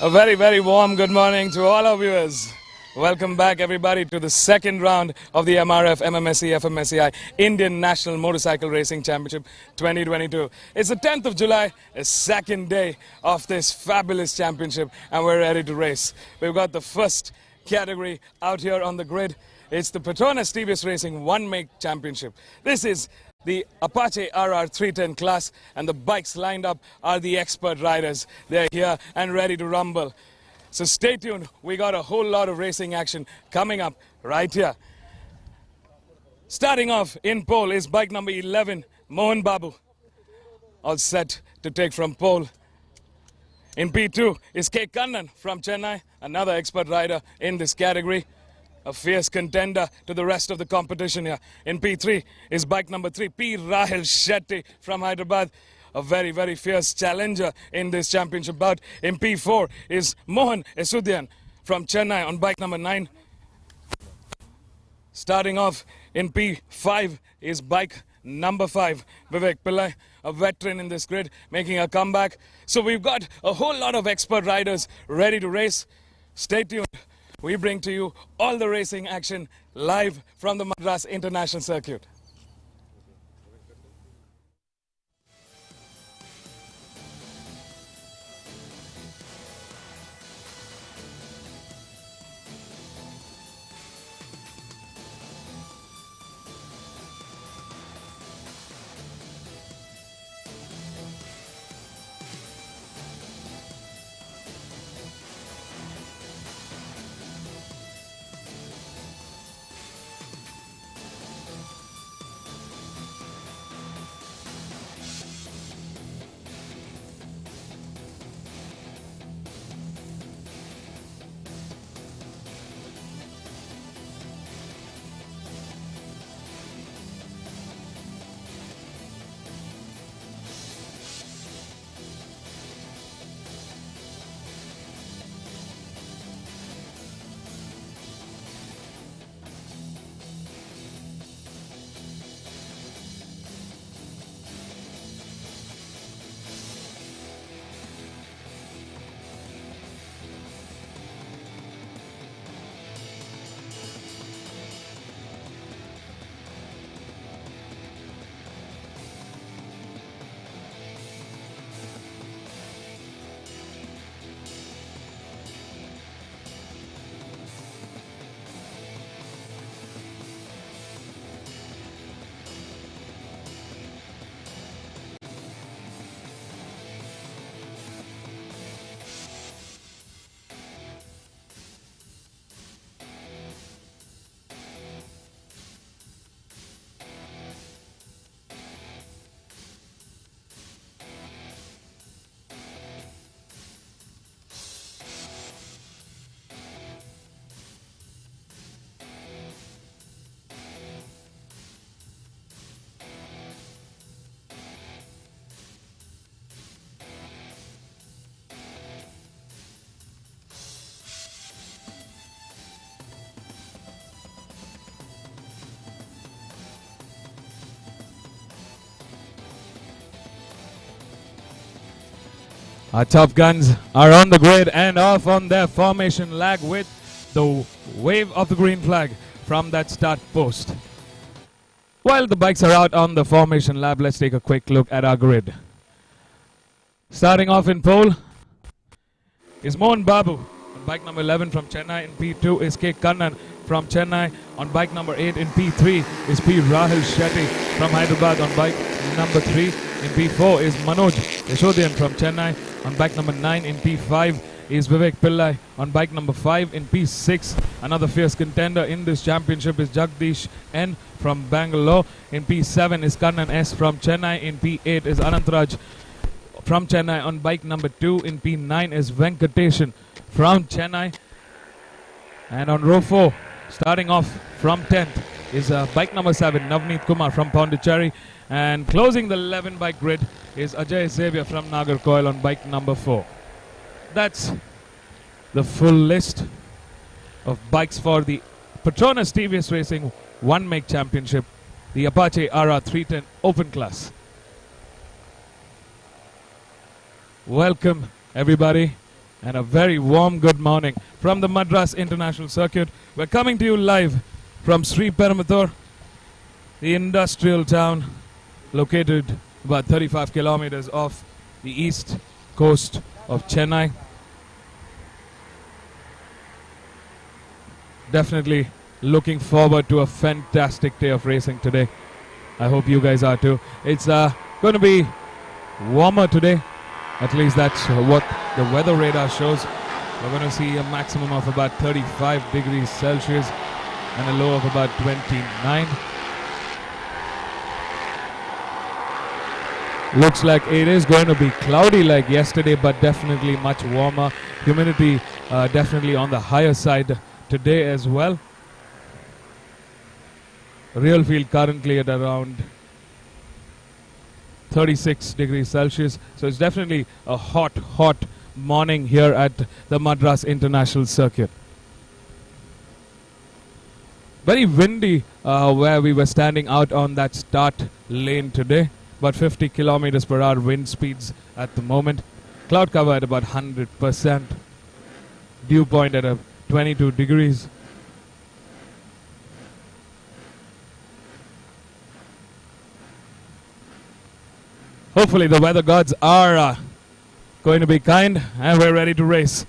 A very, very warm good morning to all our viewers. Welcome back, everybody, to the second round of the MRF MMSC fmsci Indian National Motorcycle Racing Championship 2022. It's the 10th of July, the second day of this fabulous championship, and we're ready to race. We've got the first category out here on the grid. It's the Petronas TVS Racing One Make Championship. This is the Apache RR 310 class, and the bikes lined up are the expert riders. They're here and ready to rumble. So stay tuned. We got a whole lot of racing action coming up right here. Starting off in pole is bike number 11, Mohan Babu, all set to take from pole. In P2 is K. Kannan from Chennai, another expert rider in this category. A fierce contender to the rest of the competition here. In P3 is bike number 3, P. Rahul Shetty from Hyderabad. A very, very fierce challenger in this championship bout. In P4 is Mohan Esudian from Chennai on bike number 9. Starting off in P5 is bike number 5, Vivek Pillai, a veteran in this grid, making a comeback. So we've got a whole lot of expert riders ready to race. Stay tuned. We bring to you all the racing action live from the Madras International Circuit. Our Top Guns are on the grid and off on their formation lag with the wave of the green flag from that start post. While the bikes are out on the formation lap, let's take a quick look at our grid. Starting off in pole is Mohan Babu on bike number 11 from Chennai. In P2 is K. Kannan from Chennai. On bike number 8 in P3 is P. Rahul Shetty from Hyderabad on bike number 3. In P4 is Manoj Yashodhian from Chennai. On bike number 9 in P5 is Vivek Pillai. On bike number 5 in P6, another fierce contender in this championship is Jagdish N from Bangalore. In P7 is Kannan S from Chennai. In P8 is Anantraj from Chennai. On bike number 2 in P9 is Venkateshan from Chennai. And on row 4, starting off from 10th, is bike number 7, Navneet Kumar from Pondicherry. And closing the 11 bike grid is Ajay Xavier from Nagarkoil on bike number 4. That's the full list of bikes for the Petronas TVS Racing One Make Championship, the Apache RR 310 Open Class. Welcome everybody and a very warm good morning from the Madras International Circuit. We're coming to you live from Sri Peramathur, the industrial town located about 35 kilometers off the east coast of Chennai. Definitely looking forward to a fantastic day of racing today. I hope you guys are too. It's going to be warmer today. At least that's what the weather radar shows. We're going to see a maximum of about 35 degrees Celsius and a low of about 29. Looks like it is going to be cloudy like yesterday, but definitely much warmer. Humidity definitely on the higher side today as well. Real field currently at around 36 degrees Celsius. So it's definitely a hot morning here at the Madras International Circuit. Very windy where we were standing out on that start lane today. About 50 kilometers per hour wind speeds at the moment. Cloud cover at about 100%. Dew point at 22 degrees. Hopefully the weather gods are going to be kind and we're ready to race.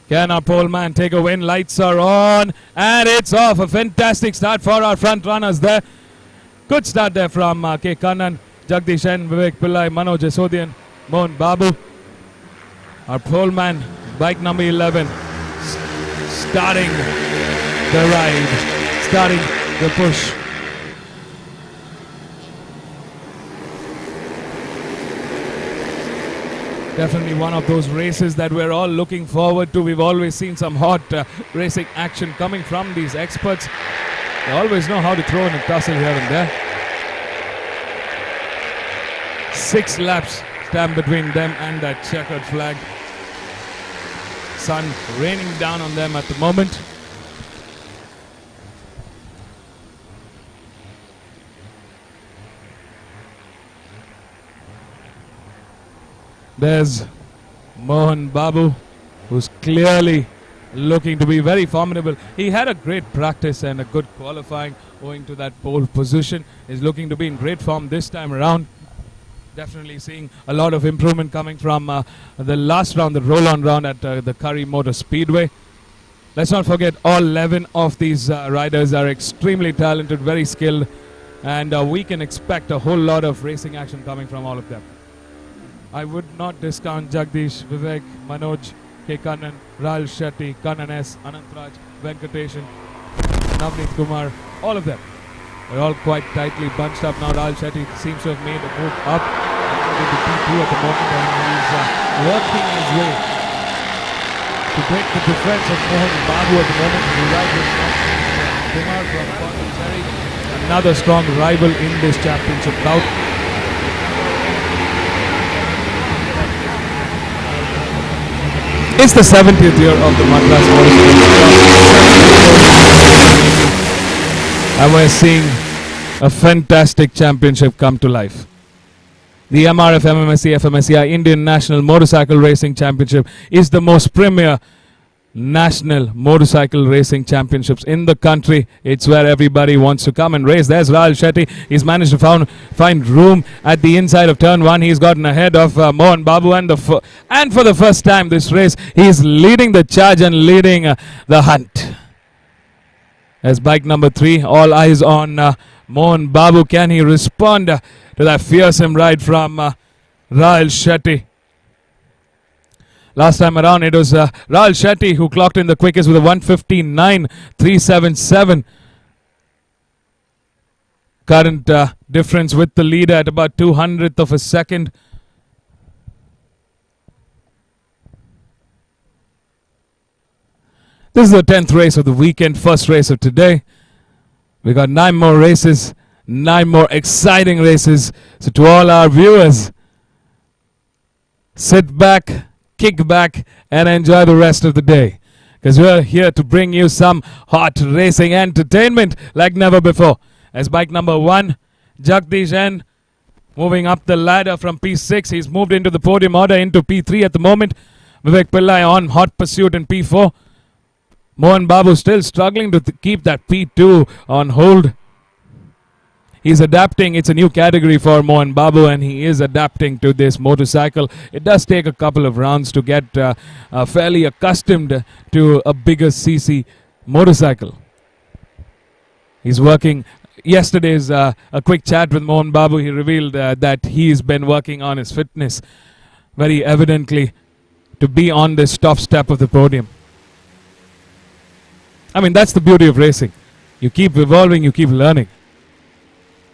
Can our pole man take a win? Lights are on and it's off. A fantastic start for our front runners there. Good start there from K. Kannan, Jagdish N, Vivek Pillai, Manoj Jasodian, Mohan Babu. Our pole man, bike number 11, starting the ride, starting the push. Definitely one of those races that we're all looking forward to. We've always seen some hot racing action coming from these experts. They always know how to throw in a tussle here and there. 6 laps stand between them and that checkered flag. Sun raining down on them at the moment. There's Mohan Babu, who's clearly looking to be very formidable. He had a great practice and a good qualifying owing to that pole position. He's looking to be in great form this time around. Definitely seeing a lot of improvement coming from the last round, the roll-on round at the Curry Motor Speedway. Let's not forget all 11 of these riders are extremely talented, very skilled, and we can expect a whole lot of racing action coming from all of them. I would not discount Jagdish, Vivek, Manoj, K. Kannan, Rahul Shetty, Kannan S, Anantraj, Venkateshan, Navneet Kumar, all of them. They're all quite tightly bunched up now. Rahul Shetty seems to have made a move up into P2 at the moment, and he's working his way to break the defense of Mohan Babu at the moment. He rides with Kumar from Pondicherry, another strong rival in this championship bout. It's the 70th year of the Madras Motorsport, and we're seeing a fantastic championship come to life. The MRF MMSC fmsci Indian National Motorcycle Racing Championship is the most premier national motorcycle racing championships in the country. It's where everybody wants to come and race. There's Rahul Shetty. He's managed to find room at the inside of turn 1. He's gotten ahead of Mohan Babu, and for the first time this race, he's leading the charge and leading the hunt. As bike number 3, all eyes on Mohan Babu. Can he respond to that fearsome ride from Rahul Shetty? Last time around, it was Rahul Shetty who clocked in the quickest with a 1:59.377. Current difference with the leader at about 200th of a second. This is the 10th race of the weekend, first race of today. We got 9 more races, 9 more exciting races. So to all our viewers, sit back, kick back, and enjoy the rest of the day, because we're here to bring you some hot racing entertainment like never before. As bike number 1, Jagdish N, moving up the ladder from P6. He's moved into the podium order into P3 at the moment. Vivek Pillai on hot pursuit in P4. Mohan Babu still struggling to keep that P2 on hold. He's adapting. It's a new category for Mohan Babu, and he is adapting to this motorcycle. It does take a couple of rounds to get fairly accustomed to a bigger CC motorcycle. He's working. Yesterday's a quick chat with Mohan Babu. He revealed that he's been working on his fitness very evidently to be on this top step of the podium. I mean, that's the beauty of racing. You keep evolving, you keep learning.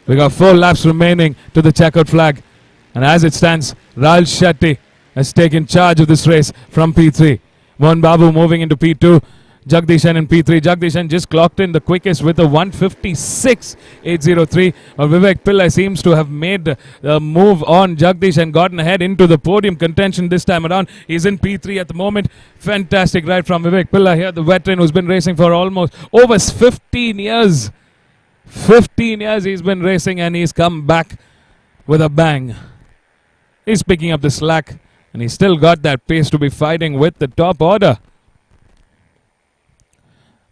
We got 4 laps remaining to the checkered flag. And as it stands, Rahul Shetty has taken charge of this race from P3. Mohan Babu moving into P2. Jagdishan in P3. Jagdishan just clocked in the quickest with a 156.803. Vivek Pillai seems to have made a move on Jagdish and gotten ahead into the podium contention this time around. He's in P3 at the moment. Fantastic ride from Vivek Pillai here, the veteran who's been racing for almost over 15 years. 15 years he's been racing, and he's come back with a bang. He's picking up the slack, and he's still got that pace to be fighting with the top order.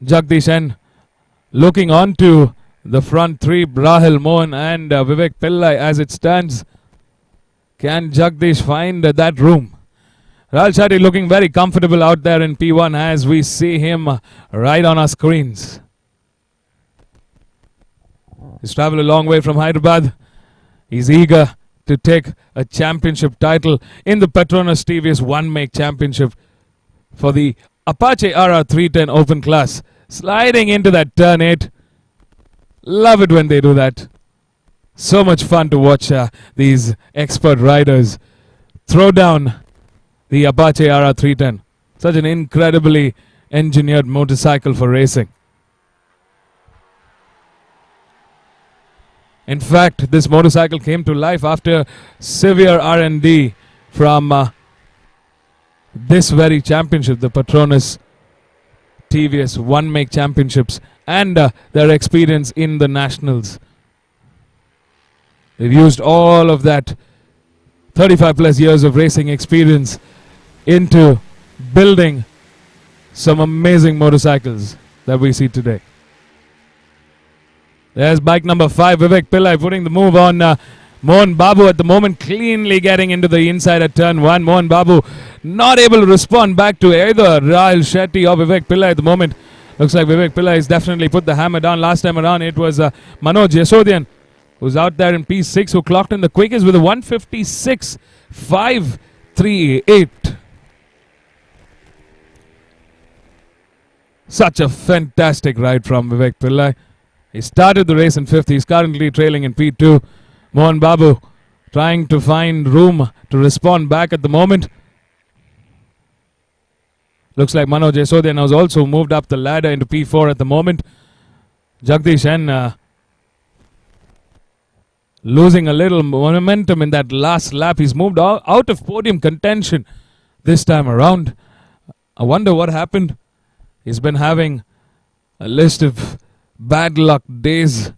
Jagdishan looking on to the front 3, Rahul, Mohan and Vivek Pillai as it stands. Can Jagdish find that room? Rahul Shetty looking very comfortable out there in P1 as we see him right on our screens. He's traveled a long way from Hyderabad. He's eager to take a championship title in the Petronas TVS One Make Championship for the Apache RR 310 Open Class. Sliding into that turn 8. Love it when they do that. So much fun to watch these expert riders throw down the Apache RR 310. Such an incredibly engineered motorcycle for racing. In fact, this motorcycle came to life after severe R&D from this very championship, the Petronas TVS One Make Championships, and their experience in the Nationals. They've used all of that 35 plus years of racing experience into building some amazing motorcycles that we see today. There's bike number 5, Vivek Pillai putting the move on Mohan Babu at the moment, cleanly getting into the inside at turn 1. Mohan Babu not able to respond back to either Rahul Shetty or Vivek Pillai at the moment. Looks like Vivek Pillai has definitely put the hammer down. Last time around it was Manoj Yasodian who's out there in P6 who clocked in the quickest with a 156.538. Such a fantastic ride from Vivek Pillai. He started the race in 5th. He's currently trailing in P2. Mohan Babu trying to find room to respond back at the moment. Looks like Manoj Yasodian has also moved up the ladder into P4 at the moment. Jagdishan losing a little momentum in that last lap. He's moved out of podium contention this time around. I wonder what happened. He's been having a list of bad luck days.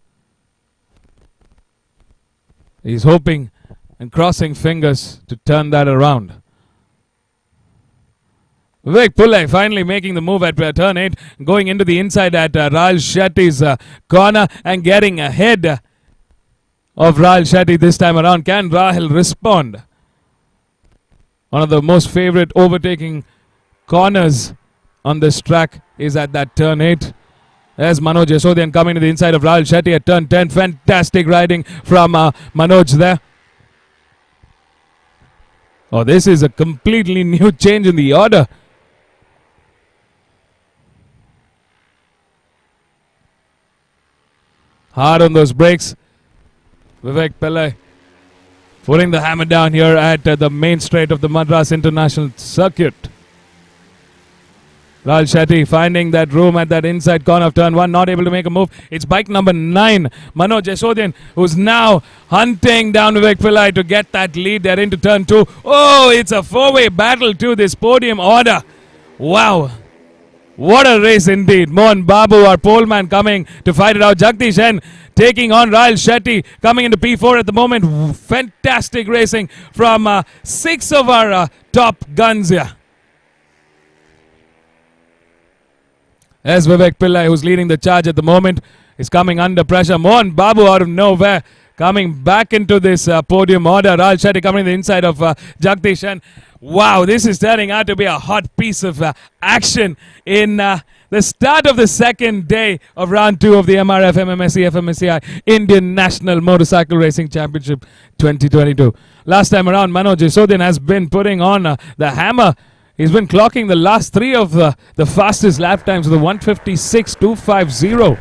He's hoping and crossing fingers to turn that around. Vivek Pillai finally making the move at turn 8, going into the inside at Rahul Shetty's corner and getting ahead of Rahul Shetty this time around. Can Rahul respond? One of the most favorite overtaking corners on this track is at that turn 8. There's Manoj Yasodian coming to the inside of Rahul Shetty at turn 10. Fantastic riding from Manoj there. Oh, this is a completely new change in the order. Hard on those brakes. Vivek Pillai putting the hammer down here at the main straight of the Madras International Circuit. Rahul Shetty finding that room at that inside corner of turn 1, not able to make a move. It's bike number 9, Manoj Yasodian, who's now hunting down Vivek Pillai to get that lead. They're into turn 2. Oh, it's a 4-way battle to this podium order. Wow. What a race indeed. Mohan Babu, our pole man, coming to fight it out. Jagdish N taking on Rahul Shetty, coming into P4 at the moment. Fantastic racing from 6 of our top guns here. As Vivek Pillai, who's leading the charge at the moment, is coming under pressure. Mohan Babu out of nowhere, coming back into this podium order. Rahul Shetty coming to the inside of Jagdish. And wow, this is turning out to be a hot piece of action in the start of the second day of round 2 of the MRF MMSC fmsci Indian National Motorcycle Racing Championship 2022. Last time around, Manoj Yasodin has been putting on the hammer. He's been clocking the last 3 of the fastest lap times with the 156.250.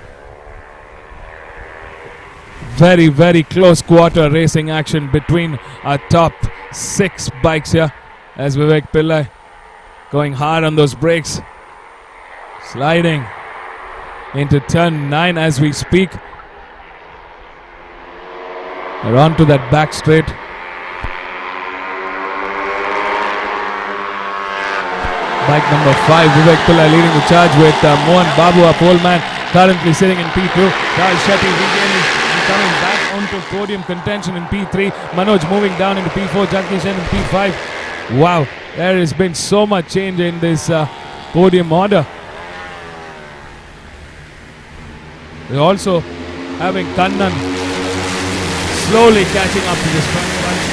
Very, very close quarter racing action between our top 6 bikes here. As Vivek Pillai going hard on those brakes. Sliding into turn 9 as we speak. We're on to that back straight. Bike number 5, Vivek Pillai leading the charge with Mohan Babu, a pole man, currently sitting in P2. Rahul Shetty regaining and coming back onto podium contention in P3. Manoj moving down into P4, Jagdish in P5. Wow, there has been so much change in this podium order. We're also having Kannan slowly catching up to this front bunch.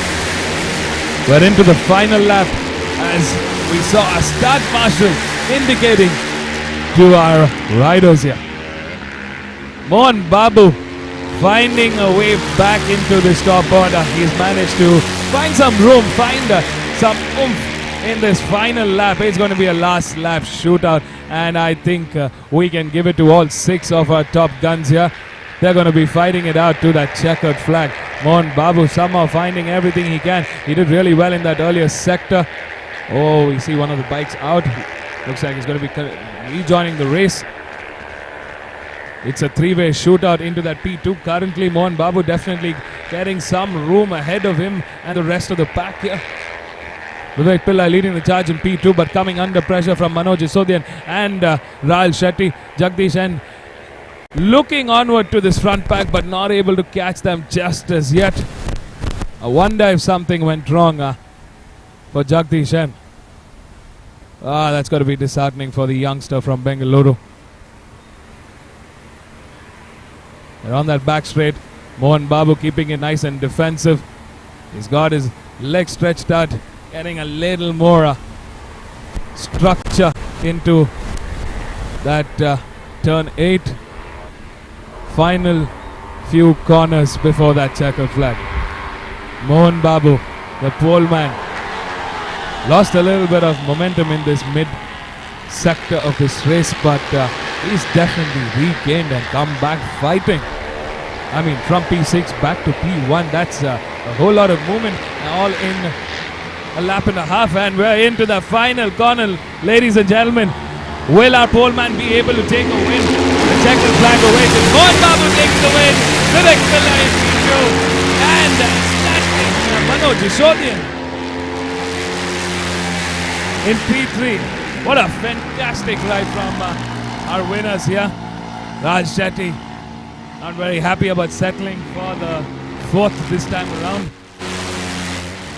We're into the final lap as we saw a start marshal indicating to our riders here. Mohan Babu finding a way back into this top order. He's managed to find some room, find some oomph in this final lap. It's going to be a last lap shootout, and I think we can give it to all 6 of our top guns here. They're going to be fighting it out to that checkered flag. Mohan Babu somehow finding everything he can. He did really well in that earlier sector. Oh, we see one of the bikes out. Looks like he's going to be rejoining the race. It's a 3-way shootout into that P2. Currently, Mohan Babu definitely getting some room ahead of him and the rest of the pack here. Vivek Pillai leading the charge in P2, but coming under pressure from Manoj Yasodian and Rahul Shetty. Jagdish and looking onward to this front pack, but not able to catch them just as yet. I wonder if something went wrong for Jagdish N. That's got to be disheartening for the youngster from Bengaluru. They're on that back straight. Mohan Babu keeping it nice and defensive. He's got his legs stretched out, getting a little more structure into that turn 8. Final few corners before that checkered flag. Mohan Babu, the pole man, lost a little bit of momentum in this mid sector of this race, but he's definitely regained and come back fighting. I mean, from P6 back to P1, that's a whole lot of movement, all in a lap and a half, and we're into the final corner, ladies and gentlemen. Will our pole man be able to take a win? The checkered flag awaits. Mohan Babu takes the win. Vivek Pillai in P2 and snatching Manoj Yasodian in P3. What a fantastic ride from our winners here. Rahul Shetty not very happy about settling for the 4th this time around.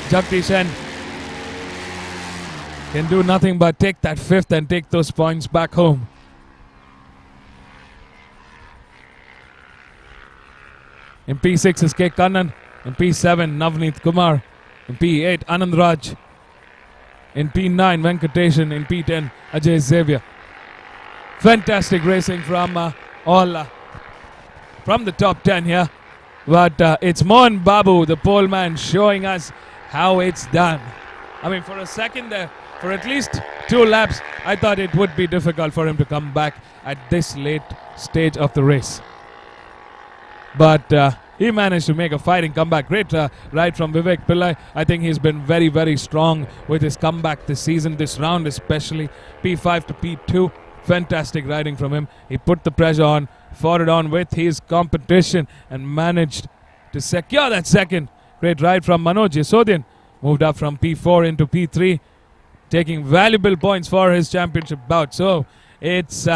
Jagdish N can do nothing but take that 5th and take those points back home. In P6 is K. Kannan. In P7, Navneet Kumar. In P8, Anand Raj. In P9, Venkatesan. In P10, Ajay Xavier. Fantastic racing from all from the top 10 here. But it's Mohan Babu, the pole man, showing us how it's done. I mean, for a second there, for at least 2 laps, I thought it would be difficult for him to come back at this late stage of the race. But he managed to make a fighting comeback. Great ride from Vivek Pillai. I think he's been very, very strong with his comeback this season, this round especially. P5 to P2. Fantastic riding from him. He put the pressure on, fought it on with his competition and managed to secure that second. Great ride from Manoj Yasodian. Moved up from P4 into P3, taking valuable points for his championship bout. So it's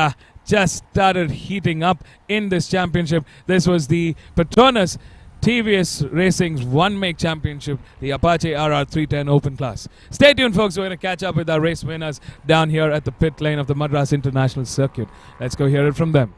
just started heating up in this championship. This was the Petronas TVS Racing's one-make championship, the Apache RR 310 Open Class. Stay tuned, folks. We're going to catch up with our race winners down here at the pit lane of the Madras International Circuit. Let's go hear it from them.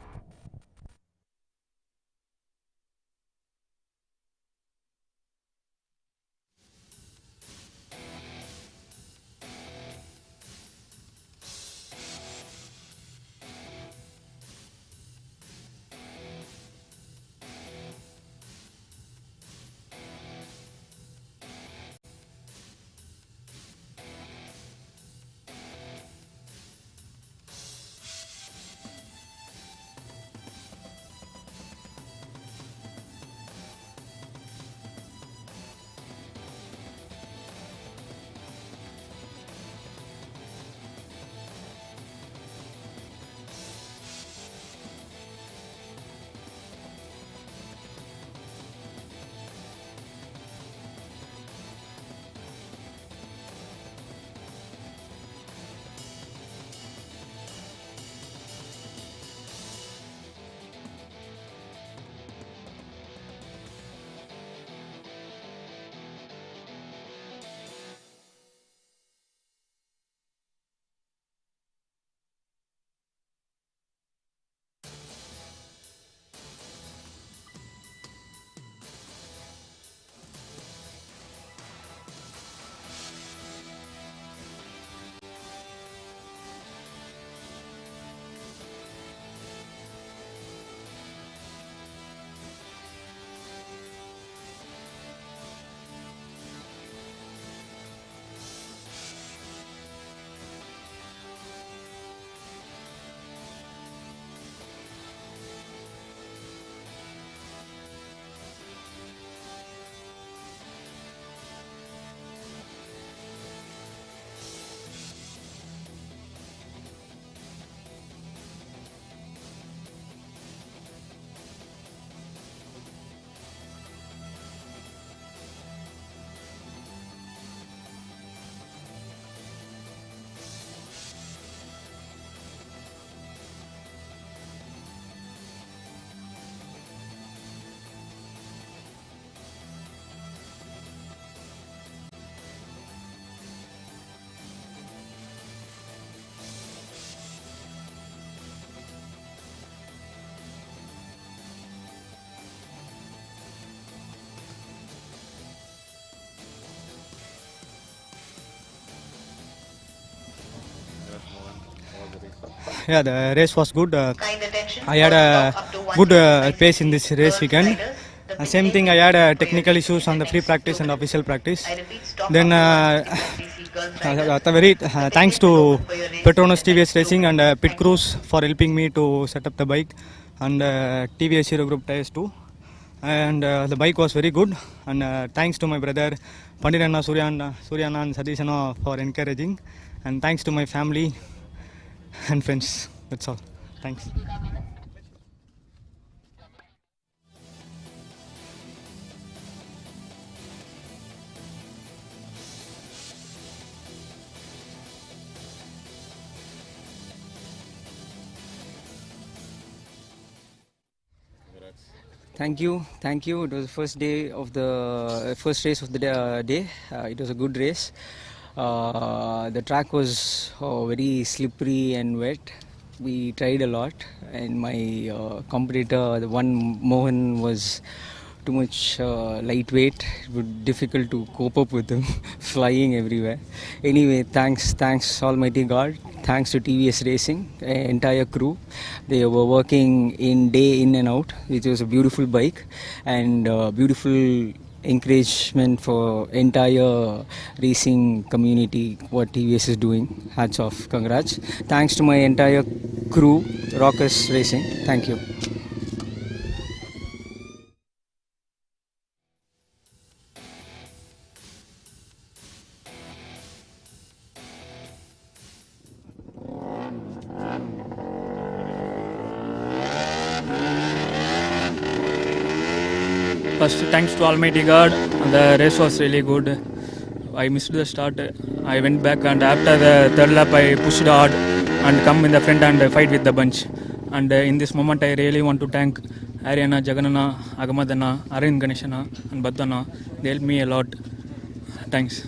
Yeah, the race was good. I had a good pace in this race weekend. Same thing, I had technical issues on the free practice and official practice. Then thanks to Petronas TVS Racing and Pit Crews for helping me to set up the bike, and TVS Hero Group tires too. And the bike was very good, and thanks to my brother Pandiranna Suryana and Sadishana for encouraging, and thanks to my family and friends. That's all. Thanks. Thank you. It was the first race of the day. It was a good race. The track was very slippery and wet. We tried a lot, and my competitor, the one Mohan, was too much lightweight. It was difficult to cope up with him, flying everywhere. Anyway, thanks Almighty God. Thanks to TVS Racing, entire crew. They were working day in and out. It was a beautiful bike and beautiful encouragement for entire racing community. What TVS is doing, hats off, congrats. Thanks to my entire crew, Rockers Racing. Thank you. First, thanks to Almighty God. The race was really good. I missed the start. I went back, and after the third lap I pushed hard and come in the front and fight with the bunch. And in this moment I really want to thank Ariana, Jaganana, Agamadana, Arin Ganeshana, and Badana. They helped me a lot. Thanks.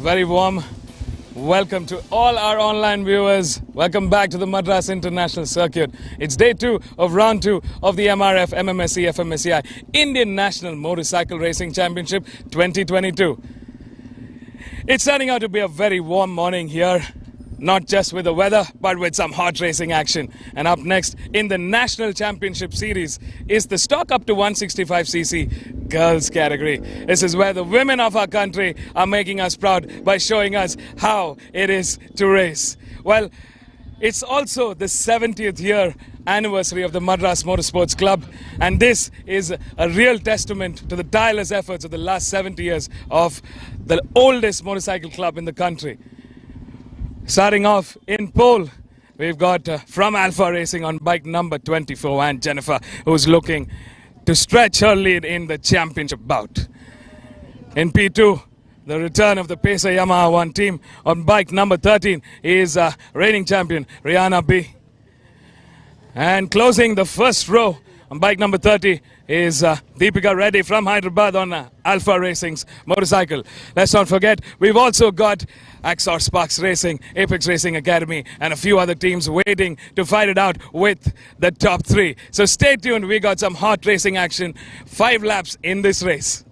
very warm welcome to all our online viewers. Welcome back to the Madras International Circuit. It's day 2 of round 2 of the MRF MMSC fmsci Indian National Motorcycle Racing Championship 2022. It's turning out to be a very warm morning here, not just with the weather, but with some hot racing action. And up next in the National Championship Series is the stock up to 165cc girls category. This is where the women of our country are making us proud by showing us how it is to race. Well, it's also the 70th year anniversary of the Madras Motorsports Club, and this is a real testament to the tireless efforts of the last 70 years of the oldest motorcycle club in the country. Starting off in pole, we've got from Alpha Racing on bike number 24, and Jennifer, who's looking to stretch her lead in the championship bout. In P2, the return of the Pacer Yamaha 1 team on bike number 13 is reigning champion Rihanna B. And closing the first row on bike number 30 is Deepika Reddy from Hyderabad on Alpha Racing's motorcycle. Let's not forget, we've also got Axor Sparks Racing, Apex Racing Academy, and a few other teams waiting to fight it out with the top 3. So stay tuned, we got some hot racing action, 5 laps in this race.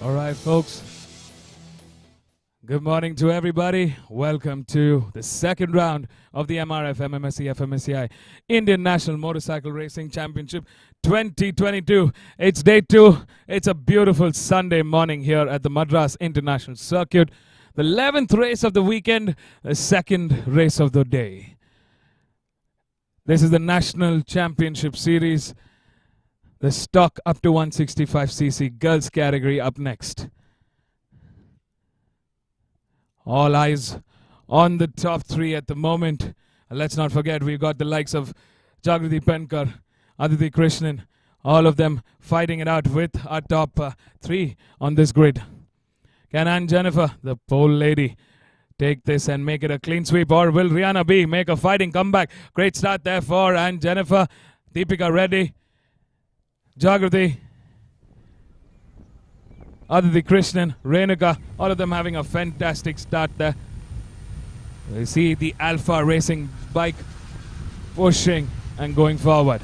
All right, folks. Good morning to everybody. Welcome to the second round of the MRF MMSC fmsci Indian National Motorcycle Racing Championship 2022. It's day 2. It's a beautiful Sunday morning here at the Madras International Circuit. The 11th race of the weekend, the second race of the day. This is the National Championship Series. The stock up to 165cc girls category up next. All eyes on the top 3 at the moment. And let's not forget, we've got the likes of Jagriti Penkar, Aditi Krishnan, all of them fighting it out with our top 3 on this grid. Can Ann Jennifer, the pole lady, take this and make it a clean sweep, or will Rihanna B make a fighting comeback? Great start there for Ann Jennifer. Deepika Reddy, Jagriti, Aditi Krishnan, Renuka, all of them having a fantastic start there. We see the Alpha Racing bike pushing and going forward.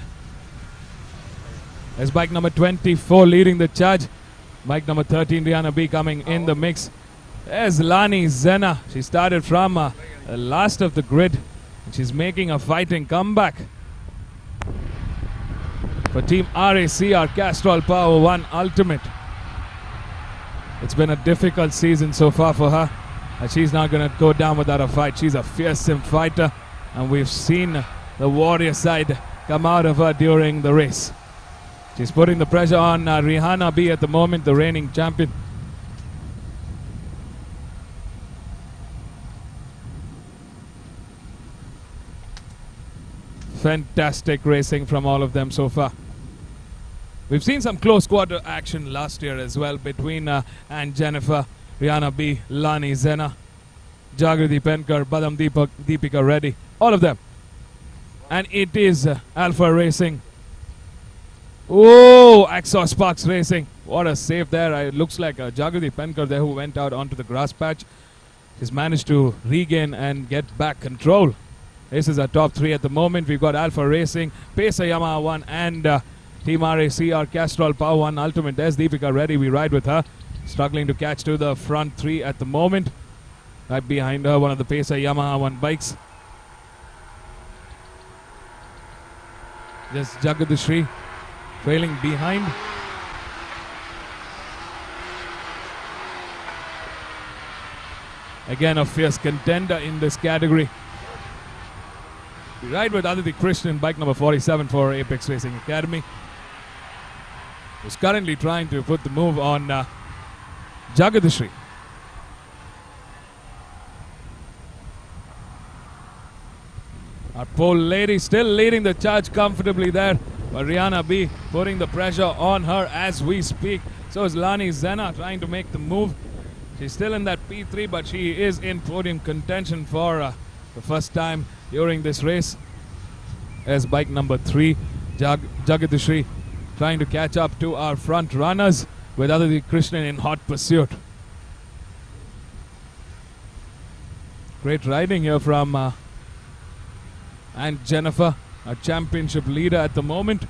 There's bike number 24 leading the charge. Bike number 13, Rihanna B, coming in the mix. There's Lani Zena. She started from the last of the grid, and she's making a fighting comeback. For Team RAC, our Castrol Power 1 Ultimate. It's been a difficult season so far for her, and she's not going to go down without a fight. She's a fearsome fighter, and we've seen the warrior side come out of her during the race. She's putting the pressure on Rihanna B at the moment, the reigning champion. Fantastic racing from all of them so far. We've seen some close quarter action last year as well between Ann Jennifer, Rihanna B, Lani Zena. Jagriti Penkar, Badam Deepika Reddy, all of them. And it is Alpha Racing. Oh, Axos Sparks Racing. What a save there. It looks like Jagriti Penkar there who went out onto the grass patch. He's managed to regain and get back control. This is our top three at the moment. We've got Alpha Racing, Pesa Yamaha 1 and Team RACR Castrol Power 1 Ultimate. There's Deepika Reddy. We ride with her. Struggling to catch to the front three at the moment. Right behind her, one of the Pesa Yamaha 1 bikes. Just Jagadishri trailing behind. Again, a fierce contender in this category. We ride with Aditi Krishnan, bike number 47 for Apex Racing Academy, who's currently trying to put the move on Jagadishri. Our pole lady still leading the charge comfortably there, but Rihanna B putting the pressure on her as we speak. So is Lani Zena trying to make the move. She's still in that P3, but she is in podium contention for the first time during this race. As bike number 3, Jagadishri trying to catch up to our front runners with Aditi Krishnan in hot pursuit. Great riding here from and Jennifer, our championship leader at the moment.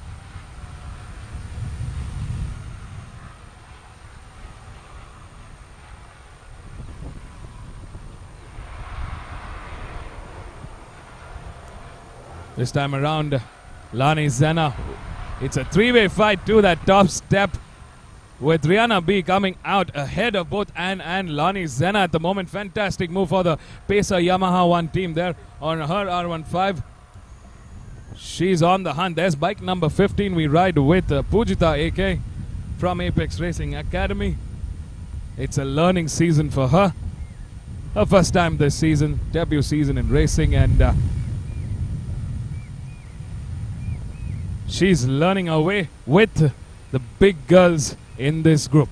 This time around, Lani Zena. It's a three-way fight to that top step, with Rihanna B coming out ahead of both Anne and Lani Zena at the moment. Fantastic move for the Pesa Yamaha 1 team there on her R15. She's on the hunt. There's bike number 15. We ride with Pujita AK from Apex Racing Academy. It's a learning season for her. Her first time this season, debut season in racing, and she's learning her way with the big girls in this group.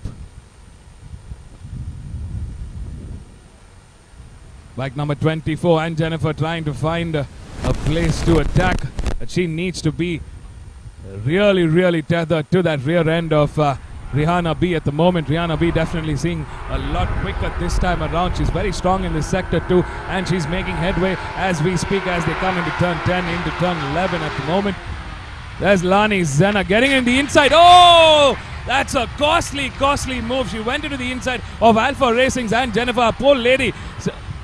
Bike number 24 and Jennifer trying to find a place to attack. But she needs to be really tethered to that rear end of Rihanna B at the moment. Rihanna B definitely seeing a lot quicker this time around. She's very strong in this sector too, and she's making headway as we speak as they come into turn 10, into turn 11 at the moment. There's Lani Zena getting in the inside. Oh! That's a costly move. She went into the inside of Alpha Racing's and Jennifer, a poor lady,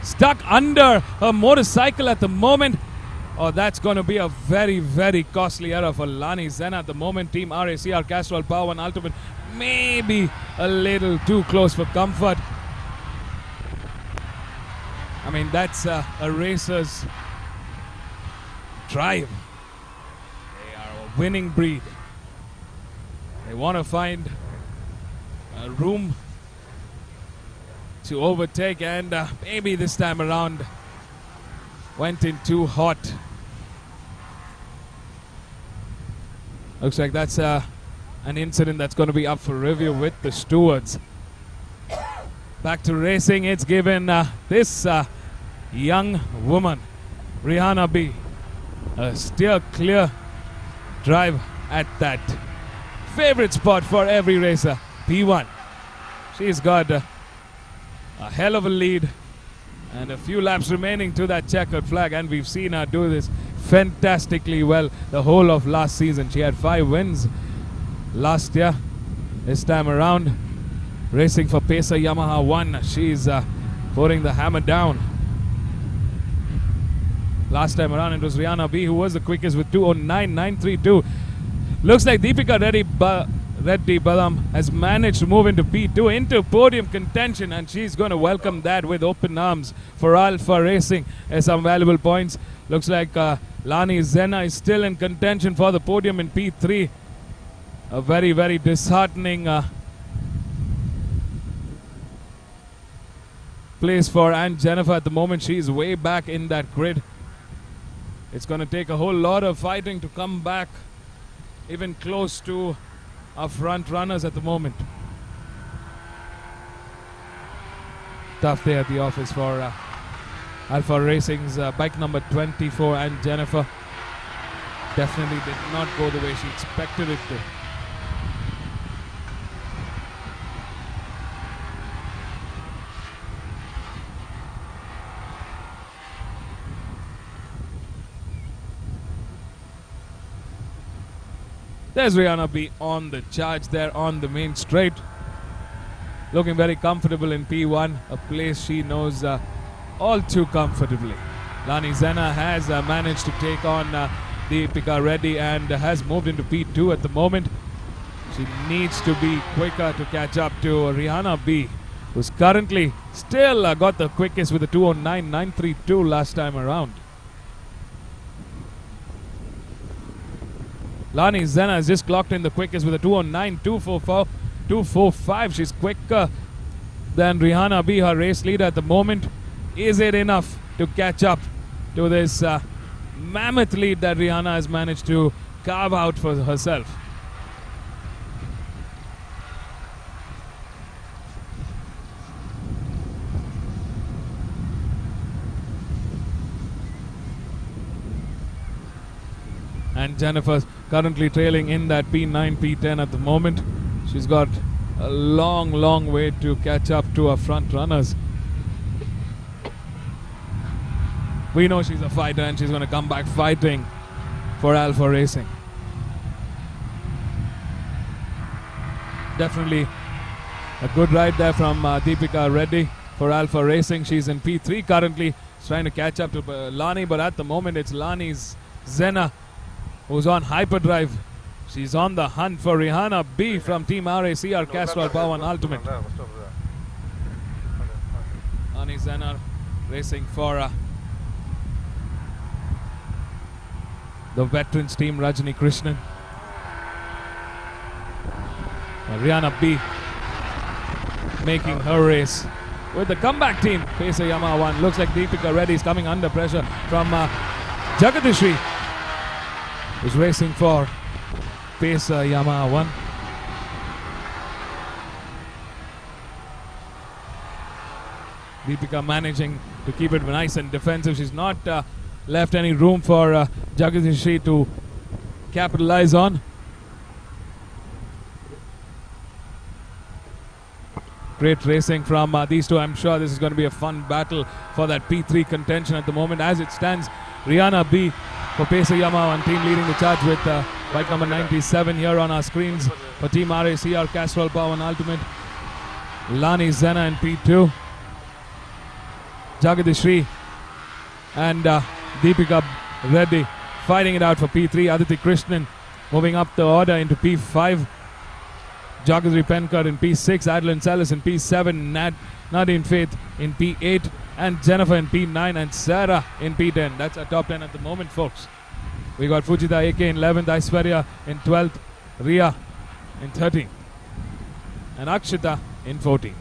stuck under her motorcycle at the moment. Oh, that's going to be a very costly error for Lani Zena at the moment. Team RACR Castrol Power 1 Ultimate maybe a little too close for comfort. I mean, that's a racer's drive. They are a winning breed. They want to find a room to overtake, and maybe this time around went in too hot. Looks like that's an incident that's going to be up for review with the stewards. Back to racing. It's given this young woman, Rihanna B, a steer clear drive at that favorite spot for every racer, P1. She's got a hell of a lead and a few laps remaining to that checkered flag, and we've seen her do this fantastically well the whole of last season. She had 5 wins last year. This time around, racing for Pesa Yamaha 1, she's putting the hammer down. Last time around it was Rihanna B who was the quickest with 2:09.932. Looks like Deepika Reddy Balam has managed to move into P2, into podium contention, and she's going to welcome that with open arms for Alpha Racing as some valuable points. Looks like Lani Zena is still in contention for the podium in P3. A very disheartening place for Anne Jennifer at the moment. She's way back in that grid. It's going to take a whole lot of fighting to come back even close to our front runners at the moment. Tough day at the office for Alpha Racing's bike number 24, and Jennifer definitely did not go the way she expected it to. There's Rihanna B on the charge there on the main straight. Looking very comfortable in P1, a place she knows all too comfortably. Lani Zenna has managed to take on Deepika Reddy and has moved into P2 at the moment. She needs to be quicker to catch up to Rihanna B, who's currently still got the quickest with a 209.932 last time around. Lani Zenna has just clocked in the quickest with a 209.245. She's quicker than Rihanna B, her race leader at the moment. Is it enough to catch up to this mammoth lead that Rihanna has managed to carve out for herself? And Jennifer's currently trailing in that P9, P10 at the moment. She's got a long way to catch up to her front runners. We know she's a fighter and she's going to come back fighting for Alpha Racing. Definitely a good ride there from Deepika Reddy for Alpha Racing. She's in P3 currently. She's trying to catch up to Lani, but at the moment it's Lani's Zenna who's on hyperdrive. She's on the hunt for Rihanna B from Team RACR Castrol Power and Ultimate. Lani Zenna racing for the veterans team Rajani Krishnan. Rihanna B making her race with the comeback team Pacer Yamaha 1. Looks like Deepika Reddy is coming under pressure from Jagadishri, who's racing for Pacer Yamaha 1. Deepika managing to keep it nice and defensive. She's not left any room for Jagadishri to capitalize on. Great racing from these two. I'm sure this is going to be a fun battle for that P3 contention at the moment. As it stands, Rihanna B for Pacer Yamaha 1 team leading the charge with bike number 97 here on our screens for Team RACR Castrol Power and Ultimate. Lani Zenna in P2. Jagadishri and Deepika Reddy fighting it out for P3. Aditi Krishnan moving up the order into P5. Jagadri Penkar in P6. Adeline Salas in P7. Nadine Faith in P8. And Jennifer in P9 and Sarah in P10. That's our top 10 at the moment, folks. We got Fujita AK in 11th, Aishwarya in 12th, Ria in 13th, and Akshita in 14th.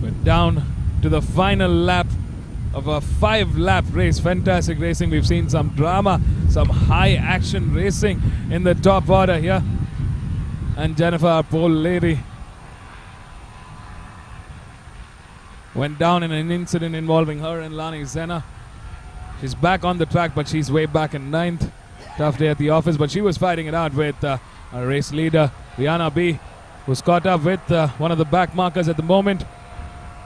We're down to the final lap of a 5-lap race. Fantastic racing. We've seen some drama, some high action racing in the top order here. And Jennifer, our pole lady, went down in an incident involving her and Lani Zenna. She's back on the track, but she's way back in 9th. Tough day at the office, but she was fighting it out with our race leader, Rihanna B, who's caught up with one of the back markers at the moment.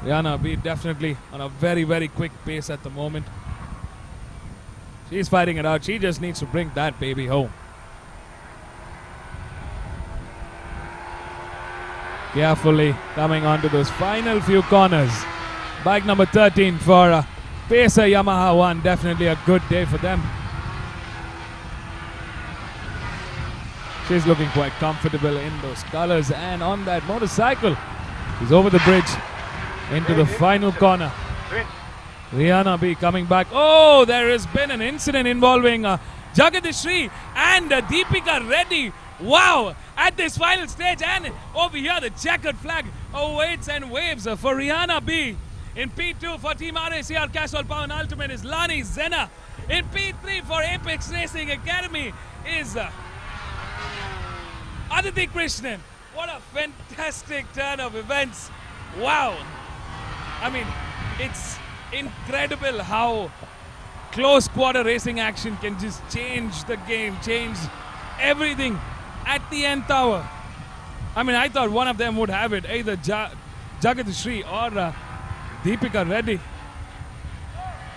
Rihanna B definitely on a very quick pace at the moment. She's fighting it out. She just needs to bring that baby home. Carefully coming onto those final few corners. Bike number 13 for Pacer Yamaha 1. Definitely a good day for them. She's looking quite comfortable in those colors and on that motorcycle. She's over the bridge into the final corner. Rihanna B coming back. Oh, there has been an incident involving Jagadishri and Deepika Reddy. Wow, at this final stage, and over here the checkered flag awaits and waves for Rihanna B. In P2 for Team RACR Castrol Power and Ultimate is Lani Zenna. In P3 for Apex Racing Academy is Aditi Krishnan. What a fantastic turn of events. Wow. I mean, it's incredible how close quarter racing action can just change the game, change everything at the nth hour. I mean, I thought one of them would have it, either Jagat Shri or Deepika Reddy.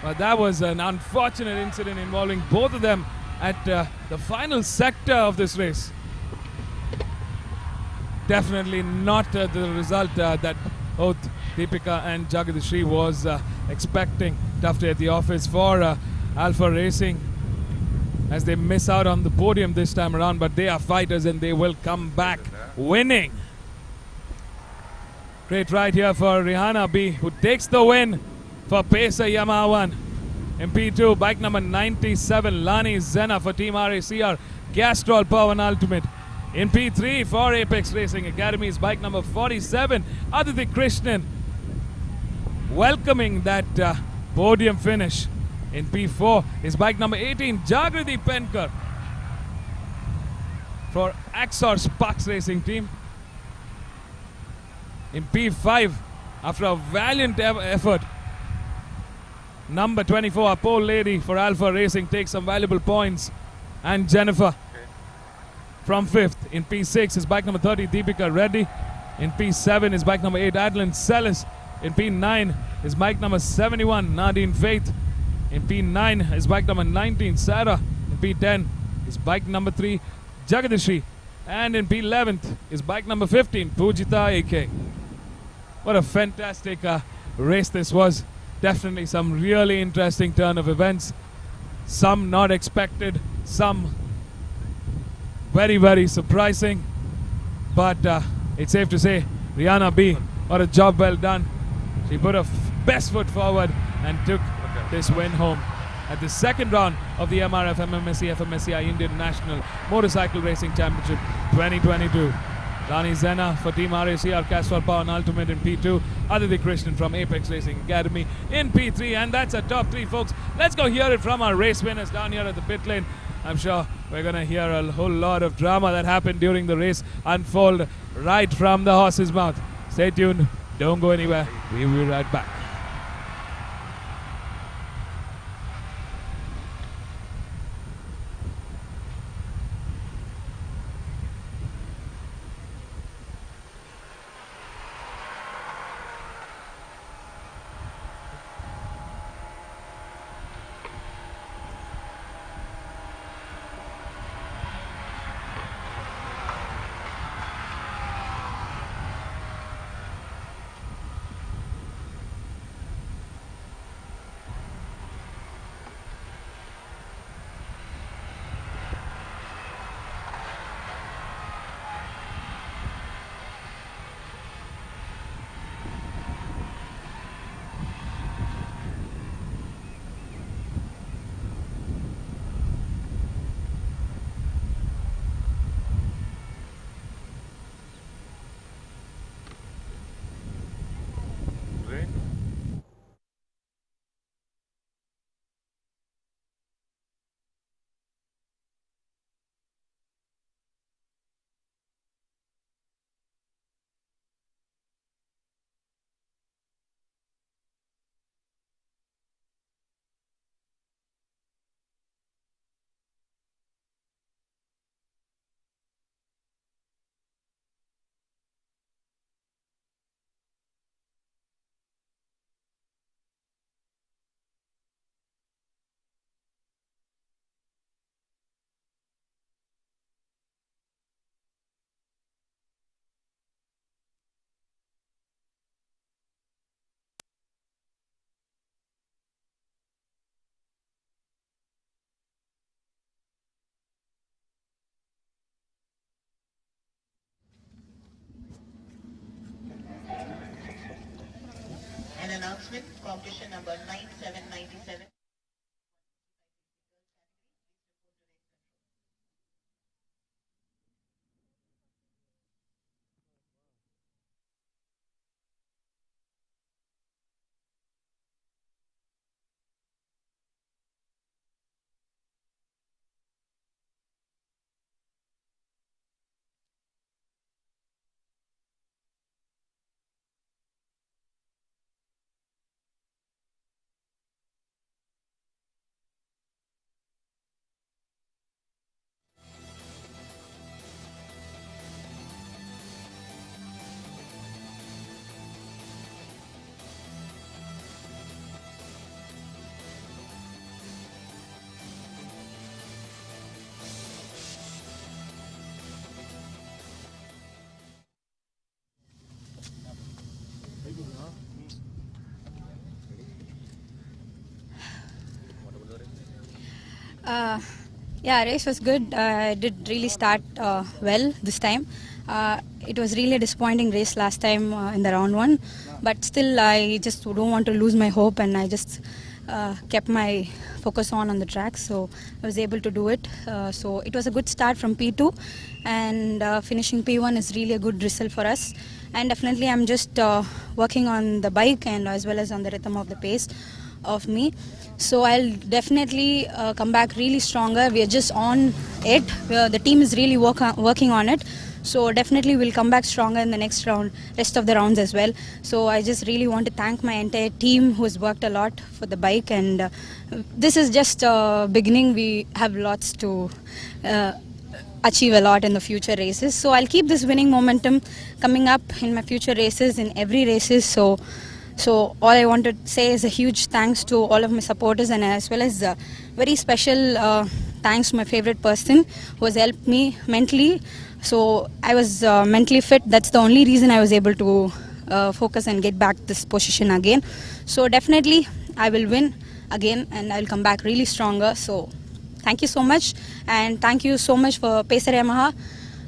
But that was an unfortunate incident involving both of them at the final sector of this race. Definitely not the result that both Deepika and Jagat Shri was expecting. Tough day at the office for Alpha Racing as they miss out on the podium this time around, but they are fighters and they will come back winning. Great ride here for Rihanna B, who takes the win for Pacer Yamaha 1. In P2, bike number 97, Lani Zena for Team RACR, Castrol Power and Ultimate. In P3 for Apex Racing Academy's bike number 47, Aditi Krishnan, welcoming that podium finish. In P4 is bike number 18, Jagriti Penkar for Axor Sparks Racing Team. In P5, after a valiant effort, number 24, a pole lady for Alpha Racing, takes some valuable points. And Jennifer from 5th. In P6 is bike number 30, Deepika Reddy. In P7 is bike number 8, Adeline Sellis. In P9 is bike number 71, Nadine Faith. In P9 is bike number 19, Sarah. In P10 is bike number 3, Jagadishri. And in P11th is bike number 15, Pujita AK. What a fantastic race this was. Definitely some really interesting turn of events. Some not expected, some very, very surprising. But it's safe to say, Rihanna B, what a job well done. She put her best foot forward and took this win home at the second round of the MRF MMSC fmsci Indian National Motorcycle Racing Championship 2022. Lani Zena for Team RACR, Castrol Power and Ultimate in P2. Aditi Krishnan from Apex Racing Academy in P3. And that's a top 3, folks. Let's go hear it from our race winners down here at the pit lane. I'm sure we're going to hear a whole lot of drama that happened during the race unfold right from the horse's mouth. Stay tuned. Don't go anywhere. We will be right back. An announcement, competition number 9797. Uh, yeah, race was good. I did really start well this time. It was really a disappointing race last time in the round one, but still I just don't want to lose my hope, and I just kept my focus on the track, so I was able to do it. So it was a good start from P2, and finishing P1 is really a good result for us. And definitely I'm just working on the bike and as well as on the rhythm of the pace of me. So I'll definitely come back really stronger. We are just on it. The team is really working on it. So definitely we'll come back stronger in the next round, rest of the rounds as well. So I just really want to thank my entire team who has worked a lot for the bike. And this is just beginning. We have lots to achieve a lot in the future races. So I'll keep this winning momentum coming up in my future races, in every races. So all I want to say is a huge thanks to all of my supporters, and as well as very special thanks to my favorite person who has helped me mentally. So I was mentally fit. That's the only reason I was able to focus and get back this position again. So definitely I will win again, and I will come back really stronger. So thank you so much, and thank you so much for Pacer Yamaha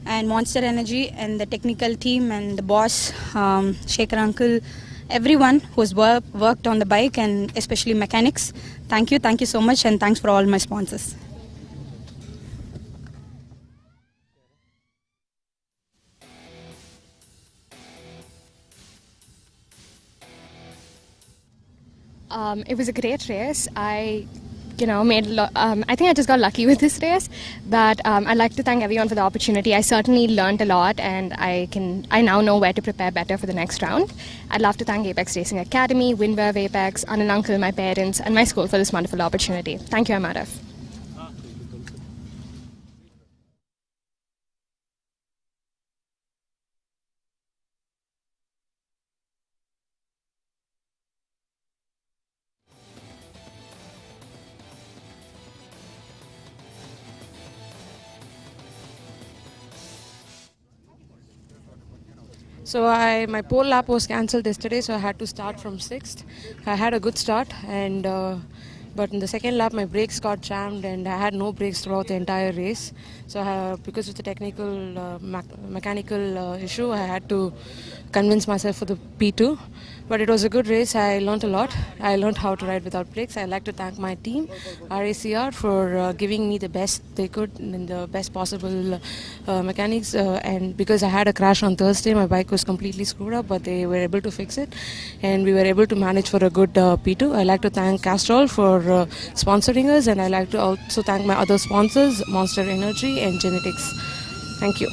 and Monster Energy and the technical team and the boss, Shekhar Uncle, everyone who's worked on the bike, and especially mechanics. Thank you so much, and thanks for all my sponsors. It was a great race. I think I just got lucky with this race, but I'd like to thank everyone for the opportunity. I certainly learned a lot, and I now know where to prepare better for the next round. I'd love to thank Apex Racing Academy, Windwave Apex, Anand Uncle, my parents, and my school for this wonderful opportunity. Thank you, MRF. So my pole lap was cancelled yesterday, so I had to start from 6th. I had a good start, and but in the second lap my brakes got jammed, and I had no brakes throughout the entire race. So because of the technical mechanical issue, I had to convince myself for the P2. But it was a good race. I learned a lot. I learned how to ride without brakes. I'd like to thank my team, RACR, for giving me the best they could in the best possible mechanics. And because I had a crash on Thursday, my bike was completely screwed up, but they were able to fix it, and we were able to manage for a good P2. I'd like to thank Castrol for sponsoring us, and I'd like to also thank my other sponsors, Monster Energy and Genetics. Thank you.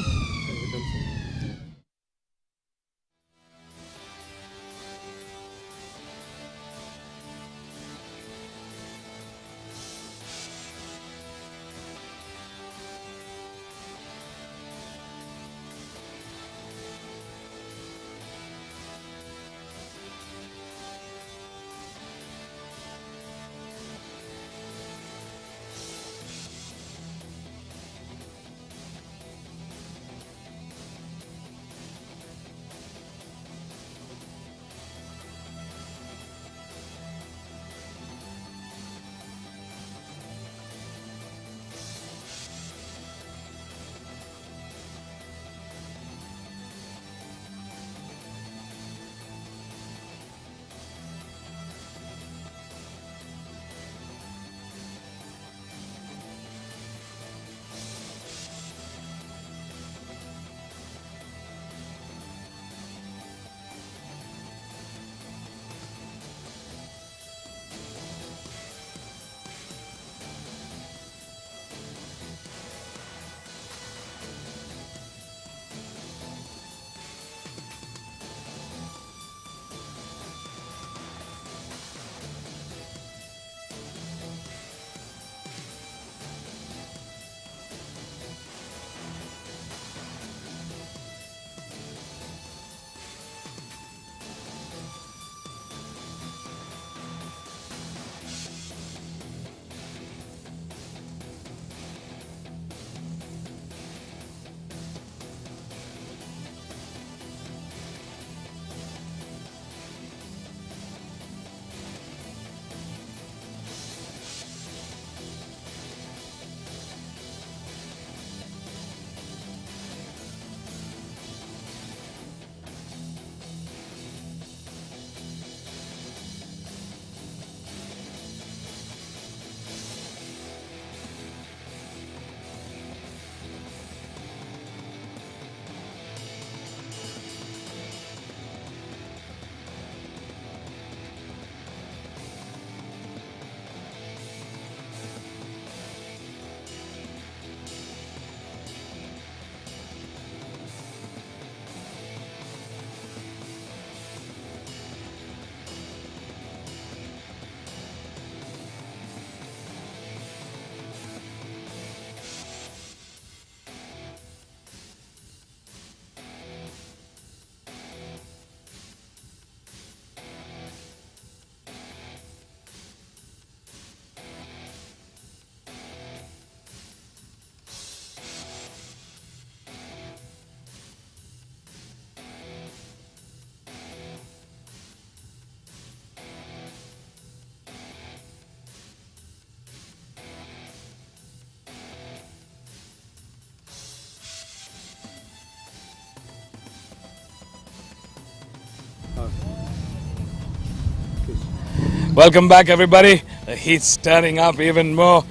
Welcome back, everybody. The heat's turning up even more.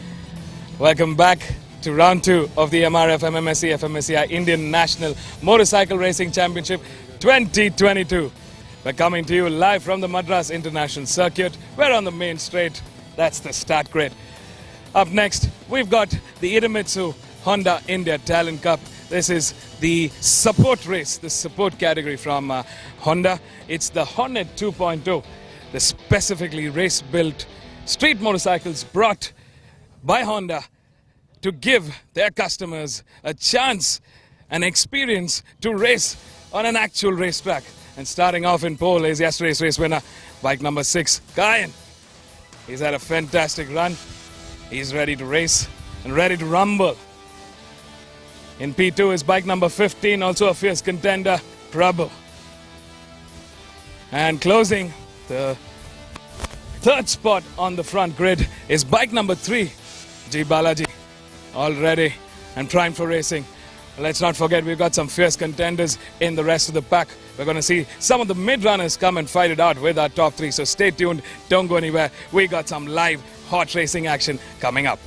Welcome back to round 2 of the MRF MMSC fmsci Indian National Motorcycle Racing Championship 2022. We're coming to you live from the Madras International Circuit. We're on the main straight. That's the start grid. Up next, we've got the Idemitsu Honda India Talent Cup. This is the support race, the support category from Honda. It's the Hornet 2.0, the specifically race-built street motorcycles brought by Honda to give their customers a chance, an experience to race on an actual racetrack. And starting off in pole is yesterday's race winner, bike number 6, Kayan. He's had a fantastic run. He's ready to race and ready to rumble. In P2 is bike number 15, also a fierce contender, Prabhu. And closing the third spot on the front grid is bike number 3, G. Balaji. All ready and primed for racing. Let's not forget we've got some fierce contenders in the rest of the pack. We're going to see some of the mid-runners come and fight it out with our top 3. So stay tuned, don't go anywhere. We got some live hot racing action coming up.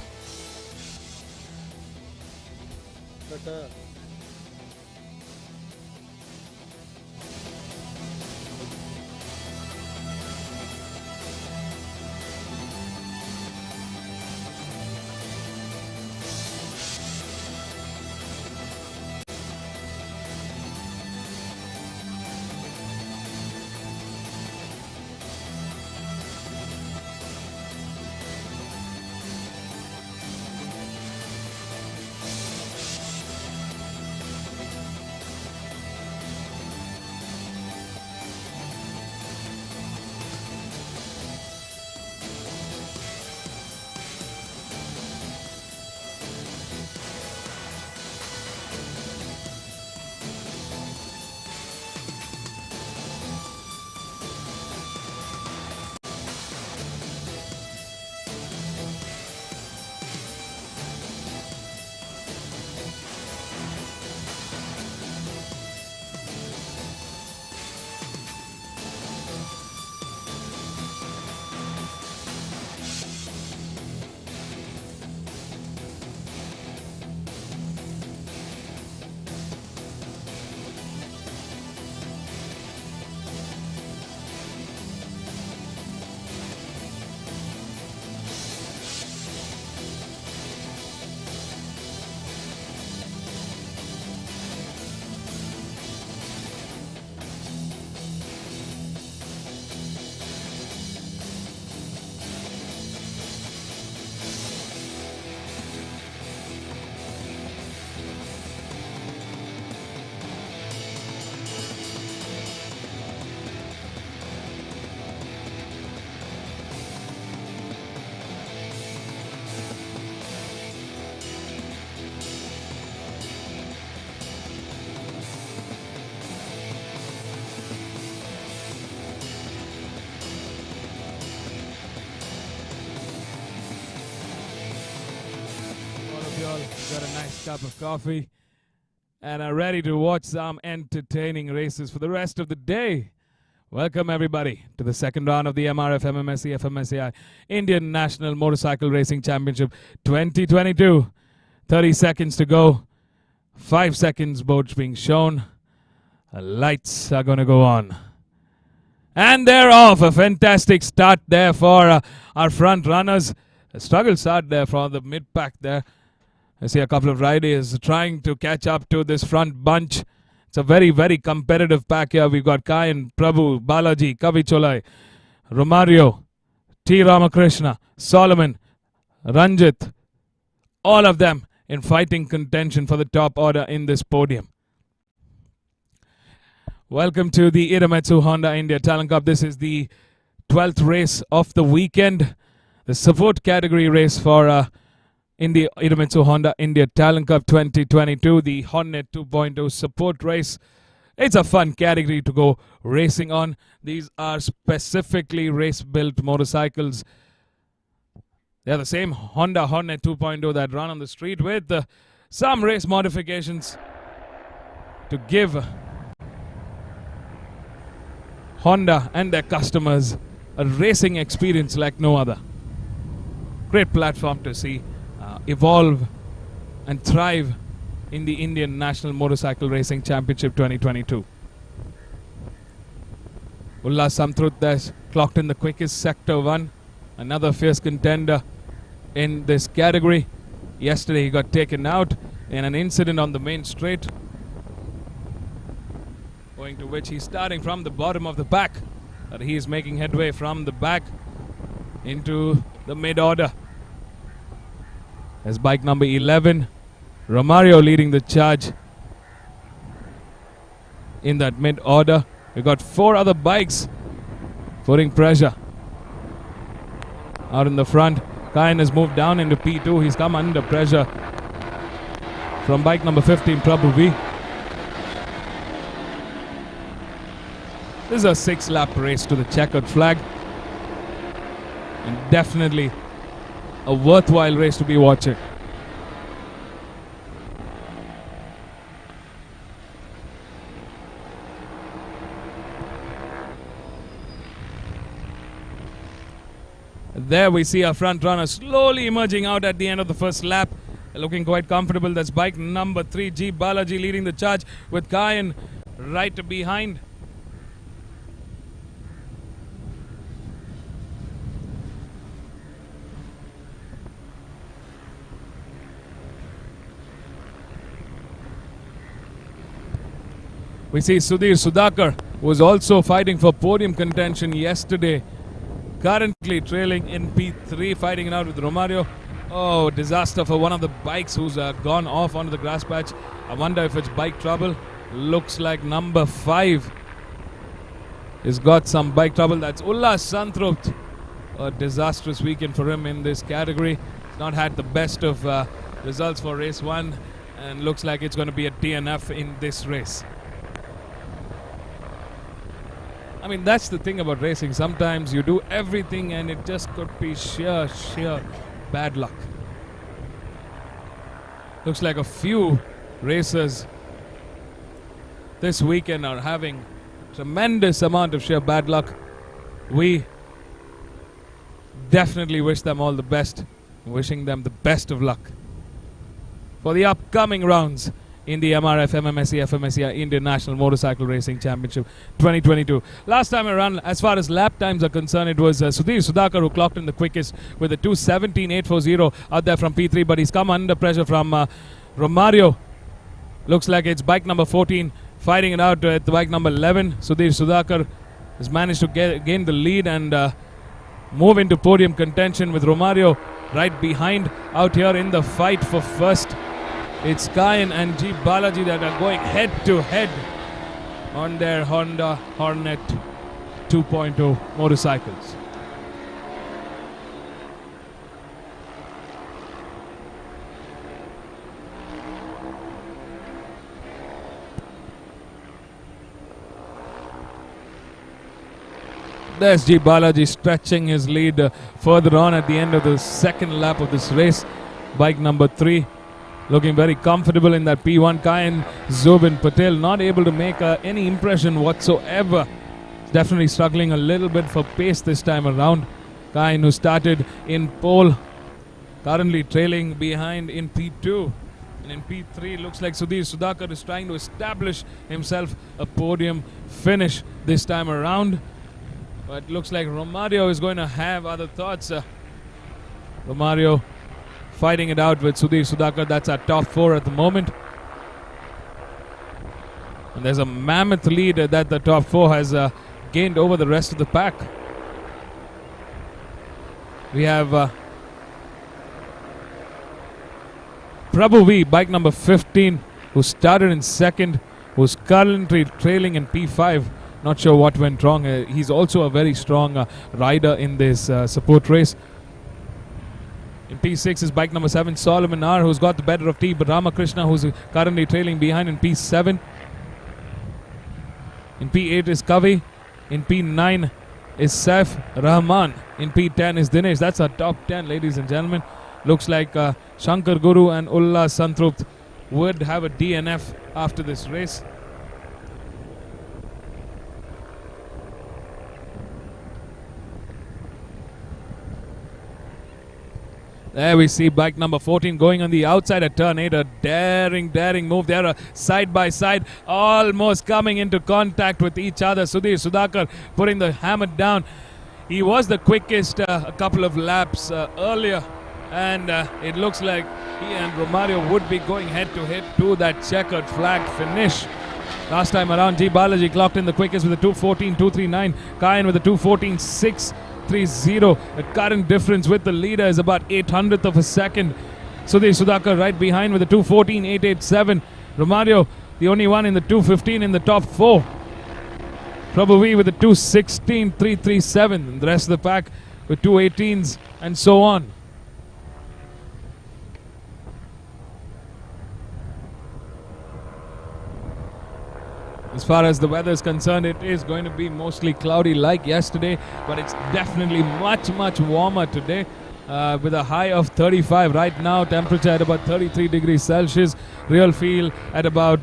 Got a nice cup of coffee and are ready to watch some entertaining races for the rest of the day. Welcome everybody to the second round of the MRF MMSC fmsci Indian National Motorcycle Racing Championship 2022. 30 seconds to go. 5 seconds boards being shown. Lights are going to go on. And they're off. A fantastic start there for our front runners. A struggle start there for the mid-pack there. I see a couple of riders trying to catch up to this front bunch. It's a very, very competitive pack here. We've got Kayan, Prabhu, Balaji, Kavi Cholai, Romario, T. Ramakrishna, Solomon, Ranjit. All of them in fighting contention for the top order in this podium. Welcome to the Idemitsu Honda India Talent Cup. This is the 12th race of the weekend. The support category race for in the Idemitsu Honda India Talent Cup 2022, the Hornet 2.0 support race. It's a fun category to go racing on. These are specifically race-built motorcycles. They're the same Honda Hornet 2.0 that run on the street with some race modifications to give Honda and their customers a racing experience like no other. Great platform to see evolve and thrive in the Indian National Motorcycle Racing Championship 2022. Ullas Samtrut has clocked in the quickest Sector 1, another fierce contender in this category. Yesterday he got taken out in an incident on the main straight, owing to which he's starting from the bottom of the pack, but he is making headway from the back into the mid-order. As bike number 11, Romario leading the charge in that mid-order. We've got 4 other bikes putting pressure out in the front. Kayan has moved down into P2. He's come under pressure from bike number 15, Prabhu V. This is a 6-lap race to the checkered flag, and definitely a worthwhile race to be watching. There we see our front runner slowly emerging out at the end of the first lap, looking quite comfortable. That's bike number 3, G Balaji, leading the charge with Kayan right behind. We see Sudhir Sudhakar, who was also fighting for podium contention yesterday, currently trailing in P3, fighting it out with Romario. Oh, disaster for one of the bikes who's gone off onto the grass patch. I wonder if it's bike trouble. Looks like number 5 has got some bike trouble. That's Ullas Santrupt. A disastrous weekend for him in this category. He's not had the best of results for race 1, and looks like it's going to be a DNF in this race. I mean, that's the thing about racing. Sometimes you do everything and it just could be sheer bad luck. Looks like a few racers this weekend are having tremendous amount of sheer bad luck. We definitely wish them all the best. Wishing them the best of luck for the upcoming rounds in the MRF MMSC fmsci Indian National Motorcycle Racing Championship 2022. Last time around, as far as lap times are concerned, it was Sudhir Sudhakar who clocked in the quickest with a 2:17.840 out there from P3, but he's come under pressure from Romario. Looks like it's bike number 14 fighting it out at the bike number 11. Sudhir Sudhakar has managed to gain the lead and move into podium contention with Romario right behind. Out here in the fight for first, it's Kayan and G Balaji that are going head to head on their Honda Hornet 2.0 motorcycles. There's G Balaji stretching his lead further on at the end of the second lap of this race. Bike number 3 looking very comfortable in that P1. Kayan Zubin Patel not able to make any impression whatsoever. Definitely struggling a little bit for pace this time around. Kayan, who started in pole, currently trailing behind in P2. And in P3, looks like Sudhir Sudhakar is trying to establish himself a podium finish this time around. But looks like Romario is going to have other thoughts. Romario fighting it out with Sudhir Sudhakar. That's our top 4 at the moment. And there's a mammoth lead that the top 4 has gained over the rest of the pack. We have Prabhu V, bike number 15, who started in second, who's currently trailing in P5. Not sure what went wrong. He's also a very strong rider in this support race. In P6 is bike number 7, Solomon R, who's got the better of T. But Ramakrishna, who's currently trailing behind in P7. In P8 is Kavi. In P9 is Saif Rahman. In P10 is Dinesh. That's our top 10, ladies and gentlemen. Looks like Shankar Guru and Ullas Santrupt would have a DNF after this race. There we see bike number 14 going on the outside at turn 8. A daring move there, side by side, almost coming into contact with each other. Sudhir Sudhakar putting the hammer down. He was the quickest a couple of laps earlier, and it looks like he and Romario would be going head to head to that checkered flag finish. Last time around, G. Balaji clocked in the quickest with a 2:14.239. Kayan with a 2:14.630. The current difference with the leader is about 800th of a second. Sudhir Sudhakar right behind with a 2:14.887. Romario, the only one in the 2:15 in the top 4. Prabhu with a 2:16.337. And the rest of the pack with 2:18s and so on. As far as the weather is concerned, it is going to be mostly cloudy like yesterday, but it's definitely much warmer today with a high of 35 right now, temperature at about 33 degrees Celsius, real feel at about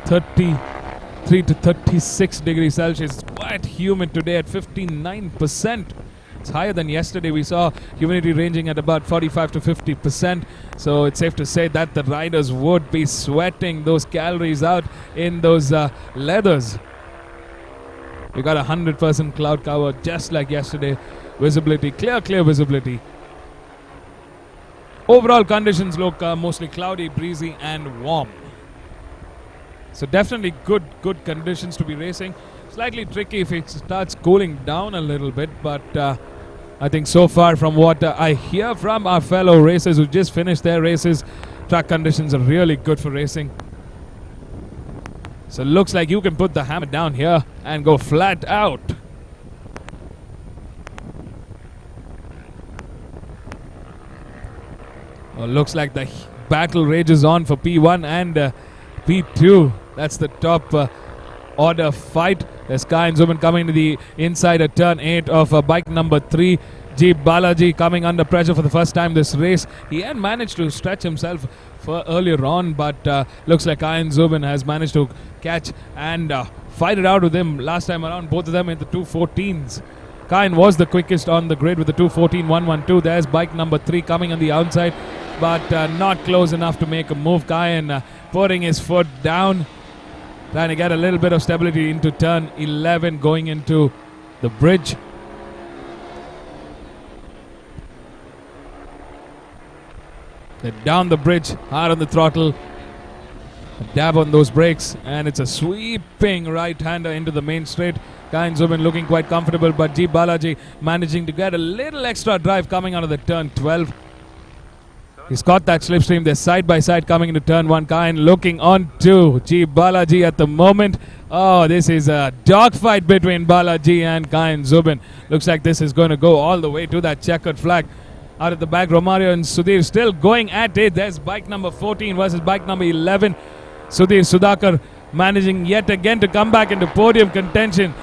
33 to 36 degrees Celsius. It's quite humid today at 59%. It's higher than yesterday. We saw humidity ranging at about 45 to 50%. So it's safe to say that the riders would be sweating those calories out in those leathers. We got 100% cloud cover just like yesterday. Visibility, clear visibility. Overall conditions look mostly cloudy, breezy and warm. So definitely good conditions to be racing. Slightly tricky if it starts cooling down a little bit, but I think so far from what I hear from our fellow racers who just finished their races, track conditions are really good for racing. So it looks like you can put the hammer down here and go flat out. Well, looks like the battle rages on for P1 and P2. That's the top order fight. There's Kayan Zuban coming to the inside at turn 8 of bike number 3. G. Balaji coming under pressure for the first time this race. He had managed to stretch himself for earlier on, but looks like Kayan Zuban has managed to catch and fight it out with him last time around. Both of them in the 2:14s. Kayan was the quickest on the grid with the 2:14.112. There's bike number 3 coming on the outside, but not close enough to make a move. Kayan putting his foot down, trying to get a little bit of stability into turn 11 going into the bridge. They're down the bridge, hard on the throttle, a dab on those brakes, and it's a sweeping right-hander into the main straight. Kayan Zuban looking quite comfortable, but G. Balaji managing to get a little extra drive coming out of the turn 12. He's got that slipstream. They're side by side coming into turn 1. Kayan looking on to G. Balaji at the moment. Oh, this is a dogfight between Balaji and Kayan Zuban. Looks like this is going to go all the way to that checkered flag. Out at the back, Romario and Sudhir still going at it. There's bike number 14 versus bike number 11. Sudhir Sudhakar managing yet again to come back into podium contention.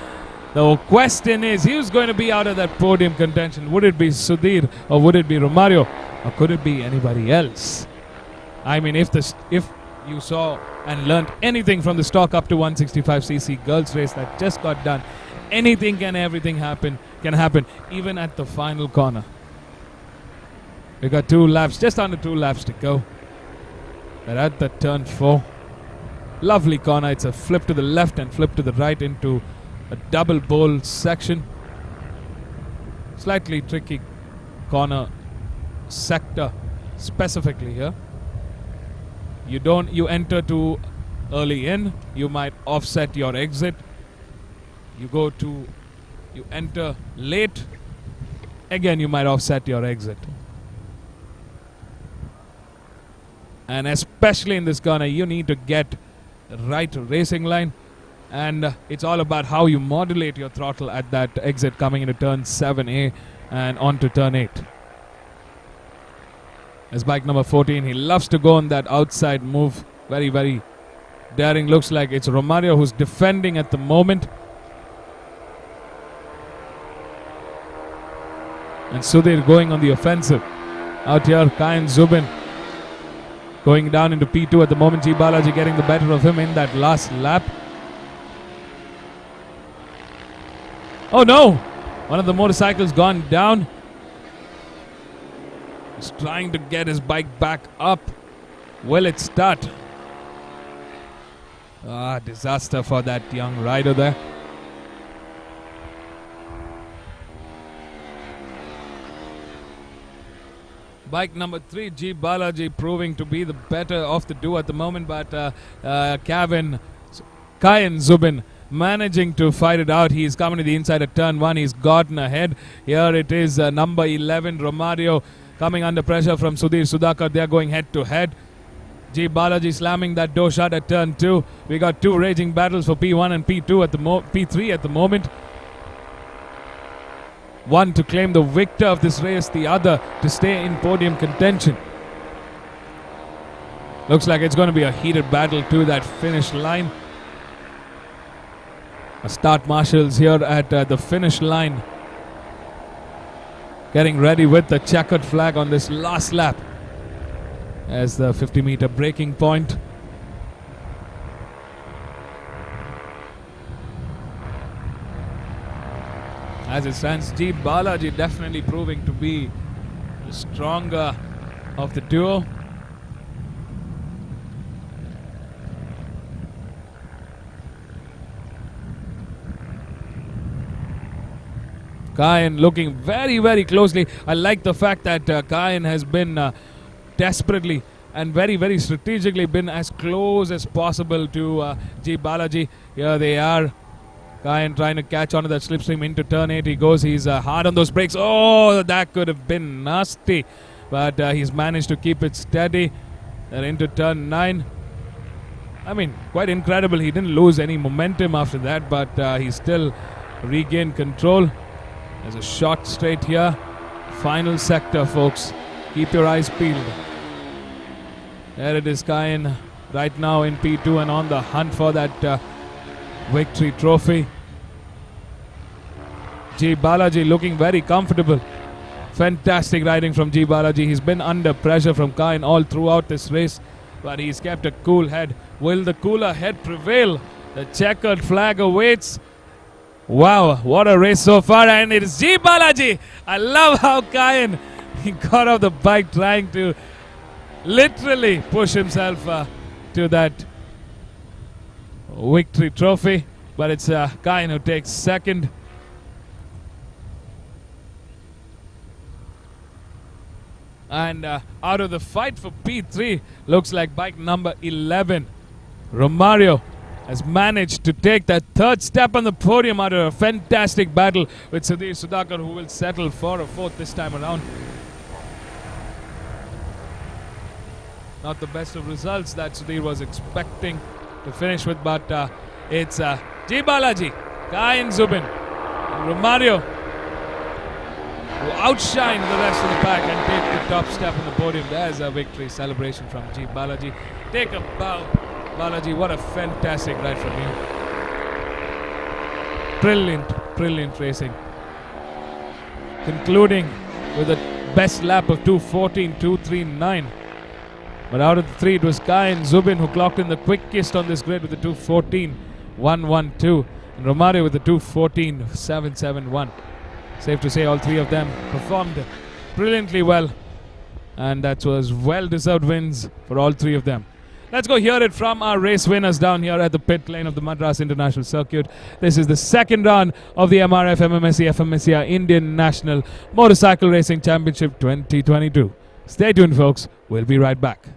The question is, who's going to be out of that podium contention? Would it be Sudhir or would it be Romario? Or could it be anybody else? I mean, if you saw and learned anything from the stock up to 165cc girls race that just got done, anything can happen, even at the final corner. We got 2 laps, just under 2 laps to go. We're at the turn 4. Lovely corner. It's a flip to the left and flip to the right into a double bowl section. Slightly tricky corner sector specifically here. You enter too early in, you might offset your exit. You enter late, again you might offset your exit. And especially in this corner, you need to get the right racing line, and it's all about how you modulate your throttle at that exit coming into turn 7A and onto turn 8. As bike number 14, he loves to go on that outside move. Very daring. Looks like it's Romario who's defending at the moment. And Sudhir going on the offensive. Out here, Kayan Zuban going down into P2 at the moment. G. Balaji getting the better of him in that last lap. Oh no! One of the motorcycles gone down. He's trying to get his bike back up. Will it start? Disaster for that young rider there. Bike number 3, G Balaji, proving to be the better of the duo at the moment, but Kayan Zubin managing to fight it out. He's coming to the inside of turn 1. He's gotten ahead. Here it is number 11, Romario, coming under pressure from Sudhir Sudhakar. They're going head to head. G Balaji slamming that door shut at turn 2. We got two raging battles for P1 and P2 at the P3 at the moment. One to claim the victor of this race, the other to stay in podium contention. Looks like it's going to be a heated battle to that finish line. Start marshals here at the finish line, getting ready with the checkered flag on this last lap as the 50-meter breaking point. As it stands, G Balaji definitely proving to be the stronger of the duo. Kayan looking very, very closely. I like the fact that Kayan has been desperately and very, very strategically been as close as possible to G Balaji. Here they are. Kayan trying to catch onto that slipstream into turn 8. He goes. He's hard on those brakes. Oh, that could have been nasty. But he's managed to keep it steady. They're into turn 9. I mean, quite incredible. He didn't lose any momentum after that, but he still regained control. There's a short straight here. Final sector, folks. Keep your eyes peeled. There it is, Kayan right now in P2 and on the hunt for that victory trophy. G Balaji looking very comfortable. Fantastic riding from G Balaji. He's been under pressure from Kayan all throughout this race, but he's kept a cool head. Will the cooler head prevail? The checkered flag awaits. Wow, what a race so far, and it is G Balaji. I love how Kayan, he got off the bike trying to literally push himself to that victory trophy, but it's Kayan who takes second. And out of the fight for P3, looks like bike number 11, Romario, has managed to take that third step on the podium out of a fantastic battle with Sudhir Sudhakar, who will settle for a fourth this time around. Not the best of results that Sudhir was expecting to finish with, but it's G Balaji, Kayan Zubin, and Romario who outshine the rest of the pack and take the top step on the podium. There's a victory celebration from G Balaji. Take a bow, Balaji. What a fantastic ride from you. Brilliant, brilliant racing. Concluding with a best lap of 2:14.239. But out of the three, it was Kayan Zubin who clocked in the quickest on this grid with a 2:14.112. And Romario with the 2:14.771. Safe to say all three of them performed brilliantly well. And that was well-deserved wins for all three of them. Let's go hear it from our race winners down here at the pit lane of the Madras International Circuit. This is the second round of the MRF MMSC fmsci Indian National Motorcycle Racing Championship 2022. Stay tuned, folks. We'll be right back.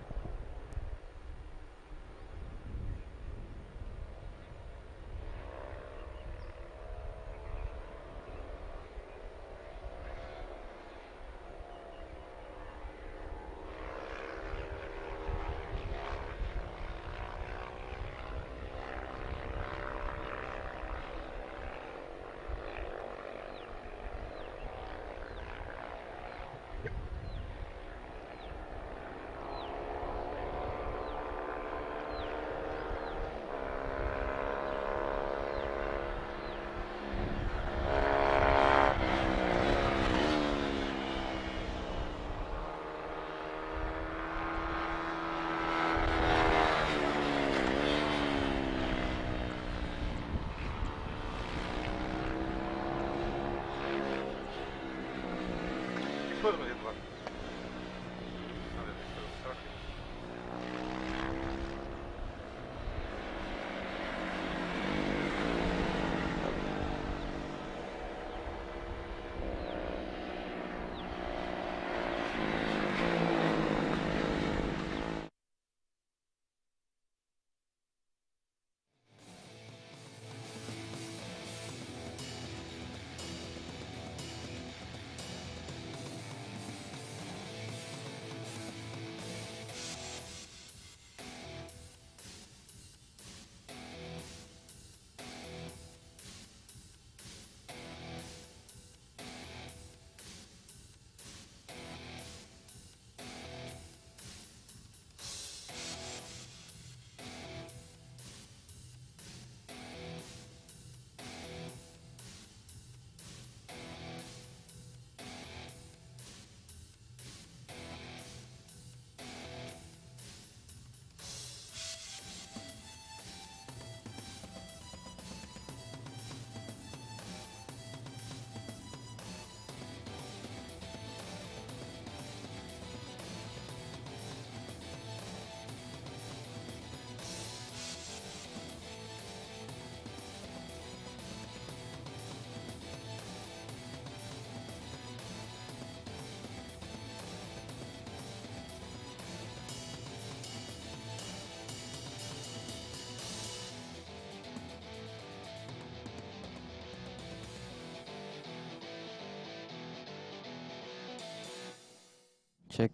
Check.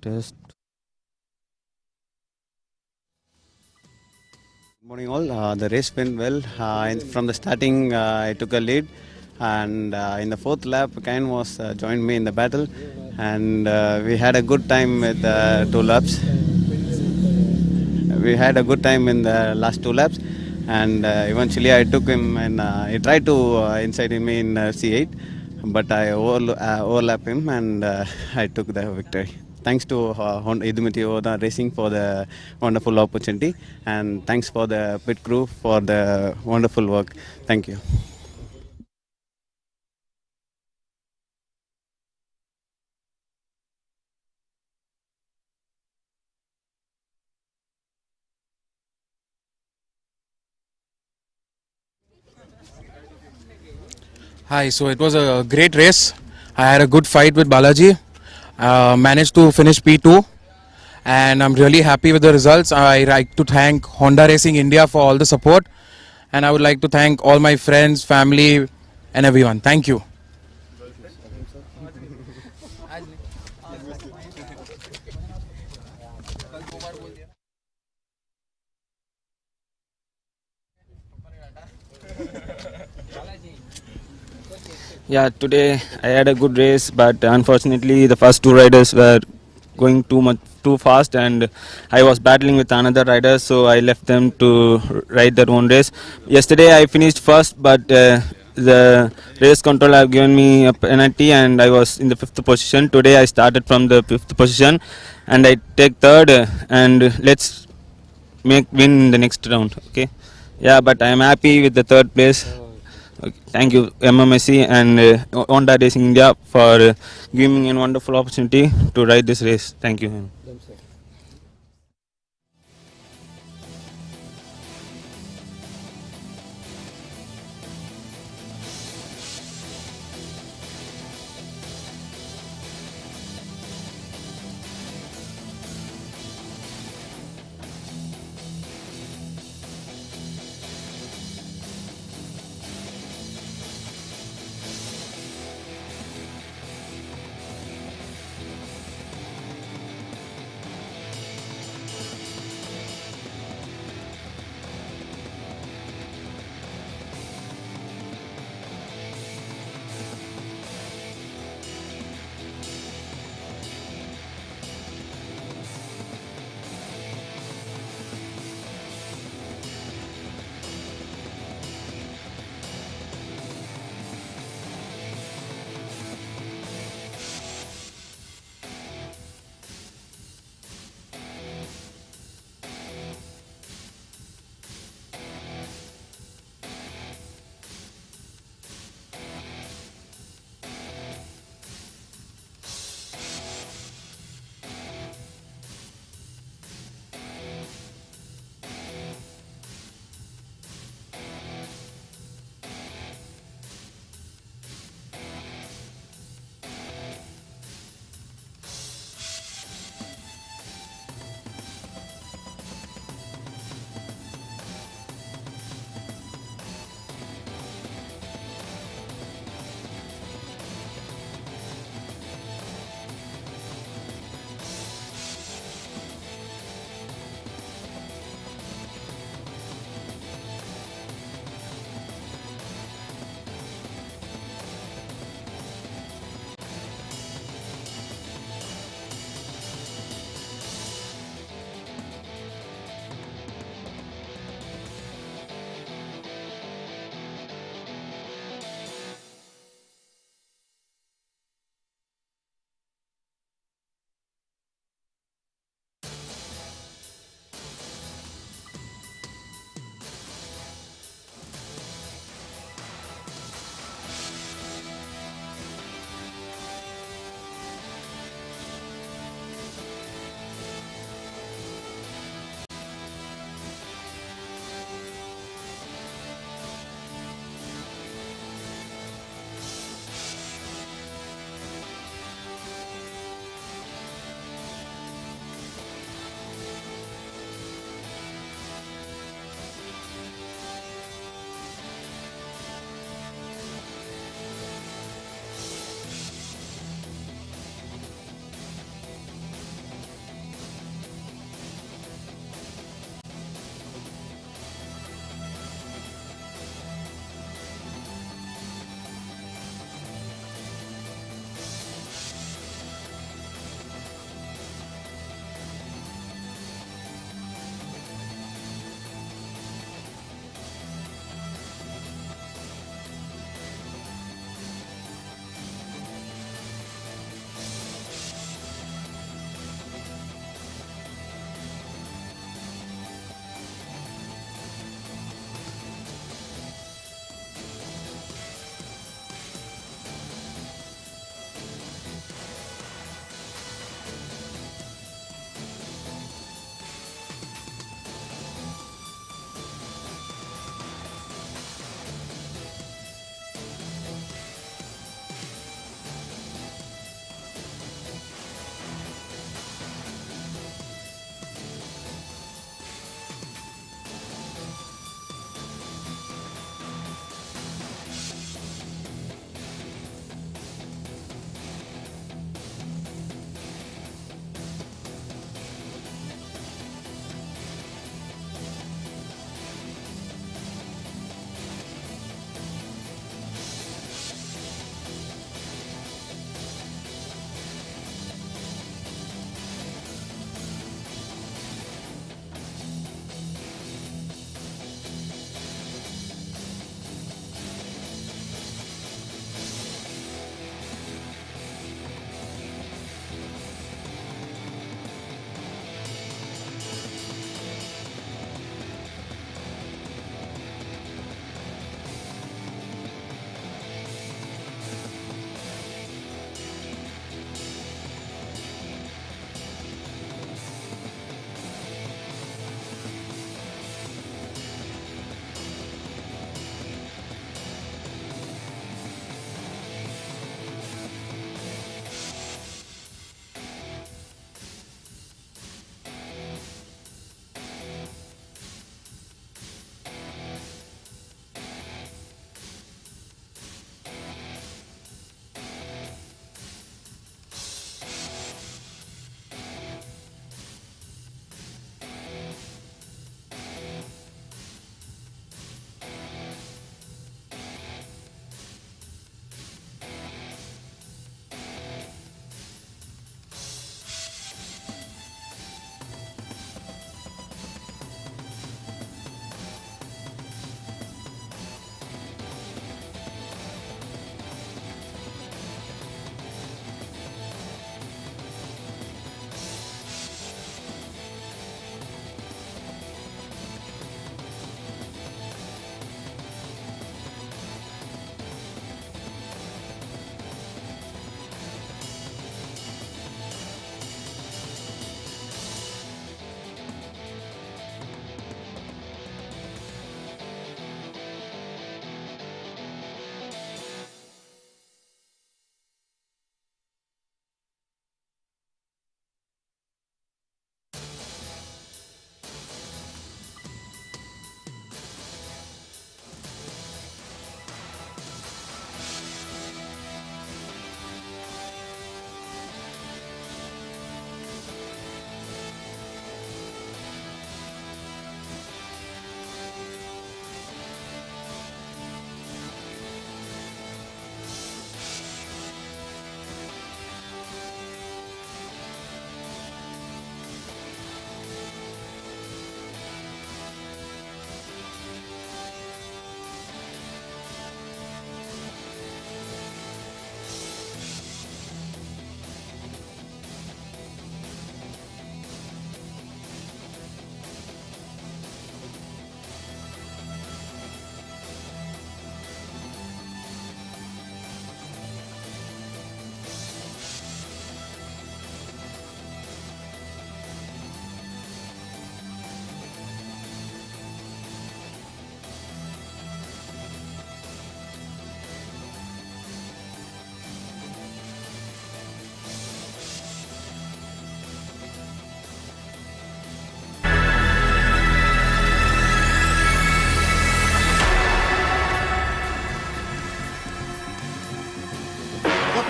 Test. Good morning, all. The race went well. From the starting, I took a lead, and in the fourth lap, Kain was joined me in the battle, and we had a good time with 2 laps. We had a good time in the last 2 laps, and eventually I took him, and he tried to inside me in C8, but I overlapped him, and I took the victory. Thanks to Idumiti Oda Racing for the wonderful opportunity, and thanks for the pit crew for the wonderful work. Thank you. Hi, so it was a great race. I had a good fight with Balaji, managed to finish P2, and I'm really happy with the results. I like to thank Honda Racing India for all the support, and I would like to thank all my friends, family, and everyone. Thank you. Yeah, today I had a good race, but unfortunately the first two riders were going too fast, and I was battling with another rider, so I left them to ride their own race. Yesterday I finished first, but the race control have given me a penalty, and I was in the 5th position. Today I started from the 5th position, and I take third, and let's win in the next round. Okay, yeah, but I am happy with the third place. Okay, thank you MMSC and Honda Racing India for giving me a wonderful opportunity to ride this race. Thank you.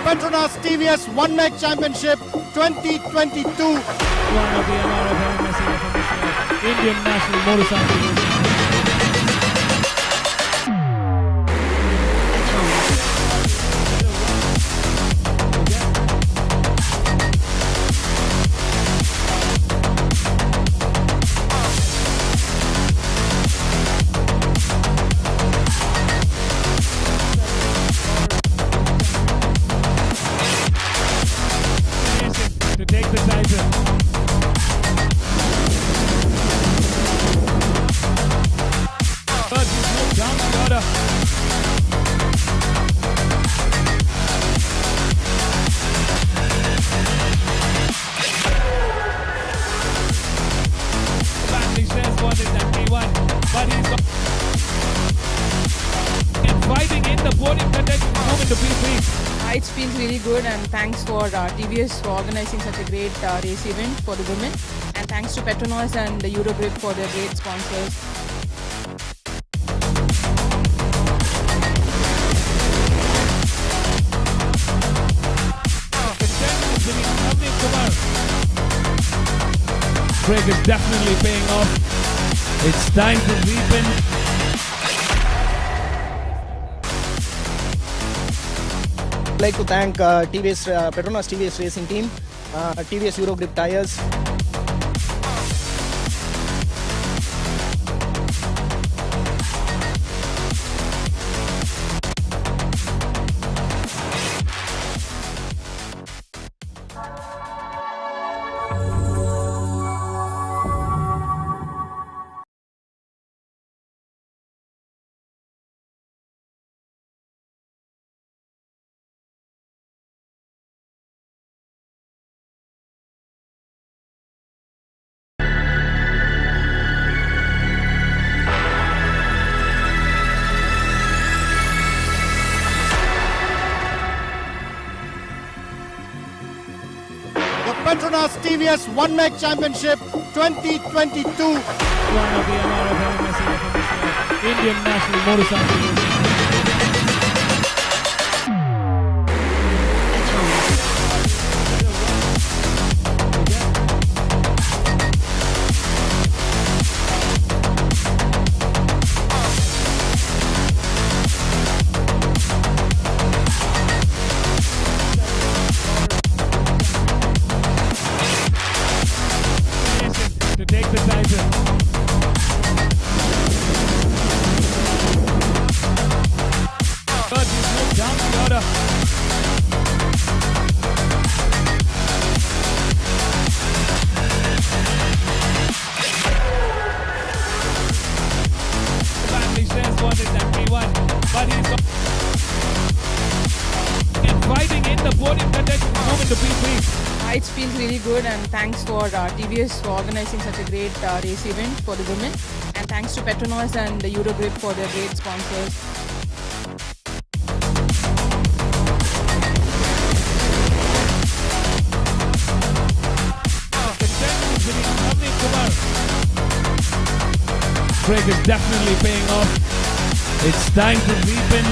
Petronas TVS One Meg Championship 2022. One of the MRF MMSC fmsci Indian National Motorcycle. To take the title. But he's moved down the order. Family shares what is that K1, but he's got and fighting in the podium contention to move into P3. It feels really good, and thanks for TVS for organizing such a great race event for the women, and thanks to Petronas and the Eurogrip for their great sponsors. Break is definitely paying off. It's time to reap in. I'd like to thank Petronas TVS racing team, TVS Eurogrip tires. Petronas TVS One Meg Championship 2022. One of the MRF MMSC fmsci Indian National Motorcycle. To take the title. But he's moved down the order. Family shares what is that K1, but he's got and fighting in the podium contention to move into P3. It feels really good, and thanks for TVS for organizing such a great race event for the women, and thanks to Petronas and the Eurogrip for their great sponsors. Break is definitely paying off. It's time to reap in.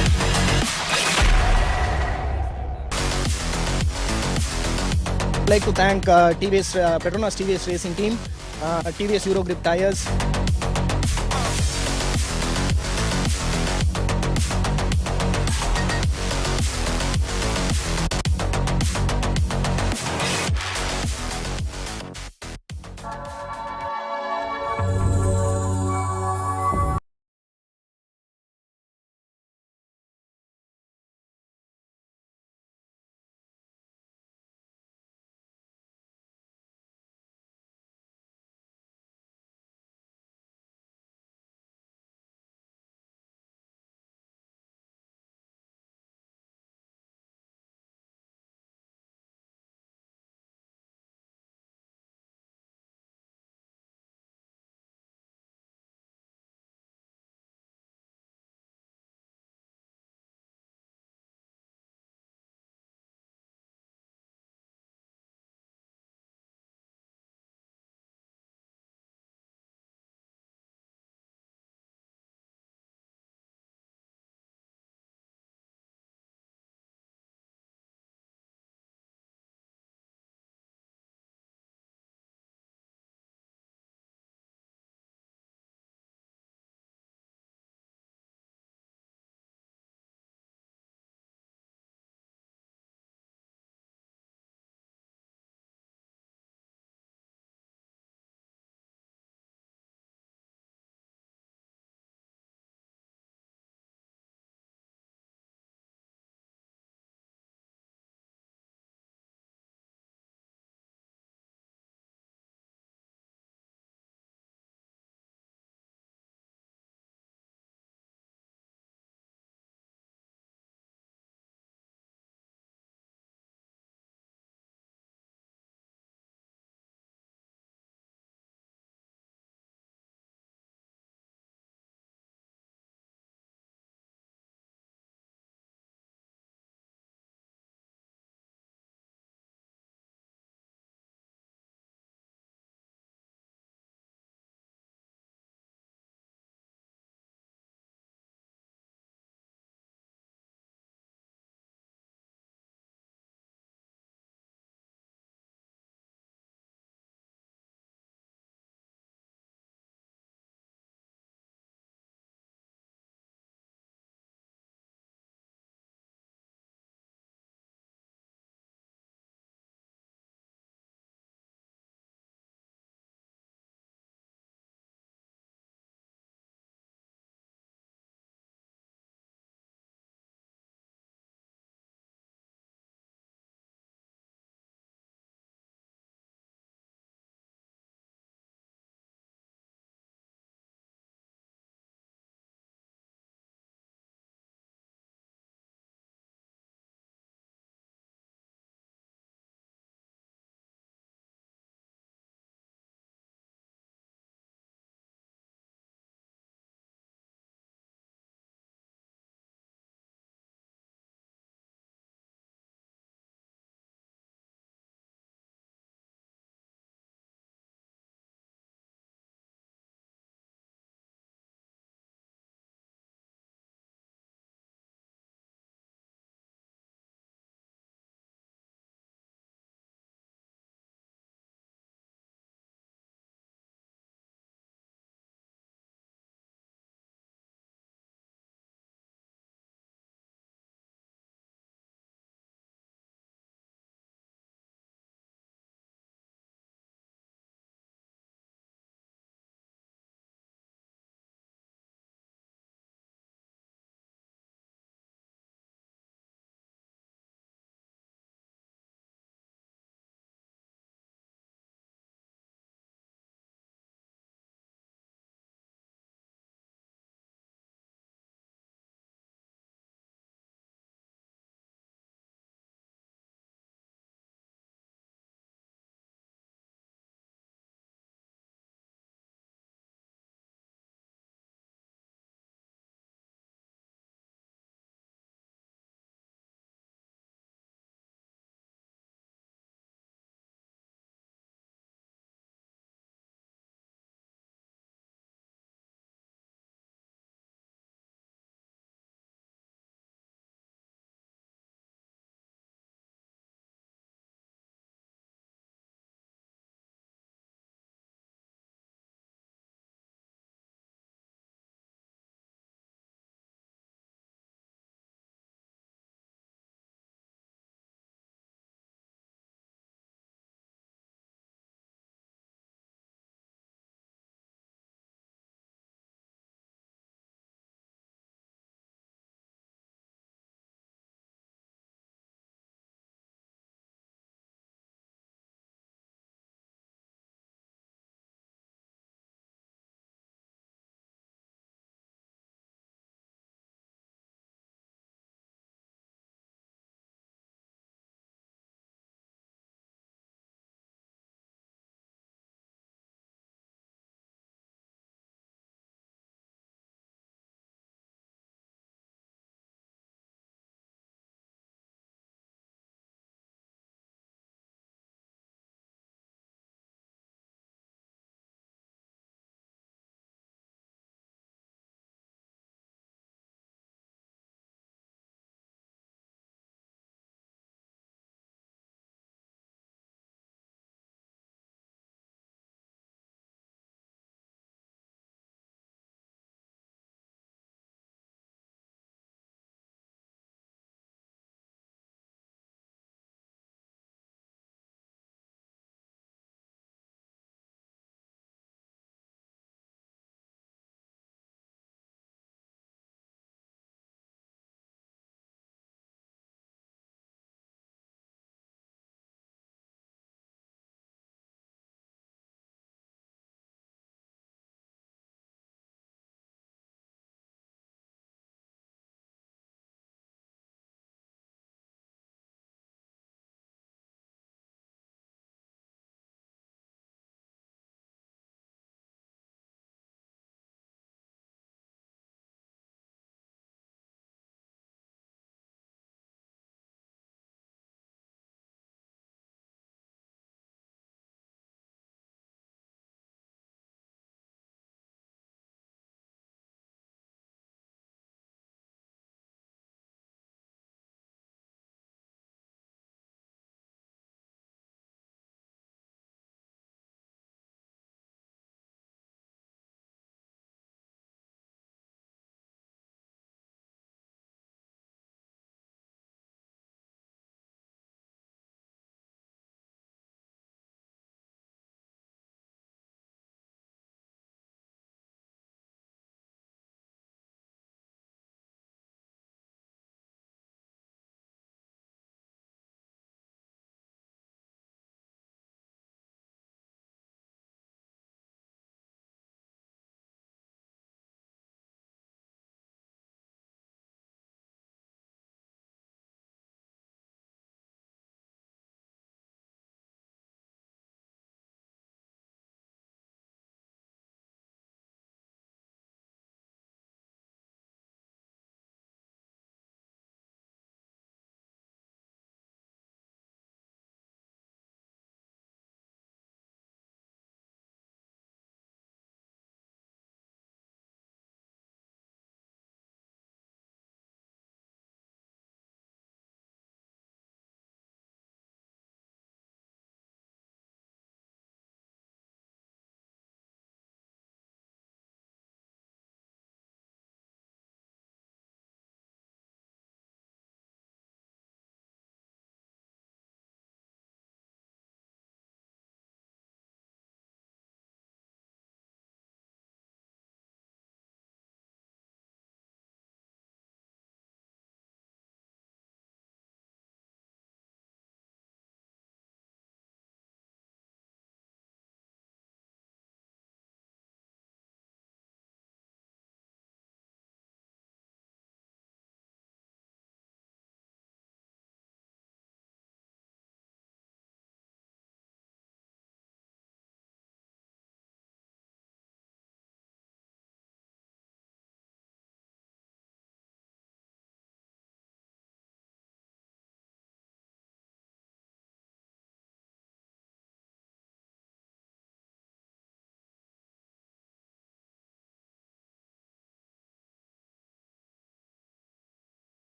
I'd like to thank Petronas TVS racing team, TVS Eurogrip tires.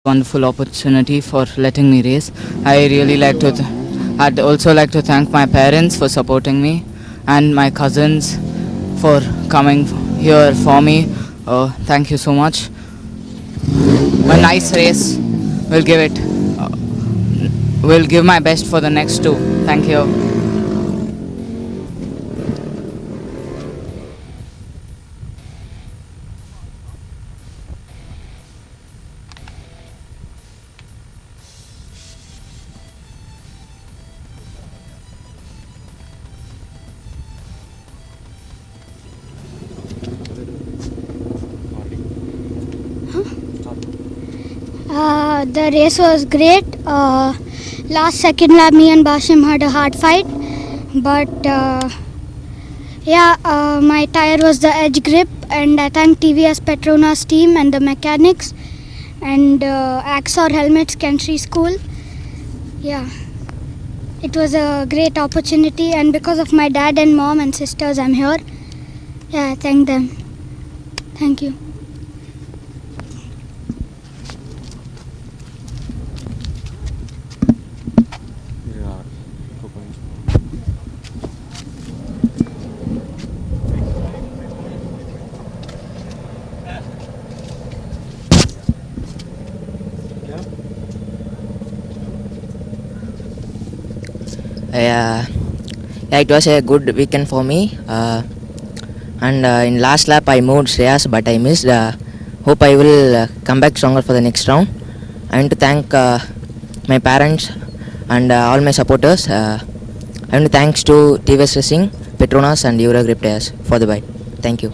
Wonderful opportunity for letting me race. I really like to. I'd also like to thank my parents for supporting me, and my cousins for coming here for me. Thank you so much. A nice race. We'll give it. Will give my best for the next two. Thank you. The race was great. Last second lap, me and Bashim had a hard fight, but my tire was the edge grip, and I thank TVS Petronas team and the mechanics and Axor Helmets Kentry School. Yeah, it was a great opportunity, and because of my dad and mom and sisters, I'm here. Yeah, I thank them. Thank you. Yeah, it was a good weekend for me. And in last lap I moved Shreyas, but I missed. Hope I will come back stronger for the next round. I want to thank my parents and all my supporters. I want to thanks to TVS Racing, Petronas and Eurogrip Tires for the bike. Thank you.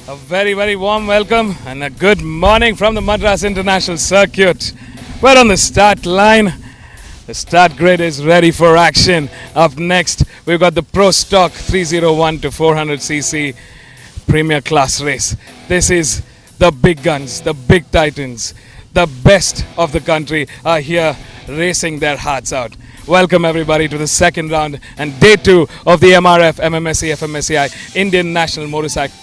A very, very warm welcome and a good morning from the Madras International Circuit. We're on the start line. The start grid is ready for action. Up next, we've got the Pro Stock 301 to 400cc Premier Class race. This is the big guns, the big titans, the best of the country are here racing their hearts out. Welcome everybody to the second round and day 2 of the MRF MMSC fmsci Indian National Motorcycle.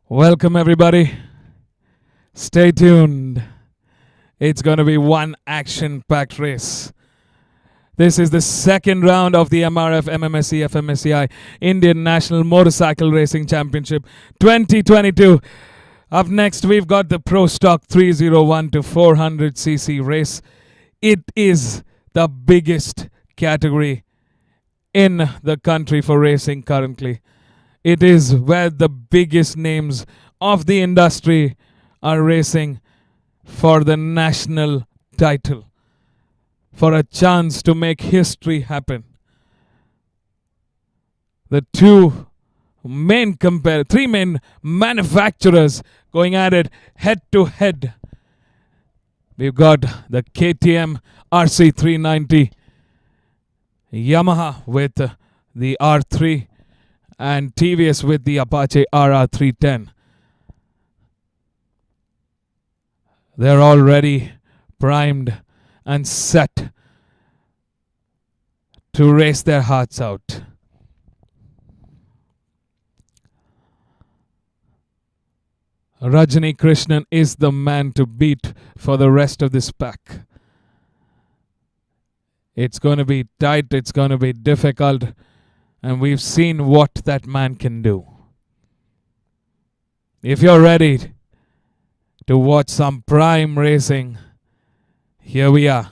Welcome everybody. Stay tuned. It's going to be one action-packed race. This is the second round of the MRF MMSC fmsci Indian National Motorcycle Racing Championship 2022. Up next, we've got the Pro Stock 301 to 400cc race. It is the biggest category in the country for racing currently. It is where the biggest names of the industry are racing for the national title, for a chance to make history happen. The three main manufacturers going at it head to head. We've got the KTM RC390, Yamaha with the R3, and TVS with the Apache RR310. They're already primed and set to race their hearts out. Rajani Krishnan is the man to beat for the rest of this pack. It's going to be tight, it's going to be difficult, and we've seen what that man can do. If you're ready to watch some prime racing, here we are.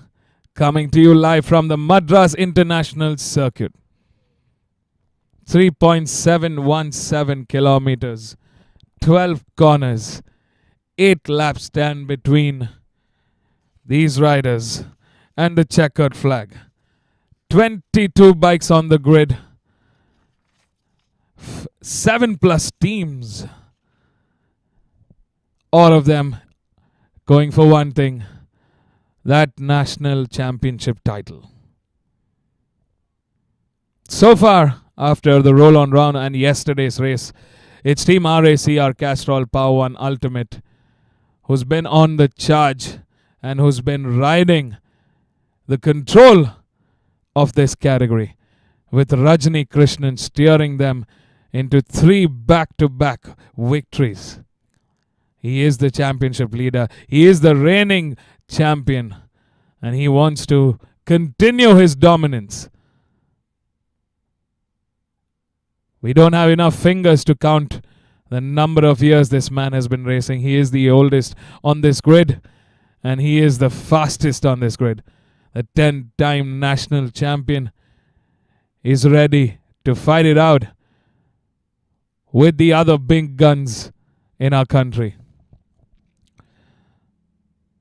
Coming to you live from the Madras International Circuit. 3.717 kilometers, 12 corners, 8 laps stand between these riders and the checkered flag. 22 bikes on the grid, 7+ teams, all of them going for one thing, that national championship title. So far, after the roll-on round and yesterday's race, it's Team RACR Castrol Power One Ultimate who's been on the charge and who's been riding the control of this category, with Rajni Krishnan steering them into 3 back-to-back victories. He is the championship leader. He is the reigning champion, and he wants to continue his dominance. We don't have enough fingers to count the number of years this man has been racing. He is the oldest on this grid, and he is the fastest on this grid. The 10-time national champion is ready to fight it out with the other big guns in our country.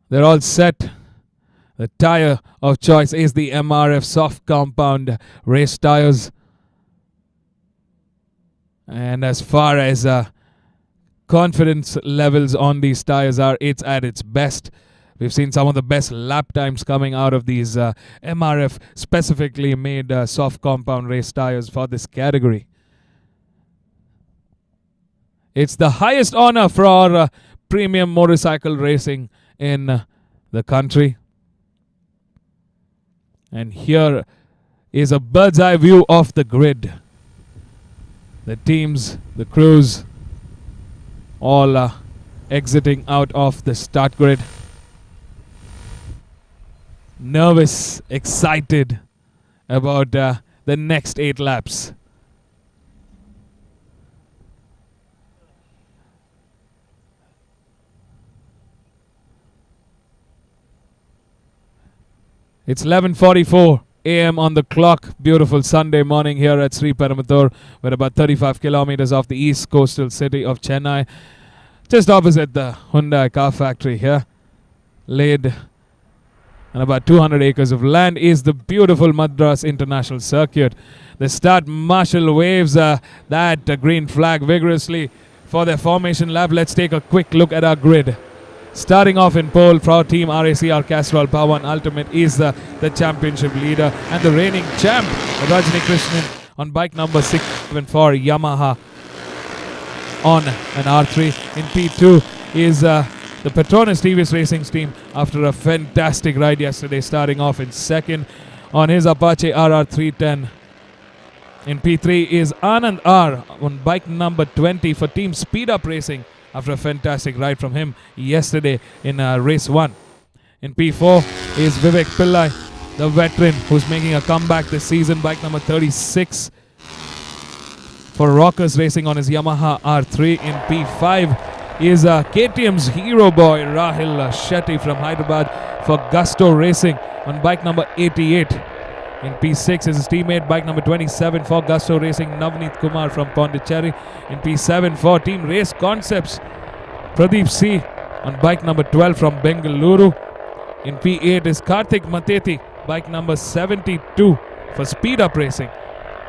They're all set. The tire of choice is the MRF soft compound race tires. And as far as confidence levels on these tires are, it's at its best. We've seen some of the best lap times coming out of these MRF specifically made soft compound race tires for this category. It's the highest honor for premium motorcycle racing in the country. And here is a bird's eye view of the grid. The teams, the crews, all exiting out of the start grid. Nervous, excited about the next 8 laps. It's 11:44 a.m. on the clock. Beautiful Sunday morning here at Sri Peramathur. We're about 35 kilometers off the east coastal city of Chennai. Just opposite the Hyundai car factory here. Laid on about 200 acres of land is the beautiful Madras International Circuit. The start marshal waves that green flag vigorously for their formation lap. Let's take a quick look at our grid. Starting off in pole for Team RACR Castrol Power One Ultimate is the championship leader and the reigning champ, Rajni Krishnan, on bike number 6 for Yamaha on an R3. In P2 is the Petronas TVS Racing team after a fantastic ride yesterday, starting off in second on his Apache RR310. In P3 is Anand R on bike number 20 for Team Speed Up Racing, after a fantastic ride from him yesterday in race 1. In P4 is Vivek Pillai, the veteran who's making a comeback this season, bike number 36 for Rockers Racing on his Yamaha R3. In P5 is KTM's hero boy Rahil Shetty from Hyderabad for Gusto Racing on bike number 88. In P6 is his teammate, bike number 27 for Gusto Racing, Navneet Kumar from Pondicherry. In P7 for Team Race Concepts, Pradeep C on bike number 12 from Bengaluru. In P8 is Karthik Mateti, bike number 72 for Speed Up Racing.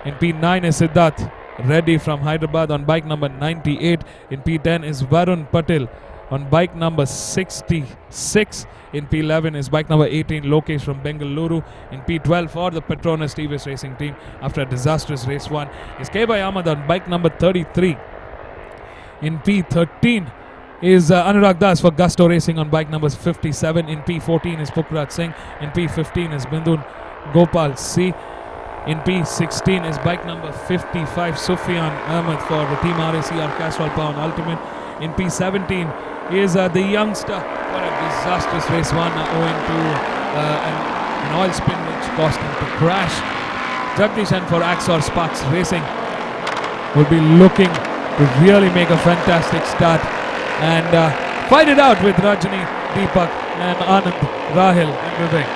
In P9 is Siddharth Reddy from Hyderabad on bike number 98. In P10 is Varun Patel on bike number 66. In P11 is bike number 18, Lokesh from Bengaluru. In P12 for the Petronas TVS Racing team after a disastrous race 1 is K-Bhai Ahmad on bike number 33. In P13 is Anurag Das for Gusto Racing on bike number 57. In P14 is Pukrat Singh. In P15 is Bindun Gopal C. In P16 is bike number 55, Sufyan Ahmed for the Team RACR Castrol Power Ultimate. In P17 is the youngster for a disastrous race 1 owing to an oil spin which caused him to crash. Jagdishan for Axor Sparks Racing will be looking to really make a fantastic start and fight it out with Rajni, Deepak and Anand, Rahil and Vivek.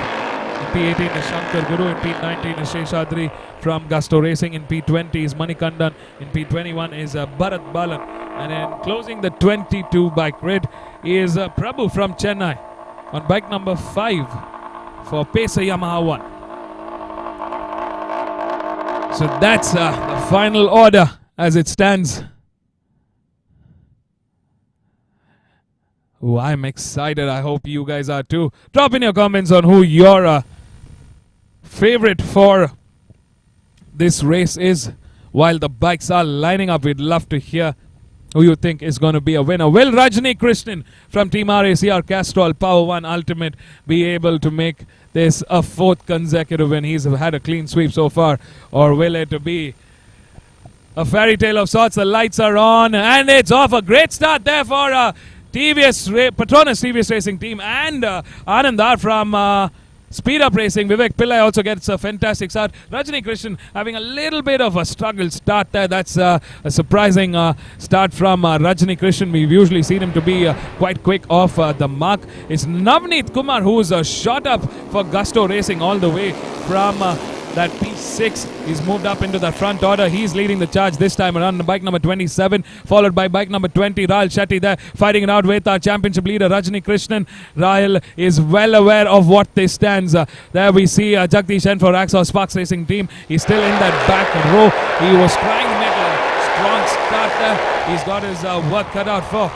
In P18 is Shankar Guru. In P19 is Sheshadri from Gusto Racing. In P20 is Manikandan. In P21 is Bharat Balan. And then closing the 22 bike grid is Prabhu from Chennai on bike number 5 for Pacer Yamaha 1. So that's the final order as it stands. Oh, I'm excited. I hope you guys are too. Drop in your comments on who your favorite for this race is. While the bikes are lining up, we'd love to hear who you think is going to be a winner. Will Rajni Krishnan from Team RACR Castrol Power 1 Ultimate be able to make this a 4th consecutive win? He's had a clean sweep so far. Or will it be a fairy tale of sorts? The lights are on and it's off. A great start there for Petronas TVS Racing Team and Anandar from Speed Up Racing. Vivek Pillai also gets a fantastic start. Rajni Krishnan having a little bit of a struggle start there. That's a surprising start from Rajni Krishnan. We've usually seen him to be quite quick off the mark. It's Navneet Kumar who's shot up for Gusto Racing all the way from that P6. He's moved up into the front order. He's leading the charge this time around. Bike number 27, followed by bike number 20, Rahul Shetty there, fighting it out with our championship leader, Rajni Krishnan. Rahul is well aware of what this stands. There we see Jagdish N for Axos Sparks Racing Team. He's still in that back row. He was trying to make a strong start there. He's got his work cut out for.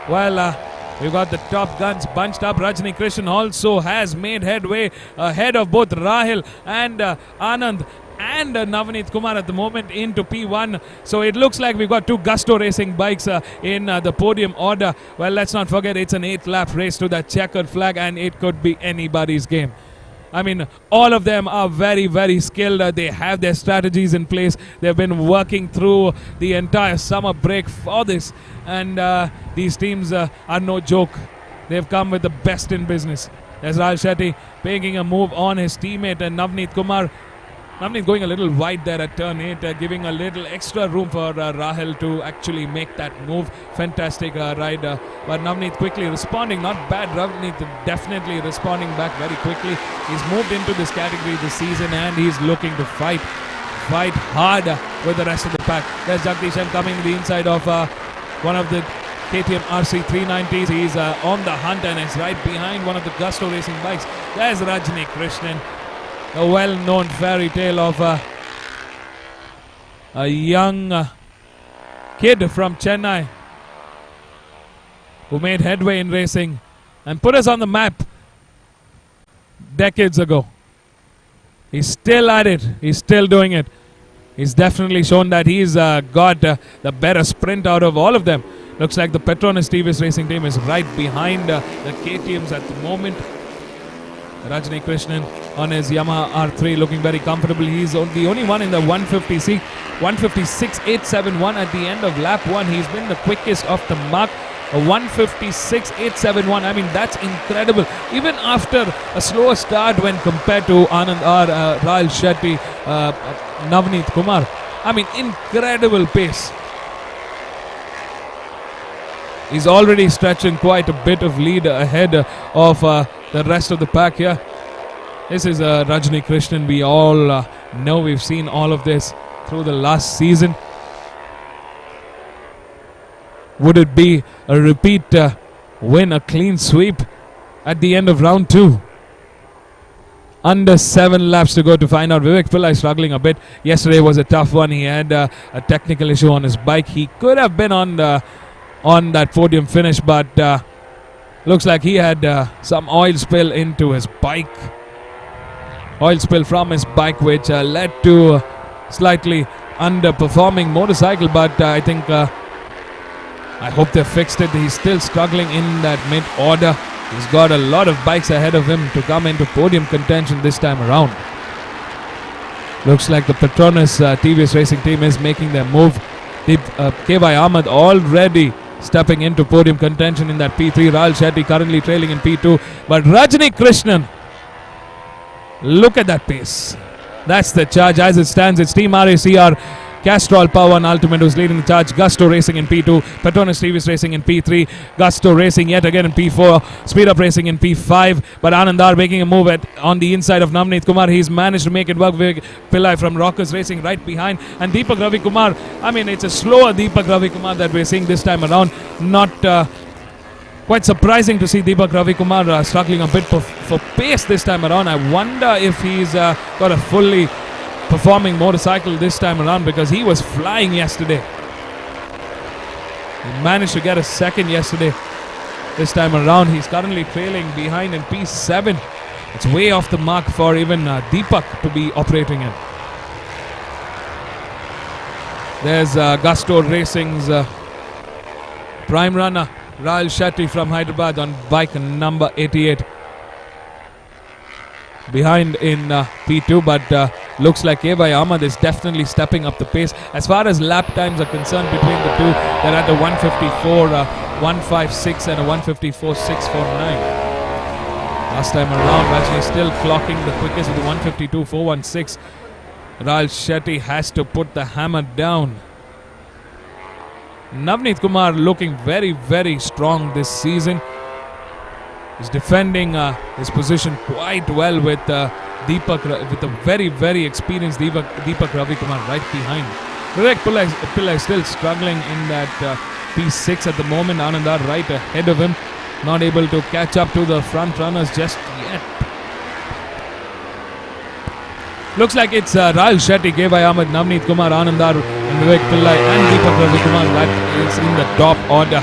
Well, we've got the top guns bunched up. Rajni Krishnan also has made headway ahead of both Rahul and Anand and Navneet Kumar at the moment into P1. So it looks like we've got 2 Gusto Racing bikes in the podium order. Well, let's not forget it's an 8-lap race to that checkered flag and it could be anybody's game. I mean, all of them are very, very skilled. They have their strategies in place. They've been working through the entire summer break for this. And these teams are no joke. They've come with the best in business. There's Rahul Shetty making a move on his teammate and Navneet Kumar. Navneet going a little wide there at turn 8, giving a little extra room for Rahul to actually make that move. Fantastic ride. But Navneet quickly responding. Not bad. Navneet definitely responding back very quickly. He's moved into this category this season and he's looking to fight hard with the rest of the pack. There's Jagdish M coming to the inside of one of the KTM RC 390s. He's on the hunt and is right behind one of the Gusto Racing bikes. There's Rajni Krishnan. A well-known fairy tale of a young kid from Chennai who made headway in racing and put us on the map decades ago. He's still at it. He's still doing it. He's definitely shown that he's got the better sprint out of all of them. Looks like the Petronas TVS Racing Team is right behind the KTMs at the moment. Rajni Krishnan on his Yamaha R3 looking very comfortable. He's the only one in the 150C, 156.871 at the end of lap 1. He's been the quickest off the mark. A 156.871. I mean, that's incredible. Even after a slower start when compared to Anand or Rahul Shetty, Navneet Kumar. I mean, incredible pace. He's already stretching quite a bit of lead ahead of the rest of the pack here. This is Rajni Krishnan. We all know, we've seen all of this through the last season. Would it be a repeat win, a clean sweep at the end of round 2? Under 7 laps to go to find out. Vivek Pillai struggling a bit. Yesterday was a tough one. He had a technical issue on his bike. He could have been on that podium finish, but looks like he had some oil spill into his bike. Oil spill from his bike, which led to slightly underperforming motorcycle, but I think I hope they fixed it. He's still struggling in that mid-order. He's got a lot of bikes ahead of him to come into podium contention this time around. Looks like the Petronas TVS Racing Team is making their move. KY Ahmed already stepping into podium contention in that P3. Rahul Shetty currently trailing in P2. But Rajni Krishnan, look at that pace. That's the charge as it stands. It's Team RACR Castrol Power and Ultimate who's leading the charge. Gusto Racing in P2. Petronas TVS Racing in P3. Gusto Racing yet again in P4. Speed Up Racing in P5. But Anandar making a move on the inside of Navneet Kumar. He's managed to make it work with Pillai from Rockers Racing right behind. And Deepak Ravi Kumar, I mean, it's a slower Deepak Ravi Kumar that we're seeing this time around. Not quite surprising to see Deepak Ravi Kumar struggling a bit for pace this time around. I wonder if he's got a fully performing motorcycle this time around, because he was flying yesterday. He managed to get a second yesterday. This time around, he's currently trailing behind in P7. It's way off the mark for even Deepak to be operating in. There's Gusto Racing's prime runner, Rahul Shetty from Hyderabad on bike number 88. Behind in P2, but looks like K.Y. Ahmad is definitely stepping up the pace. As far as lap times are concerned between the two, they're at a 154, 156 and a 154, 649. Last time around, actually still clocking the quickest with the 152, 416. Rahul Shetty has to put the hammer down. Navneet Kumar looking very, very strong this season. He's defending his position quite well with Deepak, with a very, very experienced Deepak Ravi Kumar right behind. Vivek Pillai still struggling in that P6 at the moment. Anandar right ahead of him, not able to catch up to the front runners just yet. Looks like it's Rahul Shetty, K.Y. Ahmed, Navneet Kumar, Anandar, and Vivek Pillai and Deepak Ravi Kumar that is in the top order.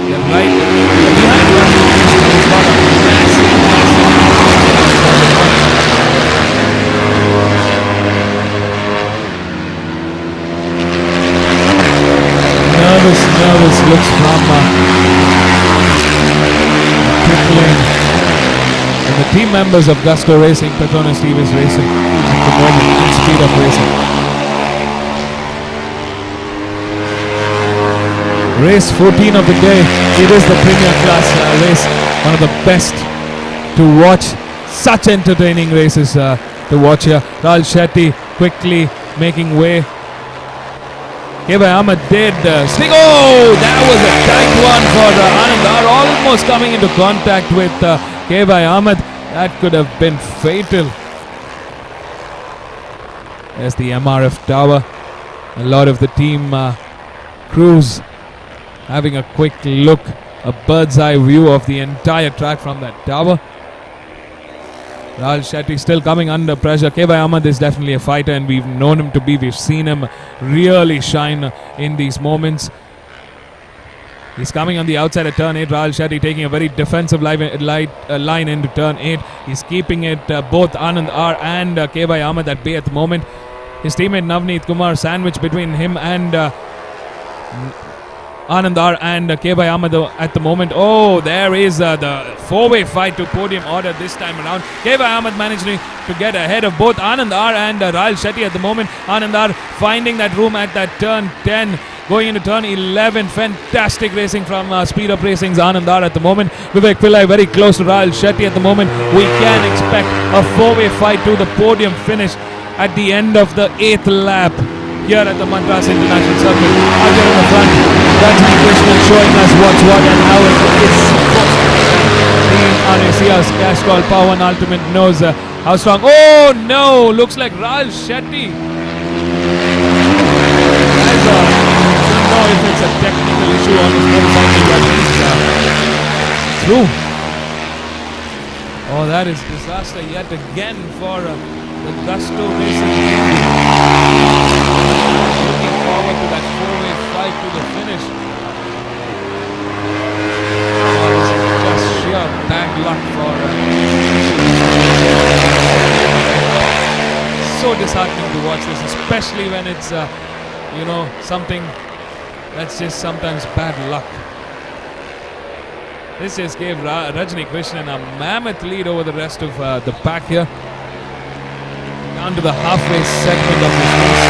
They're right behind nervous looks from Trickling and the team members of Gusto Racing, Petronas TVS Racing at the moment, and Speed Up Racing. Race 14 of the day. It is the premier class race, one of the best to watch. Such entertaining races to watch here. Rahul Shetty quickly making way. K.Y. Ahmed did sting. Oh, that was a tight one for Anandar, almost coming into contact with K.Y. Ahmed. That could have been fatal. There's the MRF tower. A lot of the team crews having a quick look, a bird's eye view of the entire track from that tower. Rahul Shetty still coming under pressure. K.Y. Ahmed is definitely a fighter, and we've known him to be. We've seen him really shine in these moments. He's coming on the outside of turn 8. Rahul Shetty taking a very defensive line into turn 8. He's keeping it both Anand R and K.Y. Ahmed at bay at the moment. His teammate Navneet Kumar sandwiched between him and Anandar and K.Y. Ahmed at the moment. Oh, there is the four-way fight to podium order this time around. K.Y. Ahmed managing to get ahead of both Anandar and Rahul Shetty at the moment. Anandar finding that room at that turn 10. Going into turn 11. Fantastic racing from Speed Up Racing's Anandar at the moment. Vivek Pillai very close to Rahul Shetty at the moment. We can expect a four-way fight to the podium finish at the end of the 8th lap here at the Madras International Circuit. Out here in the front, Rajni Krishnan showing us what's what and how it is supposed to be. Team RACR's Castrol Power and Ultimate knows how strong. Oh no! Looks like Rahul Shetty. I don't know if it's a technical issue on his motorcycle, but he's through. Oh, that is disaster yet again for the Gusto Racing team. Looking forward to that four-way fight to the finish. Oh, this is just sheer bad luck for so disheartening to watch this, especially when it's something that's just sometimes bad luck. This just gave Rajni Krishnan a mammoth lead over the rest of the pack here. Down to the halfway segment of this race.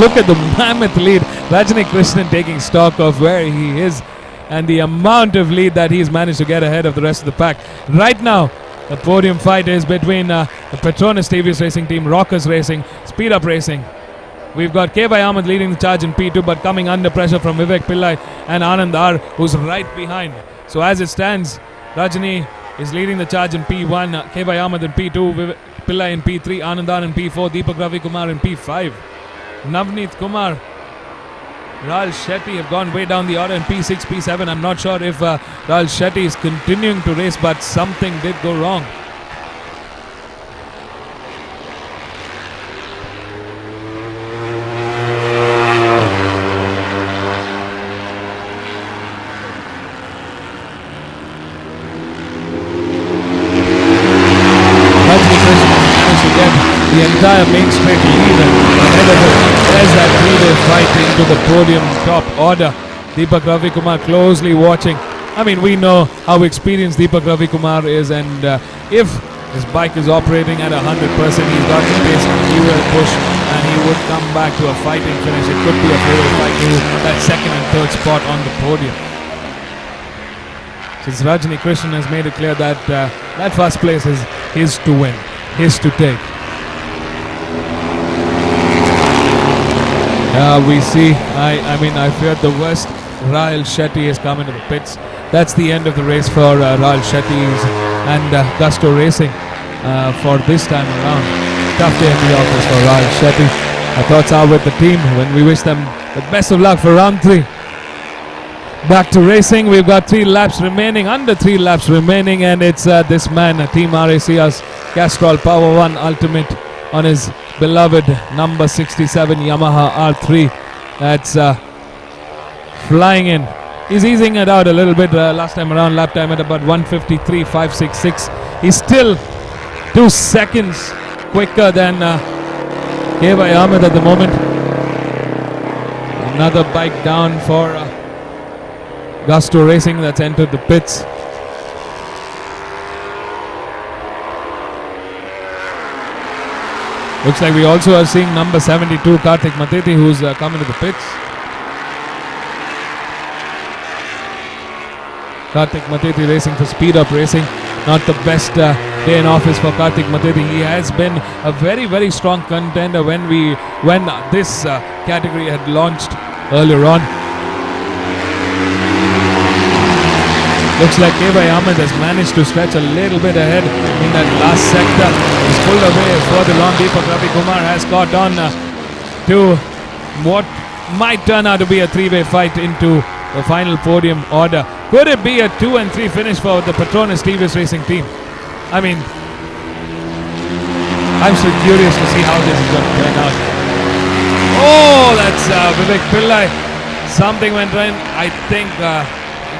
Look at the mammoth lead. Rajni Krishnan taking stock of where he is and the amount of lead that he's managed to get ahead of the rest of the pack. Right now, the podium fight is between the Petronas TVS Racing team, Rockers Racing, Speed Up Racing. We've got K.Y. Ahmed leading the charge in P2, but coming under pressure from Vivek Pillai and Anand R, who's right behind. So as it stands, Rajani is leading the charge in P1, K.Y. Ahmed in P2, Vivek Pillai in P3, Anand R in P4, Deepak Ravi Kumar in P5. Navneet Kumar, Rahul Shetty have gone way down the order in P6, P7. I'm not sure if Rahul Shetty is continuing to race, but something did go wrong. The entire main straight lead ahead of it. There's that three-way fight into the podium top order. Deepak Ravi Kumar closely watching. I mean, we know how experienced Deepak Ravi Kumar is, and if his bike is operating at 100%, he's got the pace, he will push, and he would come back to a fighting finish. It could be a four-way fight to that second and third spot on the podium. Since Rajani Krishnan has made it clear that that first place is his to win, his to take. We see, I feared the worst. Rahul Shetty has come into the pits. That's the end of the race for Rahul Shetty's and Gusto Racing for this time around. Tough day at the office for Rahul Shetty. Our thoughts are with the team when we wish them the best of luck for round 3. Back to racing. We've got 3 laps remaining, under 3 laps remaining, and it's this man, Team RAC's Castrol Power One Ultimate on his beloved number 67 Yamaha R3. That's flying in. He's easing it out a little bit. Last time around, lap time at about 1:53.566. He's still 2 seconds quicker than K.Y. Ahmed at the moment. Another bike down for Gusto Racing that's entered the pits. Looks like we also are seeing number 72 Karthik Mateti, who's coming to the pits. Karthik Mateti racing for Speed Up Racing. Not the best day in office for Karthik Mateti. He has been a very, very strong contender when this category had launched earlier on. Looks like K.Y. Ahmed has managed to stretch a little bit ahead in that last sector. He's pulled away further on. Deepak Ravi Kumar has got on to what might turn out to be a 3-way fight into the final podium order. Could it be a 2 and 3 finish for the Petronas TVS Racing team? I mean, I'm still curious to see how this is going to turn out. Oh, that's Vivek Pillai. Something went wrong. I think he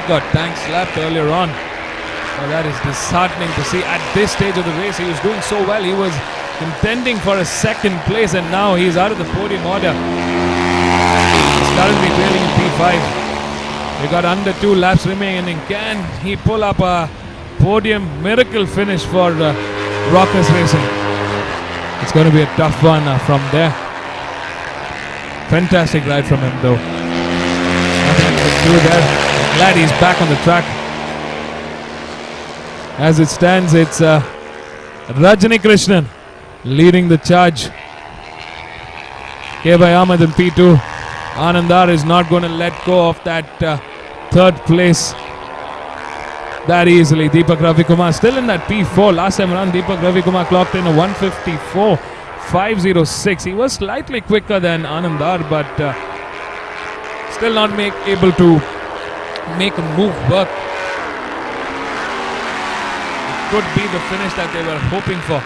got tank slapped earlier on. Oh, that is disheartening to see. At this stage of the race, he was doing so well. He was contending for a second place, and now he's out of the podium order. He's currently trailing in P5. We got under 2 laps remaining. Can he pull up a podium miracle finish for Rockers Racing? It's going to be a tough one from there. Fantastic ride from him though. Nothing to do there. Glad he's back on the track. As it stands, it's Rajani Krishnan leading the charge. K.Y. Ahmed in P2. Anandar is not going to let go of that third place that easily. Deepak Ravi Kumar still in that P4. Last time around, Deepak Ravi Kumar clocked in a 1:54.506. He was slightly quicker than Anandar, but still not able to make a move work. It could be the finish that they were hoping for.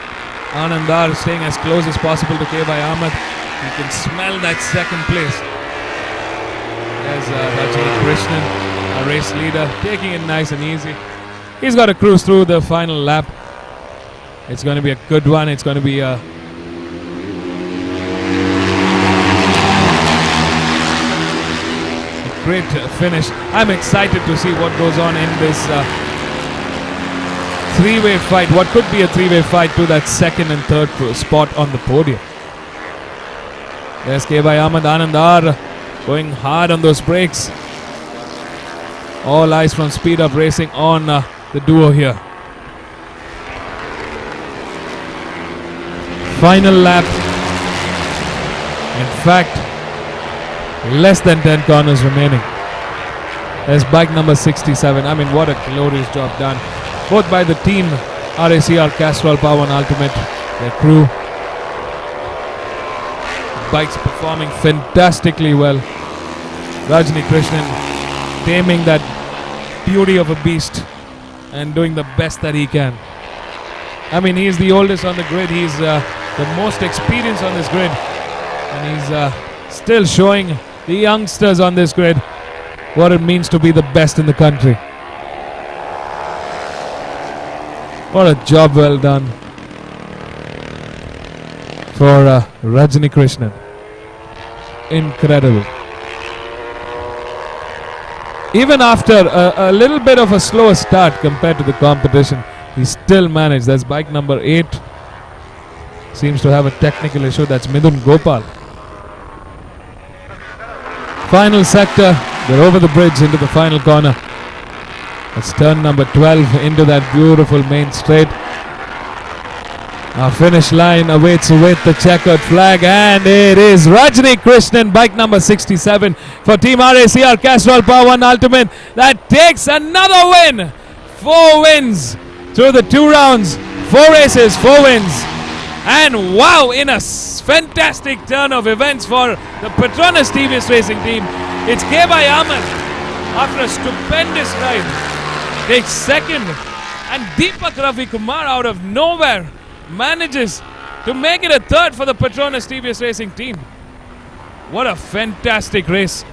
Anandar staying as close as possible to K.Y. Ahmed. You can smell that second place. There's Rajani Krishnan, a race leader, taking it nice and easy. He's got to cruise through the final lap. It's going to be a good one. It's going to be a great finish. I'm excited to see what goes on in this 3-way fight. What could be a 3-way fight to that second and third spot on the podium. There's K.Y. Ahmed, Anandar going hard on those brakes. All eyes from Speed Up Racing on the duo here. Final lap. In fact, less than 10 corners remaining. There's bike number 67. I mean, what a glorious job done. Both by the team, RACR Castrol Power and Ultimate, their crew. Bikes performing fantastically well. Rajni Krishnan taming that beauty of a beast and doing the best that he can. I mean, he is the oldest on the grid. He's the most experienced on this grid. And he's still showing the youngsters on this grid what it means to be the best in the country. What a job well done for Rajni Krishnan. Incredible. Even after a little bit of a slower start compared to the competition, he still managed. That's bike number 8. Seems to have a technical issue. That's Midun Gopal. Final sector. They're over the bridge into the final corner. That's turn number 12 into that beautiful main straight. Our finish line awaits with the checkered flag, and it is Rajni Krishnan, bike number 67 for Team RACR Castrol Power One Ultimate, that takes another win. 4 wins through the 2 rounds, 4 races, 4 wins. And wow, in a fantastic turn of events for the Petronas TVS Racing team, it's Kebai Ahmed, after a stupendous ride, takes second, and Deepak Ravi Kumar out of nowhere manages to make it a third for the Petronas TVS Racing team. What a fantastic race.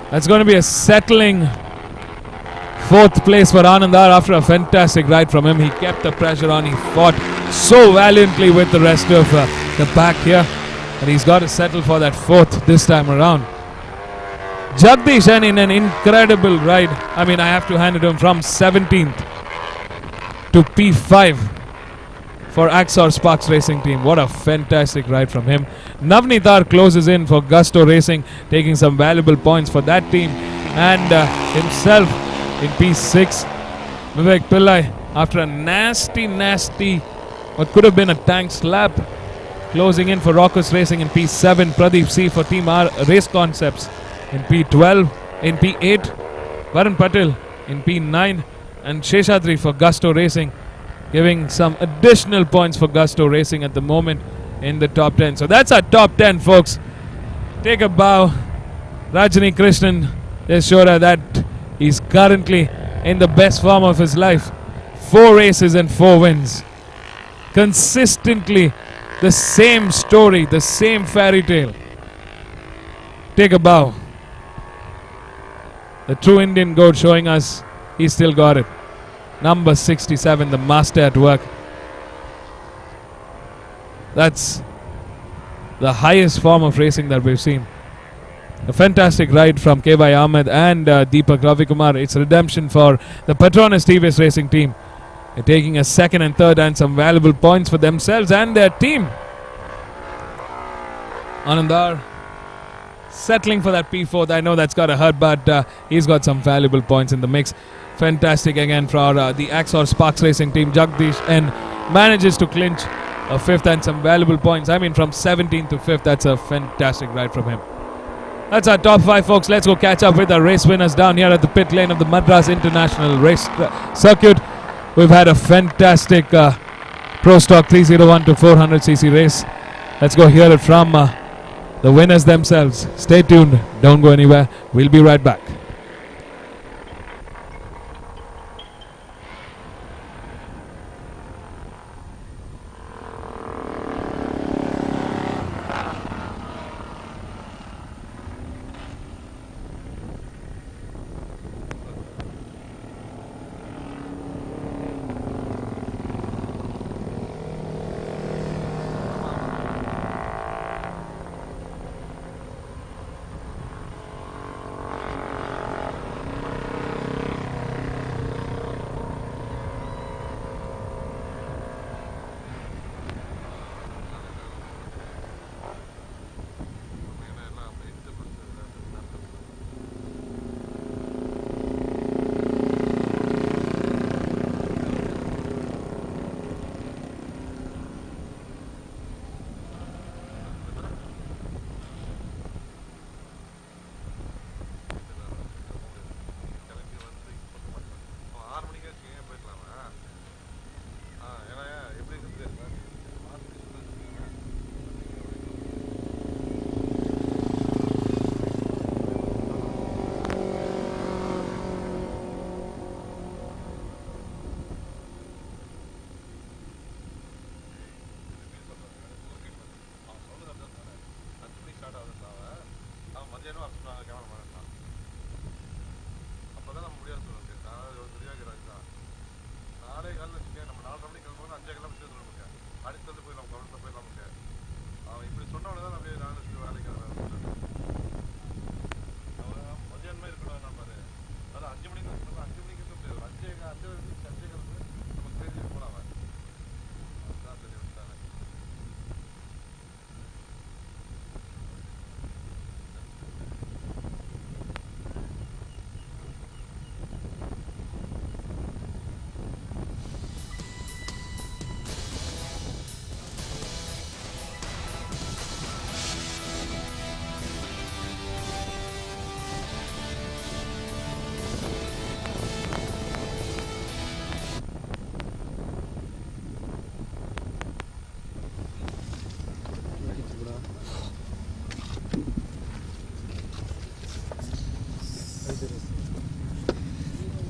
That's going to be a settling 4th place for Anandar after a fantastic ride from him. He kept the pressure on. He fought so valiantly with the rest of the pack here. And he's got to settle for that 4th this time around. Jagdish, and in an incredible ride. I mean, I have to hand it to him, from 17th to P5 for Axor Sparks Racing team. What a fantastic ride from him. Navnitar closes in for Gusto Racing, taking some valuable points for that team. And himself in P6. Vivek Pillai, after a nasty, what could have been a tank slap, closing in for Rockus Racing in P7. Pradeep C for Team R Race Concepts in P12. In P8, Varun Patel in P9. And Sheshadri for Gusto Racing, giving some additional points for Gusto Racing at the moment in the top 10. So that's our top 10, folks. Take a bow. Rajni Krishnan just showed her that he's currently in the best form of his life. 4 races and 4 wins. Consistently the same story, the same fairy tale. Take a bow. The true Indian goat showing us he still got it. Number 67, the master at work. That's the highest form of racing that we've seen. A fantastic ride from Kebai Ahmed and Deepak Ravikumar. It's redemption for the Petronas TVS Racing team. They're taking a 2nd and 3rd and some valuable points for themselves and their team. Anandar settling for that P4th. I know that's got to hurt, but he's got some valuable points in the mix. Fantastic again for the Axor Sparks Racing team. Jagdish and manages to clinch a 5th and some valuable points. I mean, from 17th to 5th, that's a fantastic ride from him. That's our top 5, folks. Let's go catch up with our race winners down here at the pit lane of the Madras International Race Circuit. We've had a fantastic Pro Stock 301 to 400cc race. Let's go hear it from the winners themselves. Stay tuned. Don't go anywhere. We'll be right back.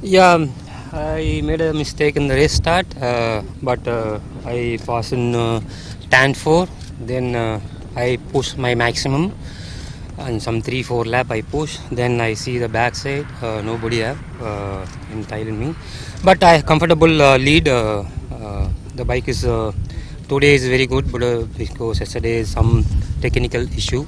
Yeah, I made a mistake in the race start, but I passed in tan 4. Then I pushed my maximum, and some 3-4 lap I push. Then I see the backside, nobody have in Thailand me, but I comfortable lead. The bike is today is very good, but because yesterday is some technical issue.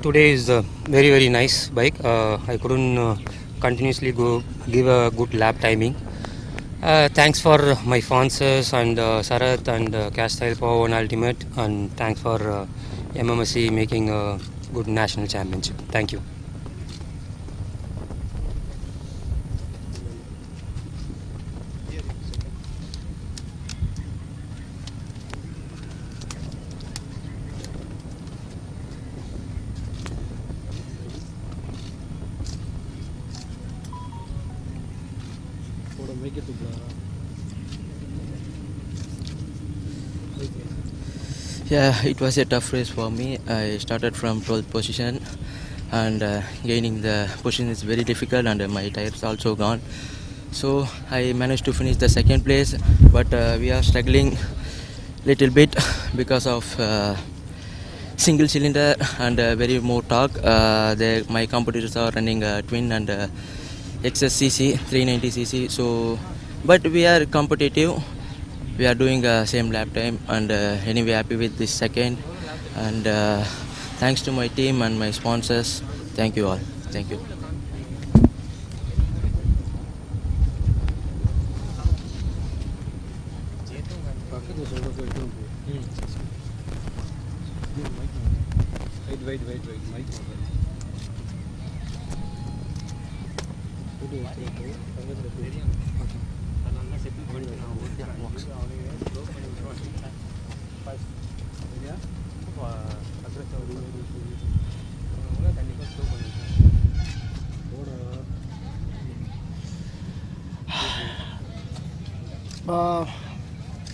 Today is very nice bike. I couldn't continuously go give a good lap timing. Thanks for my sponsors and Sarath and Castile Power One Ultimate, and thanks for MMSC making a good national championship. Thank you. Yeah, it was a tough race for me. I started from 12th position, and gaining the position is very difficult, and my tires also gone. So I managed to finish the second place, but we are struggling little bit because of single cylinder and very more torque. My competitors are running twin and XSCC 390cc. So, but we are competitive. We are doing same lap time, and anyway happy with this second, and thanks to my team and my sponsors. Thank you all. Thank you.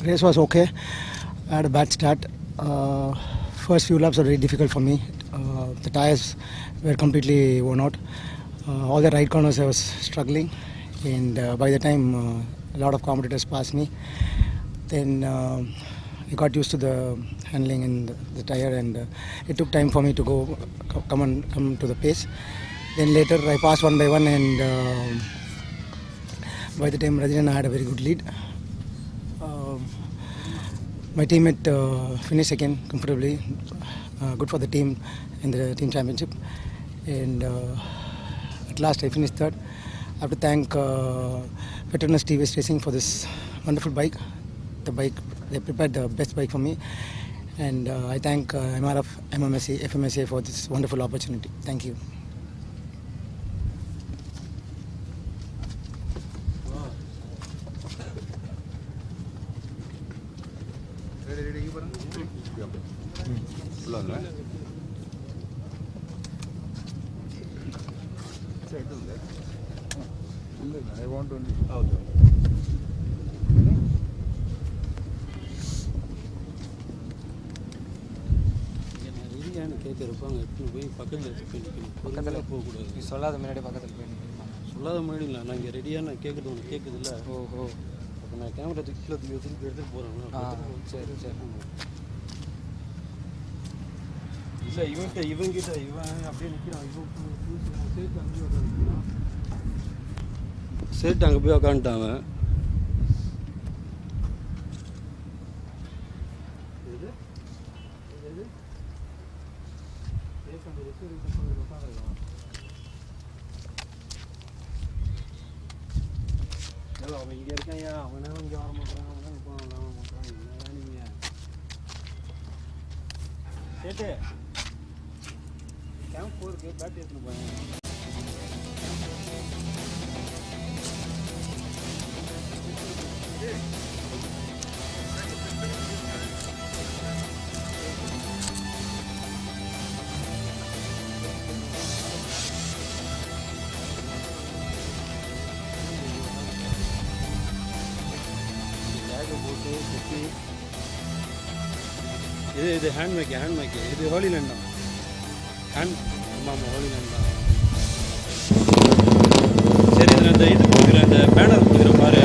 Race was okay. I had a bad start. First few laps were very difficult for me. The tires were completely worn out. All the right corners I was struggling, and by the time a lot of competitors passed me, then I got used to the handling and the tire, and it took time for me to come to the pace. Then later I passed one by one, and by the time Rajin had a very good lead. My teammate finished second comfortably. Good for the team in the team championship, and at last I finished third. I have to thank Petronas TVS Racing for this wonderful bike. The bike, they prepared the best bike for me, and I thank MRF MMSC fmsci for this wonderful opportunity. Thank you. I want only. பக்கத்தில் போகக்கூடாது. நீ சொல்லாத முன்னாடி பக்கத்தில் போய் சொல்லாத முன்னாடி இல்லை, நான் இங்கே ரெடியாக நான் கேட்குறது உனக்கு கேட்குது இல்லை. ஓஹோ, அப்போ நான் கேமரா கீழே எடுத்துகிட்டு போகிறேன். சரி சரி. இல்லை இவன்கிட்ட இவன் அப்படியே நிற்கிறான். சேர்த்து அங்கே உட்காந்துக்கிறான். சேர்த்து அங்கே போய் உட்காந்துட்டான் அவன். அவன் இங்கே இருக்கான். அவனே இங்கே வர மாட்டான். அவனே போன மாட்டான். என்ன நீங்கள் சேட்டு கேம்ப் போருக்கு பேட் எடுத்துன்னு போயேன். இது ஹேண்ட் மேக்கு இது ஹோலி லேண்ட் தான். ஹேண்ட் ஆமாம் ஹோலி லேண்ட் தான். சரி இதில் இந்த இது கொடுக்குற இந்த பேனர் கொடுக்குற பாரு.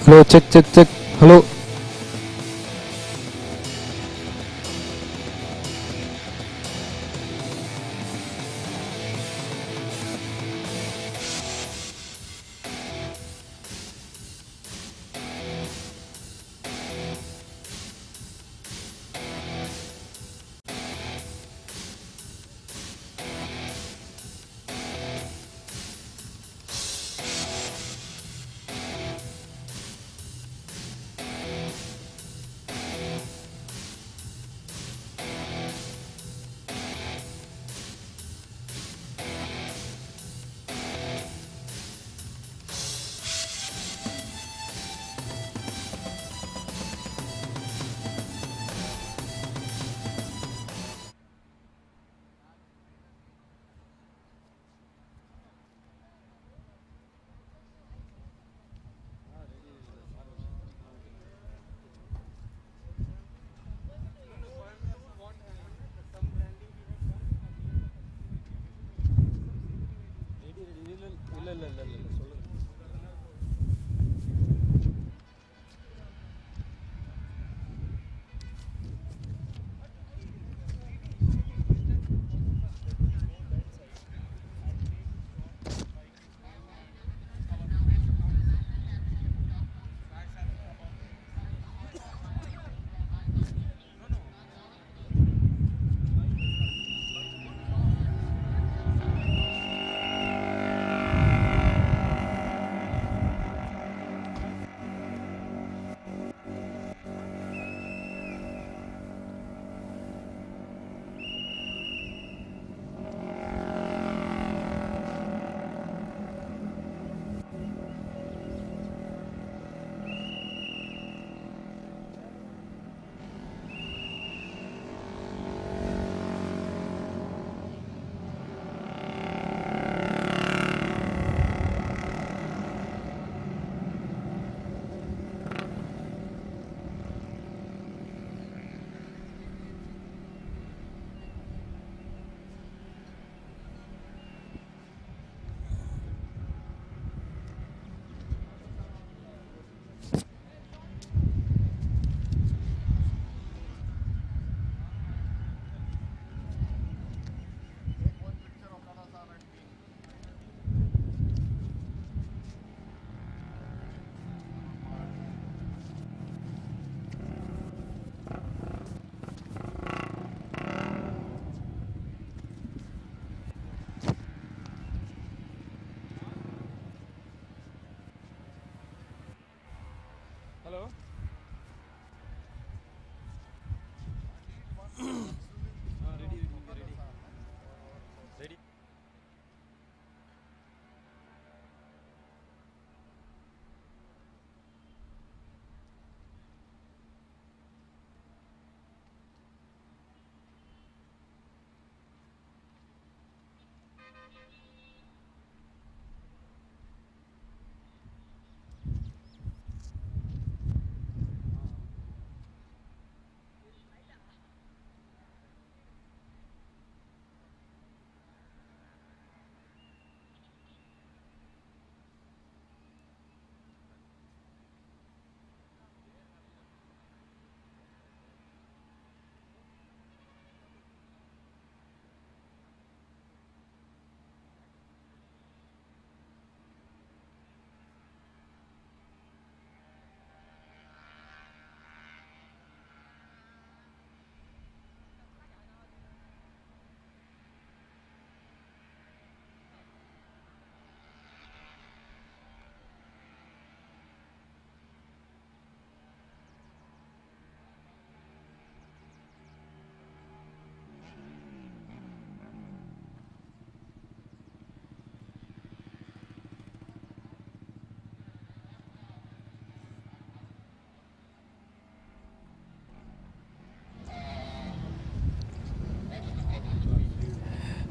Hello, check. Hello.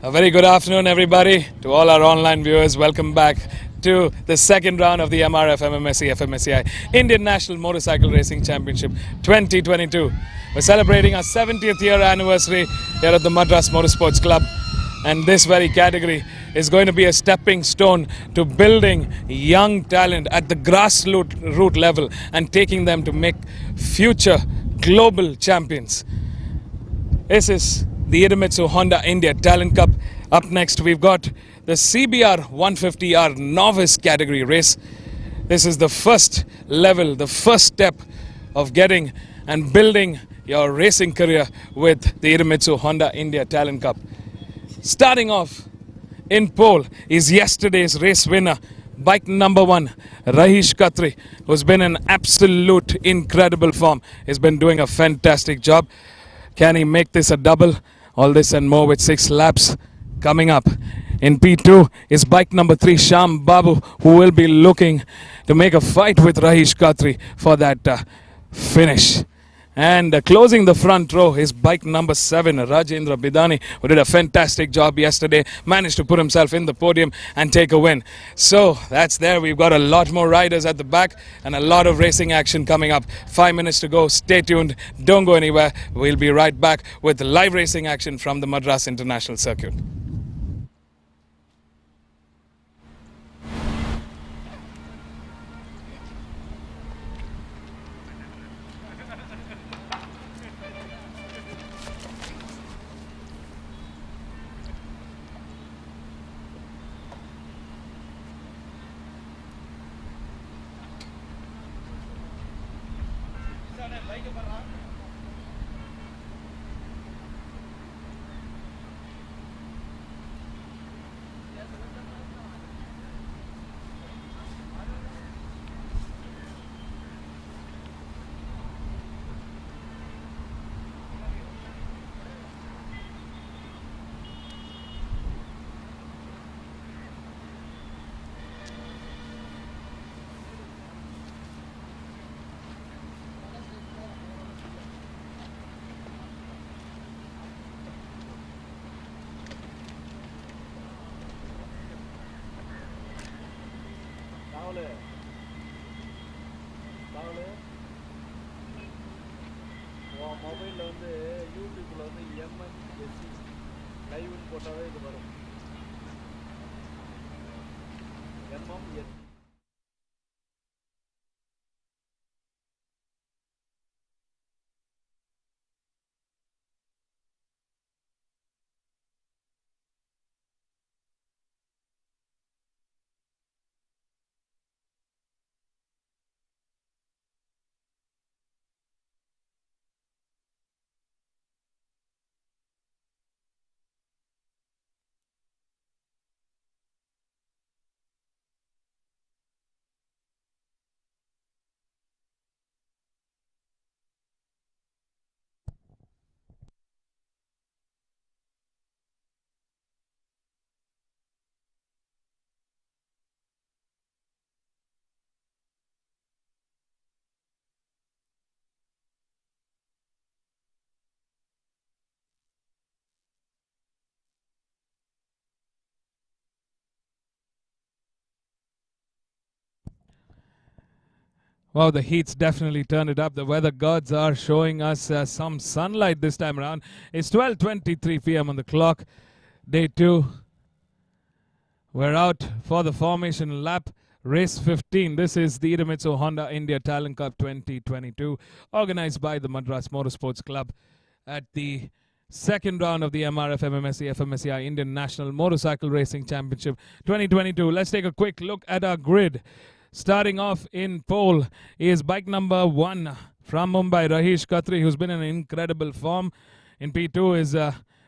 A very good afternoon, everybody. To all our online viewers, welcome back to the second round of the MRF MMSC fmsci Indian National Motorcycle Racing Championship 2022. We're celebrating our 70th year anniversary here at the Madras Motorsports Club, and this very category is going to be a stepping stone to building young talent at the grassroots level and taking them to make future global champions. This is the Idemitsu Honda India Talent Cup. Up next, we've got the CBR 150R Novice category race. This is the first level, the first step of getting and building your racing career with the Idemitsu Honda India Talent Cup. Starting off in pole is yesterday's race winner, bike number 1, Rahish Khatri, who's been in absolute incredible form. He's been doing a fantastic job. Can he make this a double? All this and more with 6 laps coming up. In P2 is bike number 3, Sham Babu, who will be looking to make a fight with Rahish Khatri for that finish. And closing the front row is bike number 7, Rajendra Bidani, who did a fantastic job yesterday, managed to put himself in the podium and take a win. So that's there. We've got a lot more riders at the back and a lot of racing action coming up. 5 minutes to go. Stay tuned. Don't go anywhere. We'll be right back with live racing action from the Madras International Circuit. மொபைலில் வந்து யூடியூப்பில் வந்து MMSC லைவ்னு போட்டாவே இது வரும். MMSC. Wow, the heat's definitely turned it up. The weather gods are showing us some sunlight this time around. It's 12:23 p.m. on the clock. Day 2. We're out for the formation lap. Race 15. This is the Idemitsu Honda India Talent Cup 2022, organized by the Madras Motorsports Club at the second round of the MRF MMSC fmsci Indian National Motorcycle Racing Championship 2022. Let's take a quick look at our grid. Starting off in pole is bike number 1 from Mumbai, Rahish Khatri, who's been in incredible form. In P2 is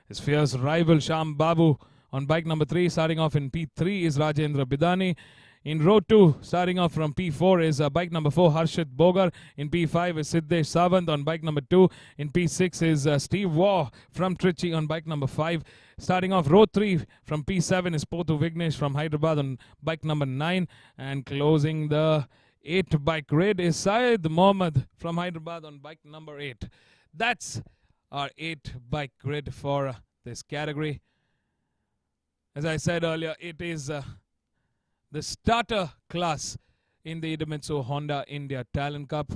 his fierce rival Sham Babu. On bike number 3, starting off in P3 is Rajendra Bidani. In row 2, starting off from P4 is bike number 4, Harshit Bogar. In P5 is Siddesh Savant on bike number 2. In P6 is Steve Waugh from Trichy on bike number 5. Starting off row 3 from P7 is Pothu Vignesh from Hyderabad on bike number 9. And closing the 8 bike grid is Syed Mohammed from Hyderabad on bike number 8. That's our 8 bike grid for this category. As I said earlier, it is the starter class in the Idemitsu Honda India Talent Cup.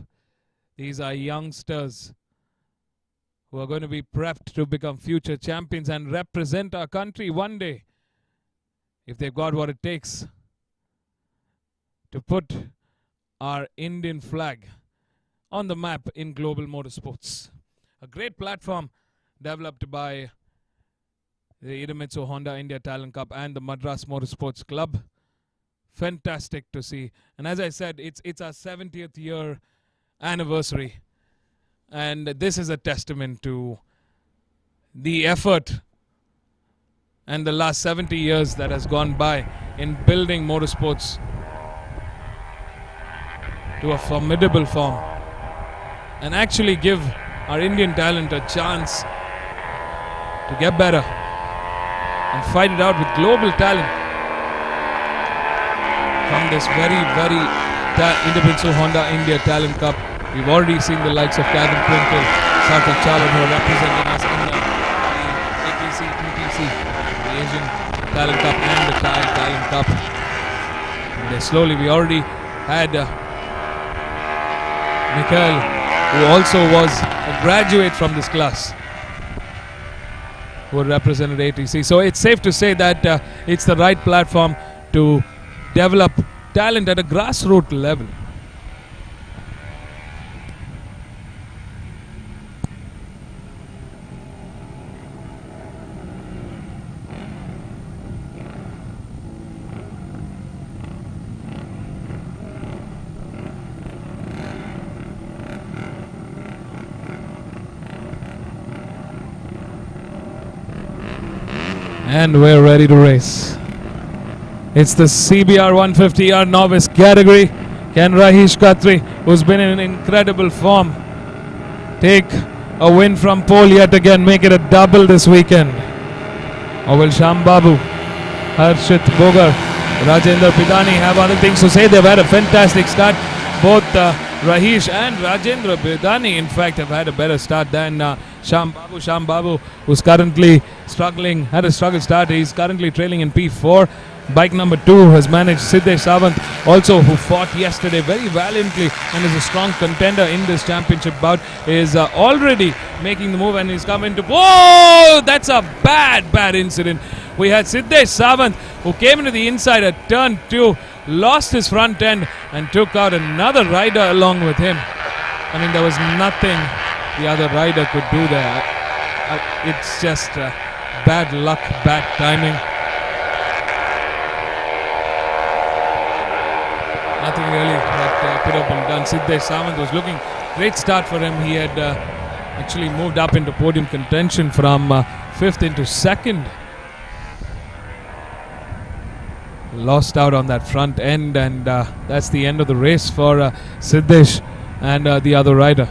These are youngsters who are going to be prepped to become future champions and represent our country one day, if they've got what it takes to put our Indian flag on the map in global motorsports. A great platform developed by the Idemitsu Honda India Talent Cup and the Madras Motorsports Club. Fantastic to see. And as I said, it's our 70th year anniversary. And this is a testament to the effort and the last 70 years that has gone by in building motorsports to a formidable form and actually give our Indian talent a chance to get better and fight it out with global talent from this very Idemitsu Honda India Talent Cup. We've already seen the likes of Kevin Pringle, Sarthak Chawla, who are representing us in the ATC, TTC, the Asian Talent Cup and the Thai Talent Cup. And slowly, we already had Mikhail, who also was a graduate from this class, who represented ATC. So it's safe to say that it's the right platform to develop talent at a grassroots level. And we're ready to race. It's the CBR 150R novice category. Can Rahish Khatri, who's been in incredible form, take a win from pole yet again, make it a double this weekend? Or will Sham Babu, Harshit Bogar, Rajendra Pidani have other things to say? They've had a fantastic start. Both Rahish and Rajendra Pidani, in fact, have had a better start than Sham Babu. Sham Babu, who's currently struggling, had a struggle start. He's currently trailing in P4. Bike number 2 has managed Siddesh Sawant, also who fought yesterday very valiantly and is a strong contender in this championship bout, is already making the move and he's come into... Whoa! That's a bad incident. We had Siddesh Sawant, who came into the inside at turn 2, lost his front end and took out another rider along with him. I mean, there was nothing the other rider could do there. It's just bad luck, bad timing. Nothing really that could have been done. Siddesh Sawant was looking great start for him. He had actually moved up into podium contention from 5th into 2nd. Lost out on that front end, and that's the end of the race for Siddesh and the other rider.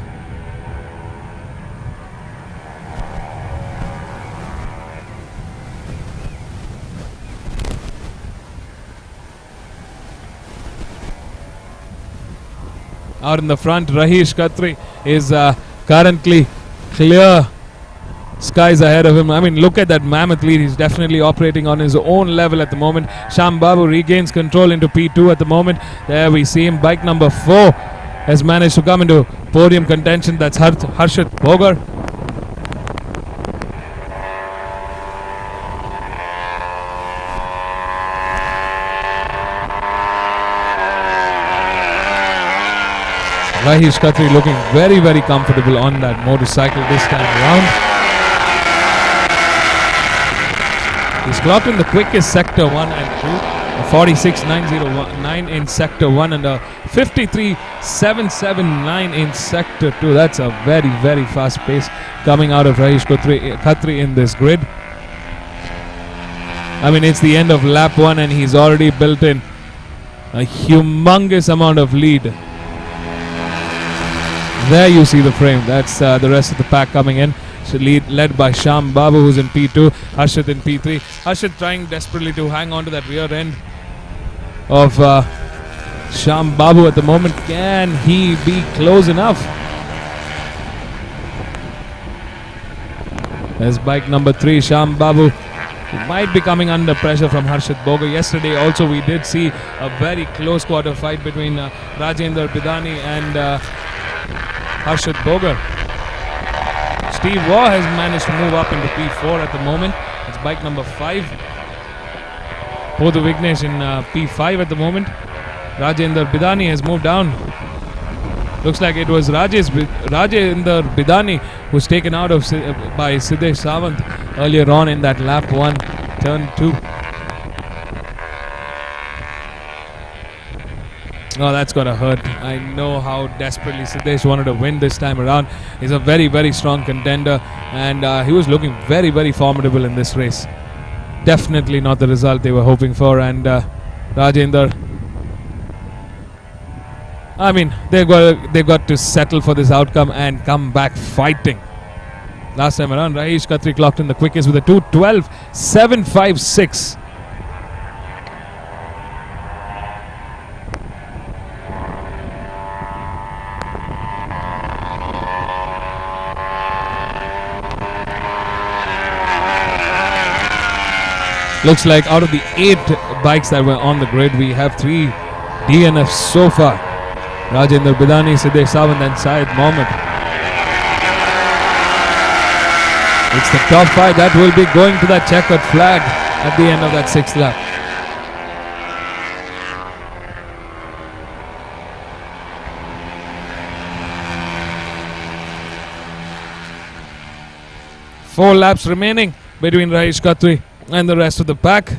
Out in the front, Rahish Khatri is currently clear skies ahead of him. I mean, look at that mammoth lead. He's definitely operating on his own level at the moment. Sham Babu regains control into P2 at the moment. There we see him. Bike number 4 has managed to come into podium contention. That's Harshit Bogar. Rahish Khatri looking very comfortable on that motorcycle this time around. He's clocked in the quickest sector 1 and 2, a 46.909 in sector 1 and a 53.779 in sector 2. That's a very fast pace coming out of Rahish Khatri in this grid. I mean, it's the end of lap 1 and he's already built in a humongous amount of lead. There you see the frame. That's the rest of the pack coming in. So led by Sham Babu, who's in P2, Harshit in P3. Harshit trying desperately to hang on to that rear end of Sham Babu at the moment. Can he be close enough? There's bike number 3, Sham Babu, might be coming under pressure from Harshit Bogar. Yesterday also we did see a very close quarter fight between Rajendra Bidani and Harshit Bogar. Steve Waugh has managed to move up into P4 at the moment. It's bike number 5. Podhu Vignesh in P5 at the moment. Rajendra Bidani has moved down. Looks like it was Rajendra Bidani who's taken out of by Siddesh Sawant earlier on in that lap 1, turn 2. Oh, that's gotta hurt. I know how desperately Siddesh wanted to win this time around. He's a very, very strong contender, and he was looking very, very formidable in this race. Definitely not the result they were hoping for, and Rajendra, I mean, they've got to settle for this outcome and come back fighting. Last time around, Rajesh Khatri clocked in the quickest with a 2:12.756. Looks like out of the 8 bikes that were on the grid, we have 3 DNFs so far. Rajendra Bidani, Siddesh Sawant and Syed Mohammed. It's the top 5 that will be going to that checkered flag at the end of that 6th lap. Four laps remaining between Rajesh Khatri and the rest of the pack.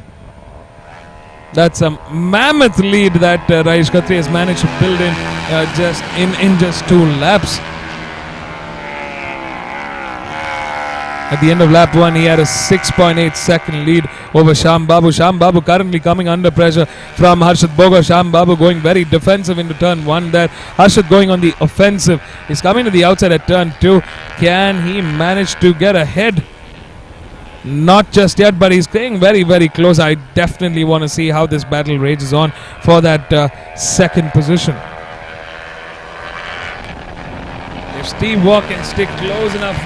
That's a mammoth lead that Rajesh Khatri has managed to build in just 2 laps. At the end of lap 1, he had a 6.8 second lead over Shyam Babu. Shyam Babu currently coming under pressure from Harshit Bogar. Shyam Babu going very defensive into turn 1 there. Harshit going on the offensive. He's coming to the outside at turn 2. Can he manage to get ahead? Not just yet, but he's staying very, very close. I definitely want to see how this battle rages on for that second position. If Steve Waugh can stick close enough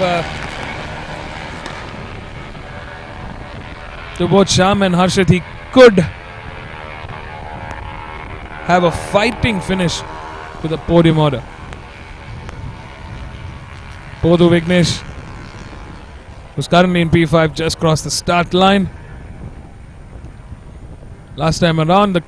to both Shyam and Harshit, he could have a fighting finish to the podium order. Podhu Vignesh, who's currently in P5, just crossed the start line. Last time around, the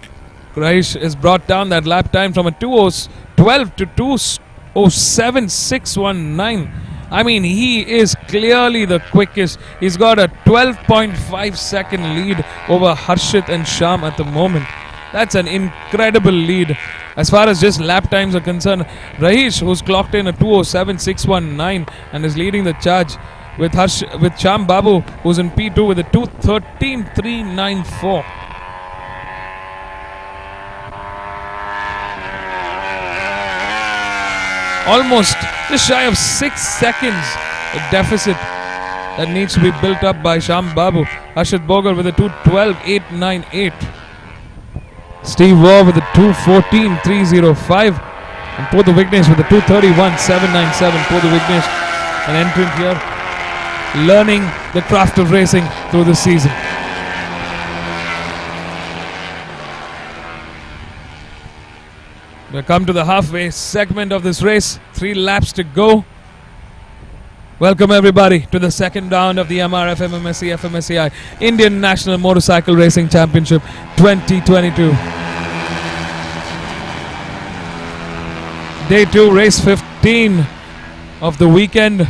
Rajesh is brought down that lap time from a 2:12 to 2:07.619. I mean, he is clearly the quickest. He's got a 12.5 second lead over Harshit and Shyam at the moment. That's an incredible lead. As far as just lap times are concerned, Rajesh, who's clocked in a 2:07.619 and is leading the charge, with Shyam Babu, who's in P2 with a 2:13.394. Almost just shy of 6 seconds a deficit that needs to be built up by Shyam Babu. Harshit Bogar with a 2:12.898. Steve Waugh with a 2:14.305. And Podhu Vignesh with a 2:31.797. Podhu Vignesh, an entrant here, learning the craft of racing through the season. We come to the halfway segment of this race. 3 laps to go. Welcome everybody to the second round of the MRF MMSC fmsci Indian National Motorcycle Racing Championship 2022. Day 2, race 15 of the weekend.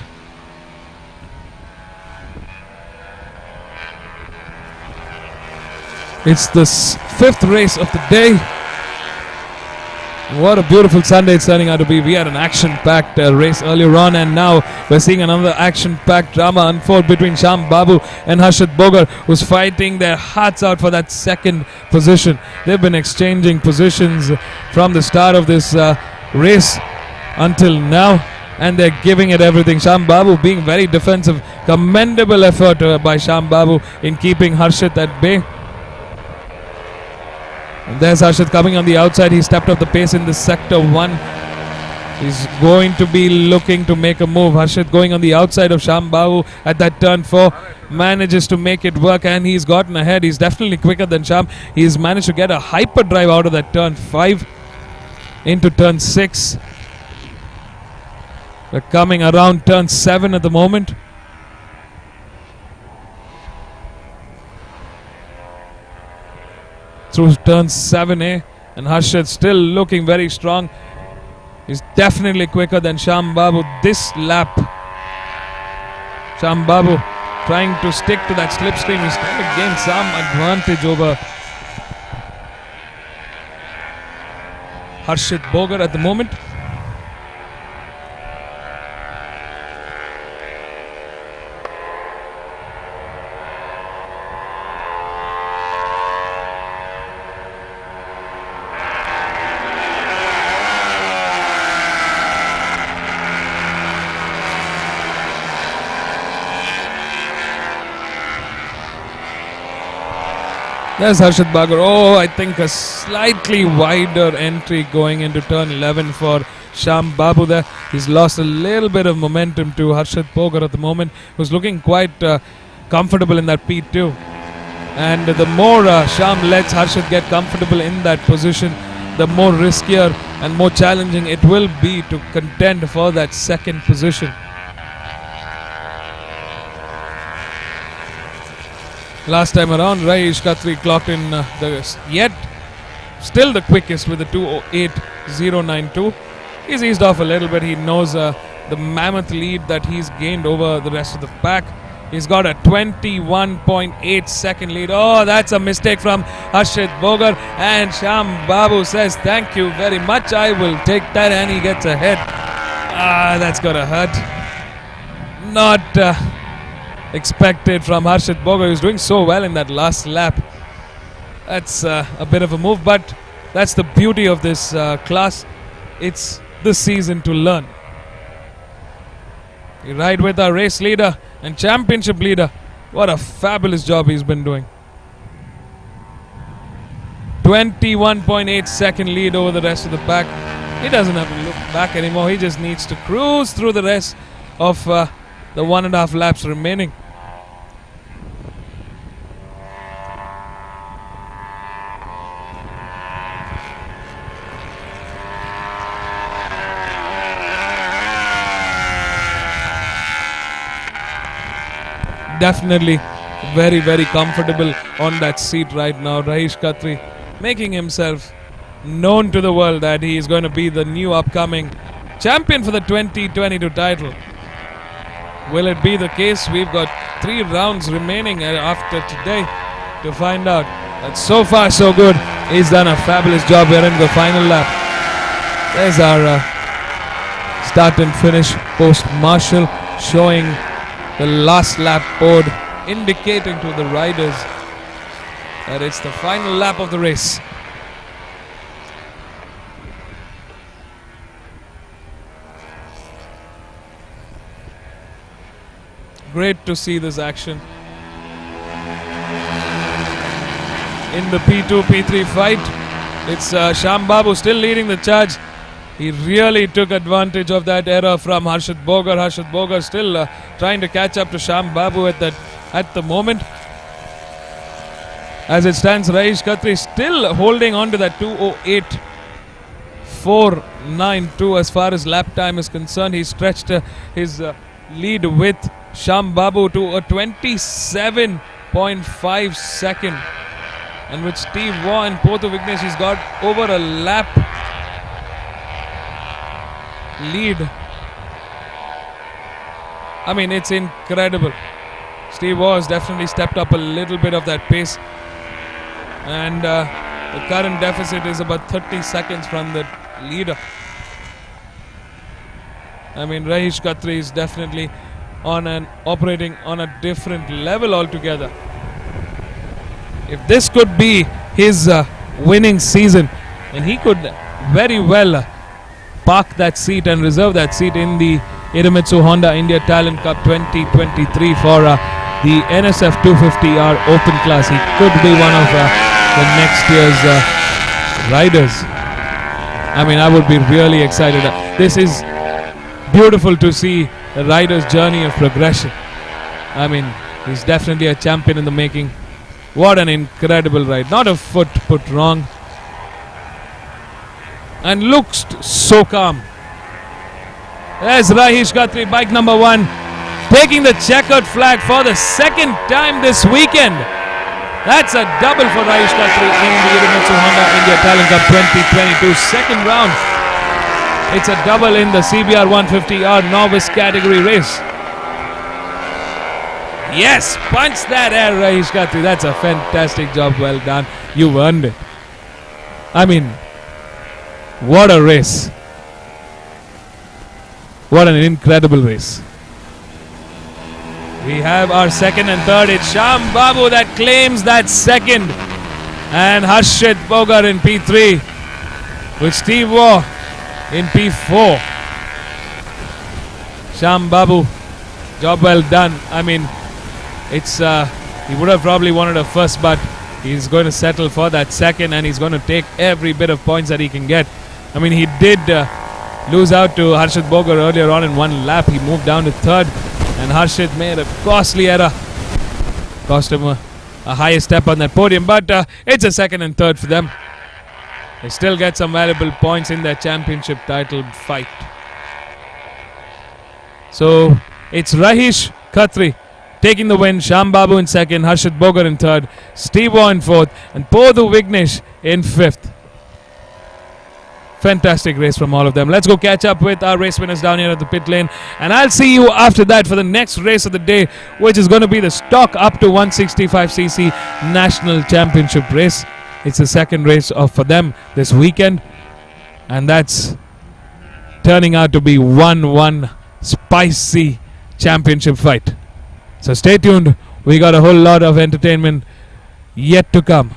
It's the 5th race of the day. What a beautiful Sunday it's turning out to be. We had an action-packed race earlier on, and now we're seeing another action-packed drama unfold between Shyam Babu and Harshit Bogar, who's fighting their hearts out for that second position. They've been exchanging positions from the start of this race until now, and they're giving it everything. Shyam Babu being very defensive. Commendable effort by Shyam Babu in keeping Harshit at bay. And there's Harshit coming on the outside. He stepped up the pace in the sector 1. He's going to be looking to make a move. Harshit going on the outside of Sham Babu at that turn 4. Manages to make it work, and he's gotten ahead. He's definitely quicker than Sham. He's managed to get a hyper drive out of that turn 5 into turn 6. We're coming around turn 7 at the moment. Through turn 7A, and Harshit still looking very strong. He's definitely quicker than Sham Babu this lap. Sham Babu trying to stick to that slipstream. He's trying to gain some advantage over Harshit Bogar at the moment. There's Harshit Bogar. Oh, I think a slightly wider entry going into turn 11 for Sham Babu there. He's lost a little bit of momentum to Harshit Bogar at the moment, who's looking quite comfortable in that P2. And the more Sham lets Harshit get comfortable in that position, the more riskier and more challenging it will be to contend for that second position. Last time around, Rajesh Khatri clocked in still the quickest with a 2:08.092. He's eased off a little bit. He knows the mammoth lead that he's gained over the rest of the pack. He's got a 21.8 second lead. Oh, that's a mistake from Harshit Bogar. And Sham Babu says, thank you very much. I will take that, and he gets ahead. That's got to hurt. Not expected from Harshit Bogar, who's doing so well in that last lap. That's a bit of a move, but that's the beauty of this class. It's the season to learn. We ride with our race leader and championship leader. What a fabulous job he's been doing. 21.8 second lead over the rest of the pack. He doesn't have to look back anymore. He just needs to cruise through the rest of the 1.5 laps remaining. Definitely very, very comfortable on that seat right now. Rajesh Khatri making himself known to the world that he is going to be the new upcoming champion for the 2022 title. Will it be the case? We've got 3 rounds remaining after today to find out. But so far so good. He's done a fabulous job. We're in the final lap. There's our start and finish post-marshal showing the last lap board, indicating to the riders that it's the final lap of the race. Great to see this action. In the P2, P3 fight, it's Sham Babu still leading the charge. He really took advantage of that error from Harshit Bogar. Harshit Bogar still trying to catch up to Sham Babu at the moment. As it stands, Rajesh Khatri still holding on to that 2:08.492 as far as lap time is concerned. He stretched his lead with Sham Babu to a 27.5 second. And with Steve Waugh and Pothu Vignesh, he's got over a lap lead. I mean, it's incredible. Steve Waugh has definitely stepped up a little bit of that pace. And the current deficit is about 30 seconds from the leader. I mean, Rajesh Khatri is definitely operating on a different level altogether. If this could be his winning season, then he could very well park that seat and reserve that seat in the Idemitsu Honda India Talent Cup 2023 for the NSF 250R Open class. He could be one of the next year's riders. I mean, I would be really excited. this is beautiful to see the rider's journey of progression. I mean, he's definitely a champion in the making. What an incredible ride. Not a foot put wrong. And looks so calm. There's Rahish Khatri, bike number 1, taking the checkered flag for the second time this weekend. That's a double for Rahish Khatri in the Idemitsu Honda India Talent Cup 2022 second round. It's a double in the CBR 150R novice category race. Yes, punch that air, Rahish Khatri. That's a fantastic job. Well done. You've earned it. I mean, what a race. What an incredible race. We have our second and third. It's Sham Babu that claims that second. And Harshit Bogar in P3 with Steve Waugh in P4. Sham Babu, job well done. I mean, it's he would have probably wanted a first, but he's going to settle for that second, and he's going to take every bit of points that he can get. I mean, he did lose out to Harshit Bogar earlier on in one lap. He moved down to third, and Harshit made a costly error. Cost him a higher step on that podium, but it's a second and third for them. They still get some valuable points in their championship title fight. So it's Rahish Khatri taking the win, Sham Babu in second, Harshit Bogar in third, Steve Waugh in fourth, and Podu Vignesh in fifth. Fantastic race from all of them. Let's go catch up with our race winners down here at the pit lane, and I'll see you after that for the next race of the day, which is going to be the stock up to 165cc National Championship race. It's the second race for them this weekend, and that's turning out to be 1-1 spicy championship fight. So stay tuned. We got a whole lot of entertainment yet to come.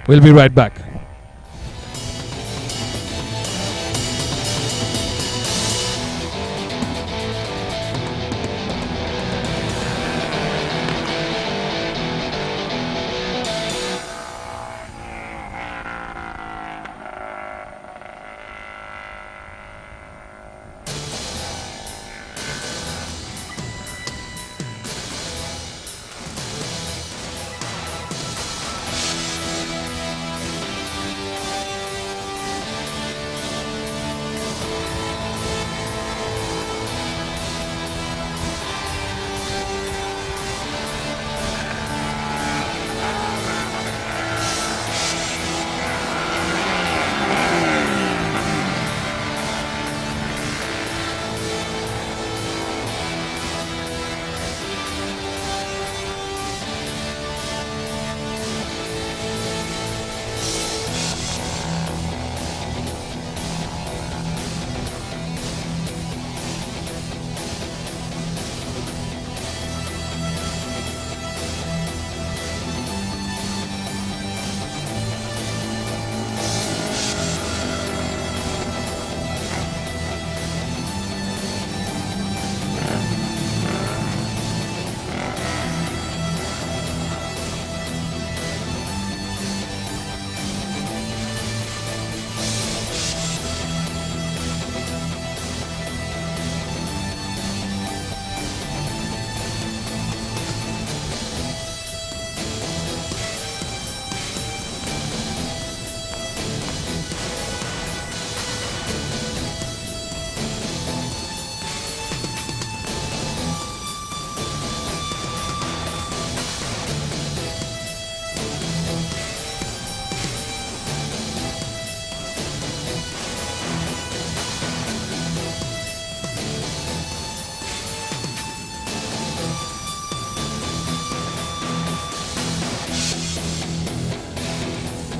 We'll be right back.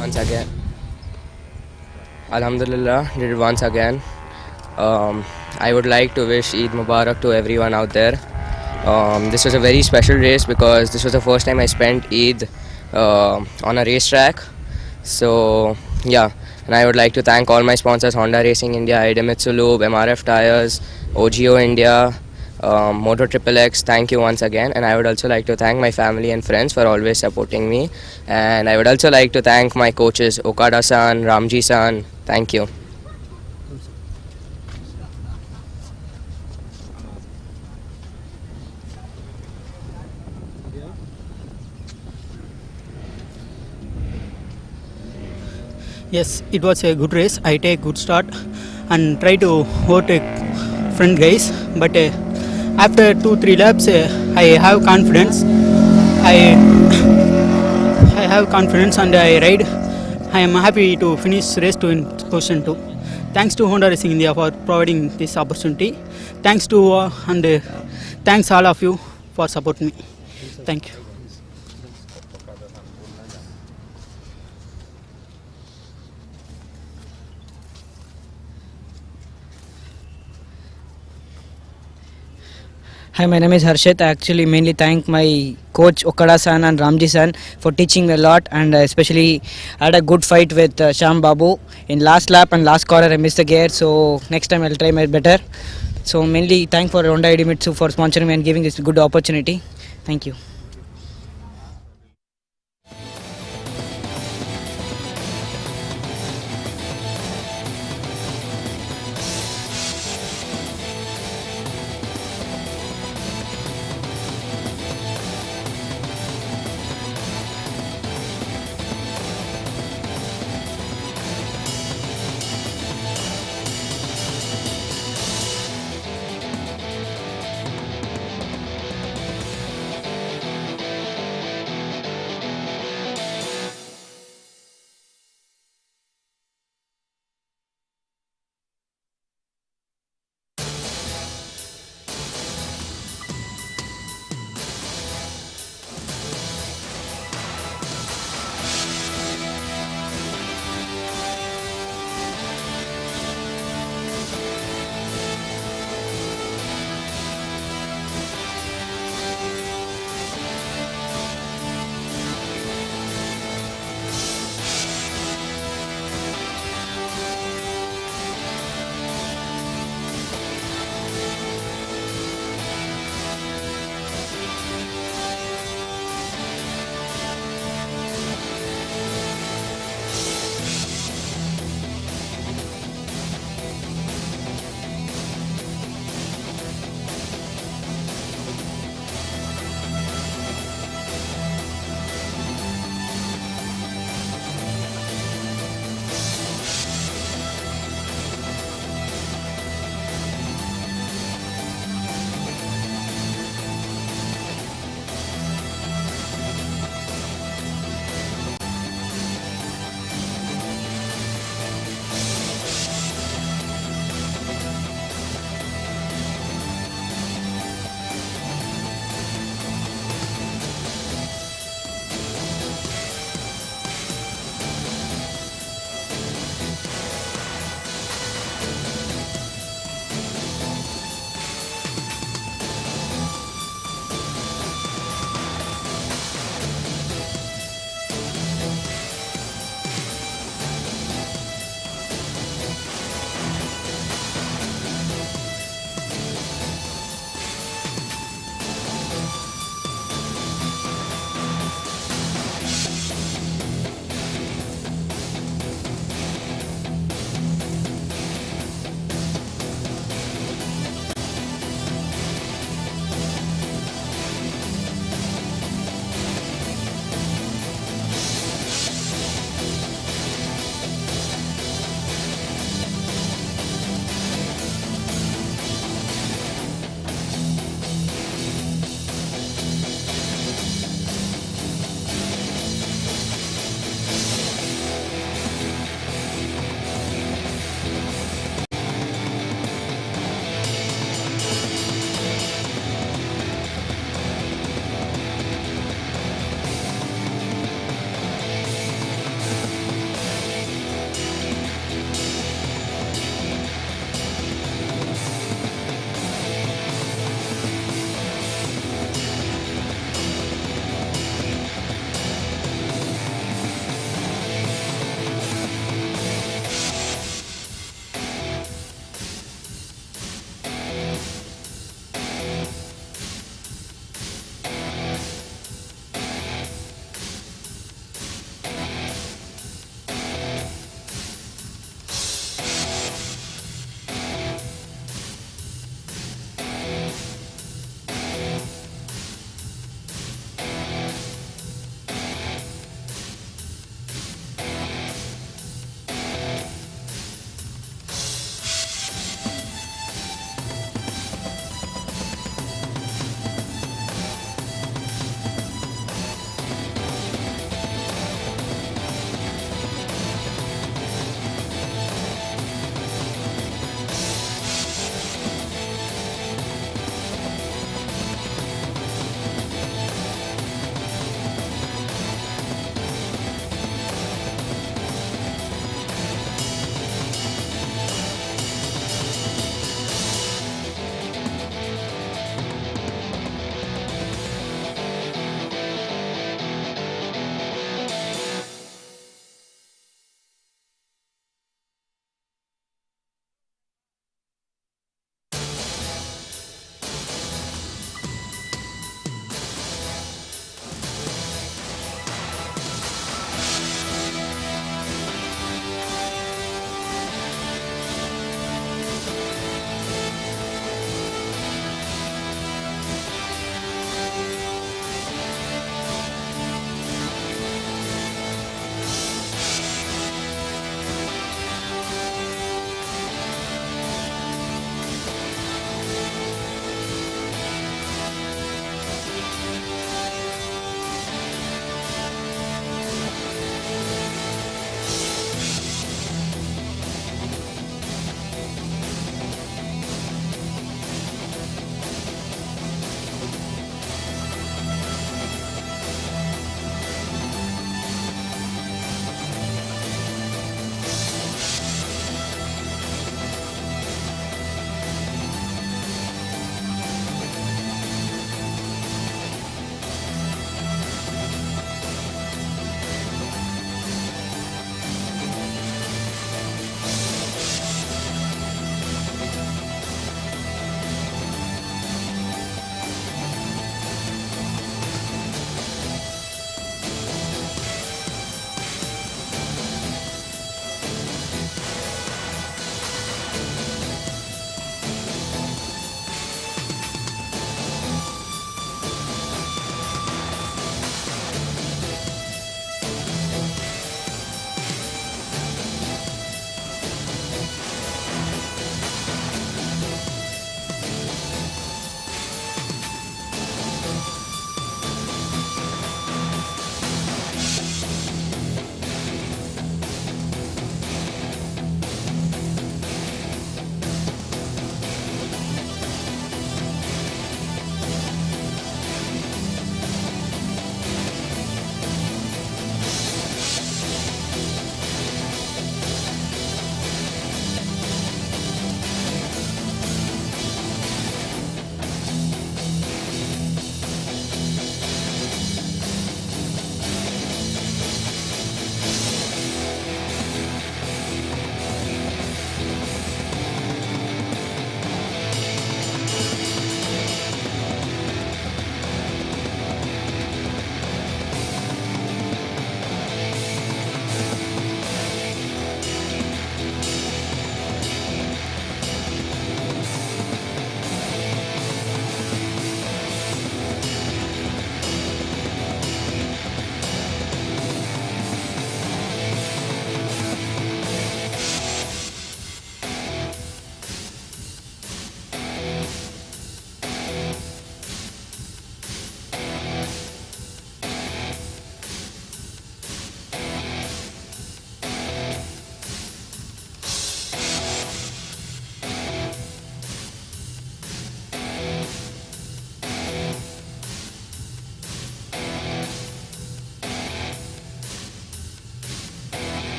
Once again, Alhamdulillah, did it once again. I would like to wish Eid Mubarak to everyone out there. This was a very special race because this was the first time I spent Eid on a racetrack. So yeah, and I would like to thank all my sponsors: Honda Racing India, Idemitsu Lube, MRF Tires, OGO India, Moto XXX. Thank you once again, and I would also like to thank my family and friends for always supporting me, and I would also like to thank my coaches Okada-san, Ramji-san. Thank you. Yes, it was a good race. I take good start and try to overtake front guys. But after 2-3 laps, I have confidence. I I have confidence and I ride. I am happy to finish race 2 in position 2. Thanks to Honda Racing India for providing this opportunity. Thanks to thanks all of you for supporting me. Thank you. Hi, my name is Harshit. I actually mainly thank my coach Okada-san and Ramji-san for teaching me a lot, and especially I had a good fight with Sham Babu. In last lap and last corner I missed the gear, so next time I'll try my better. So mainly thank for Honda Idemitsu for sponsoring me and giving this good opportunity. Thank you.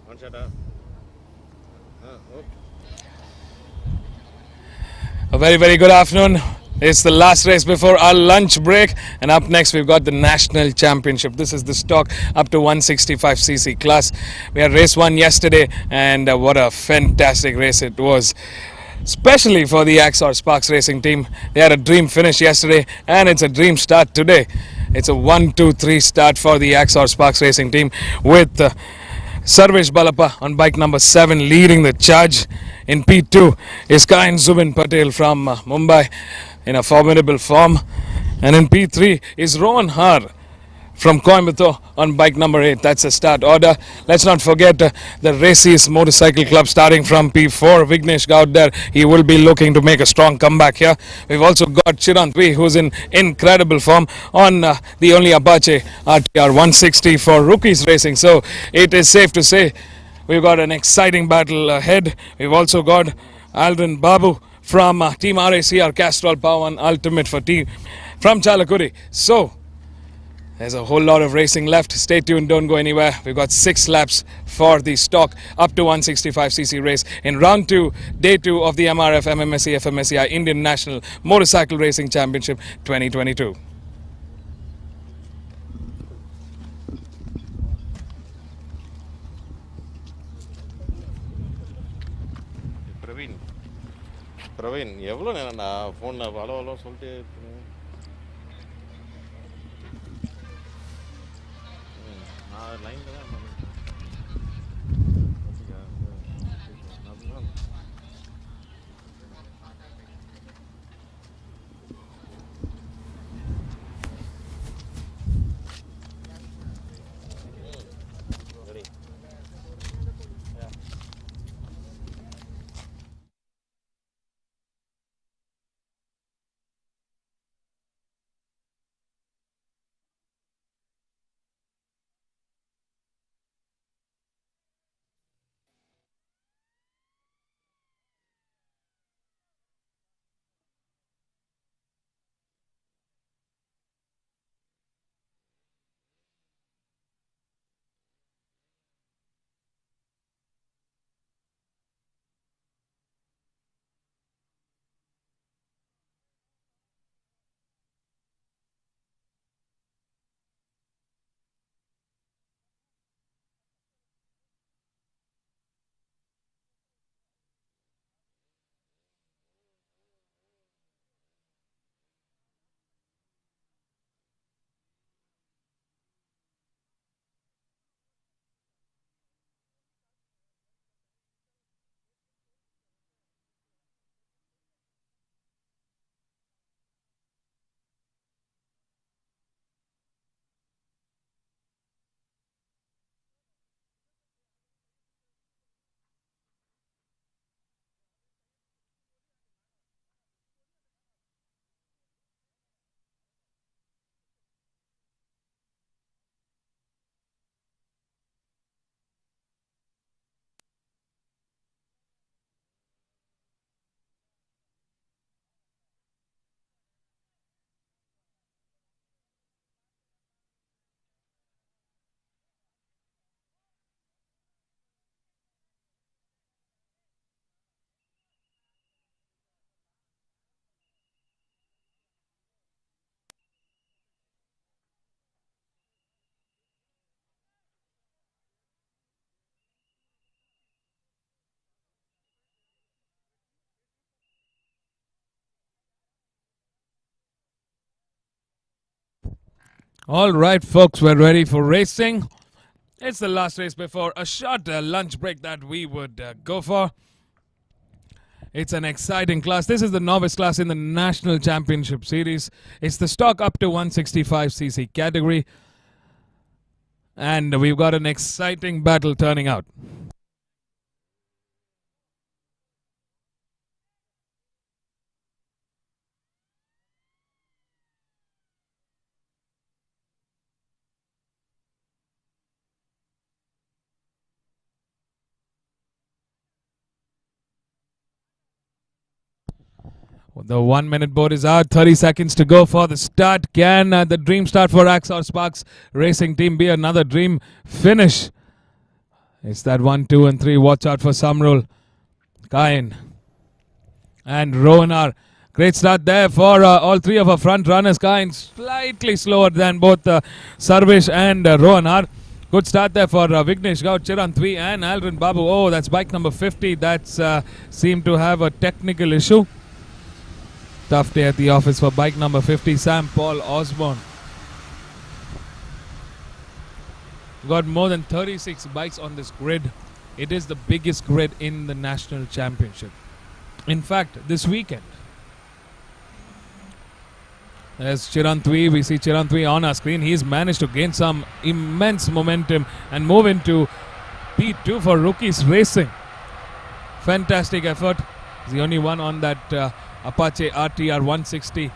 One shot. Okay. A very, very good afternoon. It's the last race before our lunch break, and up next we've got the National Championship. This is the stock up to 165cc class. We had race 1 yesterday, and what a fantastic race it was, especially for the Axor Sparks Racing team. They had a dream finish yesterday, and it's a dream start today. It's a 1-2-3 start for the Axor Sparks Racing team with Sarvesh Balappa on bike number 7 leading the charge. In P2 is Kain Zubin Patel from Mumbai in a formidable form. And in P3 is Rohan Har from Coimbatore on bike number 8. That's the start order. Let's not forget the Races Motorcycle Club starting from P4. Vignesh Gaud there. He will be looking to make a strong comeback here. We've also got Chirant V, who's in incredible form on the only Apache RTR 160 for Rookies Racing. So it is safe to say we've got an exciting battle ahead. We've also got Aldrin Babu from Team RACR Castrol Power One Ultimate for team from Chalakuri. So there's a whole lot of racing left. Stay tuned, don't go anywhere. We've got 6 laps for the stock up to 165cc race in round 2, day 2 of the MRF MMSC fmsci Indian National Motorcycle Racing Championship 2022. Praveen எவ்வளோ நேரம்டா ஃபோனில் அவ்வளோ அவ்வளோ சொல்லிட்டு நான் லைனில் தான் All right, folks, we're ready for racing. It's the last race before a short lunch break that we would go for. It's an exciting class. This is the novice class in the National Championship Series. It's the stock up to 165cc category. And we've got an exciting battle turning out. The 1 minute board is out. 30 seconds to go for the start. Can the dream start for Axor Sparks Racing Team be another dream finish? It's that 1, 2 and 3. Watch out for Samrul, Kain and Rohanar. Great start there for all three of our front runners. Kain slightly slower than both Sarvesh and Rohanar. Good start there for Vignesh Gaud, Chirantvi and Alrin Babu. Oh, that's bike number 50. That's seemed to have a technical issue. Tough day at the office for bike number 50, Sam Paul Osborne. Got more than 36 bikes on this grid. It is the biggest grid in the national championship. In fact, this weekend. There's Chirantvi. We see Chirantvi on our screen. He's managed to gain some immense momentum and move into P2 for Rookies Racing. Fantastic effort. He's the only one on that Apache RTR 160.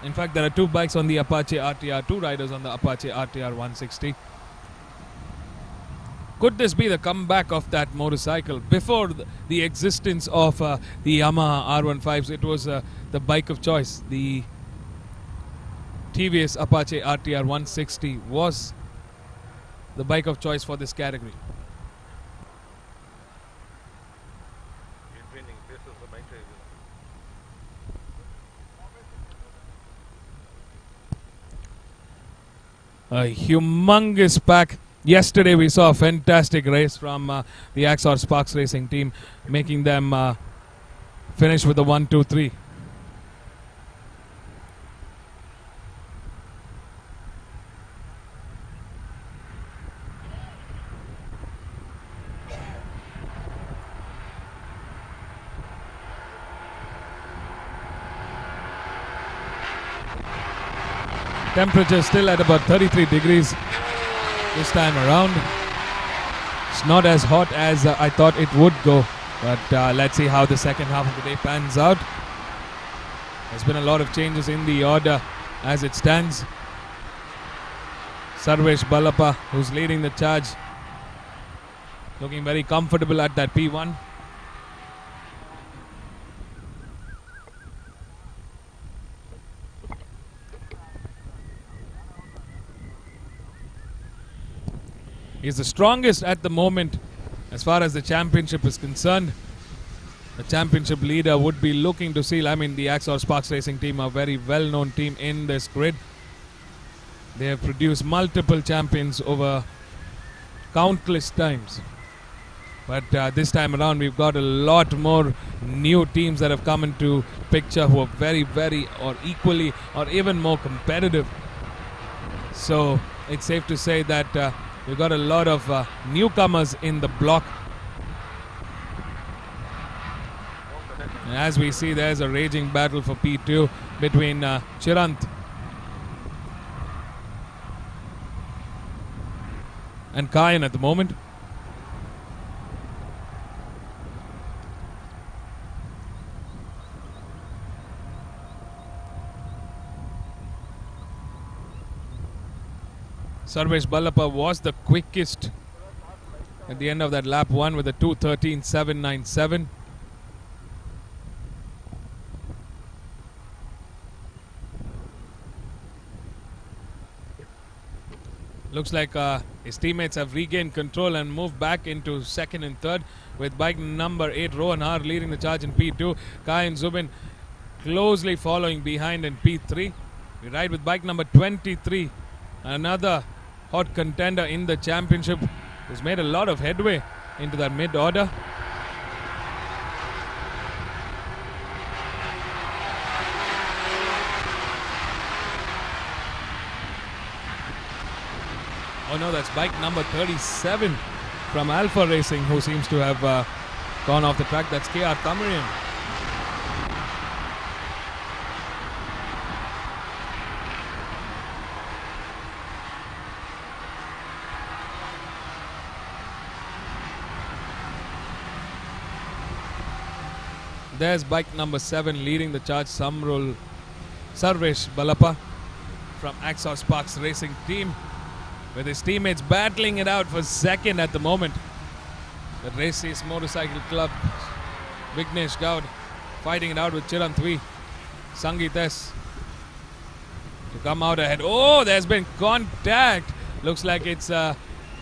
In fact, there are two bikes on the Apache RTR, two riders on the Apache RTR 160. Could this be the comeback of that motorcycle? Before the existence of the Yamaha R15s, it was the bike of choice. The TVS Apache RTR 160 was the bike of choice for this category. A humongous pack. Yesterday we saw a fantastic race from the Axor Sparks Racing team, making them finish with the 1, 2, 3. Temperature still at about 33 degrees this time around. It's not as hot as I thought it would go, but let's see how the second half of the day pans out. There's been a lot of changes in the order as it stands. Sarvesh Balappa, who's leading the charge, looking very comfortable at that P1. He's the strongest at the moment as far as the championship is concerned. The championship leader would be looking to seal. I mean, the Axor Sparks Racing team are a very well-known team in this grid. They have produced multiple champions over countless times. But this time around, we've got a lot more new teams that have come into picture who are very, very or equally or even more competitive. So it's safe to say that we've got a lot of newcomers in the block. And as we see, there's a raging battle for P2 between Chirant and Kayan at the moment. Sarvesh Balappa was the quickest at the end of that lap 1 with a 2:13.797. Looks like his teammates have regained control and moved back into second and third, with bike number 8 Rohanar leading the charge in P2. Kayan Zubin closely following behind in P3. We ride with bike number 23, another hot contender in the championship, who's made a lot of headway into that mid-order. Oh no, that's bike number 37 from Alpha Racing, who seems to have gone off the track. That's KR Tamarian. There's bike number 7 leading the charge, Sarvesh Balappa from Axor Sparks Racing team, with his teammates battling it out for second at the moment. The Races Motorcycle Club, Vignesh Gaud fighting it out with Chirantvi, Sangeet S to come out ahead. Oh, there's been contact. Looks like it's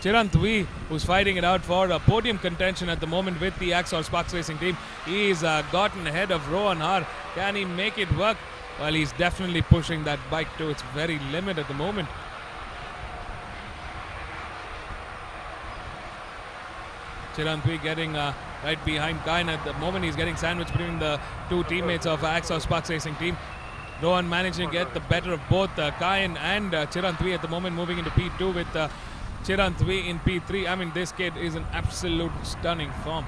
Chirant V, who's fighting it out for a podium contention at the moment with the Axor Sparks Racing team. He's gotten ahead of Rohan Har. Can he make it work? Well, he's definitely pushing that bike to its very limit at the moment. Chirant V getting right behind Kayan at the moment. He's getting sandwiched between the two teammates of Axor Sparks Racing team. Rohan managing to get the better of both Kayan and Chirant V at the moment, moving into P2 with Chirant V in P3. I mean, this kid is an absolute stunning form.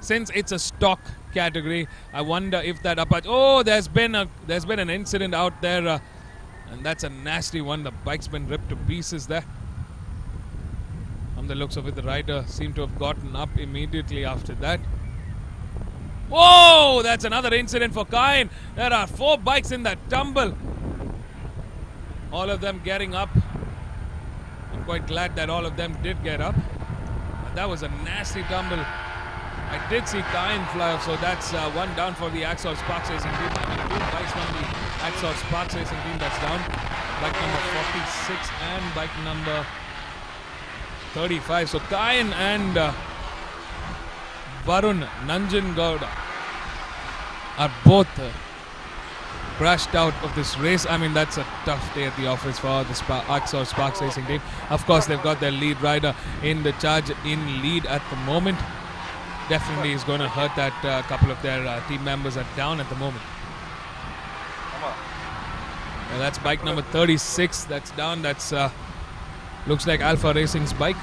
Since it's a stock category, I wonder if that Apache... Oh, there's been an incident out there, and that's a nasty one. The bike's been ripped to pieces there. From the looks of it, the rider seemed to have gotten up immediately after that. Whoa, that's another incident for Kayan. There are 4 bikes in that tumble. All of them getting up. I'm quite glad that all of them did get up. But that was a nasty tumble. I did see Kayan fly off, so that's one down for the Axor Sparks Racing team. I mean, 2 bikes from the Axor Sparks Racing team that's down. Bike number 46 and bike number 35. So Kayan and Varun Nanjangowda are both crashed out of this race. I mean, that's a tough day at the office for the Axor Sparks Racing team. Of course, they've got their lead rider in the charge in lead at the moment. Definitely is going to hurt that couple of their team members are down at the moment. Now that's bike number 36 that's down. That's looks like Alpha Racing's bike.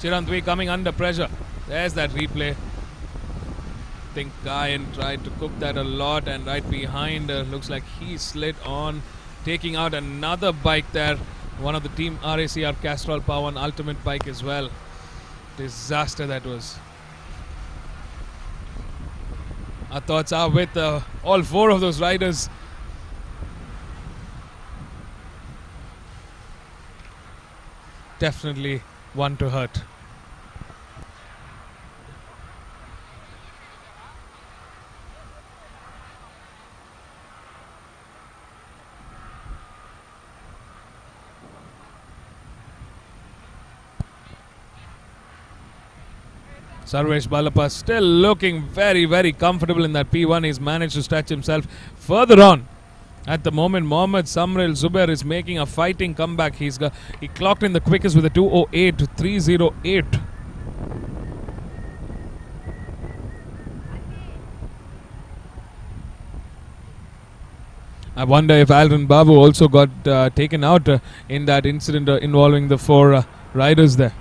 Chirant V coming under pressure. There's that replay. I think Kayan tried to cook that a lot, and right behind looks like he slid on, taking out another bike there. One of the team RACR Castrol Power One Ultimate bike as well. Disaster that was. Our thoughts are with all 4 of those riders. Definitely one to hurt. Sarvesh Balappa still looking very, very comfortable in that P1. He's managed to stretch himself further on. At the moment, Mohammad Samril Zubair is making a fighting comeback. He clocked in the quickest with a 2:08 to 3:08. I wonder if Alvin Babu also got taken out in that incident involving the 4 riders there.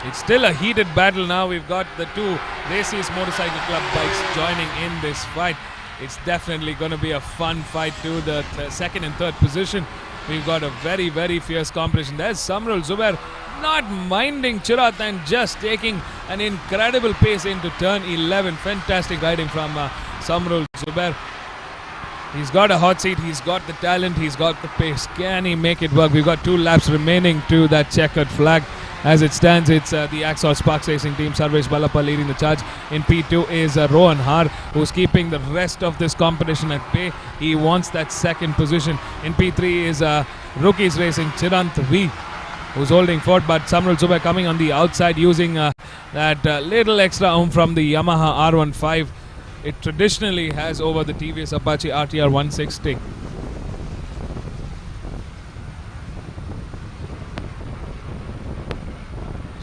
It's still a heated battle now. We've got the 2 Races Motorcycle Club bikes joining in this fight. It's definitely going to be a fun fight to the second and third position. We've got a very, very fierce competition. There's Samrul Zubair not minding Chirant and just taking an incredible pace into turn 11. Fantastic riding from Samrul Zubair. He's got a hot seat, he's got the talent, he's got the pace. Can he make it work? We've got 2 laps remaining to that checkered flag. As it stands, it's the Axor Sparks Racing team. Sarvesh Balappa leading the charge. In P2 is Rohan Har, who's keeping the rest of this competition at bay. He wants that second position. In P3 is Rookies Racing Chirant V, who's holding forth, but Samrul Zubair coming on the outside using that little extra oomph from the Yamaha R15. It traditionally has over the TVS Apache RTR 160.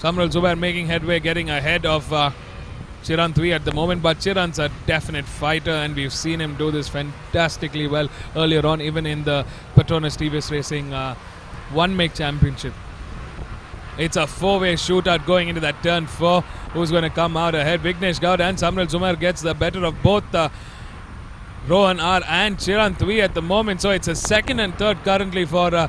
Samrul Zubair making headway, getting ahead of Chirant V at the moment, but Chirant's a definite fighter, and we've seen him do this fantastically well earlier on, even in the Petronas TVS Racing one-make championship. It's a 4-way shootout going into that turn 4. Who's going to come out ahead? Vignesh Gowda and Samrul Zubair gets the better of both Rohan Har and Chirant V at the moment. So it's a second and third currently for the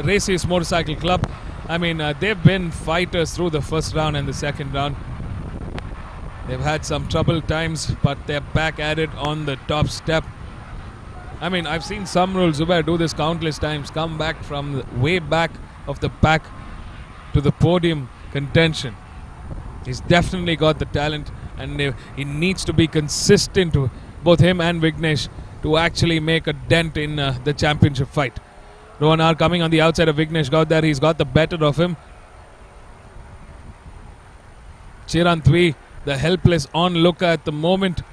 Races Motorcycle Club. I mean, they've been fighters through the first round and the second round. They've had some troubled times, but they're back at it on the top step. I mean, I've seen Samrul Zubair do this countless times, come back from the way back of the pack to the podium contention. He's definitely got the talent, and he needs to be consistent, both him and Vignesh, to actually make a dent in the championship fight. Rohan R coming on the outside of Vignesh Gaud there. He's got the better of him. Chirantwi, the helpless onlooker at the moment,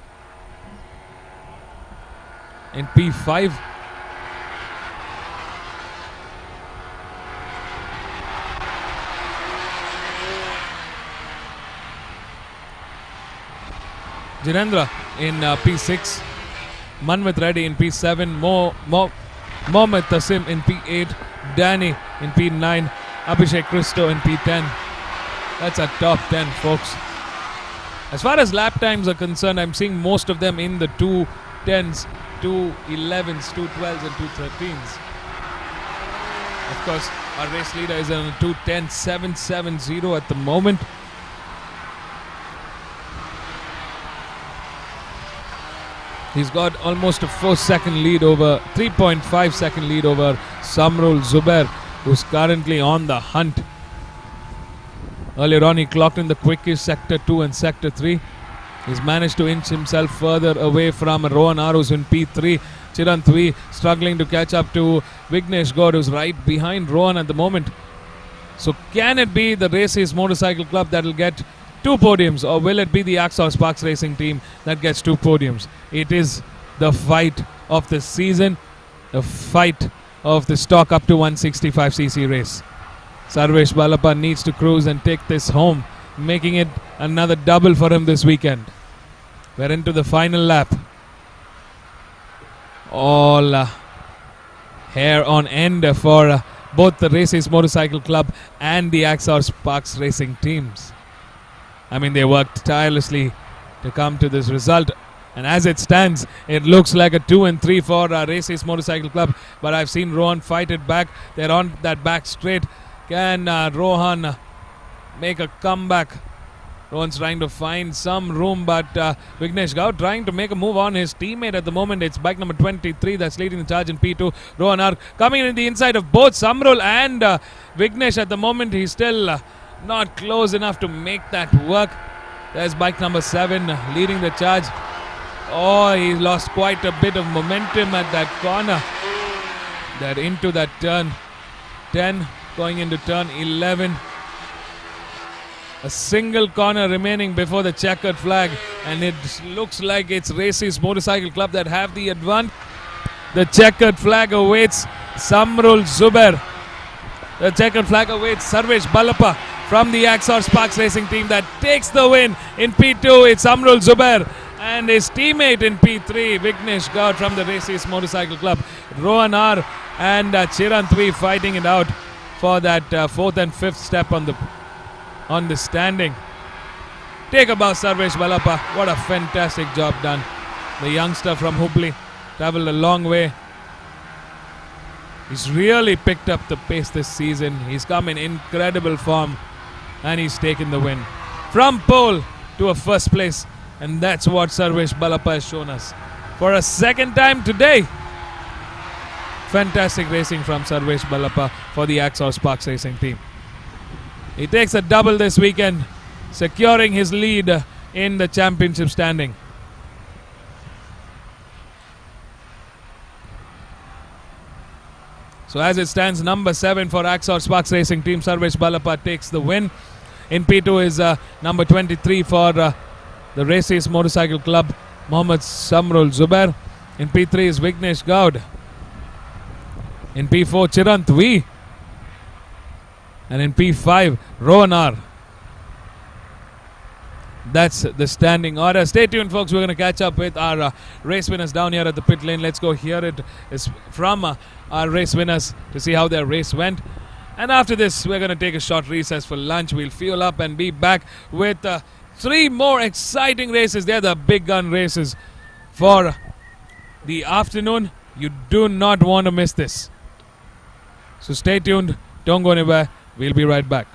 in P5. Jirendra in P6. Manvit Reddy in P7. Mohammad Tasim in P8. Danny in P9. Abhishek Christo in P10. That's a top 10, folks. As far as lap times are concerned, I'm seeing most of them in the 2:10s, 2:11s, 2:12s and 2:13s. Of course, our race leader is on a 2:10.770 at the moment. He's got almost a 4-second lead over, 3.5 second lead over Samrul Zubair, who's currently on the hunt. Earlier on, he clocked in the quickest Sector 2 and Sector 3. He's managed to inch himself further away from Rohan R, who's in P3. Chirantwi struggling to catch up to Vignesh Gaud, who's right behind Rohan at the moment. So can it be the Races Motorcycle Club that will get 2 podiums, or will it be the Axor Sparks Racing team that gets 2 podiums? It is the fight of the season, the fight of the stock up to 165cc race. Sarvesh Balappa needs to cruise and take this home, making it another double for him this weekend. We're into the final lap. All hair on end for both the Races Motorcycle Club and the Axor Sparks Racing teams. I mean, they worked tirelessly to come to this result. And as it stands, it looks like a 2 and 3 for Races Motorcycle Club. But I've seen Rohan fight it back. They're on that back straight. Can Rohan make a comeback? Rohan's trying to find some room, but Vignesh Gaud trying to make a move on his teammate at the moment. It's bike number 23 that's leading the charge in P2. Rohan R coming in the inside of both Samrul and Vignesh at the moment. He's still not close enough to make that work. There's bike number 7 leading the charge. Oh, he lost quite a bit of momentum at that corner. They're into that turn 10, going into turn 11. A single corner remaining before the checkered flag, and it looks like it's Races Motorcycle Club that have the advantage. The checkered flag awaits Samrul Zubair. The checkered flag awaits Sarvesh Balappa from the Axor Sparks Racing team that takes the win. In P2, it's Samrul Zubair and his teammate in P3, Vignesh Gaud from the Races Motorcycle Club. Rohan R and Chirantwi fighting it out for that 4th and 5th step on the standing. Take a bow, Sarvesh Balappa. What a fantastic job done. The youngster from Hubli traveled a long way. He's really picked up the pace this season. He's come in incredible form, and he's taken the win. From pole to a first place, and that's what Sarvesh Balappa has shown us for a second time today. Fantastic racing from Sarvesh Balappa for the Axor Sparks Racing team. He takes a double this weekend, securing his lead in the championship standing. So as it stands, number 7 for Axor Sparks Racing team, Sarvesh Balappa takes the win. In P2 is number 23 for the Races Motorcycle Club, Mohammad Samrul Zubair. In P3 is Vignesh Gaud. In P4, Chirantwi. And in P5, Rohan R. That's the standing order. Stay tuned, folks. We're going to catch up with our race winners down here at the pit lane. Let's go hear it from our race winners to see how their race went. And after this, we're going to take a short recess for lunch. We'll fuel up and be back with 3 more exciting races. They're the big gun races for the afternoon. You do not want to miss this. So stay tuned. Don't go anywhere. We'll be right back.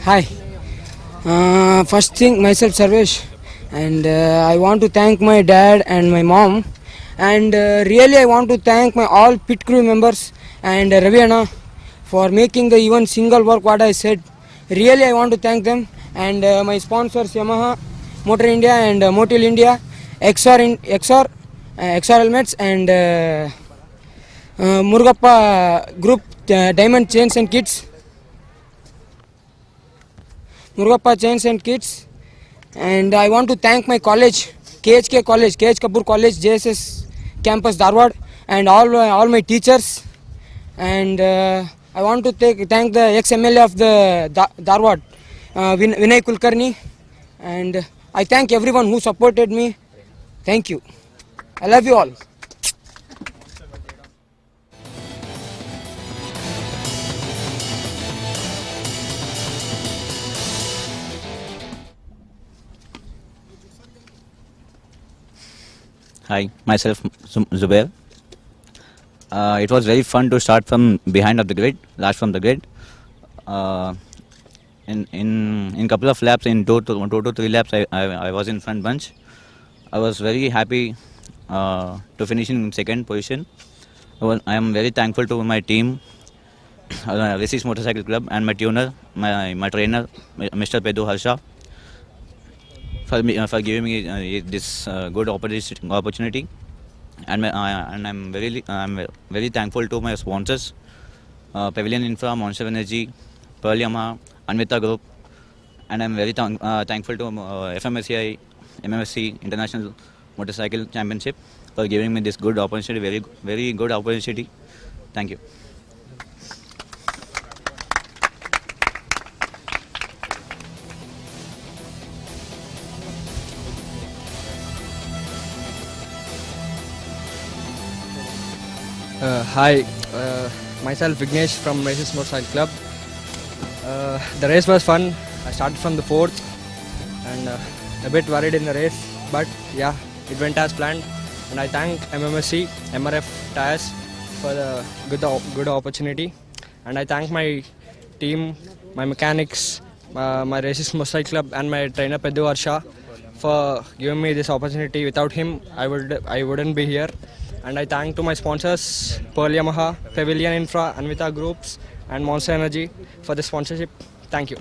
Hi. First thing, myself Sarvesh, and I want to thank my dad and my mom, and really I want to thank my all pit crew members and Ravi Anna for making the even single work what I said. Really I want to thank them, and my sponsors Yamaha, Motor India and Motil India, XR Helmets and Murugappa Group Diamond Chains and Kits. Murugappa Chains and Kits, and I want to thank my college, KHK College, KH Kapoor College, JSS Campus Dharwad, and all my teachers, and I want to thank the ex-MLA of the Dharwad, Vinay Kulkarni, and I thank everyone who supported me. Thank you. I love you all. Hi, myself Zubair. It was very fun to start from behind of the grid, last from the grid. In couple of laps, in two to three laps, I was in front bunch. I was very happy to finish in second position. I am very thankful to my team, Races Motorcycle Club, and my tuner, my trainer, Mr. Pedu Harsha, for giving me this good opportunity, and I'm very thankful to my sponsors, Pavilion Infra, Monster Energy, Pearl Yamaha, Anvita Group, and I'm very thankful to FMSci MMSC International Motorcycle Championship for giving me this good opportunity, very good opportunity. Thank you. Hi, myself Vignesh from Races Motorcycle Club. The race was fun. I started from the fourth and a bit worried in the race, but yeah, it went as planned. And I thank MMSC, MRF Tires for the good opportunity. And I thank my team, my mechanics, my Races Motorcycle Club, and my trainer Pedu Harsha for giving me this opportunity. Without him, I wouldn't be here. And I thank to my sponsors, Pearl Yamaha, Pavilion Infra, Anvita Groups, and Monster Energy for the sponsorship. Thank you.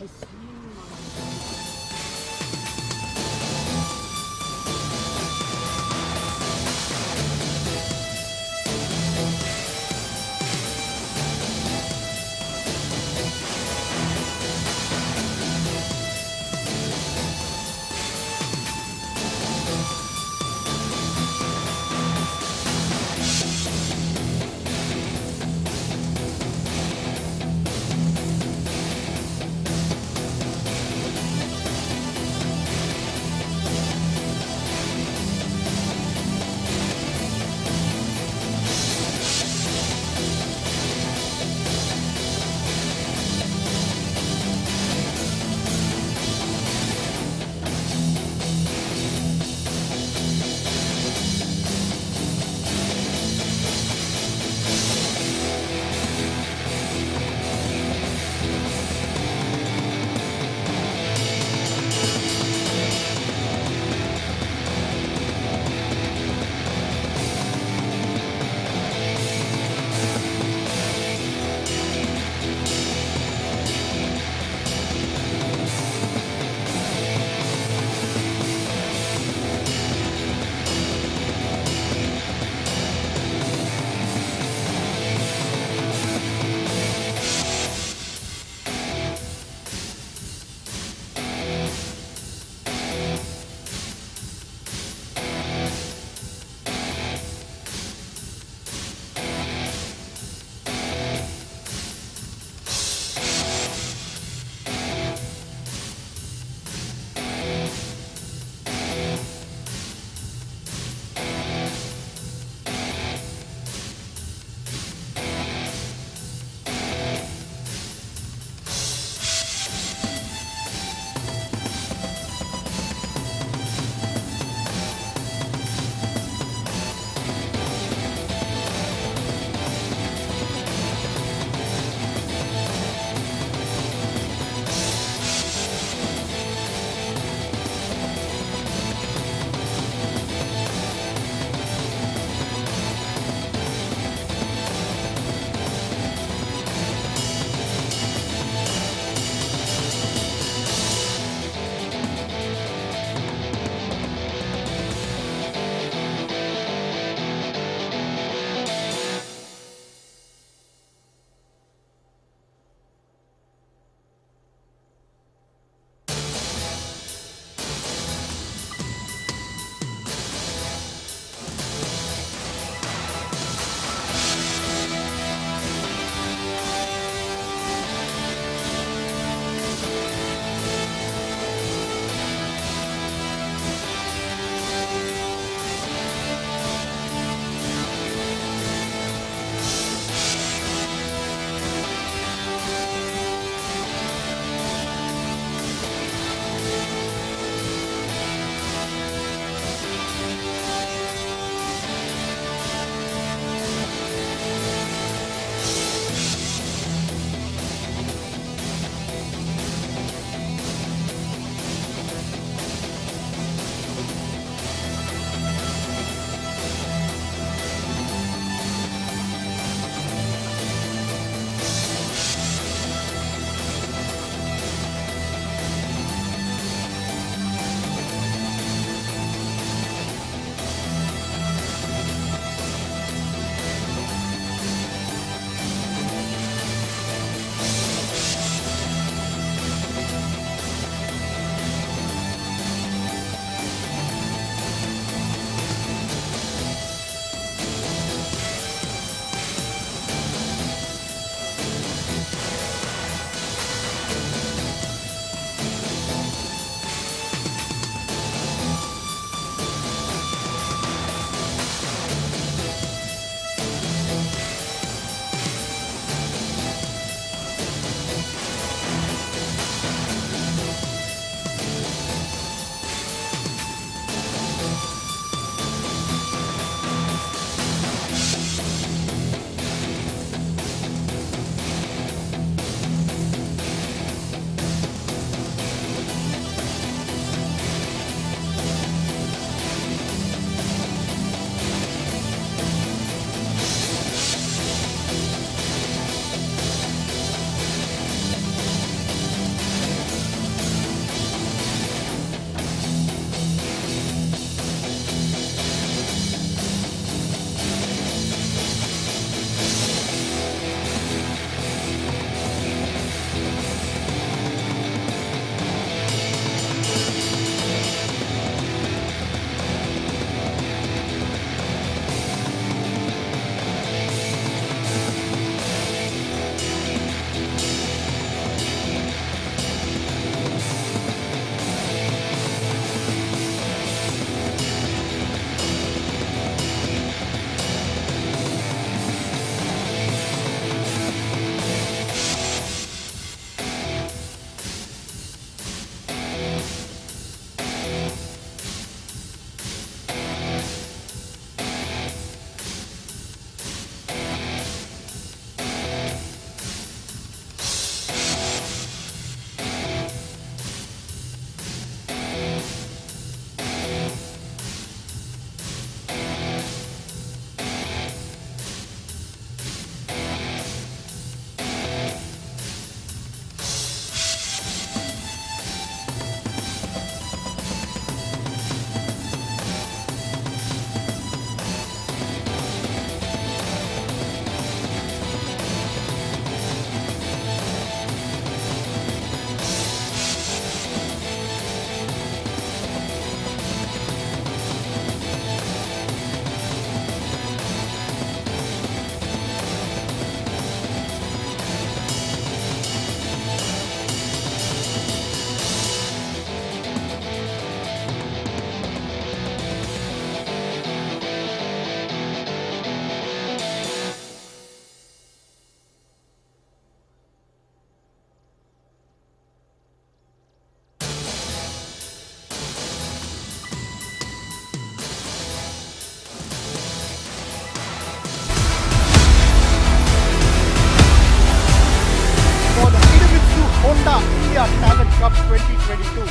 India Talent Cup 2022.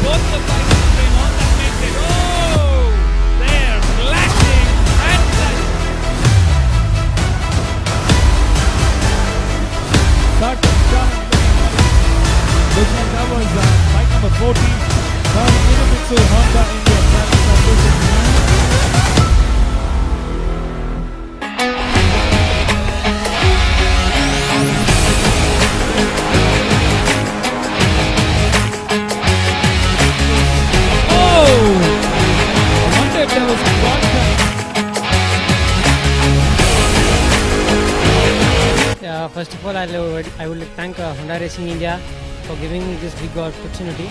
Both the bikes are going on that makes it. Oh! They're flashing and flashing. Start to start. Looks like that was bike number 14 from Unimitsu Honda India Talent Cup. First of all, I would thank Honda Racing India for giving me this big opportunity.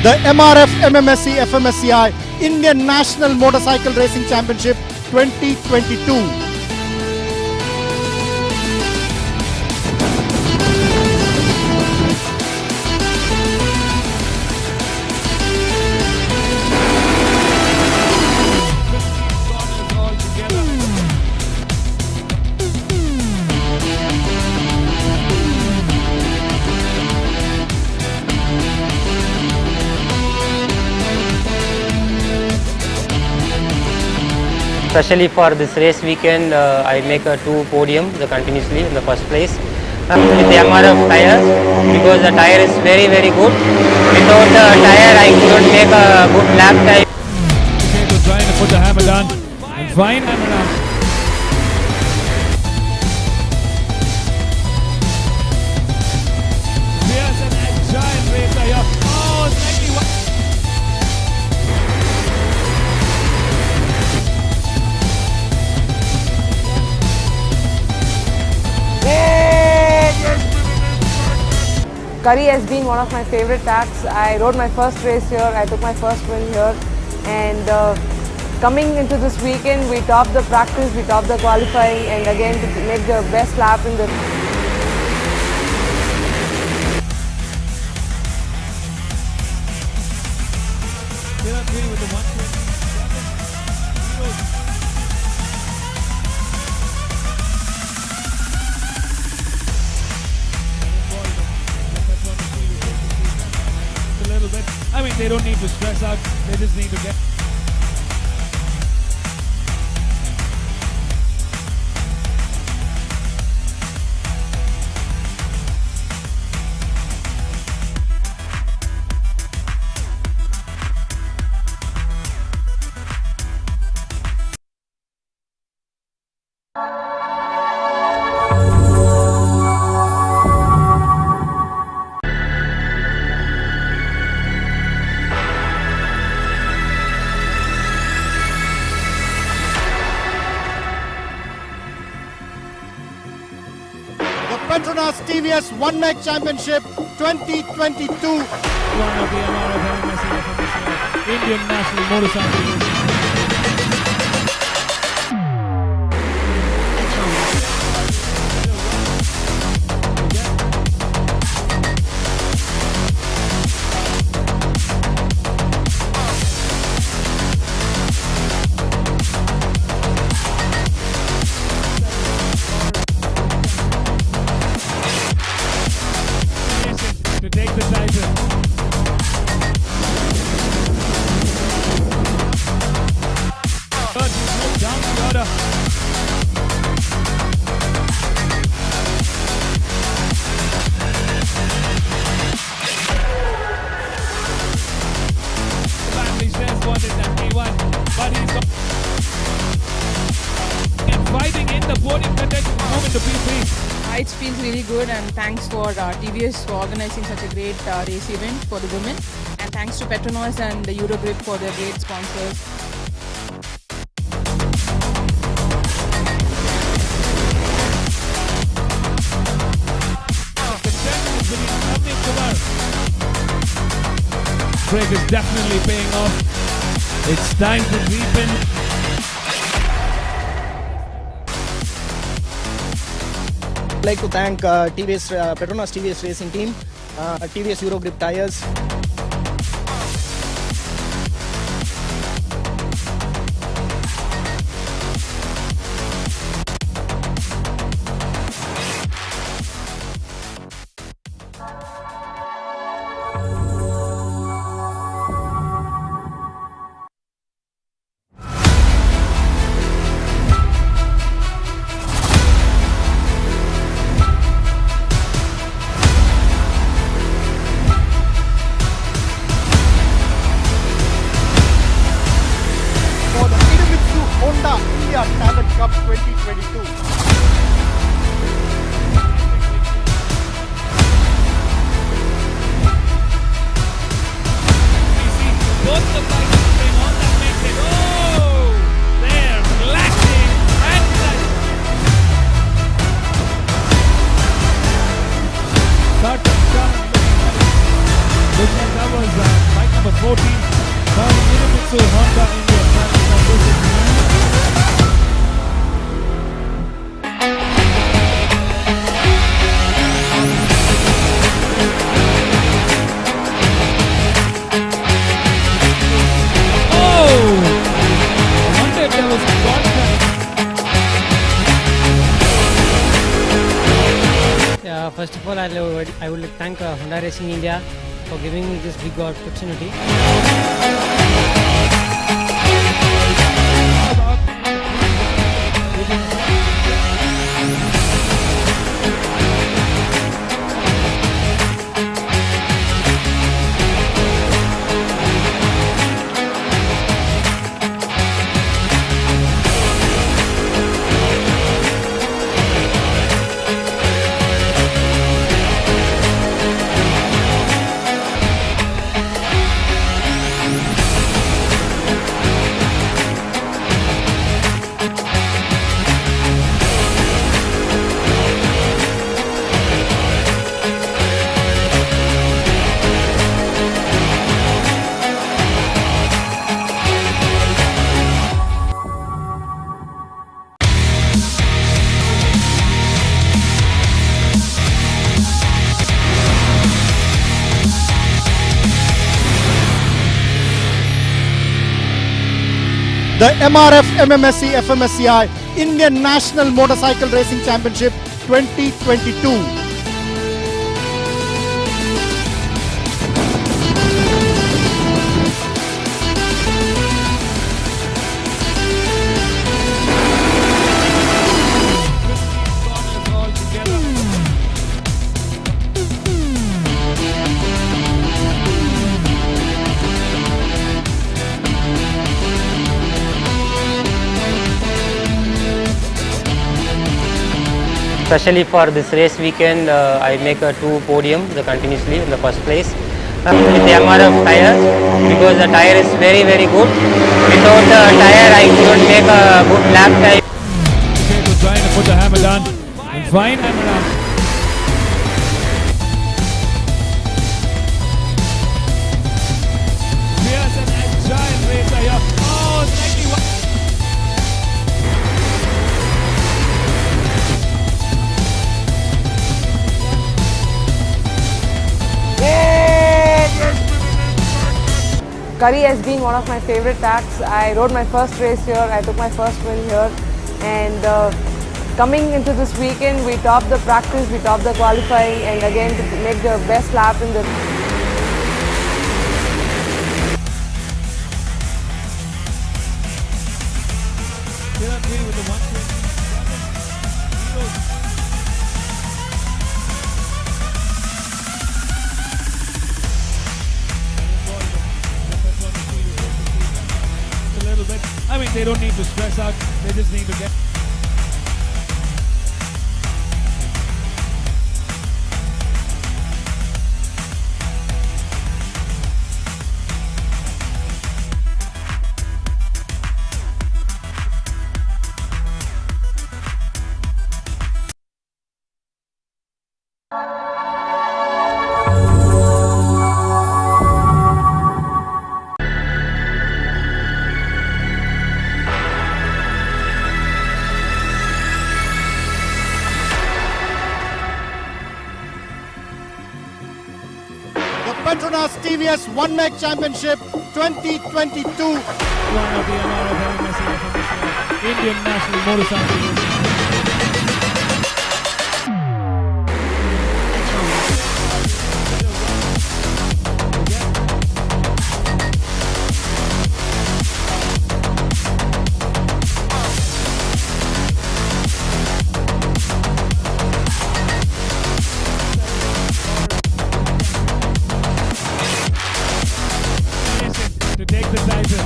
The MRF MMSC fmsci Indian National Motorcycle Racing Championship 2022. Especially for this race weekend, I make 2 podiums continuously in the first place. With the MRF tires, because the tire is very good. Without the tire, I couldn't make a good lap time. Okay, so trying to put the hammer down and fine hammer down. Here's an agile racer here. Oh, slightly wide. Curry has been one of my favorite tracks. I rode my first race here, I took my first win here, and coming into this weekend we topped the practice, we topped the qualifying, and again to make the best lap in the... I mean, they don't need to stress out, they just need to get... Petronas TVS One Night Championship 2022. One of the MRF MMSC fmsci Indian National Motorcycle Racing. To take the title. good, and thanks for TVS for organizing such a great race event for the women, and thanks to Petronas and the Eurogrip for their great sponsors. Break is definitely paying off. It's time to deepen. I'd like to thank Petronas TVS racing team, TVS Eurogrip tires. India Talent Cup 2022. Both the bikes bring on that makes it. Oh! There, relaxing and start to start. Looks like that was bike number 14 for the Minamitsu Honda India Talent Cup. This is First of all, I would like to thank Honda Racing India for giving me this big opportunity. The MRF MMSC fmsci Indian National Motorcycle Racing Championship 2022. Especially for this race weekend, I make 2 podiums continuously in the first place with the MRF tire, because the tire is very good. Without the tire, I couldn't make a good lap time. Okay, we're trying to put the hammer down and fine hammer down. Here's an agile racer here. Oh, 91. Curry has been one of my favorite tracks. I rode my first race here, I took my first win here, and coming into this weekend we topped the practice, we topped the qualifying, and again to make the best lap in the... I mean, they don't need to stress out, they just need to get... the Petronas TVS One Meg Championship 2022. One of the MRF MMSC fmsci Indian National Motorcycle Racing. To take the title.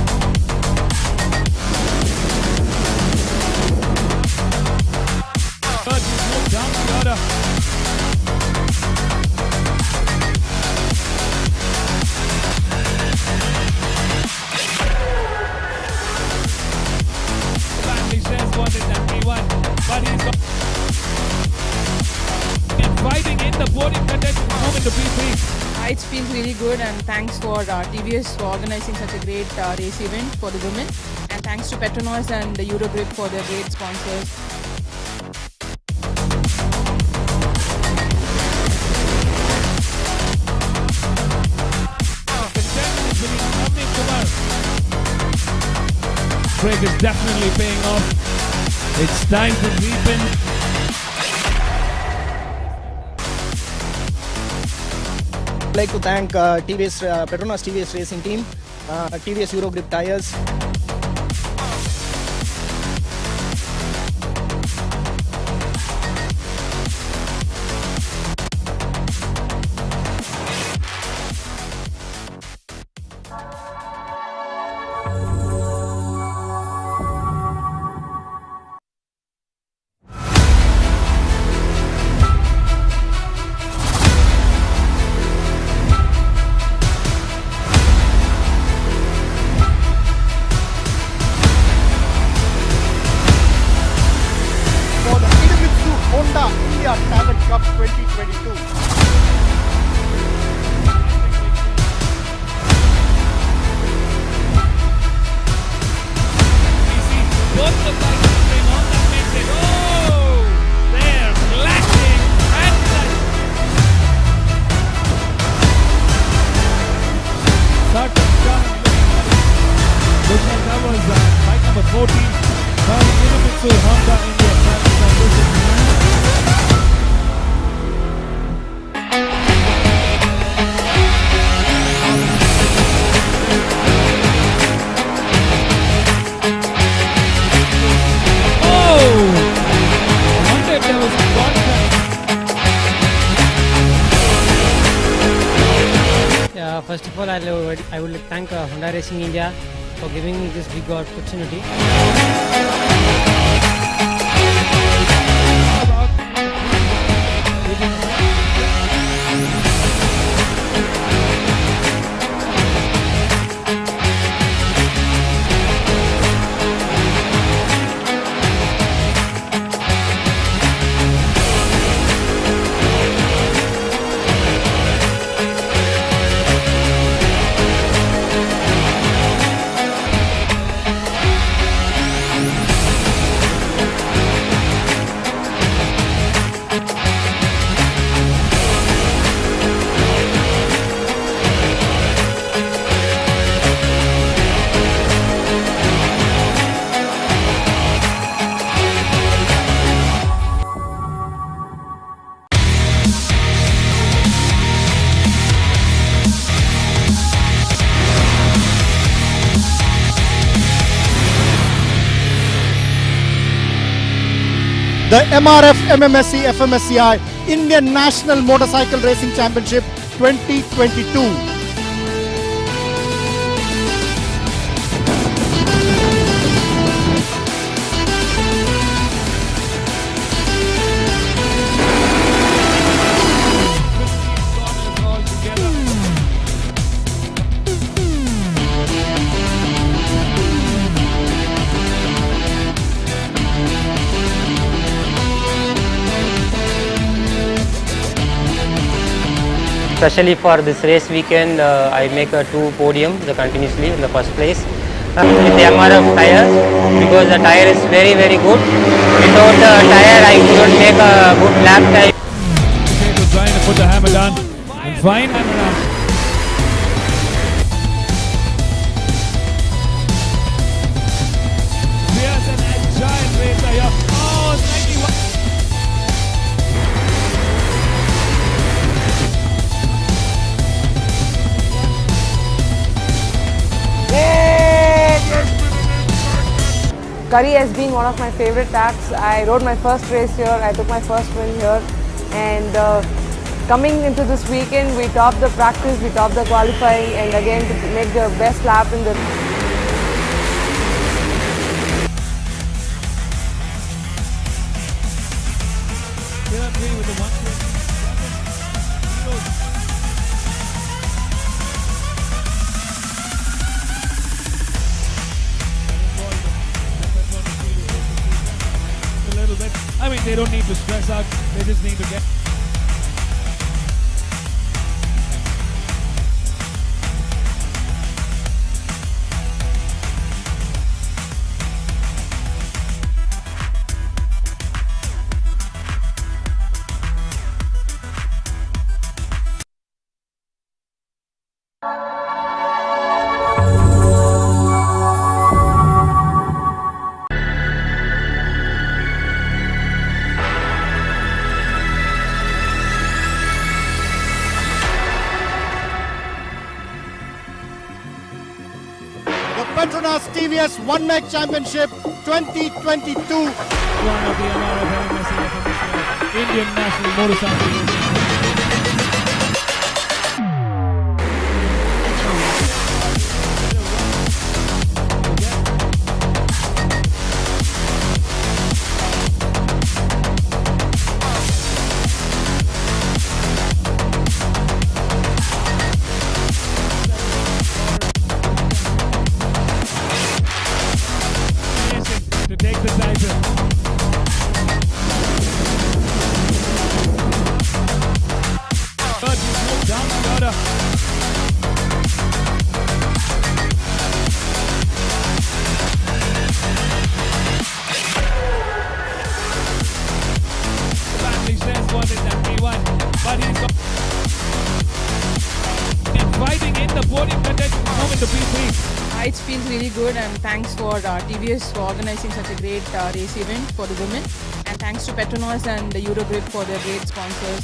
But he's moved down the order. Family shares wanted that P1, but he's been fighting in the podium contention to move into P3. It feels really good, and thanks for TVS for organizing such a great race event for the women, and thanks to Petronas and the Eurogrip for their great sponsors. Break is definitely paying off. It's time to deepen. I'd like to thank Petronas TVS Racing Team, TVS Eurogrip Tires. Honda India Talent Cup 2022. Both the bikes bring on that makes it. Oh! They're flashing and looks like that was bike number 14 by Inomitsu Honda India Talent Cup. This is First of all, I would like to thank Honda Racing India for giving me this big opportunity. The MRF MMSC fmsci Indian National Motorcycle Racing Championship 2022. Especially for this race weekend, I make 2 podiums continuously in the first place. With the MRF tires, because the tire is very good. Without the tire, I couldn't make a good lap time. Okay, trying to put the hammer down and find hammer down. Curry has been one of my favorite tracks. I rode my first race here, I took my first win here, and coming into this weekend we topped the practice, we topped the qualifying, and again to make the best lap in the I mean, they don't need to stress out, they just need to get... Petronas TVS One Match Championship 2022. One of the MRF MMSC fmsci Indian National Motorcycle Racing. To take the title. But he's moved down the order. Family says what is that he won, but he's fighting in the podium contention moment to P3. It feels really good, and thanks for TVS for organizing such a great race event for the women, and thanks to Petronas and the Eurogrip for their great sponsors.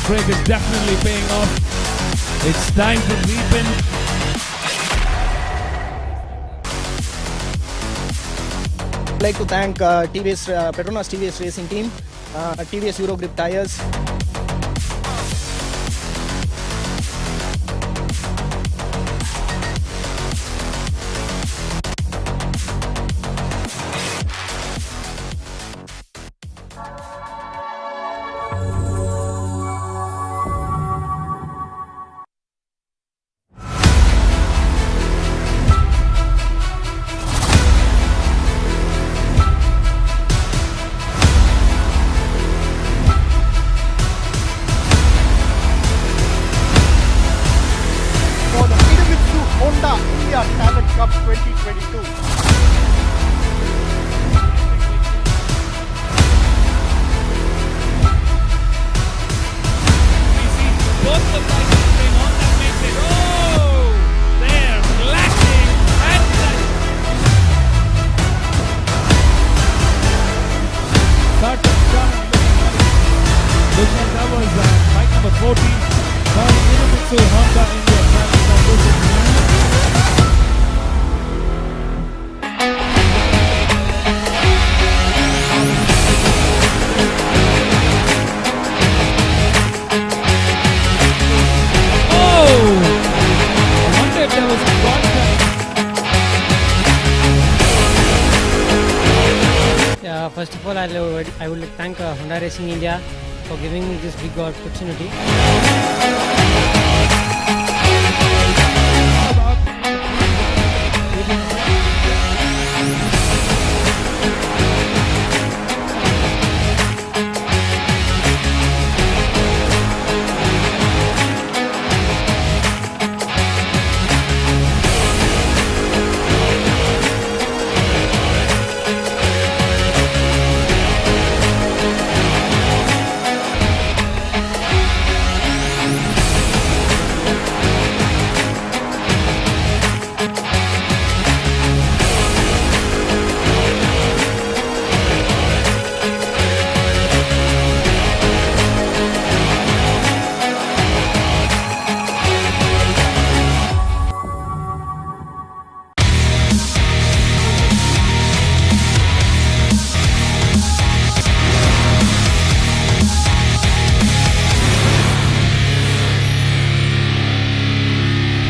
Break is definitely paying off. It's time to leap in. I'd like to thank Petronas TVS Racing Team, TVS Eurogrip Tires. Honda India Talent Cup 2022. Both the bikes bring on that makes it. Oh! They're flashing and start to looking like that was bike number 14. So Honda India Talent Cup. This is First of all, I would thank Honda Racing India for giving me this big opportunity.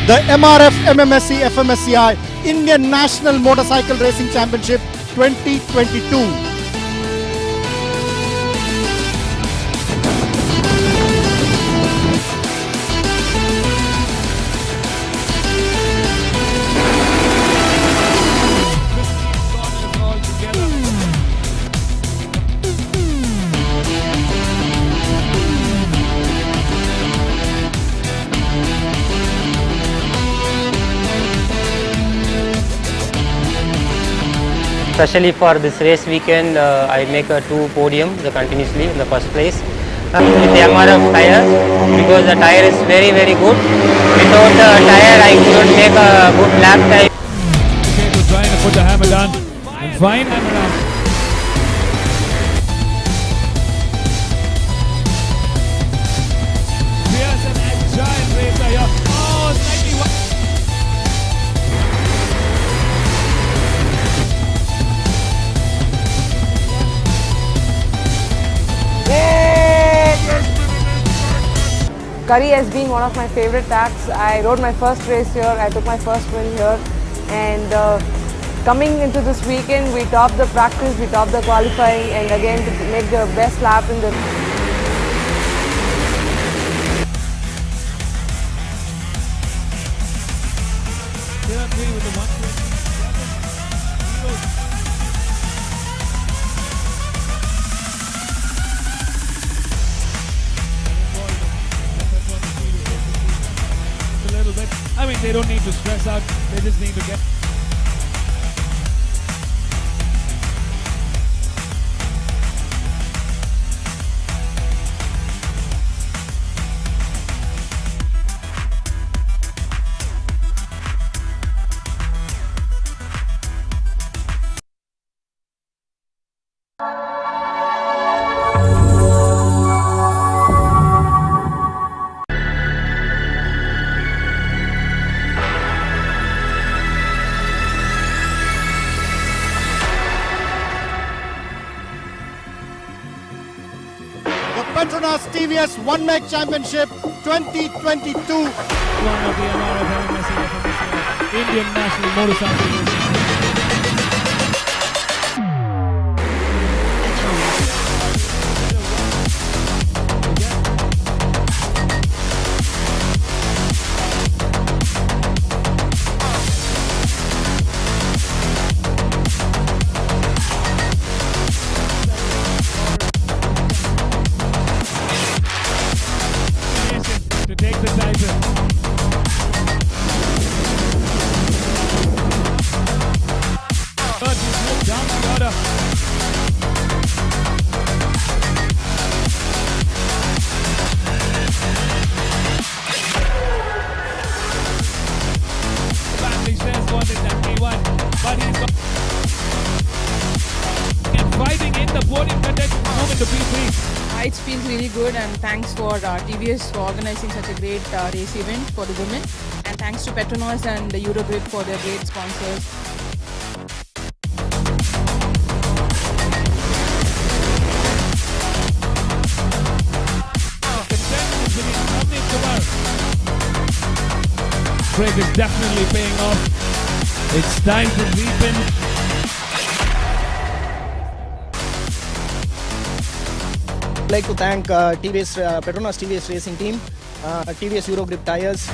the MRF MMSC fmsci Indian National Motorcycle Racing Championship 2022. Especially for this race weekend, I make 2 podiums continuously in the first place. With the MRF tire, because the tire is very good. Without the tire, I couldn't make a good lap time. Okay, we're trying to put the hammer down and fine hammer down. Here's an agile racer here. Oh, slightly wide. Curry has been one of my favorite tracks. I rode my first race here, I took my first win here, and coming into this weekend we topped the practice, we topped the qualifying, and again to make the best lap in the... I mean, they don't need to stress out, they just need to get... Petronas TVS One Meg Championship 2022. One of the MRF MMSC fmsci Indian National Motorcycle Racing. To take the title. But he's moved down the order. Family says wanted that P1, but he's got and fighting in the podium contention to move into P3. It feels really good, and thanks for TVS for organizing such a great race event for the women, and thanks to Petronas and the Eurogrip for their great sponsors. Break is definitely paying off. It's time to deepen. I'd like to thank Petronas TVS Racing Team, TVS Eurogrip Tires.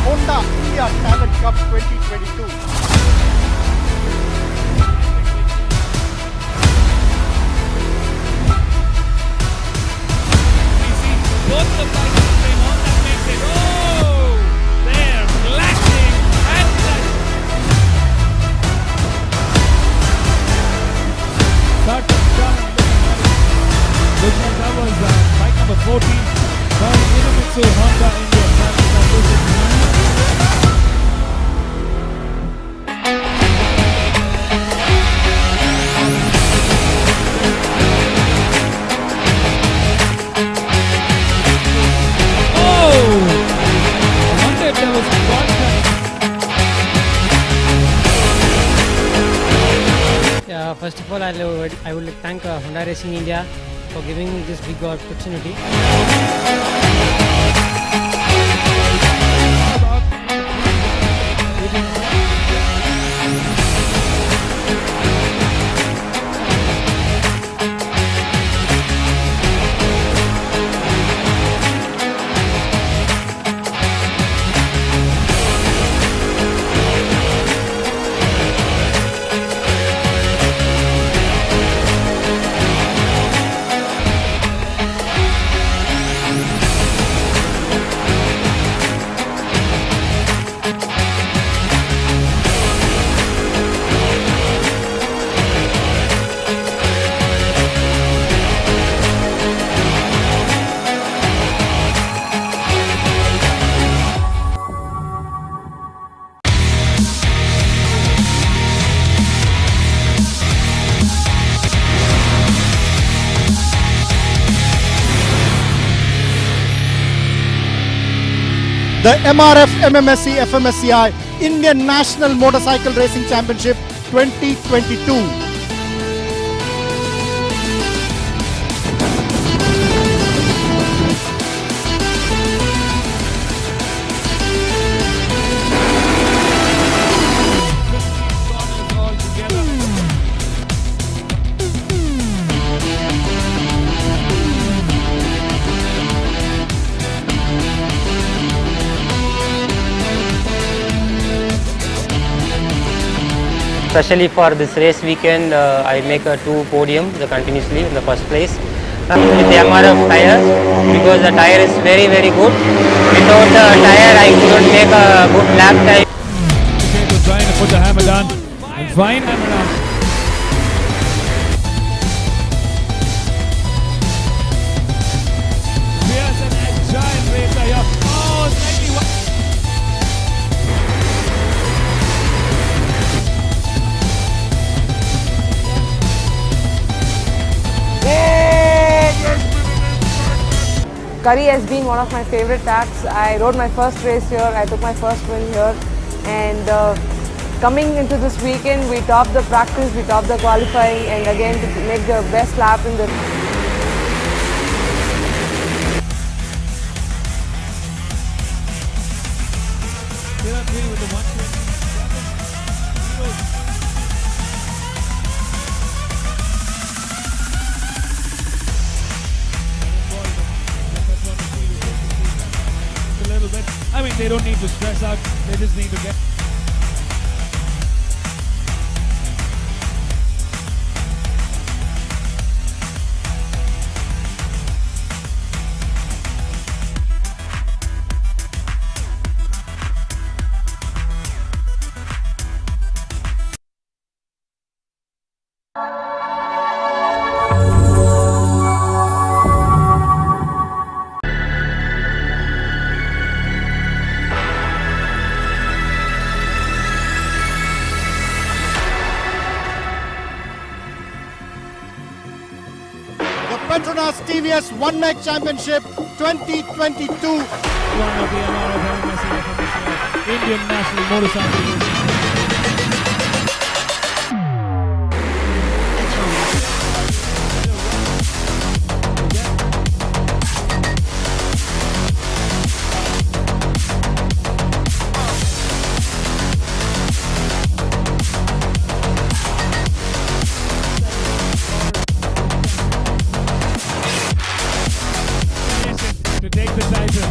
Honda India Talent Cup 2022. Both the bikes are playing on, that makes it. Oh! They're flashing and flashing. Start to start. That was bike to Honda India. First of all, I would thank Honda Racing India for giving me this big opportunity. The MRF MMSC fmsci Indian National Motorcycle Racing Championship 2022. Especially for this race weekend, I make 2 podiums continuously in the first place with the MRF tire, because the tire is very good. Without the tire, I couldn't make a good lap time. Okay, we're trying to put the hammer down and fine hammer down. Here's an agile racer here. Oh, slightly wide. Curry has been one of my favorite tracks. I rode my first race here, I took my first win here, and coming into this weekend we topped the practice, we topped the qualifying, and again to make the best lap in the... I mean, they don't need to stress out, they just need to get... Petronas TVS One Night Championship 2022. One of the MRF MMSC fmsci Indian National Motorcycle Racing. To take the title.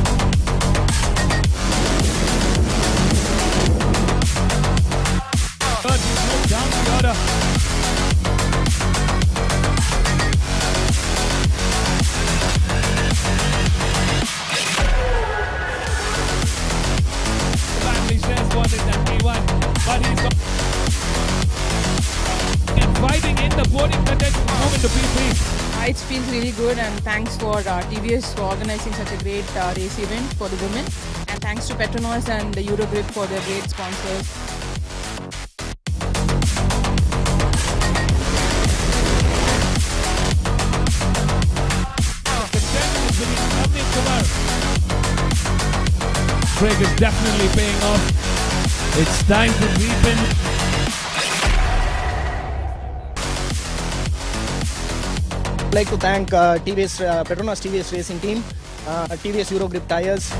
good, and thanks for TVS for organizing such a great race event for the women. And thanks to Petronas and the Eurogrip for their great sponsors. Break is definitely paying off. It's time to deepen. I'd like to thank Petronas TVS racing team, TVS Eurogrip tires.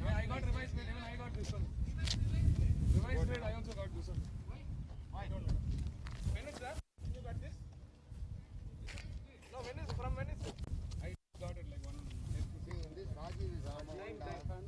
I got revised grade, even I got this one. Revised grade, I also got this one. Why? I don't know. When is that? You got this? No, when is it? I got it like one. This Rajiv is time.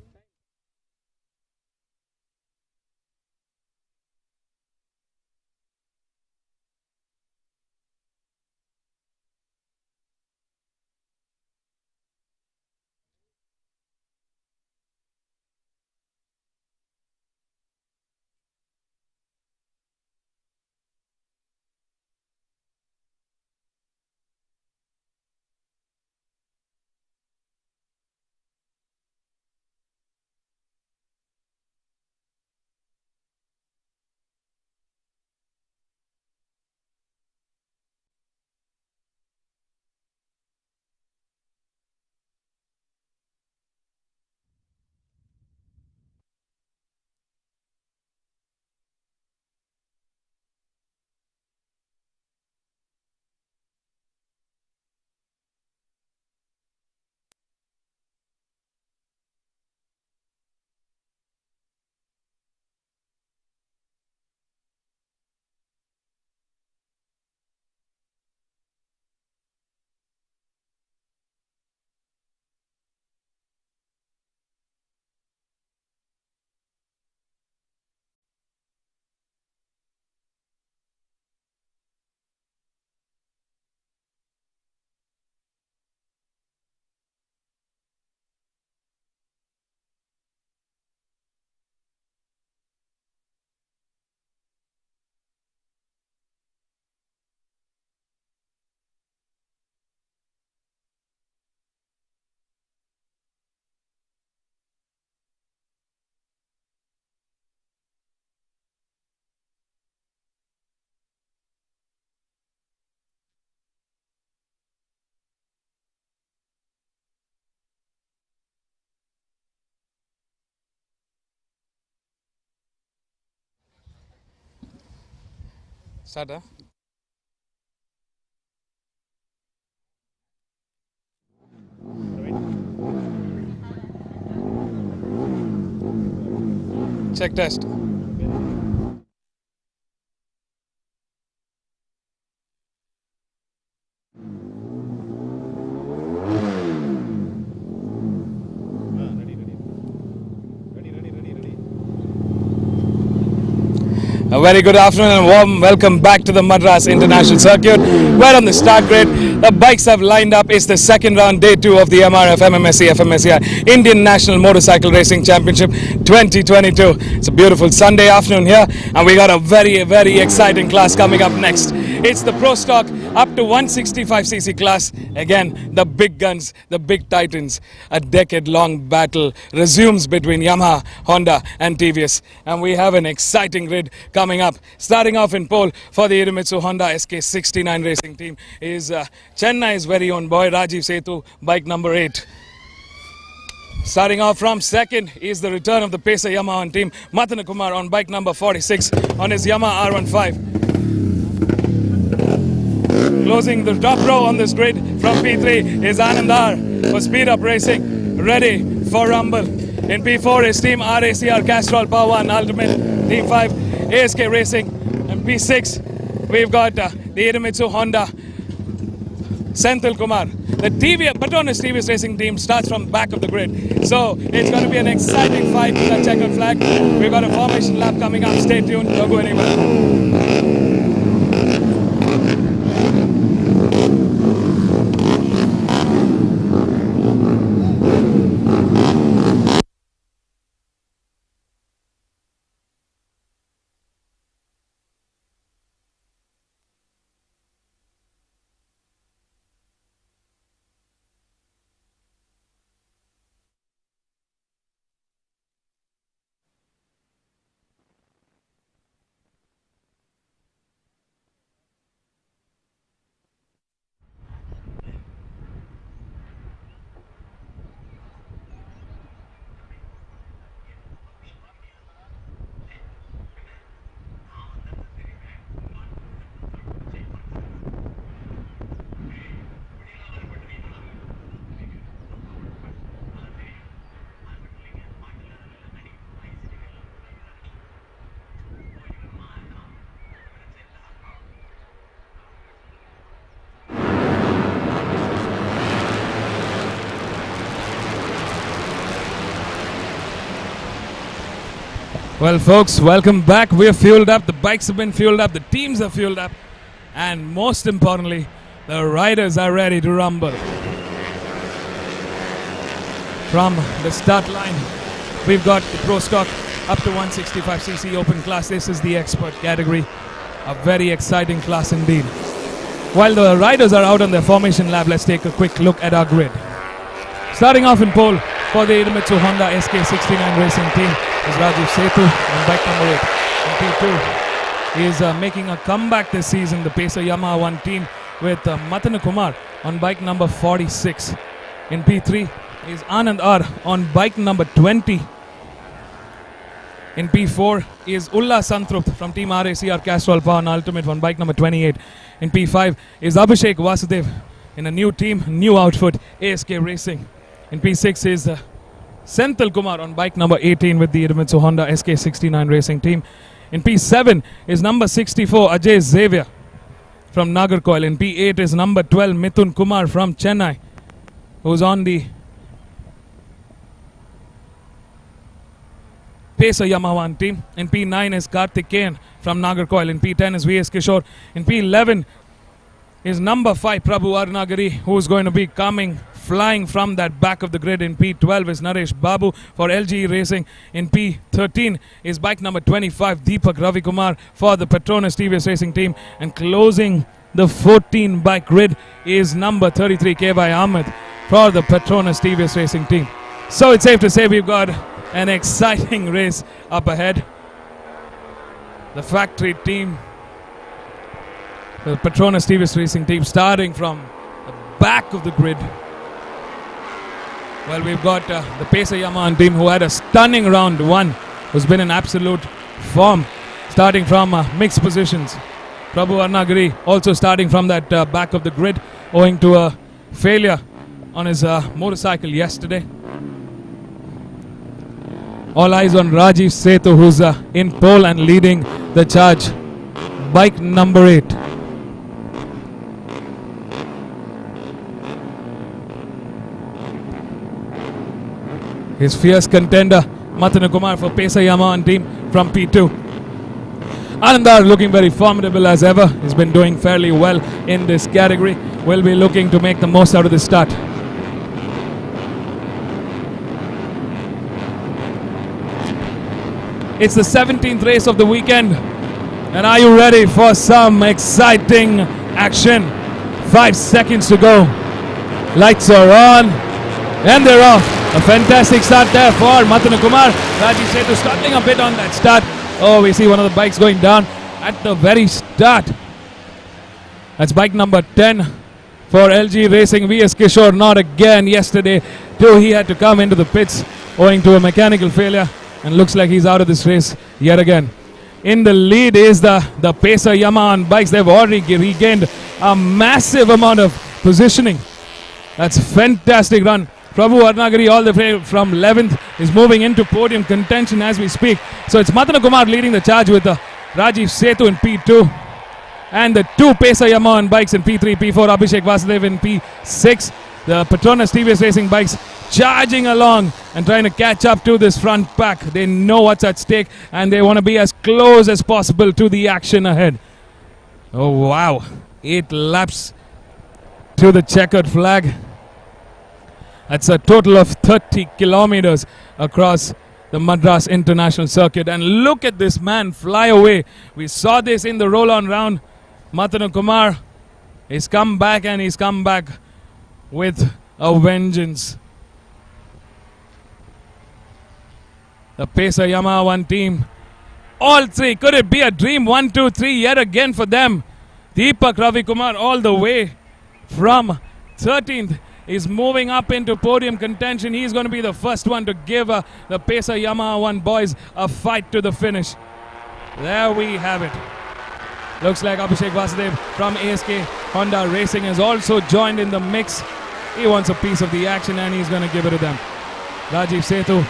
Start, huh? Check test. A very good afternoon and warm welcome back to the Madras International Circuit. We're on the start grid. The bikes have lined up. It's the second round, day 2 of the MRF MMSC fmsci Indian National Motorcycle Racing Championship 2022. It's a beautiful Sunday afternoon here, and we got a very exciting class coming up next. It's the Pro Stock up to 165cc class. Again, the big guns, the big titans. A decade-long battle resumes between Yamaha, Honda and TVS. And we have an exciting grid coming up. Starting off in pole for the Idemitsu Honda SK69 racing team is Chennai's very own boy, Rajiv Setu, bike number 8. Starting off from second is the return of the Pacer Yamaha team, Matana Kumar on bike number 46 on his Yamaha R15. Closing the top row on this grid from P3 is Anandar for Speed Up Racing, ready for Rumble. In P4 is Team RACR Castrol Power 1 Ultimate, Team 5 ASK Racing, and P6 we've got the Idemitsu Honda Senthil Kumar. The Petronas TVS Racing team starts from the back of the grid. So it's going to be an exciting fight with that checkered flag. We've got a formation lap coming up. Stay tuned, don't go anywhere. Well, folks, welcome back. We're fueled up. The bikes have been fueled up. The teams are fueled up. And most importantly, the riders are ready to rumble. From the start line, we've got the Pro Stock up to 165cc open class. This is the expert category. A very exciting class indeed. While the riders are out on their formation lap, let's take a quick look at our grid. Starting off in pole for the Idemitsu Honda SK69 racing team is Rajiv Setu on bike number 8. In P2 is making a comeback this season, the Pacer Yamaha 1 team with Matana Kumar on bike number 46. In P3 is Anand R on bike number 20. In P4 is Ulla Santrup from Team RACR Castrol Power and Ultimate on bike number 28. In P5 is Abhishek Vasudev in a new team, new outfit, ASK Racing. In P6 is Senthil Kumar on bike number 18 with the Idemitsu Honda SK69 racing team. In P7 is number 64 Ajay Xavier from Nagarcoil. In P8 is number 12 Mithun Kumar from Chennai, who's on the Pacer Yamaha 1 team. In P9 is Karthik Kayan from Nagarcoil. In P10 is VS Kishore. In P11 is number 5 Prabhu Arnagari, who's going to be flying from that back of the grid. In P12 is Naresh Babu for LG Racing. In P13 is bike number 25 Deepak Ravikumar for the Petronas TVS Racing team. And closing the 14 bike grid is number 33 KY Ahmed for the Petronas TVS Racing team. So it's safe to say we've got an exciting race up ahead. The factory team, the Petronas TVS Racing team, starting from the back of the grid. Well, we've got the Pacer Yamaha team, who had a stunning round 1, who's been in absolute form, starting from mixed positions. Prabhu Arnagari also starting from that back of the grid, owing to a failure on his motorcycle yesterday. All eyes on Rajiv Setu, who's in pole and leading the charge. Bike number 8. His fierce contender, Matana Kumar for Pacer Yamaha team from P2. Anandar looking very formidable as ever. He's been doing fairly well in this category. Will be looking to make the most out of this start. It's the 17th race of the weekend. And are you ready for some exciting action? 5 seconds to go. Lights are on. And they're off. A fantastic start there for Matana Kumar. Rajiv Setu struggling a bit on that start. Oh, we see one of the bikes going down at the very start. That's bike number 10 for LG Racing. VS Kishore not again yesterday. Too, he had to come into the pits owing to a mechanical failure. And looks like he's out of this race yet again. In the lead is the Pacer Yamaha bikes. They've already regained a massive amount of positioning. That's a fantastic run. Prabhu Arnagari all the way from 11th is moving into podium contention as we speak. So it's Matana Kumar leading the charge with Rajiv Setu in P2. And the 2 Pacer Yamaha bikes in P3, P4, Abhishek Vasudev in P6. The Petronas TVS Racing bikes charging along and trying to catch up to this front pack. They know what's at stake and they want to be as close as possible to the action ahead. Oh wow, 8 laps to the checkered flag. That's a total of 30 kilometers across the Madras International Circuit. And look at this man fly away. We saw this in the roll-on round. Matana Kumar has come back, and he's come back with a vengeance. The Pacer Yamaha 1 team. All 3. Could it be a dream? 1, 2, 3 yet again for them. Deepak Ravikumar all the way from 13th is moving up into podium contention. He's going to be the first one to give the Pacer Yamaha 1 boys a fight to the finish. There we have it. Looks like Abhishek Vasudev from ASK Honda Racing has also joined in the mix. He wants a piece of the action and he's going to give it to them. Rajiv Setu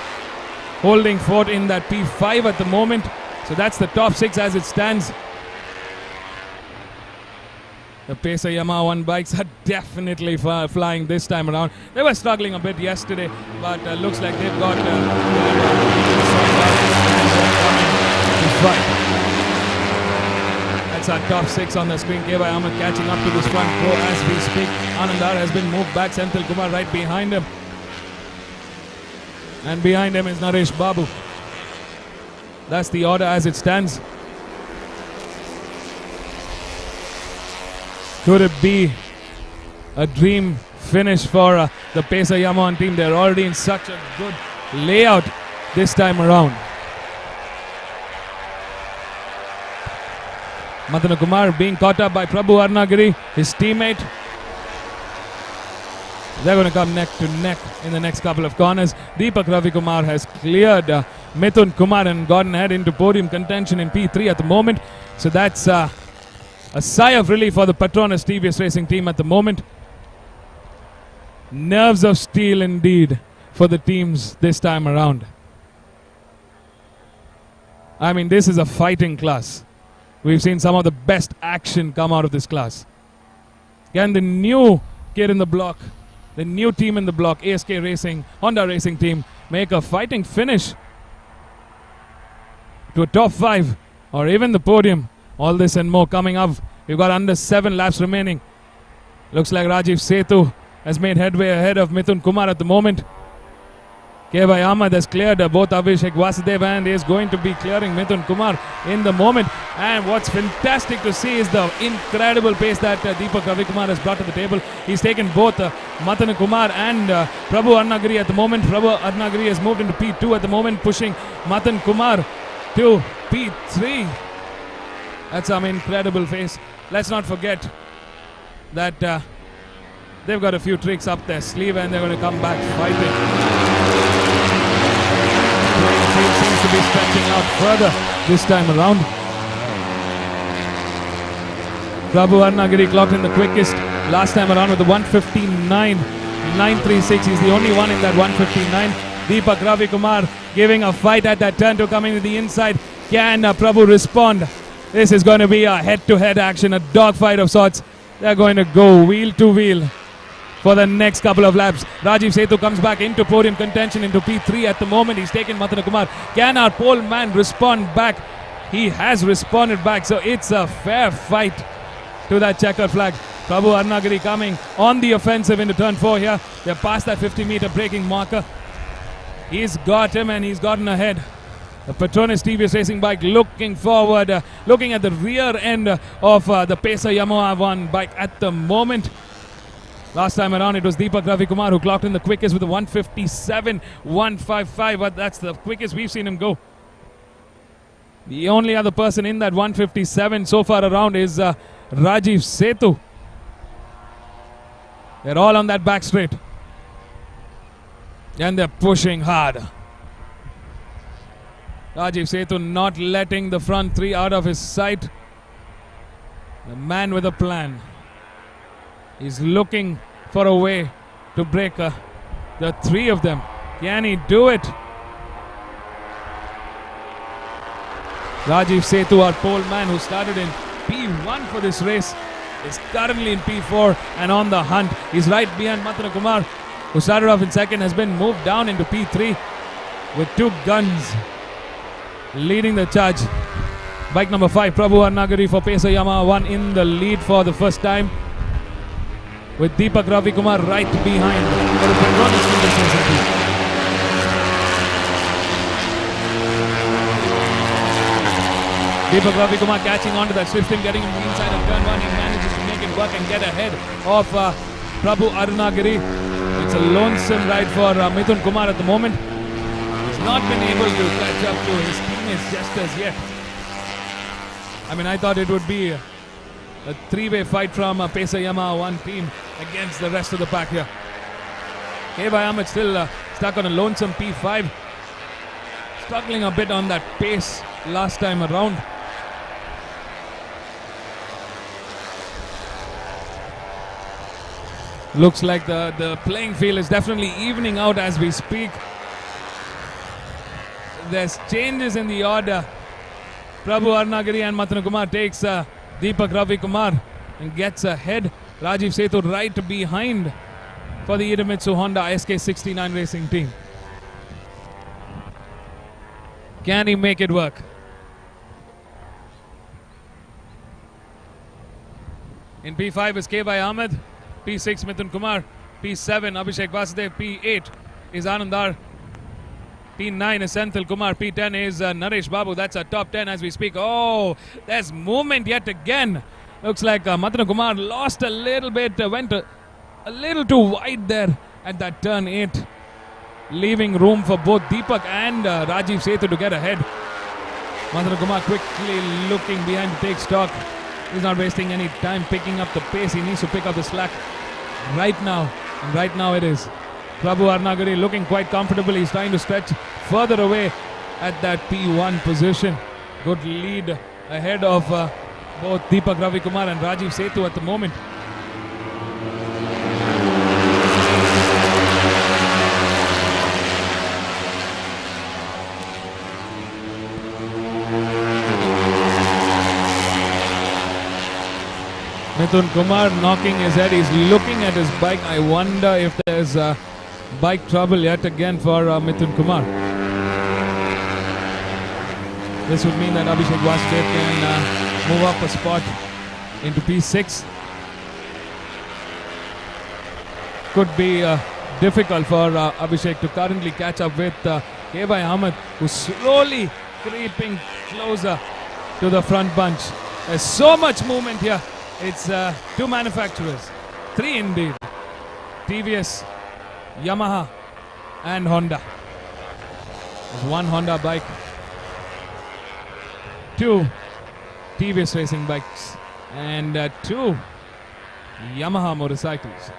holding fort in that P5 at the moment. So that's the top 6 as it stands. The Pacer Yamaha 1 bikes are definitely flying this time around. They were struggling a bit yesterday, but looks like they've got fight. That's our top 6 on the screen. K.Y. Ahmed catching up to this front row as we speak. Anandar has been moved back. Senthil Kumar right behind him. And behind him is Naresh Babu. That's the order as it stands. Could it be a dream finish for the Pesa Yamahan team? They're already in such a good layout this time around. Mathana Kumar being caught up by Prabhu Arnagiri, his teammate. They're going to come neck to neck in the next couple of corners. Deepak Ravi Kumar has cleared Mithun Kumar and gotten ahead into podium contention in P3 at the moment. So that's a sigh of relief for the Petronas TVS Racing team at the moment. Nerves of steel indeed for the teams this time around. I mean, this is a fighting class. We've seen some of the best action come out of this class. Can the new kid in the block, the new team in the block, ASK Racing, Honda Racing team, make a fighting finish to a top 5 or even the podium? All this and more coming up. We've got under 7 laps remaining. Looks like Rajiv Setu has made headway ahead of Mithun Kumar at the moment. K.Y. Ahmed has cleared both Abhishek Vasudev and is going to be clearing Mithun Kumar in the moment. And what's fantastic to see is the incredible pace that Deepak Ravi Kumar has brought to the table. He's taken both Mathana Kumar and Prabhu Arnagiri at the moment. Prabhu Arnagiri has moved into P2 at the moment, pushing Mathan Kumar to P3. That's some incredible pace. Let's not forget that they've got a few tricks up their sleeve and they're going to come back fighting. Seems to be stretching out further this time around. Prabhu Arnagiri clocked in the quickest last time around with the 159.936. He's the only one in that 159. Deepak Ravi Kumar giving a fight at that turn to coming to the inside. Can Prabhu respond? This is going to be a head-to-head action, a dogfight of sorts. They're going to go wheel to wheel for the next couple of laps. Rajiv Setu comes back into podium contention into P3 at the moment. He's taken Mathana Kumar. Can our pole man respond back? He has responded back, so it's a fair fight to that checkered flag. Prabhu Arnagiri coming on the offensive into turn 4 here. They're past that 50-meter braking marker. He's got him and he's gotten ahead. The Petronas TVS Racing bike looking forward, looking at the rear end of the Pesa Yamaha bike at the moment. Last time around, it was Deepak Ravi Kumar who clocked in the quickest with a 157.155, but that's the quickest we've seen him go. The only other person in that 157 so far around is Rajiv Setu. They're all on that back straight. And they're pushing hard. Rajiv Setu not letting the front 3 out of his sight. The man with a plan. He's looking for a way to break the 3 of them. Can he do it? Rajiv Setu, our pole man who started in P1 for this race, is currently in P4 and on the hunt. He's right behind Mathana Kumar, who started off in second, has been moved down into P3 with 2 guns leading the charge. Bike number 5, Prabhu Arnagiri for Pesa Yamaha 1 in the lead for the first time, with Deepak Ravi Kumar right behind for the Petronas TVS Racing team. Deepak Ravi Kumar catching on to that swift team, getting him inside of turn 1. He manages to make it work and get ahead of Prabhu Arnagiri. It's a lonesome ride for Mithun Kumar at the moment. He's not been able to catch up to his teammates just as yet. I mean, I thought it would be a 3-way fight from Pesa Yamaha 1 team against the rest of the pack here. K.Y. Ahmed still stuck on a lonesome P5. Struggling a bit on that pace last time around. Looks like the playing field is definitely evening out as we speak. There's changes in the order. Prabhu Arnagiri and Mathana Kumar takes Deepak Ravi Kumar and gets ahead. Rajiv Setu right behind for the Idemitsu Honda SK69 racing team. Can he make it work? In P5 is K. Ahmed. P6 Mithun Kumar. P7 Abhishek Vasudev. P8 is Anandar. P9 is Senthil Kumar. P10 is Naresh Babu. That's our top 10 as we speak. Oh, there's movement yet again. Looks like Mithun Kumar lost a little bit, went a little too wide there at that turn 8, leaving room for both Deepak and Rajiv Setu to get ahead. Mithun Kumar quickly looking behind to take stock. He's not wasting any time picking up the pace. He needs to pick up the slack right now. And right now it is. Prabhu Arnagari looking quite comfortable. He's trying to stretch further away at that P1 position. Good lead ahead of both Deepak Ravikumar and Rajiv Setu at the moment. Mithun Kumar knocking his head. He's looking at his bike. I wonder if there's bike trouble yet again for Mithun Kumar. This would mean that Abhishek Vasudev can move up a spot into P6. Could be difficult for Abhishek to currently catch up with K. Ahmed, who's slowly creeping closer to the front bunch. There's so much movement here. It's two manufacturers, three indeed. TVS, Yamaha and Honda. There's one Honda bike, two TVS racing bikes and two Yamaha motorcycles.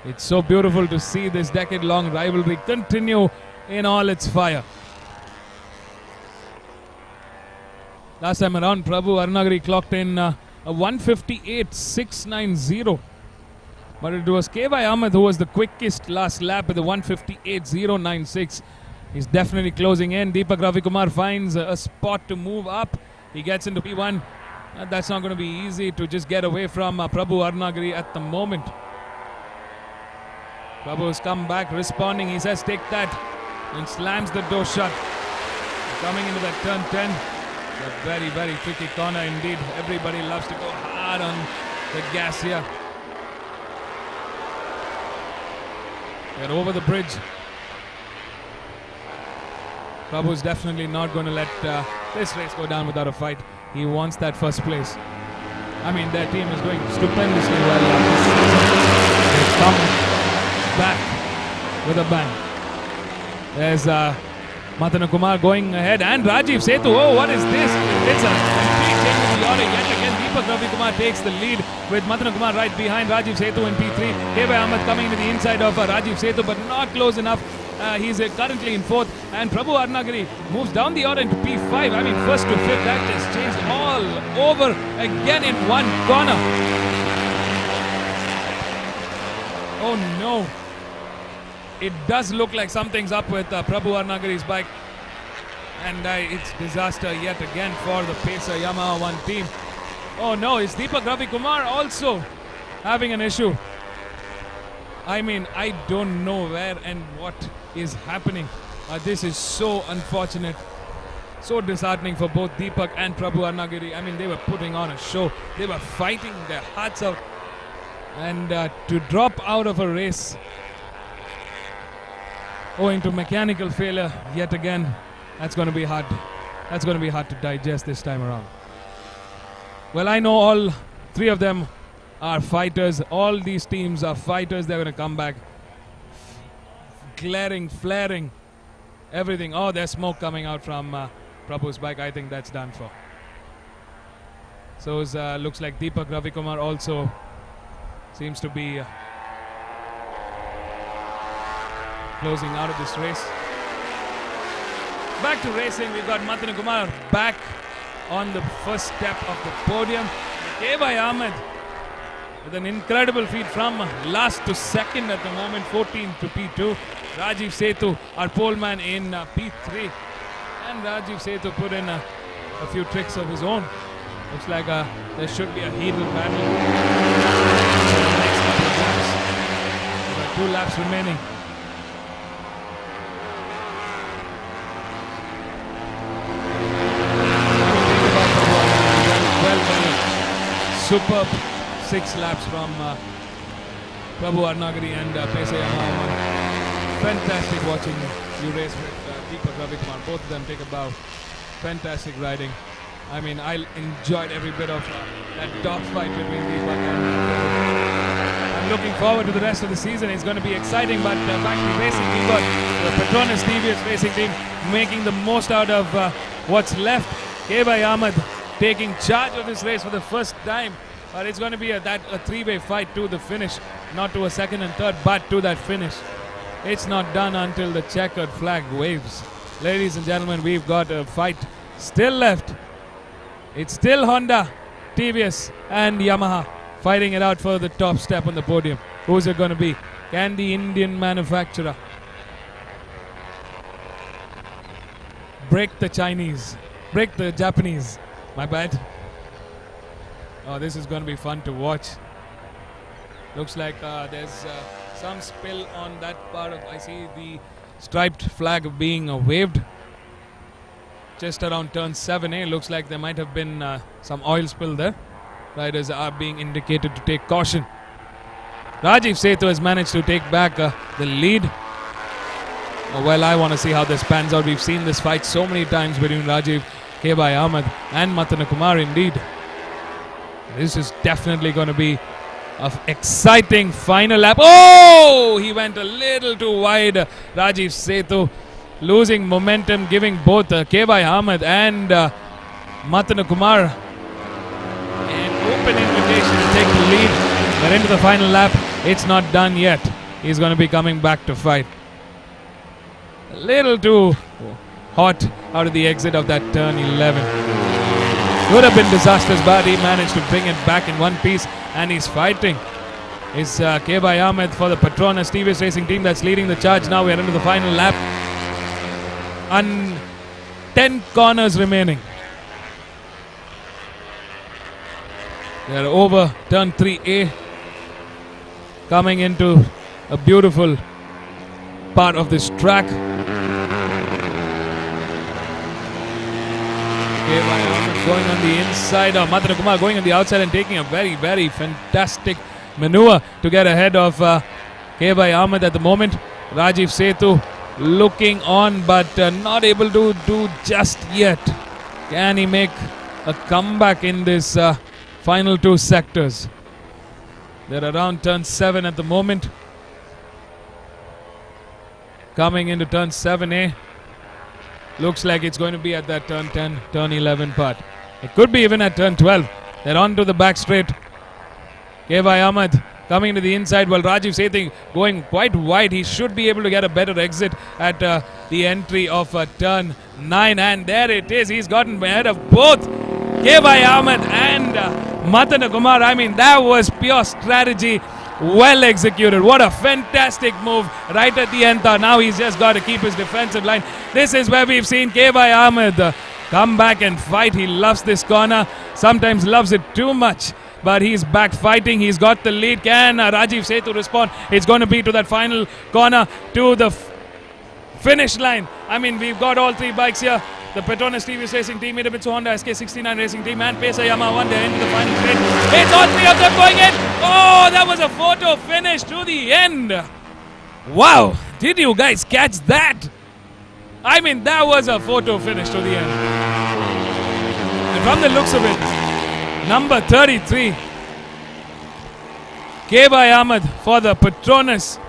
It's so beautiful to see this decade-long rivalry continue in all its fire. Last time around, Prabhu Arnagari clocked in a 158.690. But it was K. Ahmed who was the quickest last lap with the 158.096. He's definitely closing in. Deepak Ravikumar finds a spot to move up. He gets into P1. That's not going to be easy to just get away from Prabhu Arnagari at the moment. Prabhu has come back responding. He says, take that, and slams the door shut. Coming into that turn 10. A very, very tricky corner indeed. Everybody loves to go hard on the gas here. They're over the bridge. Prabhu's definitely not going to let this race go down without a fight. He wants that first place. I mean, their team is doing stupendously well. They come back with a bang. There's Mithun Kumar going ahead and Rajiv Setu. Oh, what is this? It's a complete change of the order yet again. Deepak Ravikumar takes the lead with Mithun Kumar right behind Rajiv Setu in P3. K. Ahmed coming into the inside of Rajiv Setu, but not close enough. He's currently in 4th, and Prabhu Arnagari moves down the order into P5. I mean, 1st to 5th, that has changed all over again in one corner. Oh no. It does look like something's up with Prabhu Arnagari's bike. And it's disaster yet again for the Pacer Yamaha 1 team. Oh no, is Deepak Ravikumar also having an issue? I mean, I don't know where and what is happening. This is so unfortunate. So disheartening for both Deepak and Prabhu Arnagari. I mean, they were putting on a show. They were fighting their hearts out. And to drop out of a race owing to mechanical failure yet again, that's going to be hard. That's going to be hard to digest this time around. Well, I know all three of them are fighters. All these teams are fighters. They're going to come back. Glaring, flaring, everything. Oh, there's smoke coming out from Prabhu's bike. I think that's done for. So it looks like Deepak Ravikumar also seems to be closing out of this race. Back to racing. We've got Mithun Kumar back on the first step of the podium. K. Ahmed with an incredible feat from last to second at the moment, 14th to P2. Rajiv Setu, our poleman, in P3. And Rajiv Setu put in a few tricks of his own. Looks like there should be a heated battle in the next couple of laps. There are 2 laps remaining. superb 6 laps from Prabhu Arnagari and Pesa Yamaha. Fantastic watching you race with Deepak Ravikumar. Both of them take a bow. Fantastic riding. I mean, I enjoyed every bit of that dogfight between Deepak and I'm looking forward to the rest of the season. It's going to be exciting, but back to racing. We've got the Petronas TVS racing team making the most out of what's left. K.Y. Ahmed taking charge of this race for the first time. But it's going to be a three-way fight to the finish. Not to a second and third, but to that finish. It's not done until the checkered flag waves. Ladies and gentlemen, we've got a fight still left. It's still Honda, TVS and Yamaha fighting it out for the top step on the podium. Who's it going to be? Can the Indian manufacturer break the Chinese? Break the Japanese? My bad. Oh, this is going to be fun to watch. Looks like there's some spill on that part of... I see the striped flag being waved. Just around turn 7A. Looks like there might have been some oil spill there. Riders are being indicated to take caution. Rajiv Setu has managed to take back the lead. Well, I want to see how this pans out. We've seen this fight so many times between Rajiv, K.Y. Ahmed and Matana Kumar indeed. This is definitely going to be an exciting final lap. Oh! He went a little too wide. Rajiv Setu losing momentum, giving both K.Y. Ahmed and Matana Kumar an open invitation to take the lead. They're into the final lap. It's not done yet. He's going to be coming back to fight. A little too hot out of the exit of that turn 11. Would have been disastrous, but he managed to bring it back in one piece, and he's fighting. It's K.Y. Ahmed for the Petronas TVS Racing team that's leading the charge. Now we're into the final lap. And 10 corners remaining. They're over turn 3A. Coming into a beautiful part of this track. Going on the inside of Matana Kumar, going on the outside and taking a very, very fantastic maneuver to get ahead of K.Y. Ahmed at the moment. Rajiv Setu looking on but not able to do just yet. Can he make a comeback in this final two sectors? They're around turn 7 at the moment. Coming into turn 7A. Looks like it's going to be at that turn 10, turn 11 part. It could be even at turn 12. They're on to the back straight. K.Y. Ahmed coming to the inside while Rajiv Sethi going quite wide. He should be able to get a better exit at the entry of turn 9. And there it is. He's gotten ahead of both K.Y. Ahmed and Matana Kumar. I mean, that was pure strategy. Well executed. What a fantastic move right at the end. Now he's just got to keep his defensive line. This is where we've seen K.Y. Ahmed come back and fight. He loves this corner. Sometimes loves it too much. But he's back fighting. He's got the lead. Can Rajiv Setu respond? It's going to be to that final corner to the finish line. I mean, we've got all three bikes here. The Petronas TVS Racing Team, Mitsubishi Honda SK69 Racing Team and Pesa Yamaha 1. They're into the final straight. It's all three of them going in. Oh, that was a photo finish to the end. Wow, did you guys catch that? I mean, that was a photo finish to the end. And from the looks of it, number 33, K.Y. Ahmed for the Petronas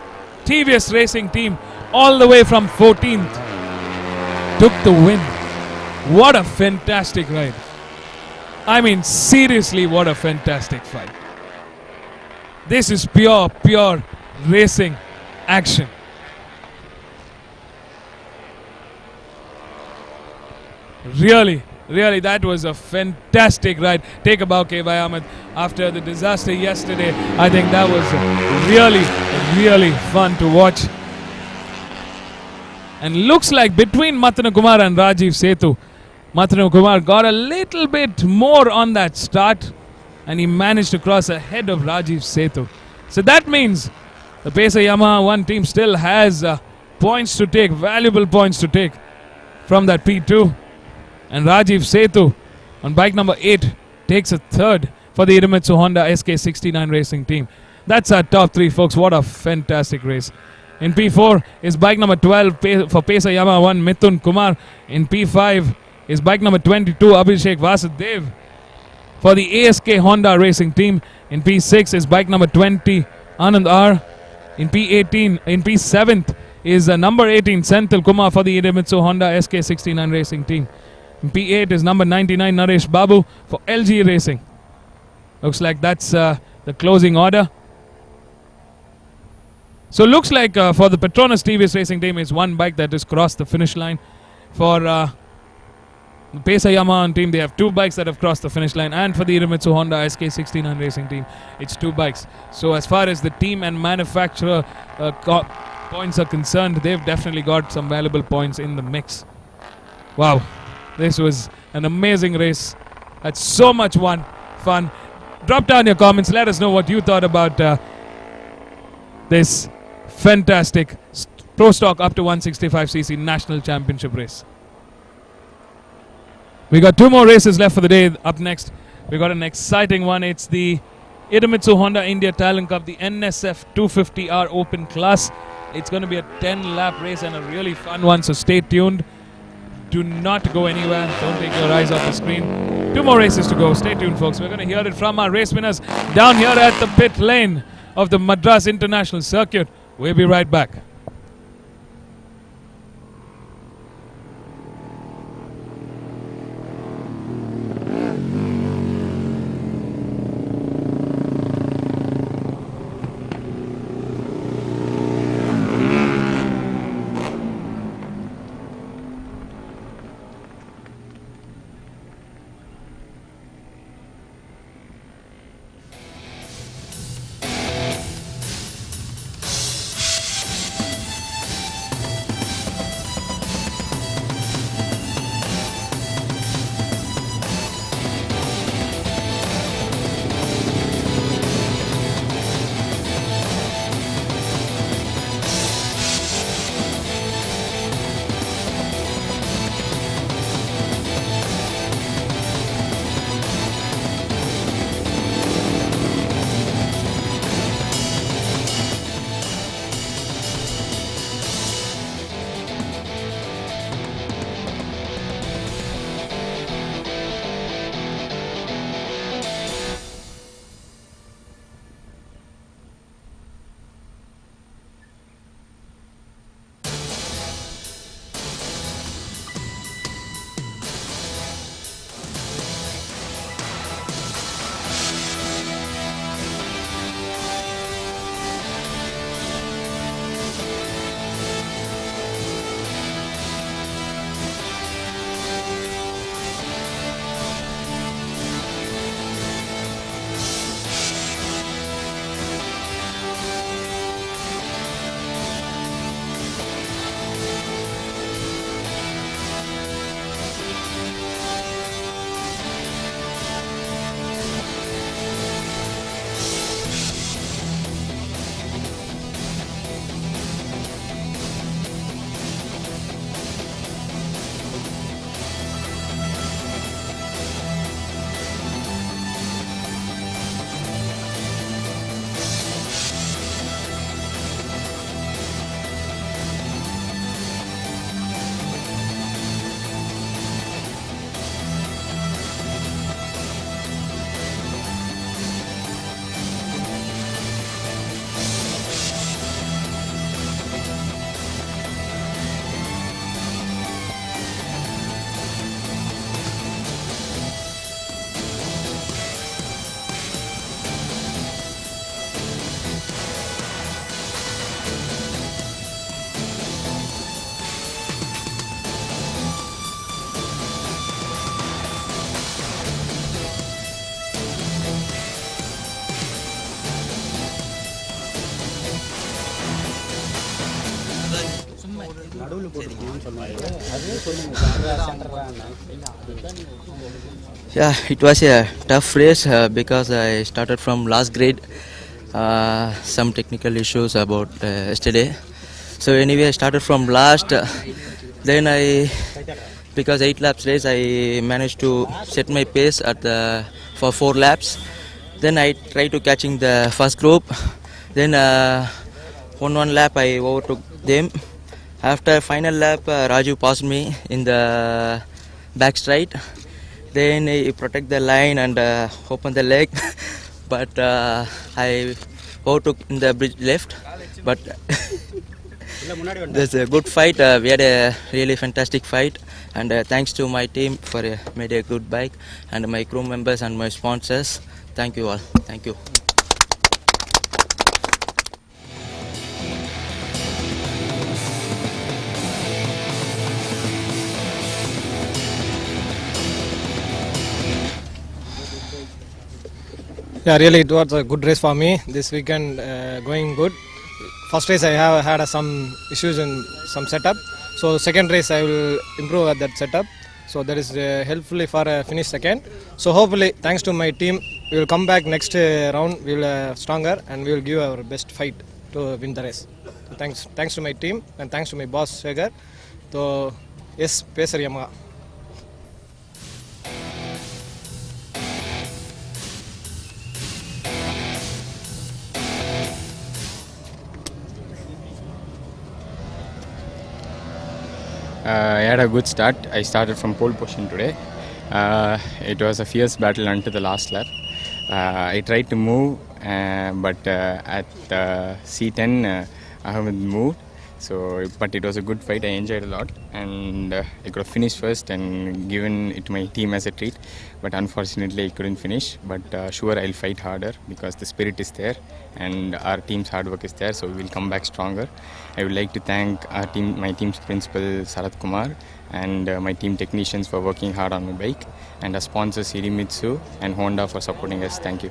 TVS Racing Team, all the way from 14th, took the win. What a fantastic ride. I mean, seriously, what a fantastic fight. This is pure racing action. Really, that was a fantastic ride. Take a bow, K.Y. Ahmed. After the disaster yesterday, I think that was really fun to watch. And looks like between Matana Kumar and Rajiv Setu, Matana Kumar got a little bit more on that start and he managed to cross ahead of Rajiv Setu. So that means the Pesa Yamaha 1 team still has points to take, valuable points to take from that P2. And Rajiv Setu on bike number 8 takes a third for the Idemitsu Honda SK69 racing team. That's our top 3, folks. What a fantastic race. In P4 is bike number 12 for Pesa Yamaha 1 Mithun Kumar. In P5 is bike number 22 Abhishek Vasudev for the ASK Honda racing team. In P6 is bike number 20 Anand R. In P7 is number 18 Senthil Kumar for the Idemitsu Honda SK69 racing team. In P8 is number 99 Naresh Babu for LG Racing. Looks like that's the closing order. So looks like for the Petronas TVS racing team is one bike that has crossed the finish line. For the Pesa Yamaha team, they have 2 bikes that have crossed the finish line, and for the Idemitsu Honda SK69 racing team, it's 2 bikes. So as far as the team and manufacturer points are concerned, they've definitely got some valuable points in the mix. Wow, this was an amazing race. Had so much fun. Drop down your comments. Let us know what you thought about this fantastic Pro Stock up to 165cc National Championship race. We got 2 more races left for the day. Up next, we got an exciting one. It's the Idemitsu Honda India Talent Cup, the NSF 250R Open class. It's going to be a 10-lap race and a really fun one, so stay tuned. Do not go anywhere. Don't take your eyes off the screen. 2 more races to go. Stay tuned, folks. We're going to hear it from our race winners down here at the pit lane of the Madras International Circuit. We'll be right back. Yeah, it was a tough race because I started from last grade. Some technical issues about yesterday. So anyway, I started from last. Then because 8 laps race, I managed to set my pace at for 4 laps. Then I tried to catching the first group. Then one lap I overtook them. After final lap, Raju passed me in the back straight. Then he protect the line and open the leg. But I overtook in the bridge left. But there's a good fight. We had a really fantastic fight. And thanks to my team for made a good bike, and my crew members and my sponsors. Thank you all. Thank you. Yeah, really it was a good race for me this weekend, going good. First race I have had some issues in some setup, so second race I will improve at that setup, so that is helpful for finish second. So hopefully thanks to my team we will come back next round, we will stronger and we will give our best fight to win the race. So thanks to my team and thanks to my boss Shekhar. So yes, pesariyama. I had a good start. I started from pole position today. It was a fierce battle until the last lap. I tried to move, but at C10 I haven't moved. But it was a good fight. I enjoyed a lot, and I could have finished first and given it to my team as a treat. But unfortunately, I couldn't finish. But sure, I'll fight harder because the spirit is there, and our team's hard work is there. So we will come back stronger. I would like to thank our team, my team's principal Sarath Kumar, and my team technicians for working hard on my bike, and our sponsors Hirimitsu and Honda for supporting us. Thank you.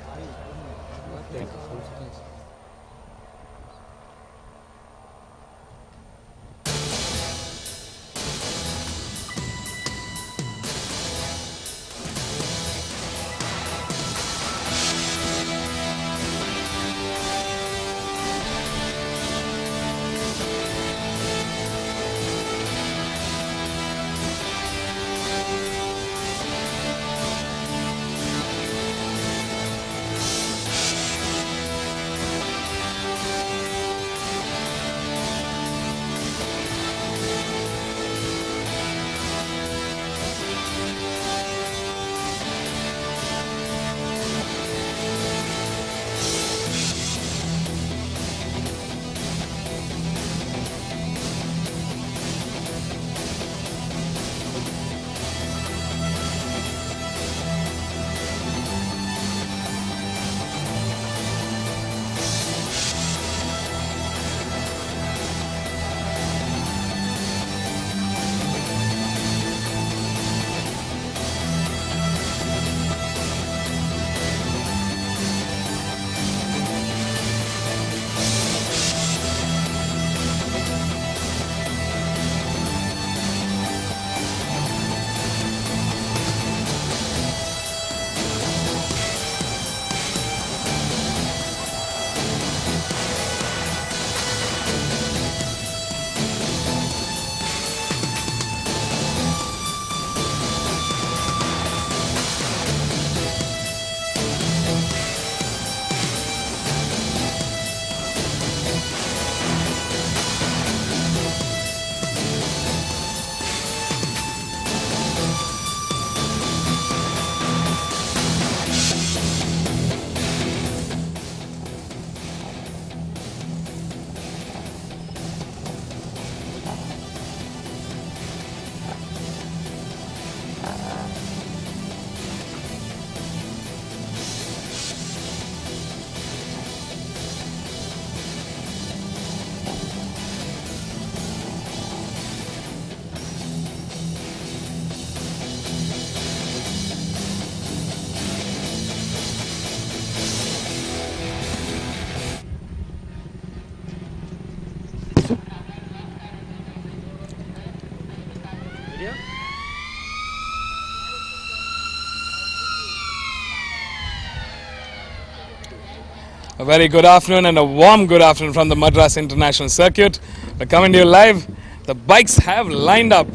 A very good afternoon and a warm good afternoon from the Madras International Circuit. We're coming to you live. The bikes have lined up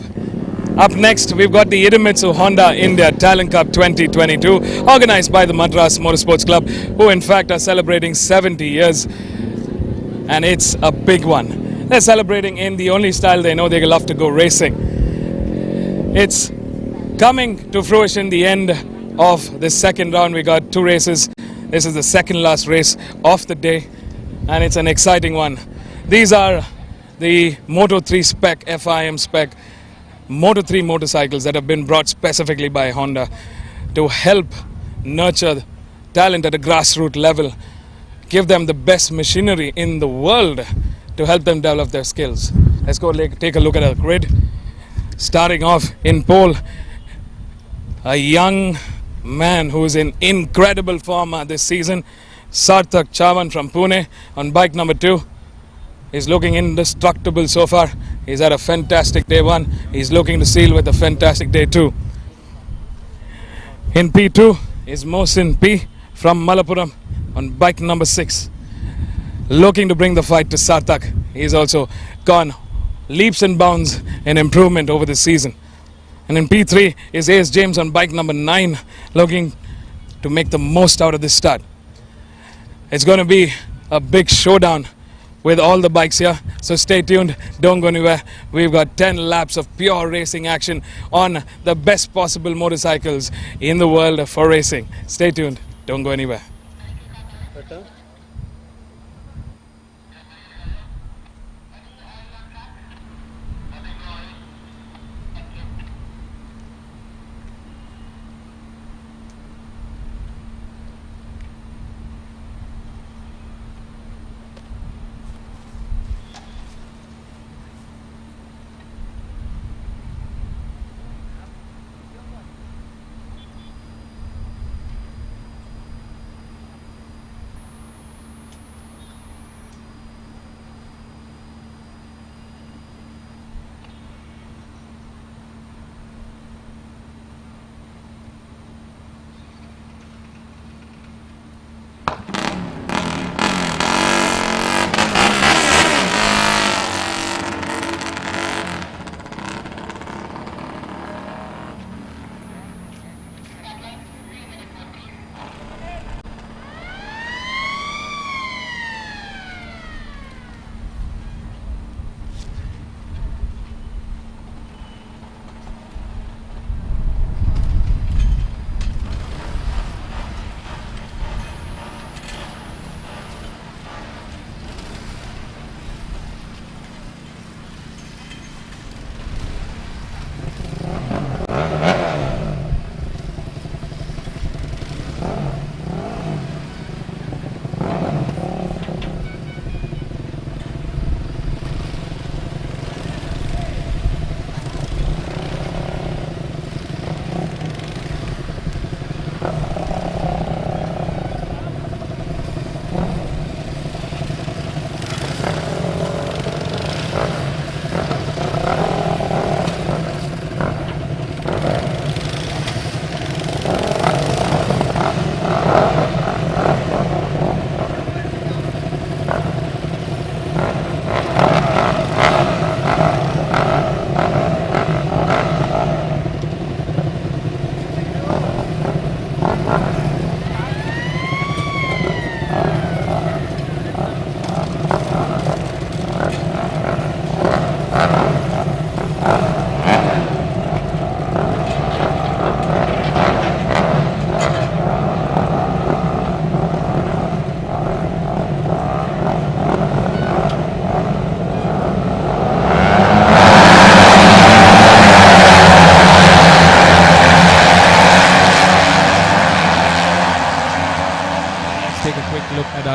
Up next, we've got the Idemitsu Honda India Talent Cup 2022, organized by the Madras Motorsports Club, who in fact are celebrating 70 years, and it's a big one. They're celebrating in the only style they know. They love to go racing. It's coming to fruition, the end of the second round. We got 2 races. This is the second last race of the day, and it's an exciting one. These are the Moto3 spec, FIM spec Moto3 motorcycles that have been brought specifically by Honda to help nurture talent at a grassroots level, give them the best machinery in the world to help them develop their skills. Let's go take a look at our grid. Starting off in pole, a young man who is in incredible form this season, Sarthak Chavan from Pune on bike number 2. He's looking indestructible so far. He's had a fantastic day 1. He's looking to seal with a fantastic day 2. In P2 is Mohsin P from Malappuram on bike number 6. Looking to bring the fight to Sarthak. He's also gone leaps and bounds in improvement over the season. And in P3 is AS James on bike number 9, looking to make the most out of this start. It's going to be a big showdown with all the bikes here, so stay tuned, don't go anywhere. We've got 10 laps of pure racing action on the best possible motorcycles in the world for racing. Stay tuned, don't go anywhere.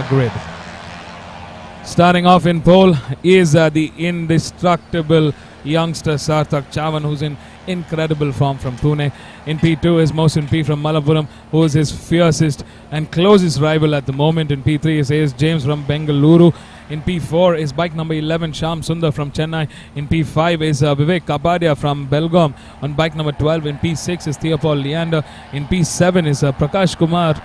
Grid. Starting off in pole is the indestructible youngster Sarthak Chavan, who's in incredible form from Pune. In P2 is Mohsin P from Malappuram, who is his fiercest and closest rival at the moment. In P3 is AS James from Bengaluru. In P4 is bike number 11 Sham Sundar from Chennai. In P5 is Vivek Kapadia from Belgaum on bike number 12. In P6 is Theopol Leander. In P7 is Prakash Kumar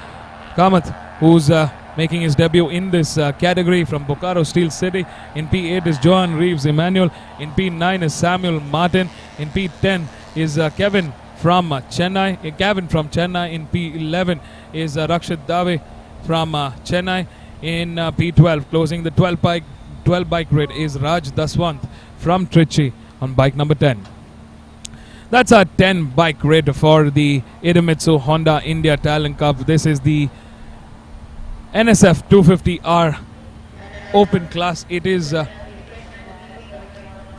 Kamath, who's making his debut in this category from Bokaro Steel City. In P8 is Johan Reeves Emmanuel. In P9 is Samuel Martin. In P10 is Kevin from Chennai. Gavin from Chennai. In P11 is Rakshit Dave from Chennai. In P12, closing the 12 bike grid, is Raj Daswant from Trichy on bike number 10. That's our 10 bike grid for the Idemitsu Honda India Talent Cup. This is the NSF 250R Open class. It is the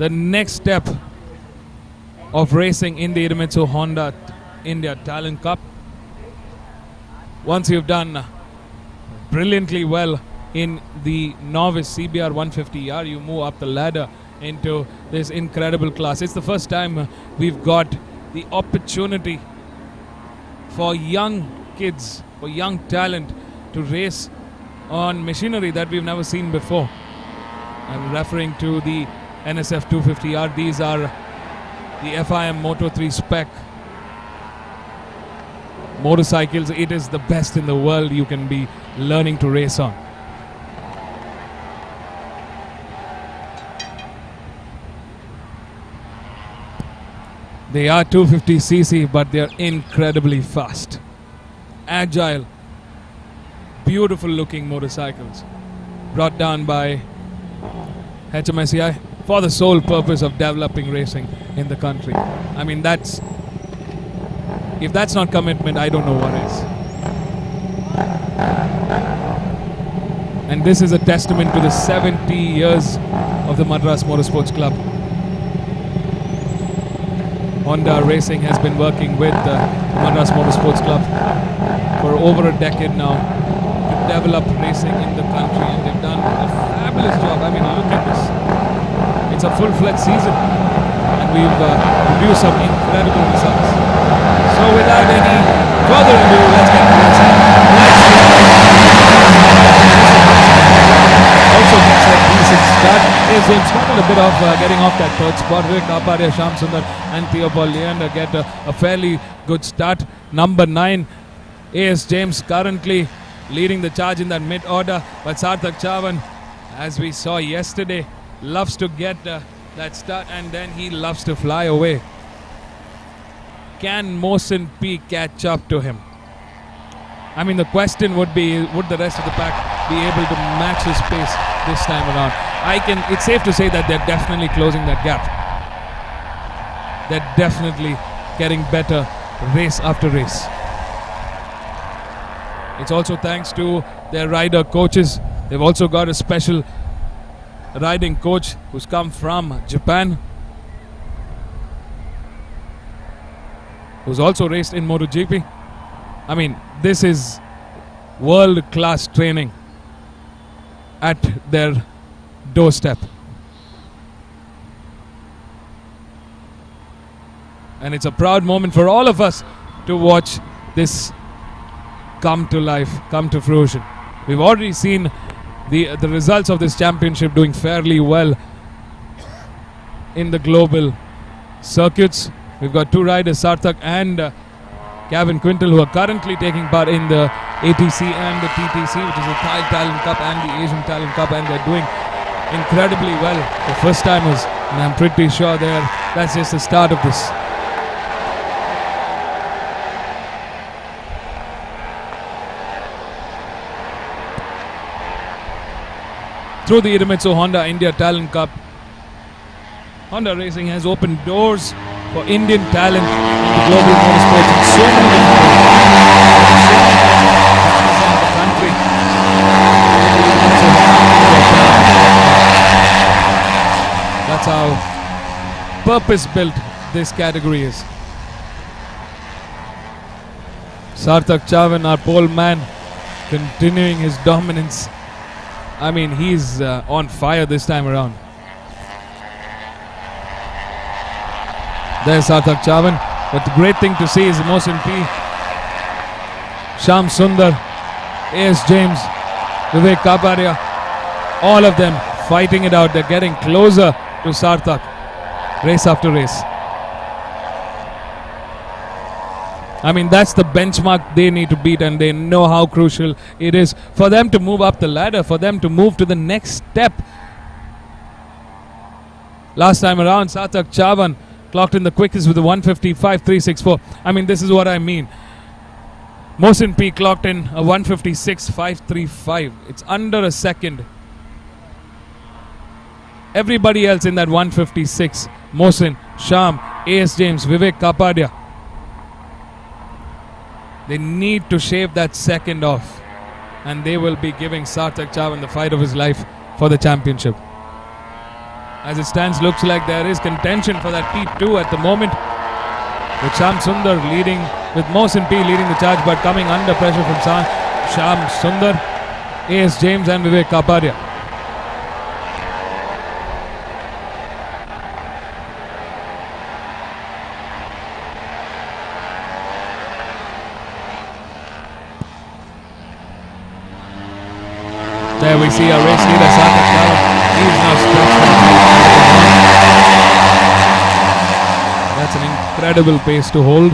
next step of racing in the Idemitsu Honda India Talent Cup. Once you've done brilliantly well in the novice CBR 150R, you move up the ladder into this incredible class. It's the first time we've got the opportunity for young kids, for young talent to race on machinery that we've never seen before. I'm referring to the NSF 250R. These are the FIM Moto 3 spec motorcycles. It is the best in the world you can be learning to race on. They are 250cc, but they are incredibly fast, agile, beautiful looking motorcycles brought down by MMSci for the sole purpose of developing racing in the country. I mean, if that's not commitment, I don't know what is. And this is a testament to the 70 years of the Madras Motorsports Club. Honda Racing has been working with the Madras Motorsports Club for over a decade now to develop racing in the country, and they've done a fabulous job. I mean, look at this. It's a full-fledged season, and we've produced some incredible results. So without any further ado, let's get to racing. Also gets a decent start. Is struggled a bit of getting off that third spot. Vivek Kapadia, Shyam Sundar and Theopal Leander get a fairly good start. Number 9, A.S. James currently leading the charge in that mid-order. But Sarthak Chavan, as we saw yesterday, loves to get that start and then he loves to fly away. Can Mohsin P catch up to him? I mean, the question would be, would the rest of the pack be able to match his pace this time around? It's safe to say that they're definitely closing that gap. They're definitely getting better race after race. It's also thanks to their rider coaches. They've also got a special riding coach who's come from Japan, who's also raced in MotoGP. I mean, this is world-class training at their doorstep. And it's a proud moment for all of us to watch this come to life, come to fruition. We've already seen the results of this championship doing fairly well in the global circuits. We've got two riders, Sarthak and Gavin Quintal, who are currently taking part in the ATC and the TTC, which is the Thai Talent Cup and the Asian Talent Cup, and they're doing incredibly well. The first timers, and I'm pretty sure that's just the start of this. Through the Idemitsu Honda India Talent Cup, Honda Racing has opened doors for Indian talent in the global motorsports in so many different ways. That's how purpose-built this category is. Sarthak Chavan, our pole man, continuing his dominance. I mean, he's on fire this time around. There's Sarthak Chavan. But the great thing to see is Mohsin P, Shyam Sundar, A.S. James, Vivek Kapadia, all of them fighting it out. They're getting closer to Sarthak, race after race. I mean, that's the benchmark they need to beat, and they know how crucial it is for them to move up the ladder, for them to move to the next step. Last time around, Sarthak Chavan clocked in the quickest with the 155.364. I mean, this is what I mean. Mohsin P clocked in a 156.535. It's under a second. Everybody else in that 156. Mohsin, Sham, AS James, Vivek Kapadia. They need to shave that second off. And they will be giving Sarthak Chavan the fight of his life for the championship. As it stands, looks like there is contention for that T2 at the moment. With Sham Sundar leading, with Mohsin P leading the charge, but coming under pressure from Sham Sundar, AS James and Vivek Kapadia. There we see a race leader, Sarthak Chavan. He's now stretched. That's an incredible pace to hold.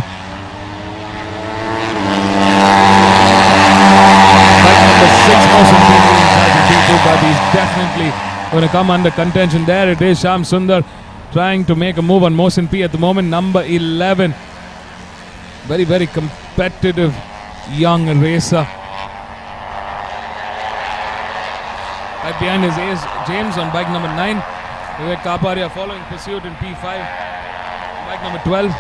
Bike number 6, Mohsin P leading charge in T2, but he's definitely going to come under contention. There it is, Sham Sundar trying to make a move on Mohsin P at the moment, number 11. Very, very competitive young racer. Right behind is AS James on bike number 9. Vivek Kapadia following pursuit in P5. Bike number 12.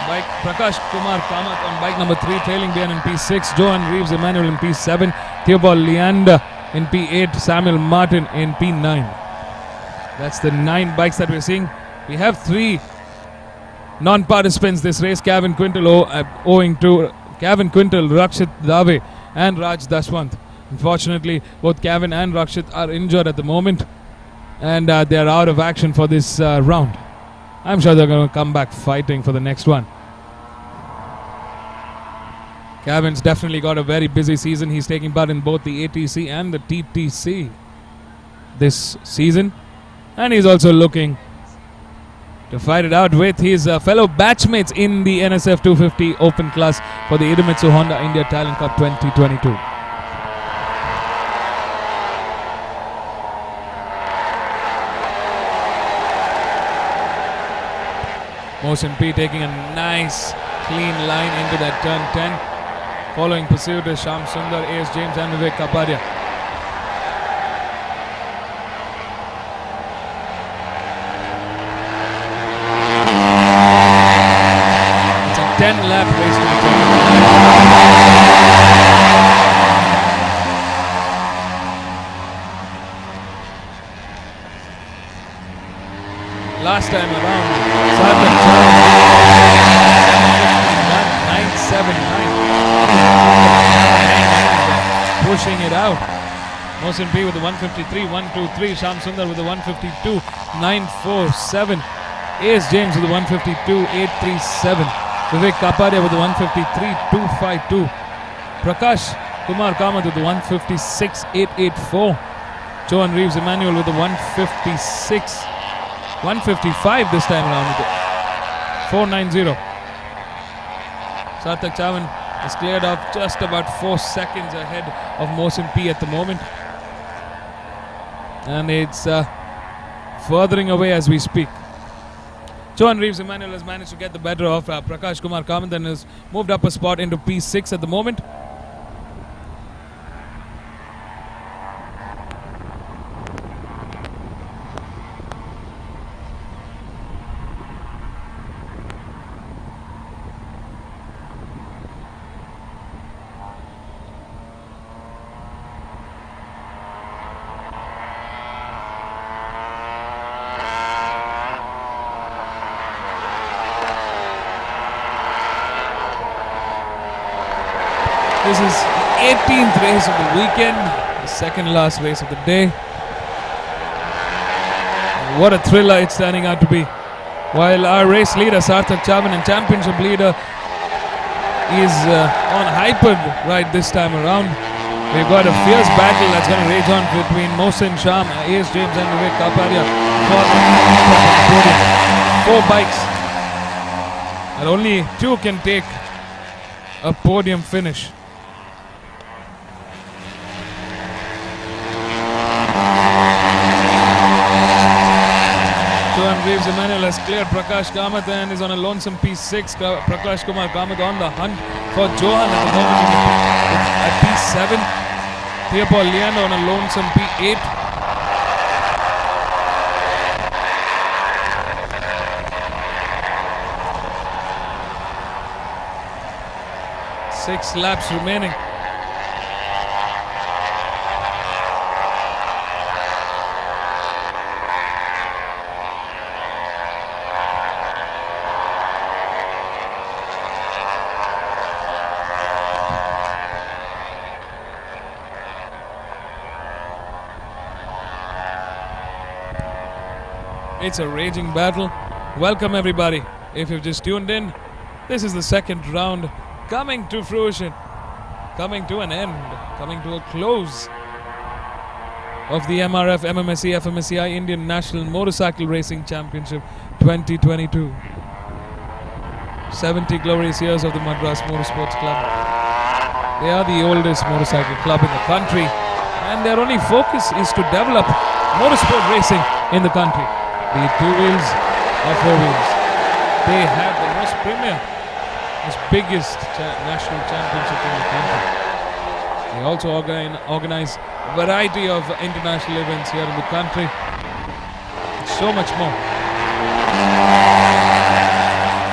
Bike Prakash Kumar Kamath on bike number 3, trailing behind in P6. Johan Reeves Emmanuel in P7. Theobald Leander in P8. Samuel Martin in P9. That's the 9 bikes that we're seeing. We have 3 non-participants this race. Kevin Quintal owing to Kevin Quintal, Rakshit Dave and Raj Daswant. Unfortunately, both Kevin and Rakshit are injured at the moment, and they are out of action for this round. I'm sure they're going to come back fighting for the next one. Kevin's definitely got a very busy season. He's taking part in both the ATC and the TTC this season, and he's also looking to fight it out with his fellow batchmates in the NSF 250 Open class for the Idemitsu Honda India Talent Cup 2022. Mohsin P taking a nice clean line into that turn 10. Following pursuit is Sham Sundar, AS James and Vivek Kapadia. It's a 10-lap race to the turn. Last time around, Sarthak Chavan 979. Pushing it out. Mohsin P with the 153, 123. Sham Sundar with the 152, 947. AS James with the 152, 837. Vivek Kapadia with the 153, 252. Prakash Kumar Kamath with the 156, 884. Johan Reeves Emmanuel with the 156. 155 this time around with it. 490. Sarthak Chavan has cleared off just about 4 seconds ahead of Mohsin P at the moment. And it's furthering away as we speak. Johan Reeves Emmanuel has managed to get the better of Prakash Kumar Kamath and has moved up a spot into P6 at the moment. This is the 18th race of the weekend, the second last race of the day. And what a thriller it's turning out to be. While our race leader Sarthak Chavan and championship leader is on hyper right this time around, we've got a fierce battle that's going to rage on between Mohsin, Sham, AS James and Vivek Kapadia for the podium. 4 bikes, and only 2 can take a podium finish. Sanjeev Emmanuel has cleared Prakash Kamath and is on a lonesome P6. Prakash Kumar Kamath on the hunt for Johan at the moment at P7. Pierre-Paul Leander on a lonesome P8. Six laps remaining. It's a raging battle. Welcome everybody. If you've just tuned in, this is the second round coming to fruition, coming to an end, coming to a close of the MRF MMSC fmsci Indian National Motorcycle Racing Championship 2022. 70 glorious years of the Madras Motorsports Club. They are the oldest motorcycle club in the country, and their only focus is to develop motorsport racing in the country, be it two wheels or four wheels. They have the most premier, most biggest national championship in the country. They also organize a variety of international events here in the country. So much more.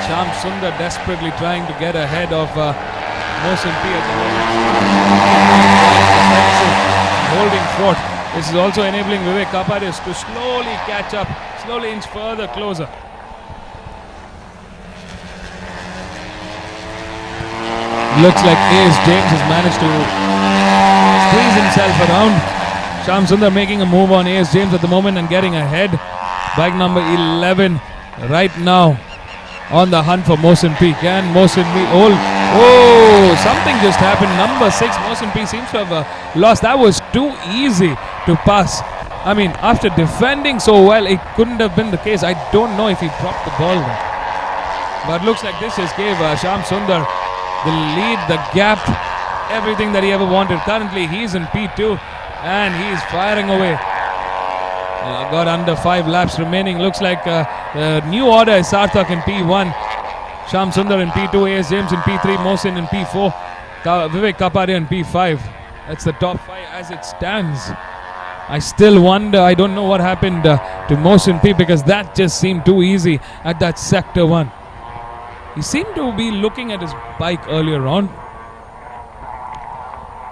Shyam Sundar desperately trying to get ahead of Mohsin P at the moment. Holding fort. This is also enabling Vivek Kaparis to slowly catch up, slowly inch further closer. Looks like A.S. James has managed to squeeze himself around. Shyam Sundar making a move on A.S. James at the moment and getting ahead. Bike number 11 right now on the hunt for Mohsin P. Can Mohsin P hold? Oh, something just happened. Number 6, Mohsin P seems to have lost. That was too easy to pass. I mean, after defending so well, it couldn't have been the case. I don't know if he dropped the ball there. But looks like this just gave Shyam Sundar the lead, the gap, everything that he ever wanted. Currently, he's in P2 and he's firing away. Got under 5 laps remaining. Looks like the new order is Sarthak in P1, Shyam Sundar in P2, A.S. James in P3, Mohsin in P4, Vivek Kapadia in P5. That's the top 5 as it stands. I still wonder, I don't know what happened to Mohsin P, because that just seemed too easy at that sector 1. He seemed to be looking at his bike earlier on.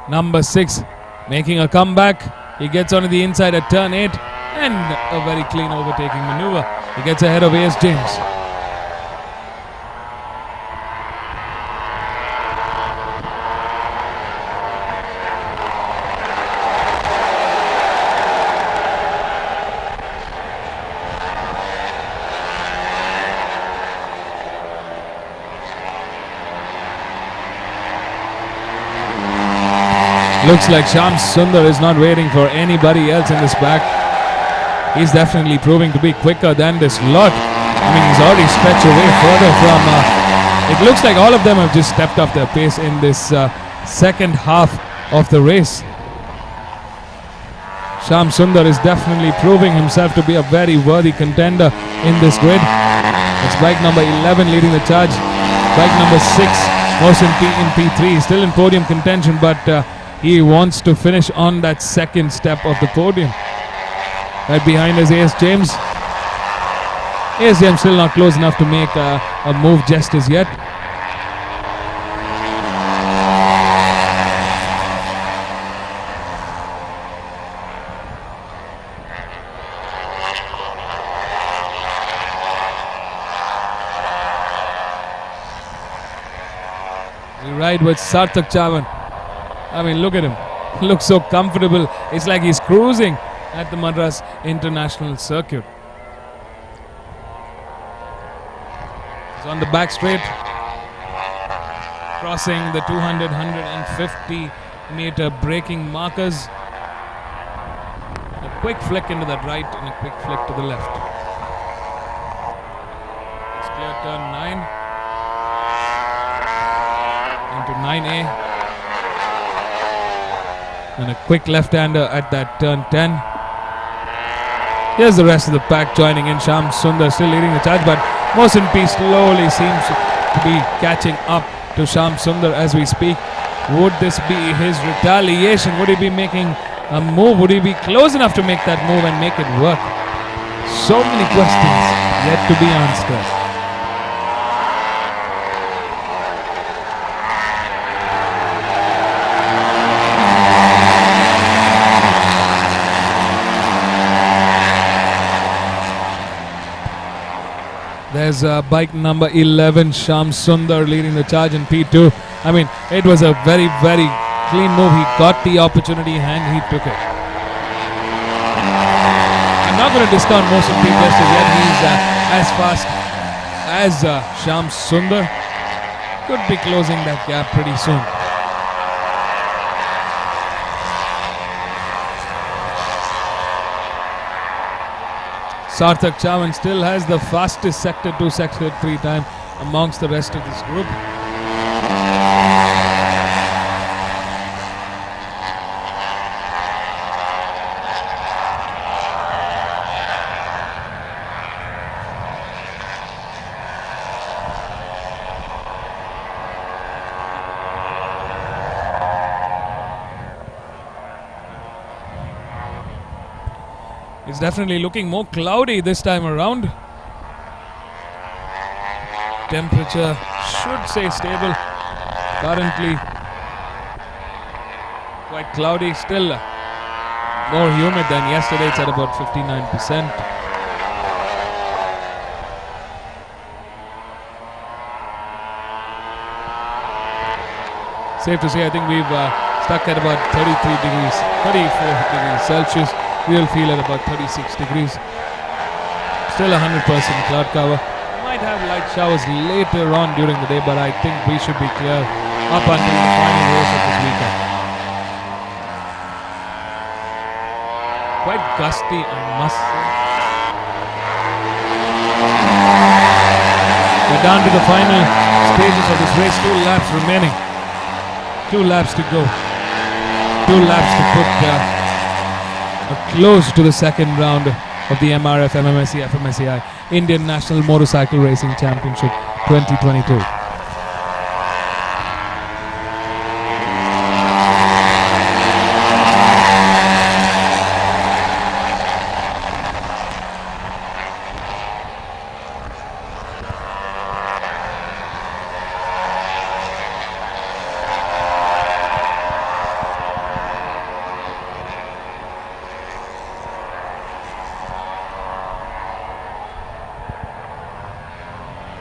Number 6 making a comeback. He gets onto the inside at turn 8 and a very clean overtaking maneuver. He gets ahead of A.S. James. Looks like Shyam Sundar is not waiting for anybody else in this back. He's definitely proving to be quicker than this lot. I mean, he's already stretched away further from... it looks like all of them have just stepped up their pace in this second half of the race. Shyam Sundar is definitely proving himself to be a very worthy contender in this grid. It's bike number 11 leading the charge. Bike number 6, Mohsin P in P3. Still in podium contention, but he wants to finish on that second step of the podium. Right behind is A.S. James. A.S. James still not close enough to make a move just as yet. We ride with Sarthak Chavan. I mean, look at him. Looks so comfortable. It's like he's cruising at the Madras International Circuit. He's on the back straight, crossing the 200, 150 meter braking markers. A quick flick into the right and a quick flick to the left. It's clear turn 9 into 9A. And a quick left-hander at that turn 10. Here's the rest of the pack joining in. Sham Sundar still leading the charge, but Mohsin P slowly seems to be catching up to Sham Sundar as we speak. Would this be his retaliation? Would he be making a move? Would he be close enough to make that move and make it work? So many questions yet to be answered. There's bike number 11, Sham Sundar leading the charge in P2. I mean, it was a very, very clean move. He got the opportunity and he took it. I'm not going to discount Mohsin P just as yet. He's as fast as Sham Sundar. Could be closing that gap pretty soon. Sarthak Chavan still has the fastest Sector 2, Sector 3 time amongst the rest of this group. It's definitely looking more cloudy this time around. Temperature should stay stable. Currently quite cloudy, still more humid than yesterday. It's at about 59%. Safe to say, I think we've stuck at about 33 degrees, 34 degrees Celsius. We'll feel at about 36 degrees. Still 100% cloud cover. Might have light showers later on during the day, but I think we should be clear up until the final race of this weekend. Quite gusty, I must say. We're down to the final stages of this race. 2 laps remaining. 2 laps to go. 2 laps to put close to the second round of the MRF MMSC fmsci Indian National Motorcycle Racing Championship 2022.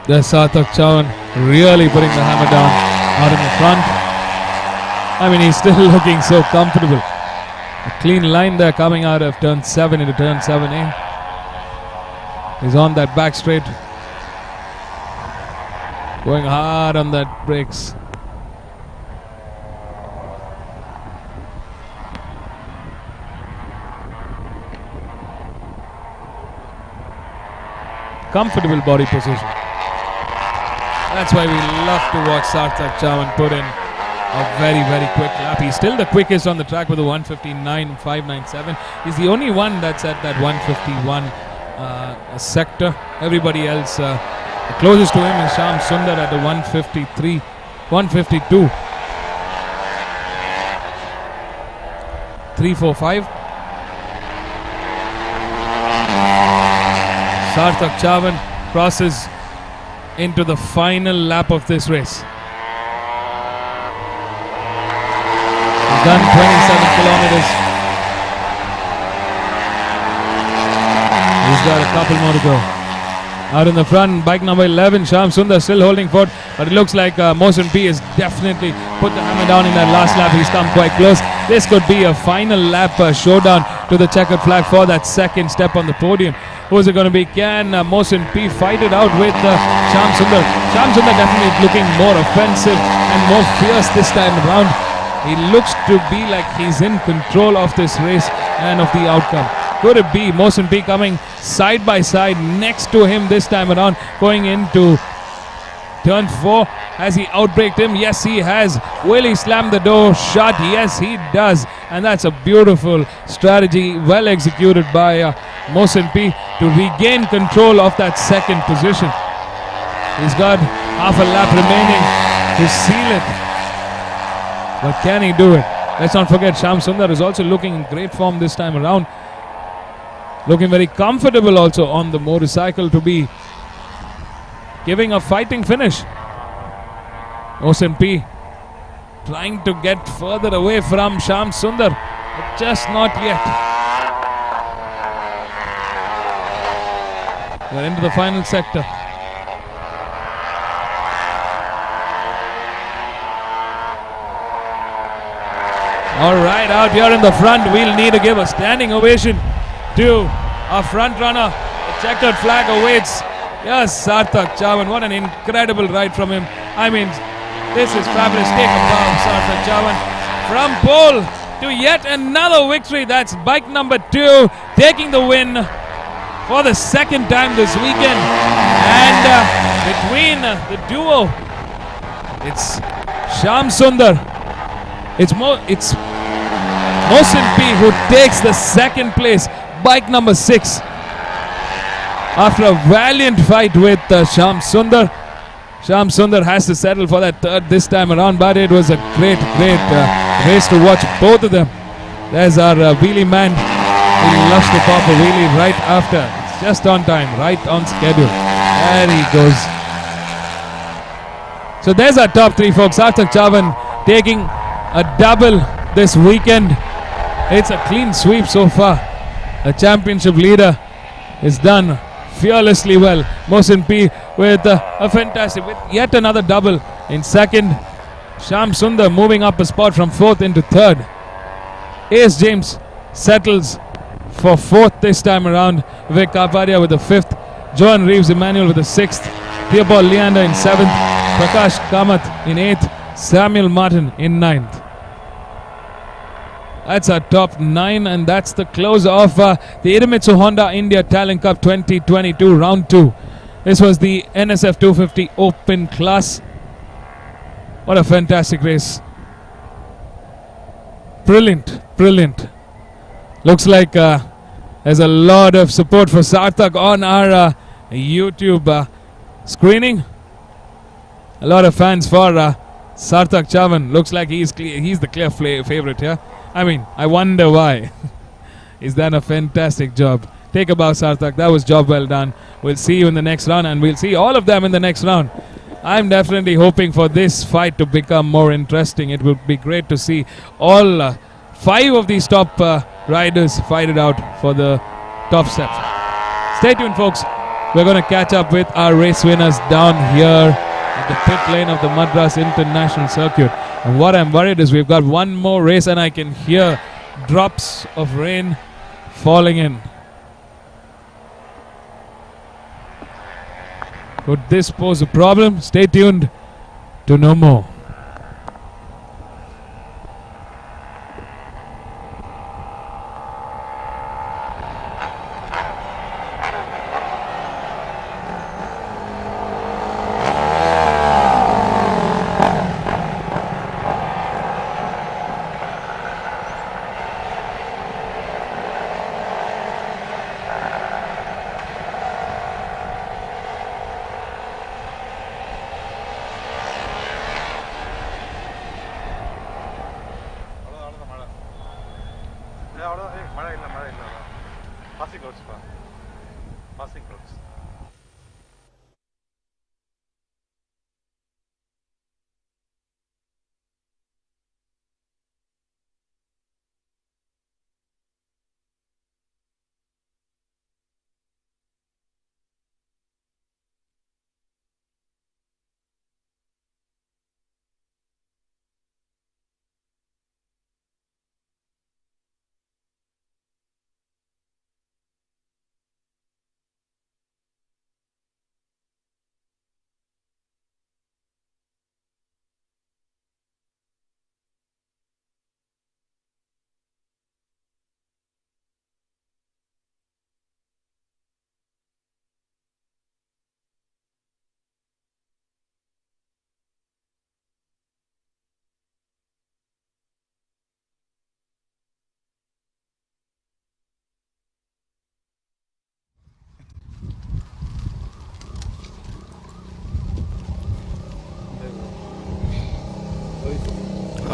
There's Sarthak Chavan really putting the hammer down out in the front. I mean, he's still looking so comfortable. A clean line there coming out of turn 7 into turn 7A. He's on that back straight. Going hard on that brakes. Comfortable body position. That's why we love to watch Sarthak Chavan put in a very, very quick lap. He's still the quickest on the track with a 1:59.597. He's the only one that's at that 1:51 sector. Everybody else, the closest to him is Sham Sundar at the 1:53, 1:52. 3:45. Sarthak Chavan crosses into the final lap of this race. He's done 27 kilometers. He's got a couple more to go. Out in the front, bike number 11, Sham Sundar still holding forth, but it looks like Mohsin P has definitely put the hammer down in that last lap. He's come quite close. This could be a final lap showdown to the checkered flag for that second step on the podium. Who's it going to be? Can Mohsin P fight it out with Sham Sundar? Sham Sundar definitely looking more offensive and more fierce this time around. He looks to be like he's in control of this race and of the outcome. Could it be Mohsin P coming side by side next to him this time around, going into turn 4? Has he outbraked him? Yes, he has. Will he slam the door shut? Yes, he does. And that's a beautiful strategy, well executed by Mohsin P to regain control of that second position. He's got half a lap remaining to seal it. But can he do it? Let's not forget Shyam Sundar is also looking in great form this time around. Looking very comfortable also on the motorcycle to be giving a fighting finish. Mohsin P trying to get further away from Shyam Sundar, but just not yet. We're into the final sector. Alright, out here in the front, we'll need to give a standing ovation to our front runner. The checkered flag awaits. Yes, Sarthak Chavan, what an incredible ride from him. I mean, this is fabulous. Take a bow, Sarthak Chavan. From pole to yet another victory. That's bike number 2 taking the win for the second time this weekend. And between the duo, it's Shyam Sundar. It's Mohsin P who takes the second place, bike number 6. After a valiant fight with Shyam Sundar. Shyam Sundar has to settle for that third this time around, but it was a great race to watch both of them. There's our wheelie man. He loves to pop a wheelie right after. It's just on time, right on schedule. There he goes. So there's our top 3, folks. Sarthak Chavan taking a double this weekend. It's a clean sweep so far. The championship leader is done fearlessly well. Mohsin P with a fantastic, with yet another double in second. Shyam Sundar moving up a spot from 4th into 3rd. Ace James settles for 4th this time around. Vivek Kapadia with the 5th. Johan Reeves Emmanuel with the 6th. Theobald Leander in 7th. Prakash Kamath in 8th. Samuel Martin in 9th. That's our top 9, and that's the close of the Idemitsu Honda India Talent Cup 2022 round 2. This was the NSF 250 Open class. What a fantastic race. Brilliant. Looks like there's a lot of support for Sarthak on our YouTube screening. A lot of fans for Sarthak Chavan. Looks like he's the clear favorite here. I mean, I wonder why. He's done a fantastic job. Take a bow, Sarthak. That was job well done. We'll see you in the next round, and we'll see all of them in the next round. I'm definitely hoping for this fight to become more interesting. It would be great to see all 5 of these top riders fight it out for the top steps. Stay tuned, folks. We're going to catch up with our race winners down here at the pit lane of the Madras International Circuit. And what I'm worried is we've got one more race and I can hear drops of rain falling in. Could this pose a problem? Stay tuned to know more.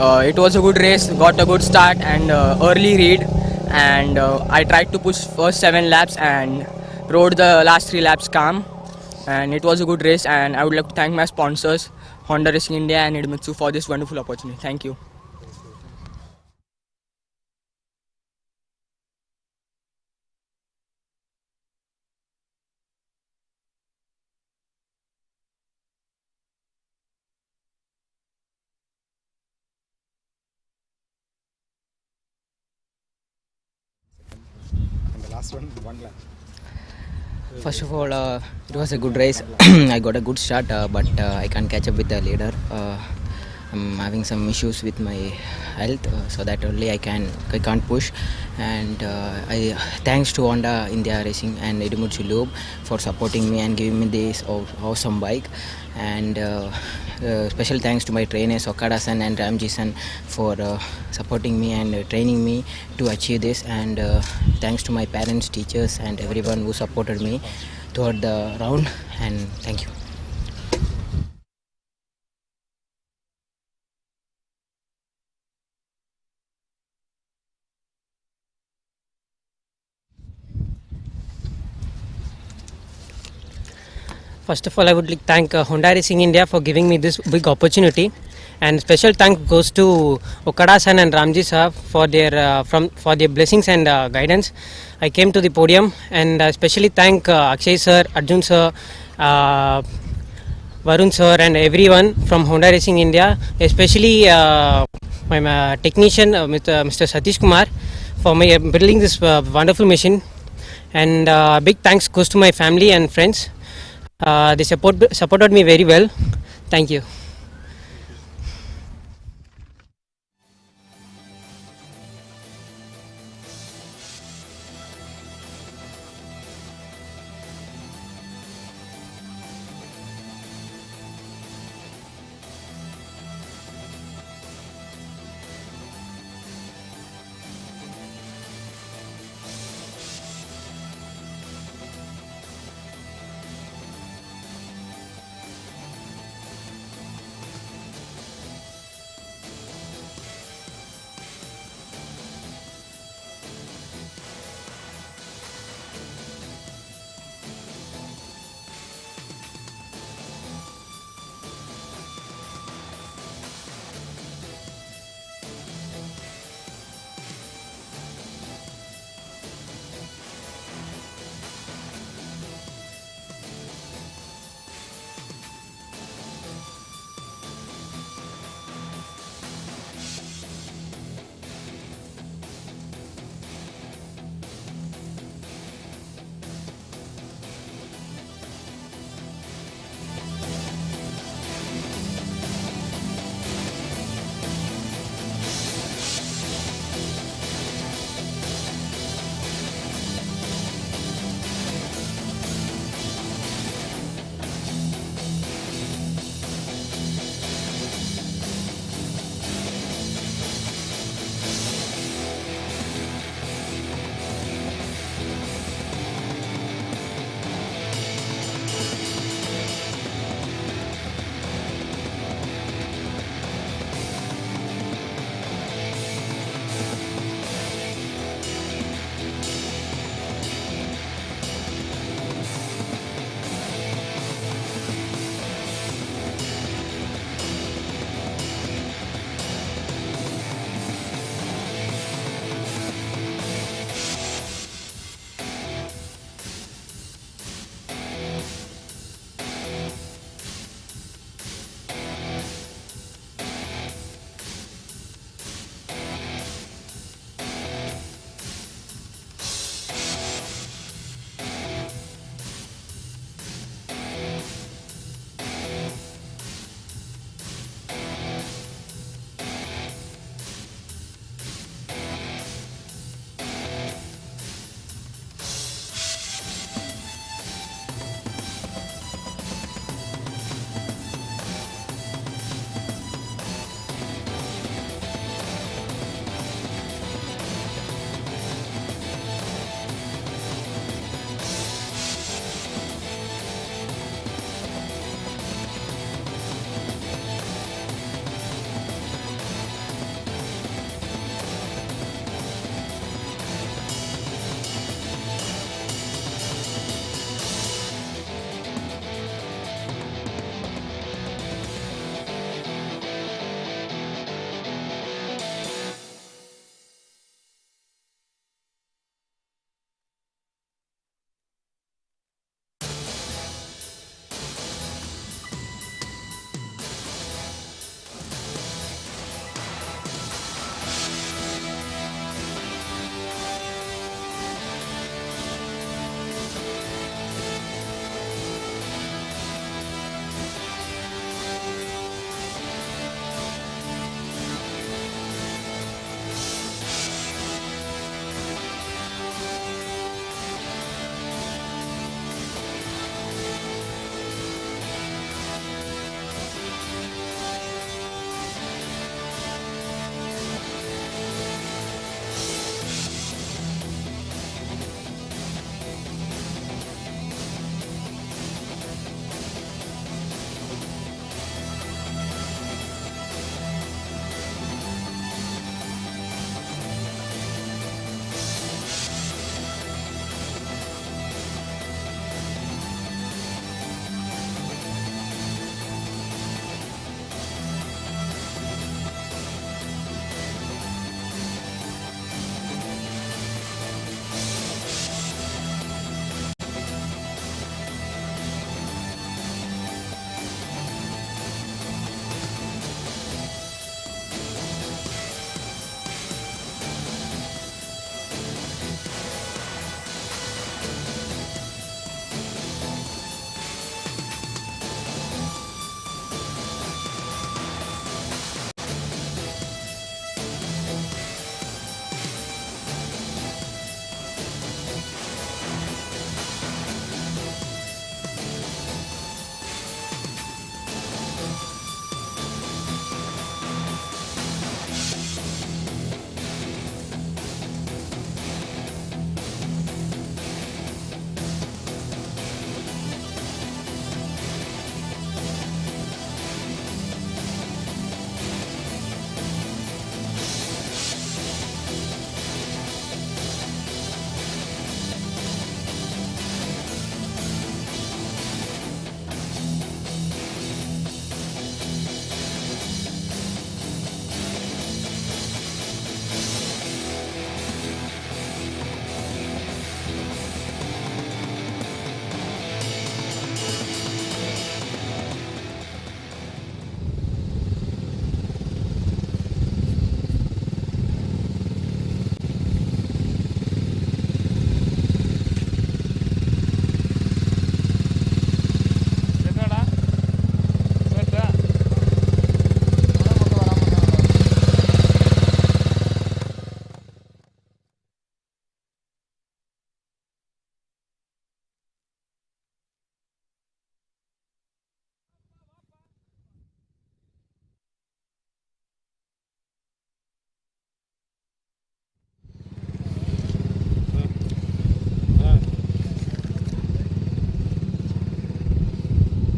It was a good race, got a good start and early lead, and I tried to push first 7 laps and rode the last 3 laps calm, and it was a good race. And I would like to thank my sponsors, Honda Racing India and Idemitsu, for this wonderful opportunity. Thank you. And the last one lap. First of all, it was a good race. I got a good start, but I can't catch up with the leader. I'm having some issues with my health, so that only I can't push. And I thanks to Honda India Racing and Idemitsu Lube for supporting me and giving me this awesome bike. And special thanks to my trainers Okada-san and Ramji-san for supporting me and training me to achieve this. And thanks to my parents, teachers, and everyone who supported me throughout the round. And thank you. First of all, I would like to thank Honda Racing India for giving me this big opportunity, and special thank goes to Okada-san and Ramji-sir for their blessings and guidance. I came to the podium, and especially thank Akshay sir, Arjun sir, Varun sir, and everyone from Honda Racing India, especially my technician Mr. Satish Kumar for building this wonderful machine. And big thanks goes to my family and friends. They supported me very well. Thank you.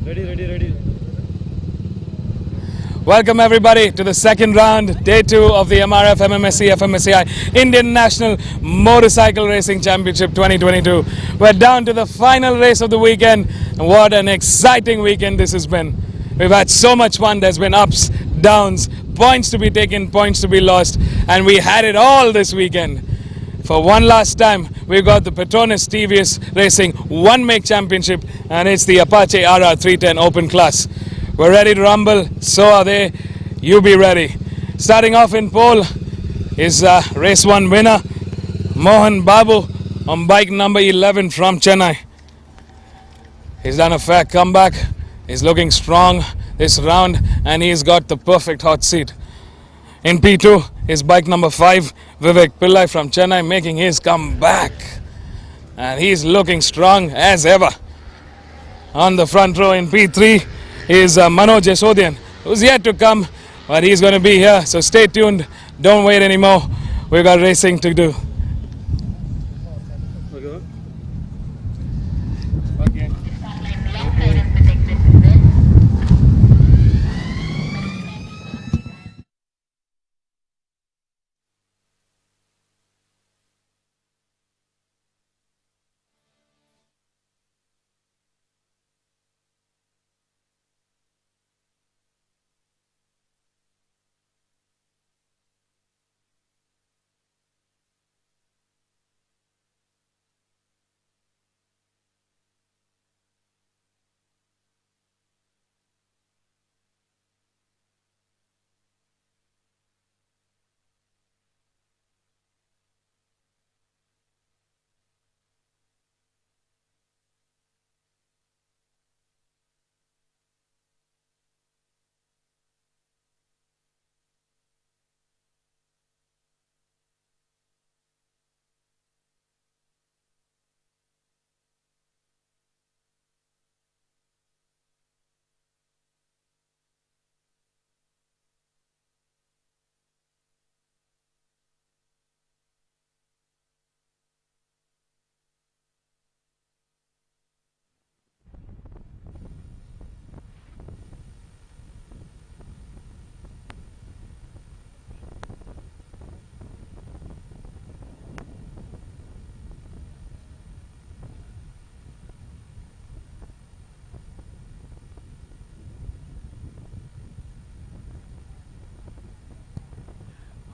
Ready. Welcome everybody to the second round, day 2 of the MRF MMSC fmsci Indian National Motorcycle Racing Championship 2022. We're down to the final race of the weekend, and what an exciting weekend this has been. We've had so much fun. There's been ups, downs, points to be taken, points to be lost, and we had it all this weekend. For one last time, we've got the Petronas TVS Racing One Make Championship, and it's the Apache RR310 Open Class. We're ready to rumble, so are they. You be ready. Starting off in pole is race 1 winner, Mohan Babu on bike number 11 from Chennai. He's done a fair comeback. He's looking strong this round, and he's got the perfect hot seat. In P2 is bike number 5, Vivek Pillai from Chennai, making his comeback. And he's looking strong as ever. On the front row in P3 is Manoj Yasodian, who's yet to come, but he's going to be here. So stay tuned. Don't wait anymore. We've got racing to do.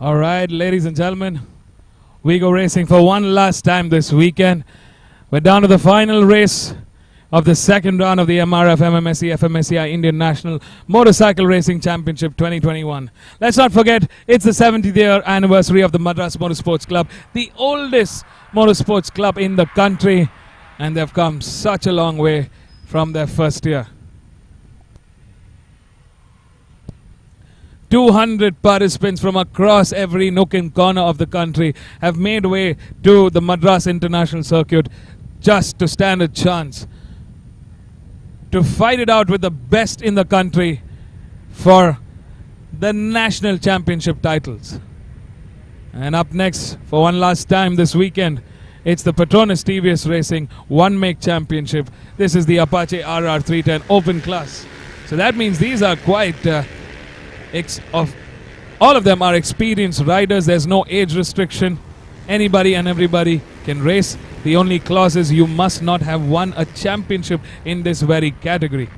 All right, ladies and gentlemen, we go racing for one last time this weekend. We're down to the final race of the second round of the MRF MMSC fmsci Indian National Motorcycle Racing Championship 2021. Let's not forget, it's the 70th year anniversary of the Madras Motorsports Club, the oldest motorsports club in the country, and they've come such a long way from their first year. 200 participants from across every nook and corner of the country have made way to the Madras International Circuit just to stand a chance to fight it out with the best in the country for the national championship titles. And up next, for one last time this weekend, it's the Petronas TVS Racing One Make Championship. This is the Apache RR310 Open Class. So that means these are quite... all of them are experienced riders. There's no age restriction. Anybody and everybody can race. The only clause is you must not have won a championship in this very category.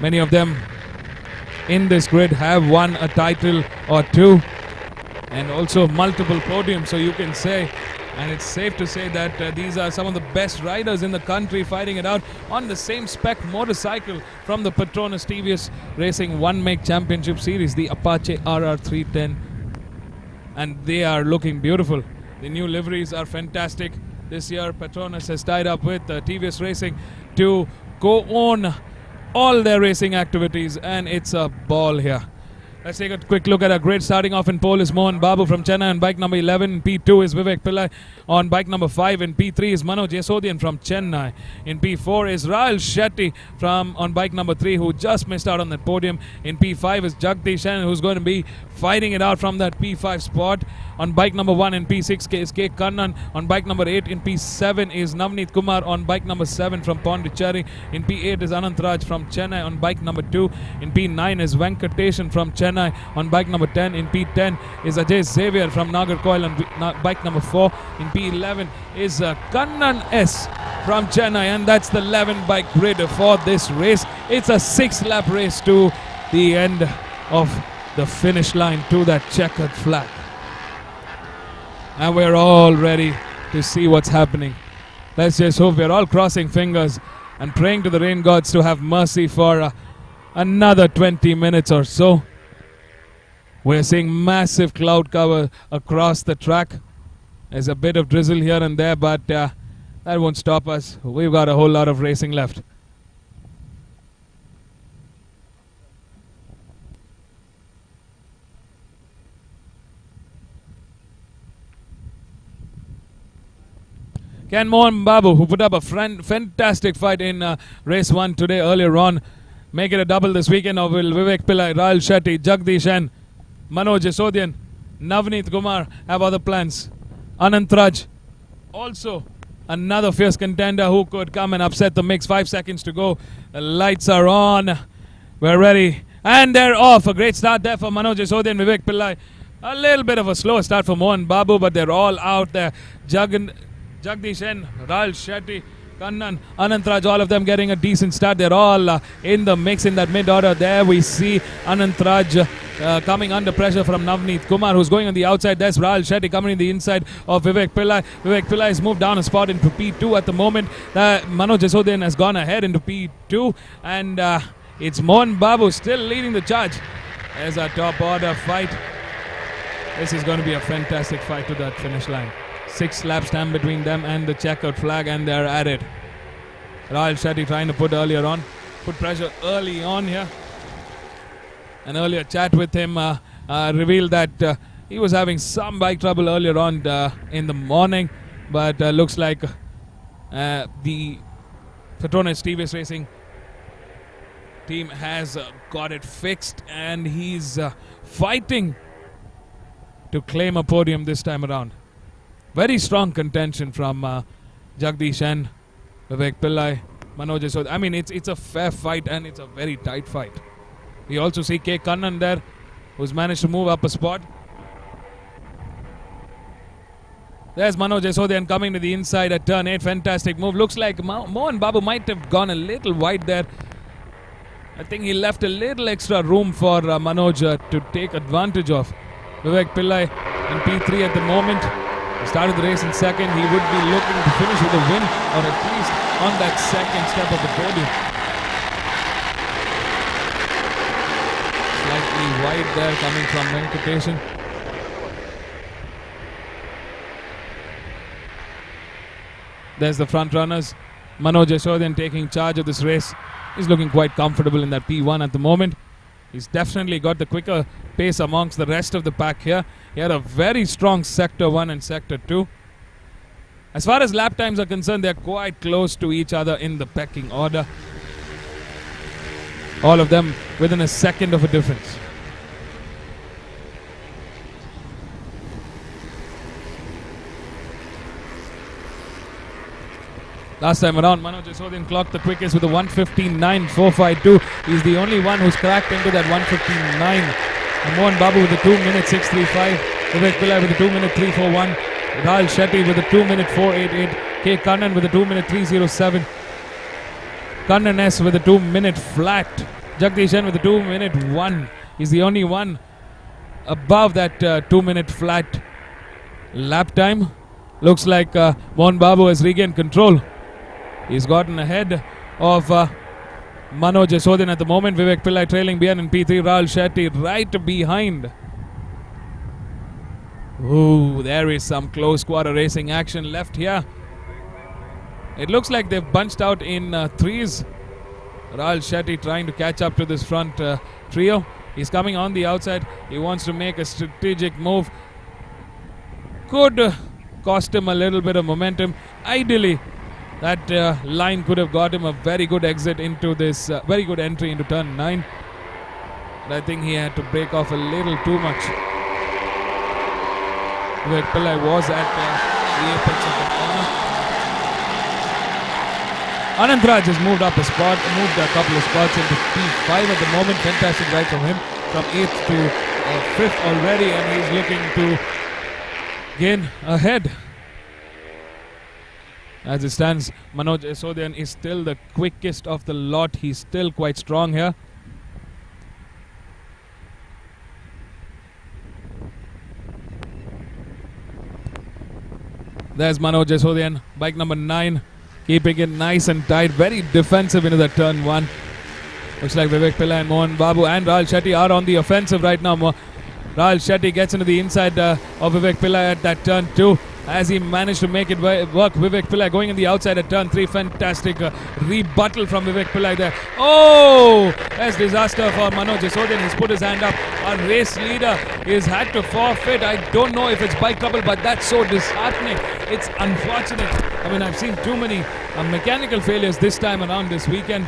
Many of them in this grid have won a title or two and also multiple podiums, so you can say, and it's safe to say that these are some of the best riders in the country fighting it out on the same spec motorcycle from the Petronas TVS Racing One Make Championship Series, the Apache RR310. And they are looking beautiful. The new liveries are fantastic. This year Petronas has tied up with TVS Racing to co-own all their racing activities, and it's a ball here. Let's take a quick look at our grid. Starting off in pole is Mohan Babu from Chennai on bike number 11. In P2 is Vivek Pillai on bike number 5. In P3 is Manoj Yasodian from Chennai. In P4 is Rahul Shetty on bike number 3, who just missed out on that podium. In P5 is Jagdish Sen, who's going to be fighting it out from that P5 spot. On bike number 1 in P6 is K. Kannan. On bike number 8 in P7 is Navneet Kumar. On bike number 7 from Pondicherry in P8 is Anant Raj from Chennai. On bike number 2 in P9 is Venkateshan from Chennai. On bike number 10 in P10 is Ajay Xavier from Nagarcoil. On bike number 4 in P11 is Kannan S from Chennai. And that's the 11 bike grid for this race. It's a 6-lap race to the end of the finish line, to that checkered flag. And we're all ready to see what's happening. Let's just hope we're all crossing fingers and praying to the rain gods to have mercy for another 20 minutes or so. We're seeing massive cloud cover across the track. There's a bit of drizzle here and there, but that won't stop us. We've got a whole lot of racing left. Ken Mohan Babu, who put up a fantastic fight in race 1 today earlier on. Make it a double this weekend, or will Vivek Pillai, Rahul Shetty, Jagdish and Manoj Jasodian, Navneet Kumar have other plans. Anant Raj, also another fierce contender who could come and upset the mix. 5 seconds to go. The lights are on. We're ready. And they're off. A great start there for Manoj Jasodian, Vivek Pillai. A little bit of a slow start for Mohan Babu, but they're all out there. Jagdish N, Rahul Shetty, Kannan, Anant Raj, all of them getting a decent start. They're all in the mix in that mid-order. There we see Anant Raj coming under pressure from Navneet Kumar, who's going on the outside. There's Rahul Shetty coming in the inside of Vivek Pillai. Vivek Pillai has moved down a spot into P2 at the moment. Manoj Jasodian has gone ahead into P2. And it's Mohan Babu still leading the charge. There's a top order fight. This is going to be a fantastic fight to that finish line. 6 laps time between them and the checkered flag, and they're at it. Rahul Shetty trying to put pressure early on here. An earlier chat with him revealed that he was having some bike trouble earlier on in the morning, but looks like the Petronas TVS Racing team has got it fixed, and he's fighting to claim a podium this time around. Very strong contention from Jagdish N, Vivek Pillai, Manoj Jasodian. I mean, it's a fair fight and it's a very tight fight. We also see K. Kannan there, who's managed to move up a spot. There's Manoj Jasodian coming to the inside at turn 8. Fantastic move. Looks like Mohan Babu might have gone a little wide there. I think he left a little extra room for Manoj to take advantage of. Vivek Pillai in P3 at the moment. He started the race in second. He would be looking to finish with a win, or at least on that second step of the podium. Slightly wide there coming from Venkateshan. There's the front runners. Manoj Jasodian taking charge of this race. He's looking quite comfortable in that P1 at the moment. He's definitely got the quicker pace amongst the rest of the pack here. He had a very strong Sector 1 and Sector 2. As far as lap times are concerned, they're quite close to each other in the pecking order. All of them within a second of a difference. Last time around, Manoj Jasodian clocked the quickest with a 1:59.452. He's the only one who's cracked into that 1:59. And Mohan Babu with a 2:6:35. Vivek Pillai with a 2:3:41. Rahul Shetty with a 2:4:88. K. Kannan with a 2:3:07. Kannan S with a 2-minute flat. Jagdish N with a 2:1. He's the only one above that 2-minute flat lap time. Looks like Mohan Babu has regained control. He's gotten ahead of Manoj Jasodian at the moment. Vivek Pillai trailing behind in P3. Rahul Shetty right behind. Ooh, there is some close quarter racing action left here. It looks like they've bunched out in threes. Rahul Shetty trying to catch up to this front trio. He's coming on the outside. He wants to make a strategic move. Could cost him a little bit of momentum. Ideally, that line could have got him a very good exit into this, very good entry into turn 9. But I think he had to break off a little too much. Vivek Pillai was at the apex of the corner. Anantraj has moved up a spot, moved a couple of spots into P5 at the moment. Fantastic ride from him, from 8th to 5th already, and he's looking to gain ahead. As it stands, Manoj Yasodian is still the quickest of the lot. He's still quite strong here. There's Manoj Yasodian, bike number 9, keeping it nice and tight, very defensive into the turn 1. Looks like Vivek Pillai and Mohan Babu and Rahul Shetty are on the offensive right now. Rahul Shetty gets into the inside of Vivek Pillai at that turn 2. As he managed to make it work, Vivek Pillai going in the outside at turn 3. Fantastic rebuttal from Vivek Pillai there. Oh, that's disaster for Manoj Yasodian. He's put his hand up. Our race leader is had to forfeit. I don't know if it's bike trouble, but that's so disheartening. It's unfortunate. I mean, I've seen too many mechanical failures this time around this weekend.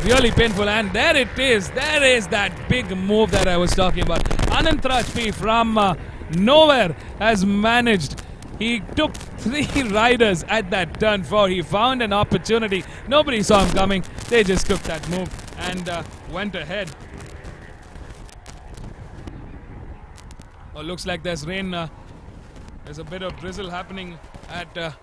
Really painful, and there it is. There is that big move that I was talking about. Anantraj P from nowhere has managed. He took 3 riders at that turn 4. He found an opportunity. Nobody saw him coming. They just took that move and went ahead. Oh, looks like there's rain. There's a bit of drizzle happening at the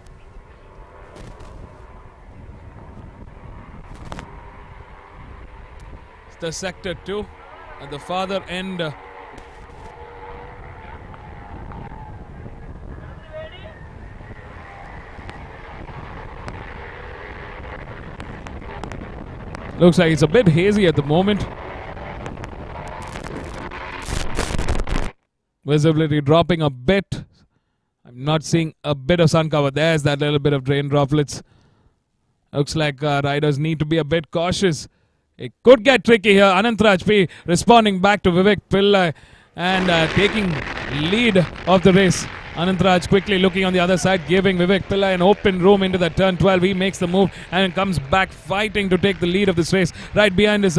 sector 2 at the farther end. Looks like it's a bit hazy at the moment. Visibility dropping a bit. I'm not seeing a bit of sun cover. There's that little bit of rain droplets. Looks like riders need to be a bit cautious. It could get tricky here. Anantraj P responding back to Vivek Pillai and taking lead of the race. Anantraj quickly looking on the other side, giving Vivek Pillai an open room into the turn 12. He makes the move and comes back fighting to take the lead of this race. Right behind is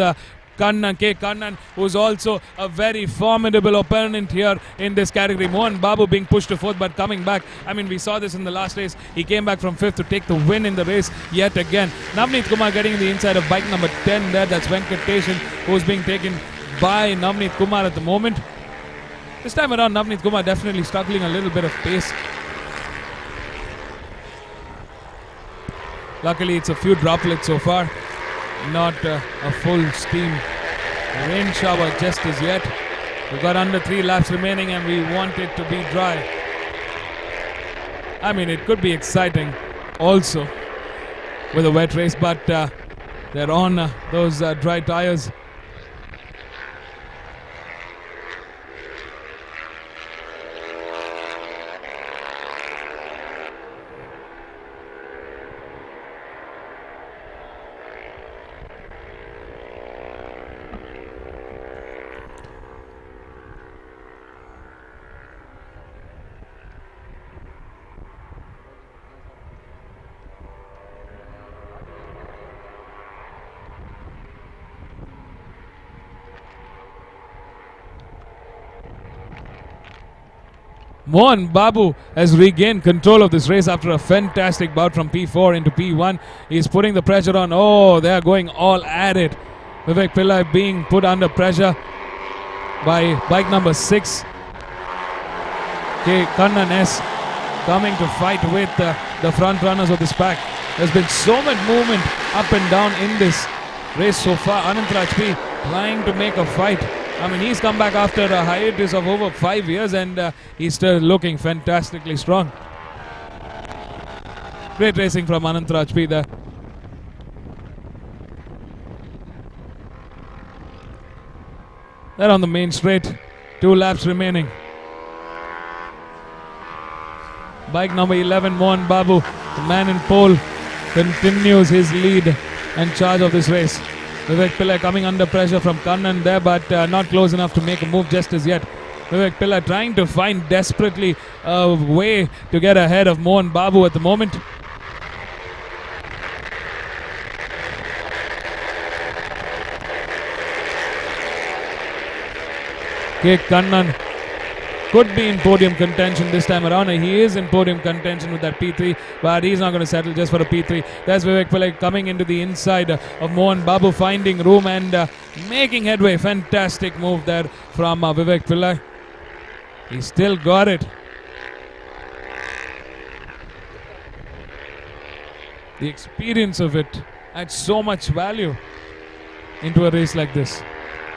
Kannan, K. Kannan, who's also a very formidable opponent here in this category. Mohan Babu being pushed to 4th but coming back. I mean, we saw this in the last race. He came back from 5th to take the win in the race yet again. Navneet Kumar getting in the inside of bike number 10 there. That's Venkateshan, who's being taken by Navneet Kumar at the moment. This time around, Navneet Kumar definitely struggling a little bit of pace. Luckily, it's a few droplets so far, not a full steam rain shower just as yet. We've got under 3 laps remaining and we want it to be dry. I mean, it could be exciting also with a wet race, but they're on those dry tires. Mohan Babu has regained control of this race after a fantastic bout from P4 into P1. He's putting the pressure on. Oh, they are going all at it. Vivek Pillai being put under pressure by bike number 6. K. Kannan S coming to fight with the front runners of this pack. There's been so much movement up and down in this race so far. Anantraj P trying to make a fight. I mean, he's come back after a hiatus of over 5 years and he's still looking fantastically strong. Great racing from Anantraj P there. They're on the main straight. 2 laps remaining. Bike number 11, Mohan Babu, the man in pole, continues his lead and charge of this race. Vivek Pillai coming under pressure from Kannan there, but not close enough to make a move just as yet. Vivek Pillai trying to find desperately a way to get ahead of Mohan Babu at the moment. K. Kannan could be in podium contention this time around. He is in podium contention with that P3, but he's not going to settle just for a P3. There's Vivek Pillai coming into the inside of Mohan Babu, finding room and making headway. Fantastic move there from Vivek Pillai. He still got it. The experience of it adds so much value into a race like this.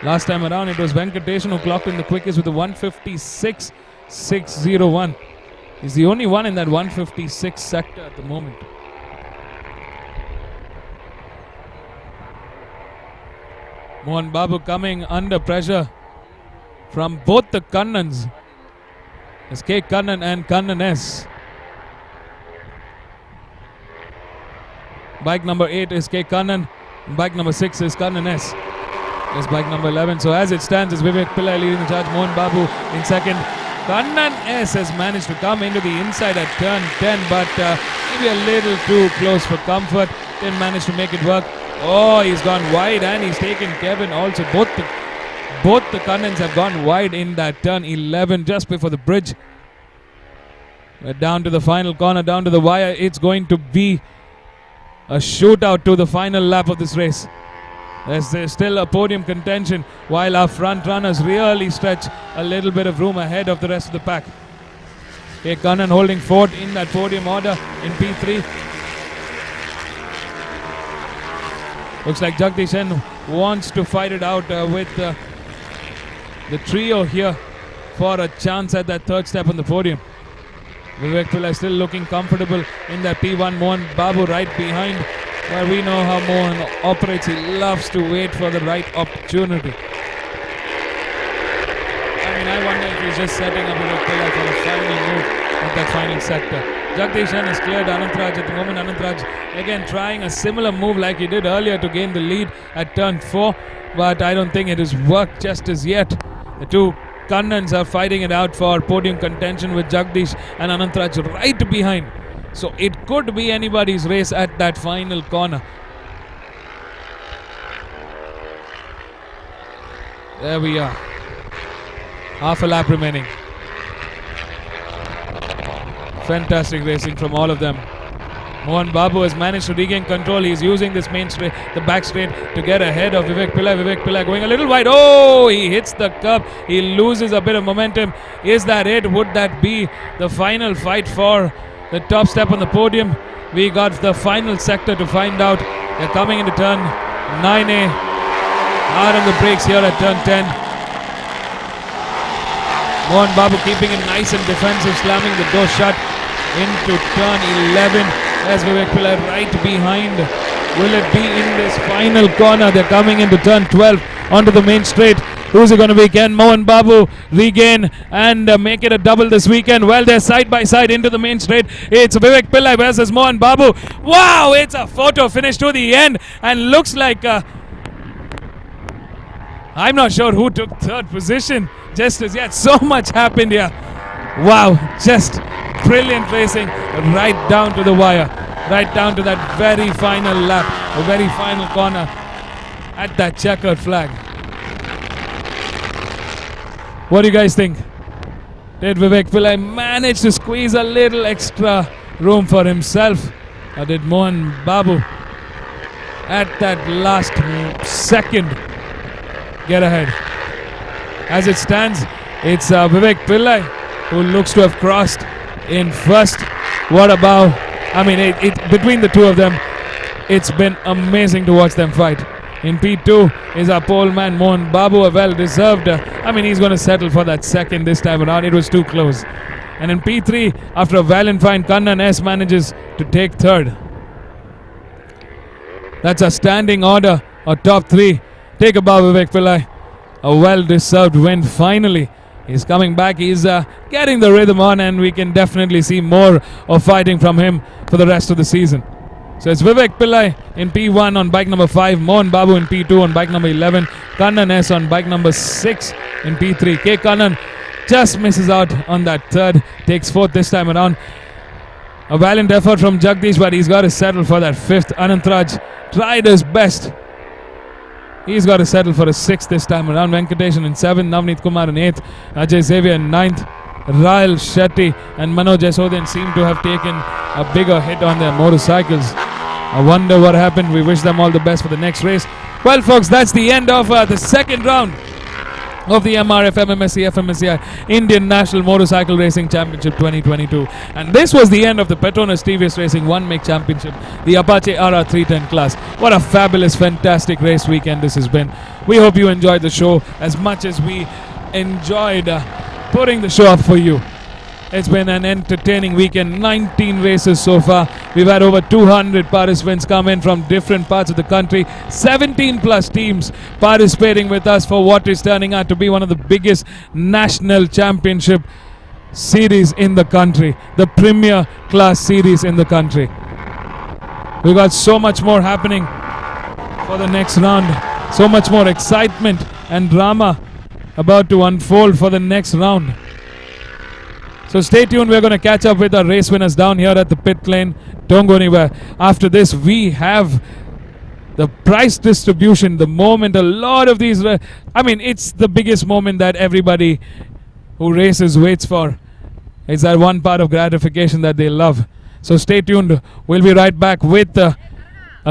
Last time around, it was Venkatesan who clocked in the quickest with a 156.601. He's the only one in that 156 sector at the moment. Mohan Babu coming under pressure from both the Kannans. It's K. Kannan and Kannan S. Bike number 8 is K. Kannan. Bike number 6 is Kannan S. There's bike number 11. So as it stands, it's Vivek Pillai leading the charge. Mohan Babu in second. Kannan S has managed to come into the inside at turn 10, but maybe a little too close for comfort. Didn't manage to make it work. Oh, he's gone wide and he's taken Kevin also. Both the Kannans have gone wide in that turn 11 just before the bridge. We're down to the final corner, down to the wire. It's going to be a shootout to the final lap of this race. There's still a podium contention while our front runners really stretch a little bit of room ahead of the rest of the pack. K. Kannan holding fourth in that podium order in P3. Looks like Jagdish Sen wants to fight it out with the trio here for a chance at that third step on the podium. Vivek Pillai still looking comfortable in that P1. Mohan Babu right behind. Well, we know how Mohan operates. He loves to wait for the right opportunity. I wonder if he's just setting up Vivek Pillai for a final move at that final sector. Jagdish Sen has cleared Anantraj at the moment. Anantraj again trying a similar move like he did earlier to gain the lead at turn 4, but I don't think it has worked just as yet. The two Kannans are fighting it out for podium contention with Jagdish and Anantraj right behind. So it could be anybody's race at that final corner. There we are. Half a lap remaining. Fantastic racing from all of them. Mohan Babu has managed to regain control. He's using this main straight, the back straight, to get ahead of Vivek Pillai. Vivek Pillai going a little wide. Oh, he hits the curb. He loses a bit of momentum. Is that it? Would that be the final fight for the top step on the podium? We got the final sector to find out. They're coming into turn 9A. Hard on the brakes here at turn 10. Mohan Babu keeping it nice and defensive, slamming the door shut into turn 11. There's Vivek Pillai right behind. Will it be in this final corner? They're coming into turn 12 onto the main straight. Who's it going to be? Can Mohan Babu regain and make it a double this weekend? Well, they're side by side into the main straight. It's Vivek Pillai versus Mohan Babu. Wow, it's a photo finish to the end, and looks like I'm not sure who took third position just as yet. So much happened here. Wow, just brilliant racing right down to the wire, right down to that very final lap, a very final corner at that checkered flag. What do you guys think? Did Vivek Pillai manage to squeeze a little extra room for himself, or did Mohan Babu at that last second get ahead? As it stands, it's Vivek Pillai who looks to have crossed in first. What about, between the two of them, it's been amazing to watch them fight. In P2 is our pole man Mohan Babu, a well-deserved, he's going to settle for that second this time around. It was too close. And in P3, after a valiant find, Kannan S manages to take third. That's a standing order, a top 3. Take a bow, Vivek Pillai. A well-deserved win finally. He's coming back, he's getting the rhythm on, and we can definitely see more of fighting from him for the rest of the season. So it's Vivek Pillai in P1 on bike number 5, Mohan Babu in P2 on bike number 11, Kannan S on bike number 6 in P3. K. Kannan just misses out on that third, takes fourth this time around. A valiant effort from Jagdish, but he's got to settle for that fifth. Anantraj tried his best. He's got to settle for a 6th this time around. Venkatesan in 7th, Navneet Kumar in 8th, Ajay Xavier in 9th. Rail Shetty and Manoj Yasodhan seem to have taken a bigger hit on their motorcycles. I wonder what happened. We wish them all the best for the next race. Well, folks, that's the end of the second round of the MRF MMSC fmsci Indian National Motorcycle Racing Championship 2022. And this was the end of the Petronas TVS Racing 1 MIG Championship, the Apache RR310 class. What a fabulous, fantastic race weekend this has been. We hope you enjoyed the show as much as we enjoyed putting the show up for you. It's been an entertaining weekend, 19 races so far. We've had over 200 participants come in from different parts of the country. 17 plus teams participating with us for what is turning out to be one of the biggest national championship series in the country. The premier class series in the country. We've got so much more happening for the next round. So much more excitement and drama about to unfold for the next round. So stay tuned, we're going to catch up with our race winners down here at the pit lane. Don't go anywhere. After this, we have the prize distribution, the moment a lot of these, it's the biggest moment that everybody who races waits for. It's that one part of gratification that they love. So stay tuned. We'll be right back with a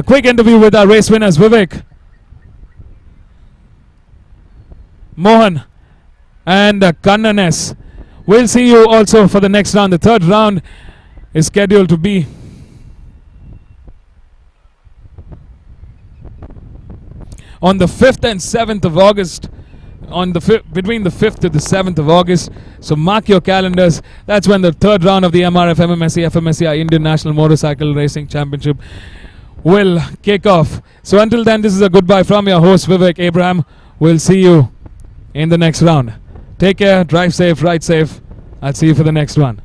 quick interview with our race winners, Vivek, Mohan and Kannan S. We'll see you also for the next round. The third round is scheduled to be on the 5th and 7th of August, between the 5th to the 7th of August. So mark your calendars. That's when the third round of the MRF MMSC fmsci Indian National Motorcycle Racing Championship will kick off. So until then, this is a goodbye from your host Vivek Abraham. We'll see you in the next round. Take care, drive safe, ride safe. I'll see you for the next one.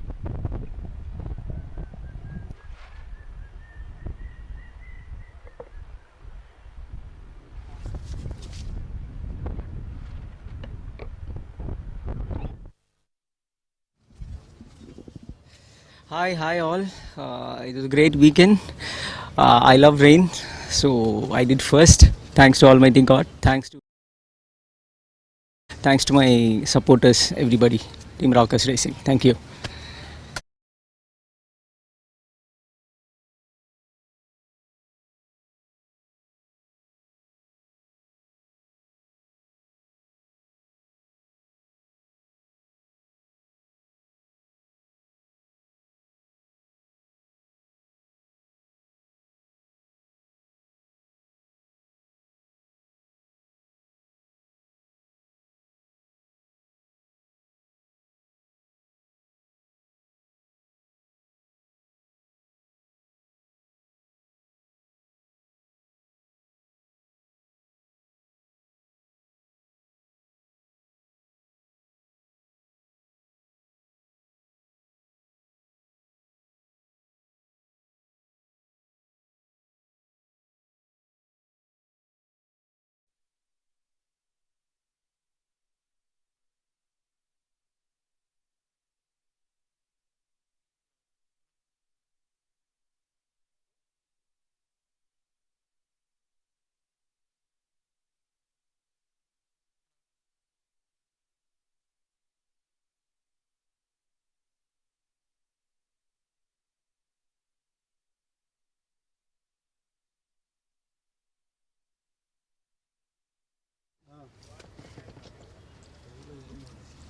Hi all. It was a great weekend. I love rain, so I did first. Thanks to Almighty God. Thanks to my supporters, everybody. Team Raucus Racing. Thank you.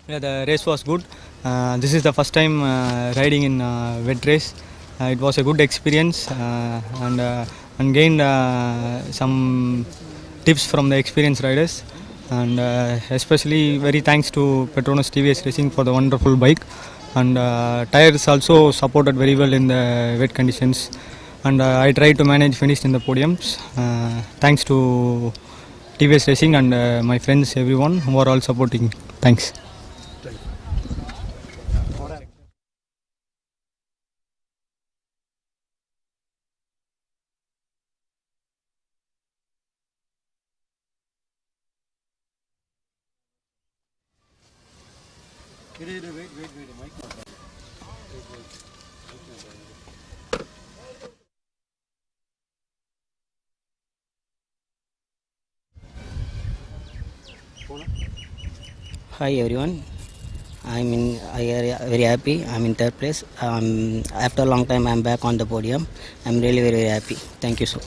Yeah, the race was good. This is the first time riding in wet race. It was a good experience and gained some tips from the experienced riders, and especially very thanks to Petronas TVS Racing for the wonderful bike, and tires also supported very well in the wet conditions, and I tried to manage finished in the podiums. Thanks to TVS Racing and my friends, everyone who are all supporting. Thanks. Hi everyone, very happy. I'm in third place. After a long time, I'm back on the podium. I'm really very happy. Thank you so.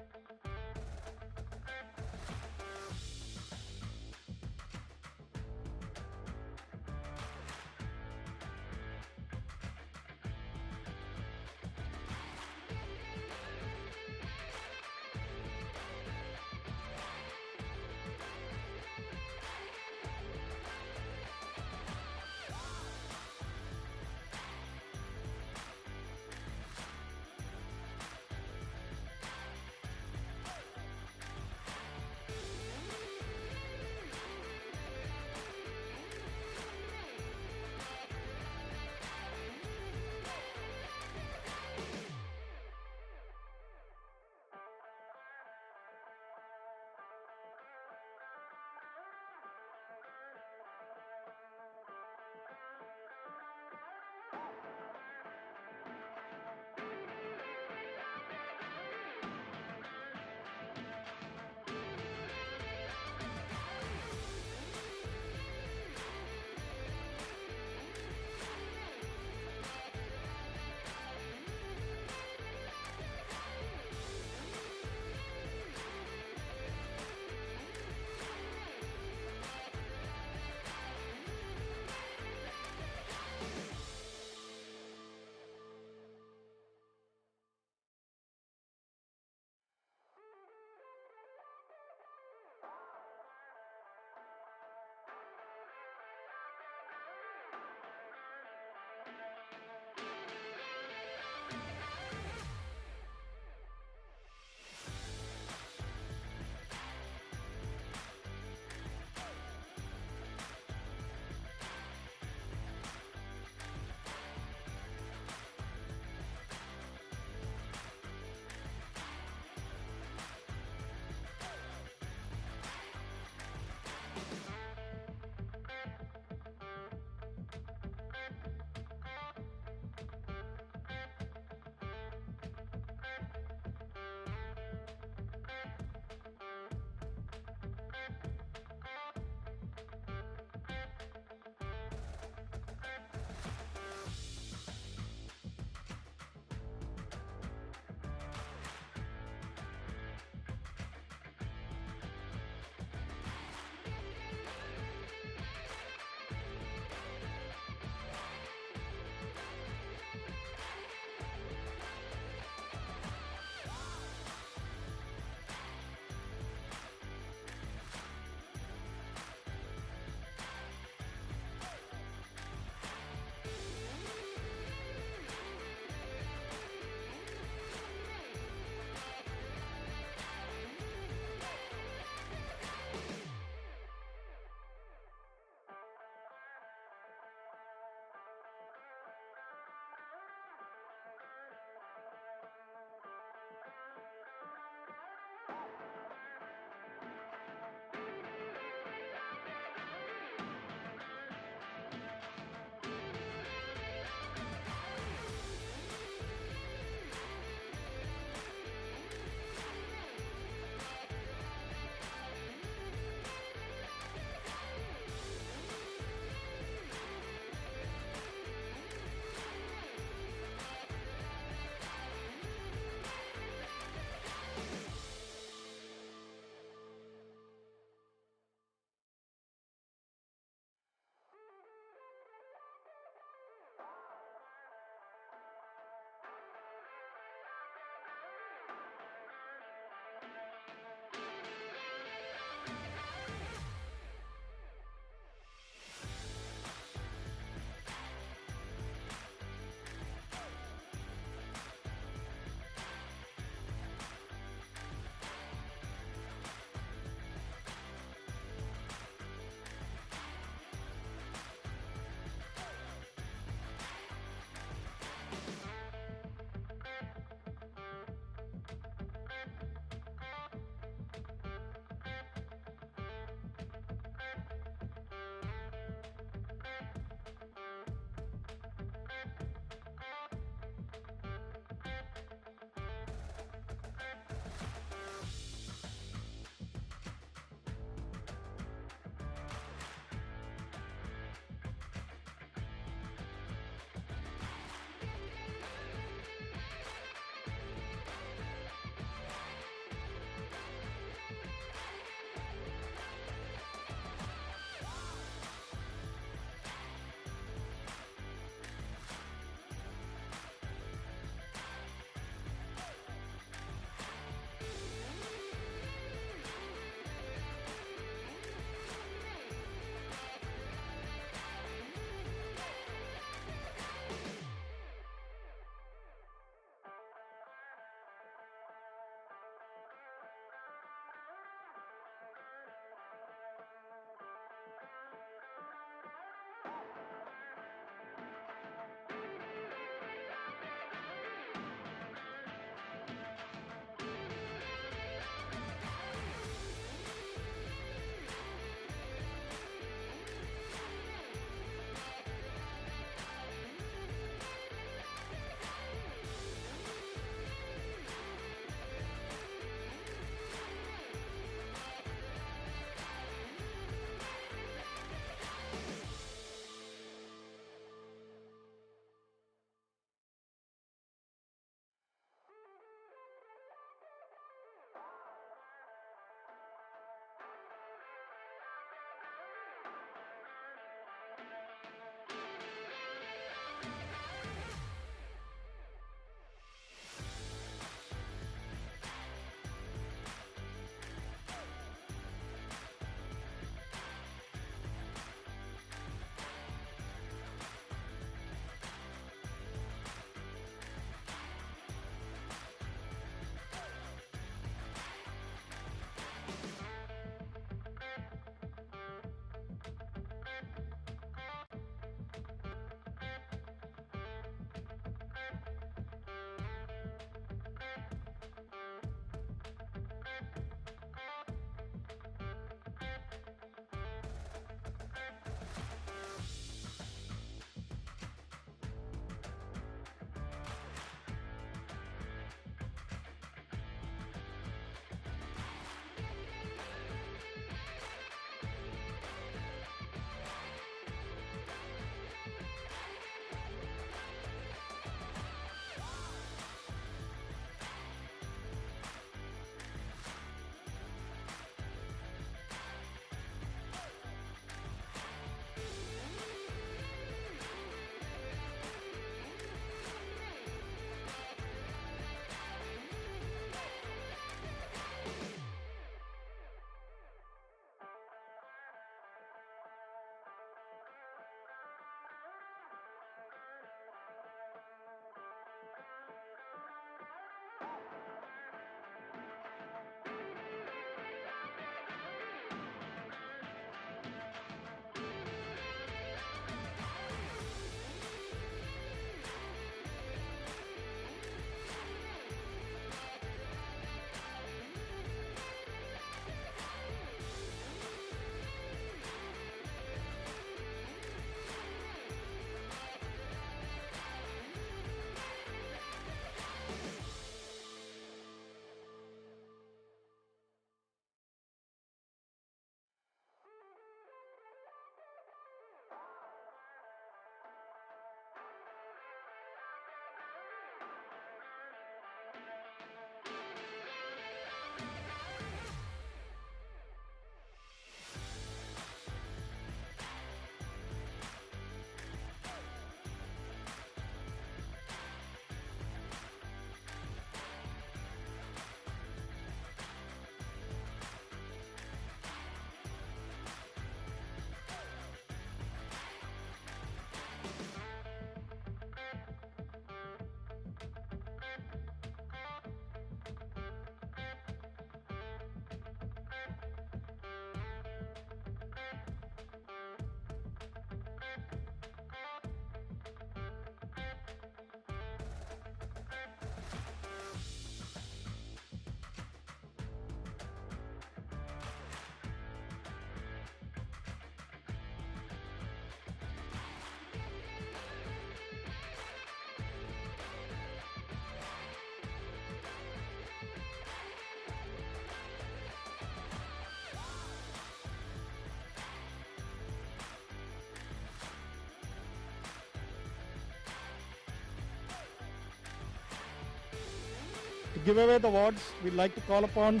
give away the awards, we'd like to call upon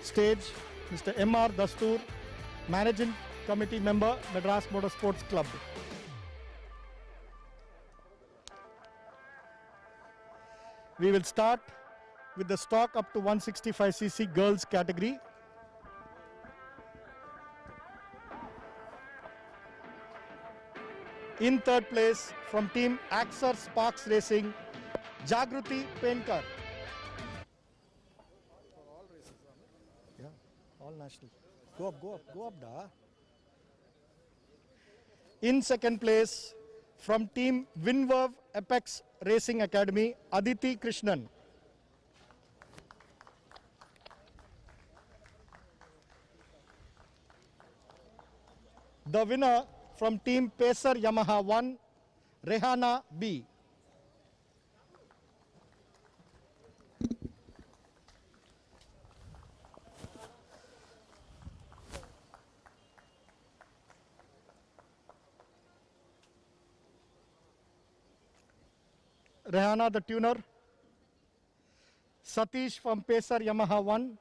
stage Mr. M.R. Dastoor, Managing Committee Member, Madras Motorsports Club. We will start with the stock up to 165cc girls category. In third place from team Axer Sparks Racing, Jagruti Penkar. Yeah, all national. Go up, da. In second place from team Winverve Apex Racing Academy, Aditi Krishnan. The winner from team Pacer Yamaha 1, Rehana B. Rehana the tuner. Satish from Pacer Yamaha 1.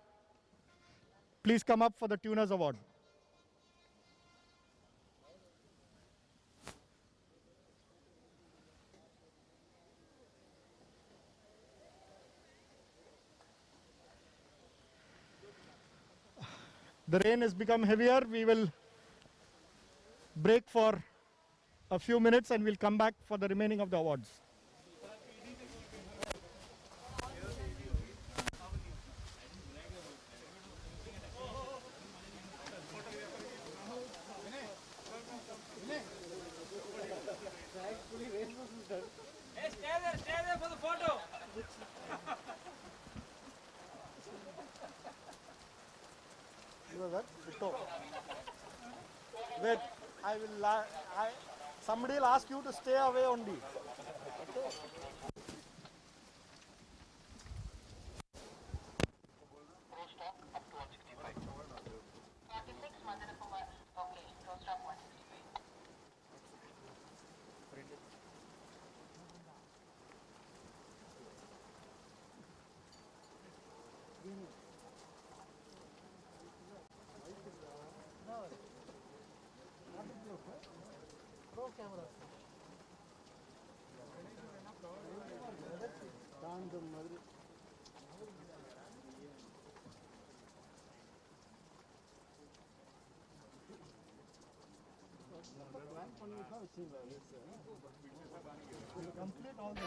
Please come up for the Tuners Award. The rain has become heavier. We will break for a few minutes and we'll come back for the remaining of the awards. Hey, stay there for the photo. Wait, somebody will ask you to stay away only. Okay. Complete all the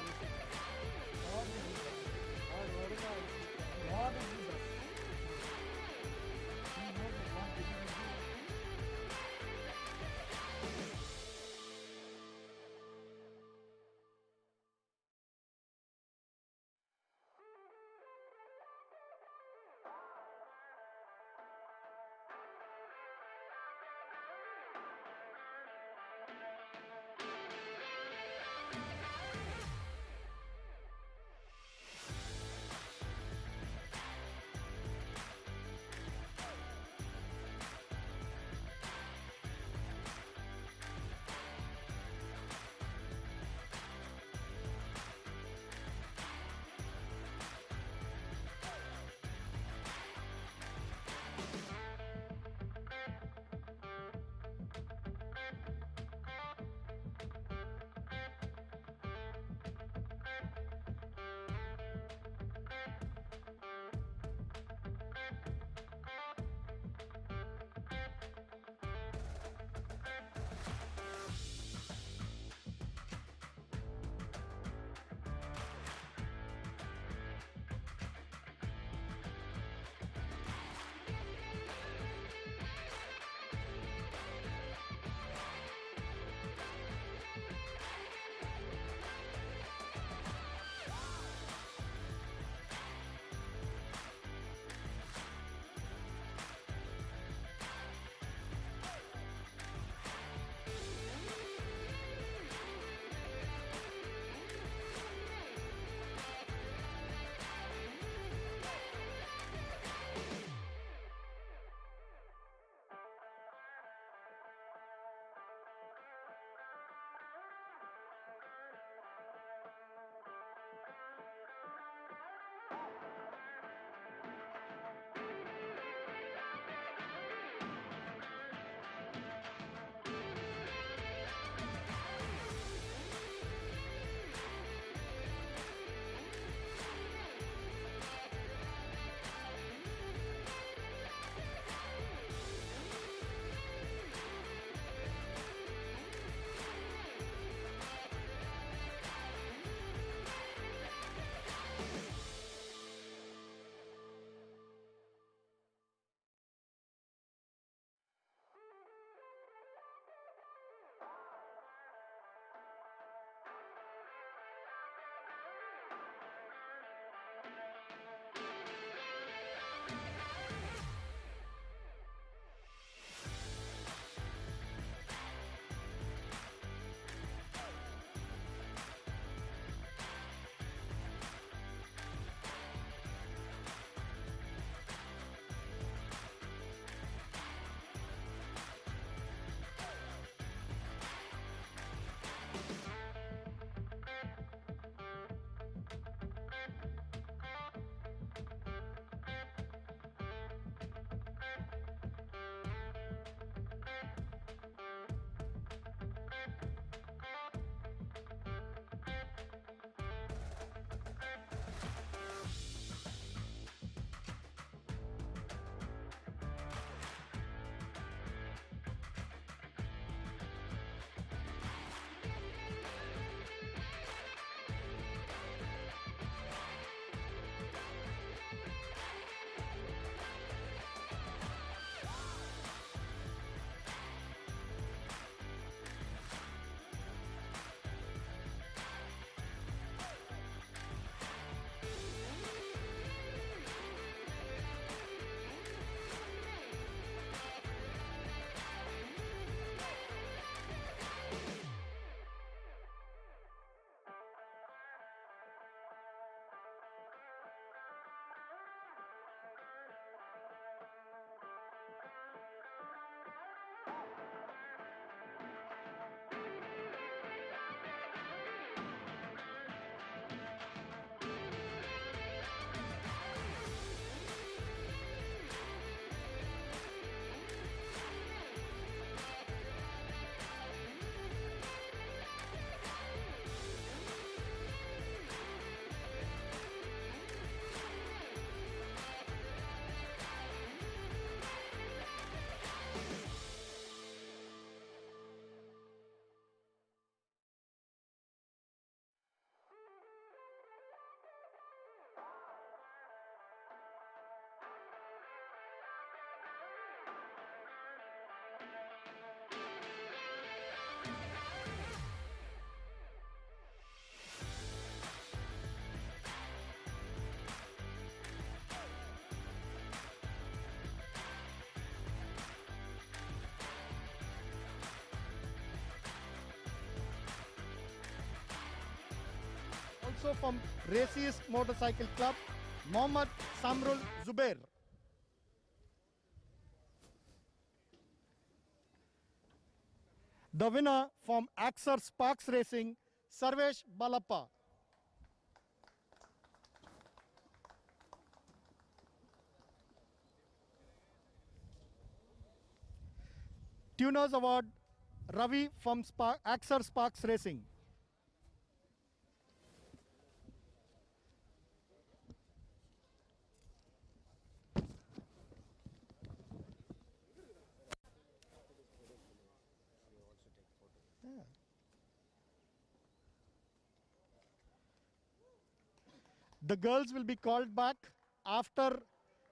also from Racist Motorcycle Club, Mohammad Samrul Zubair. The winner from Axer Sparks Racing, Sarvesh Balappa. Tuners Award, Ravi from Axer Sparks Racing. Yeah. The girls will be called back after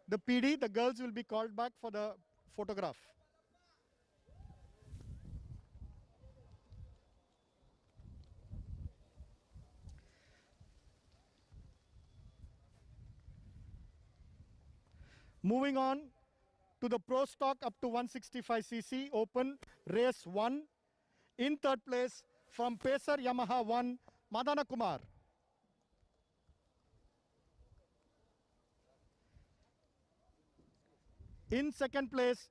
the PD. The girls will be called back for the photograph. Moving on to the Pro Stock up to 165cc Open Race 1. In third place from Pacer Yamaha 1, Madana Kumar. In second place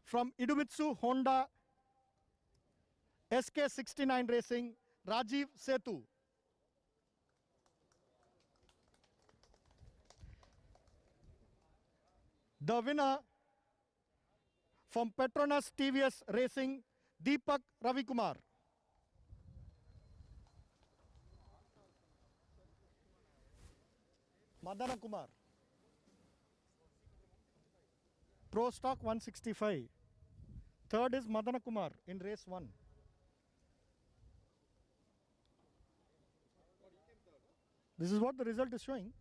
from Idemitsu Honda SK69 Racing, Rajiv Setu. The winner from Petronas TVS Racing, Deepak Ravikumar. Madana Kumar. Pro Stock 165. Third is Madana Kumar in race 1. This is what the result is showing.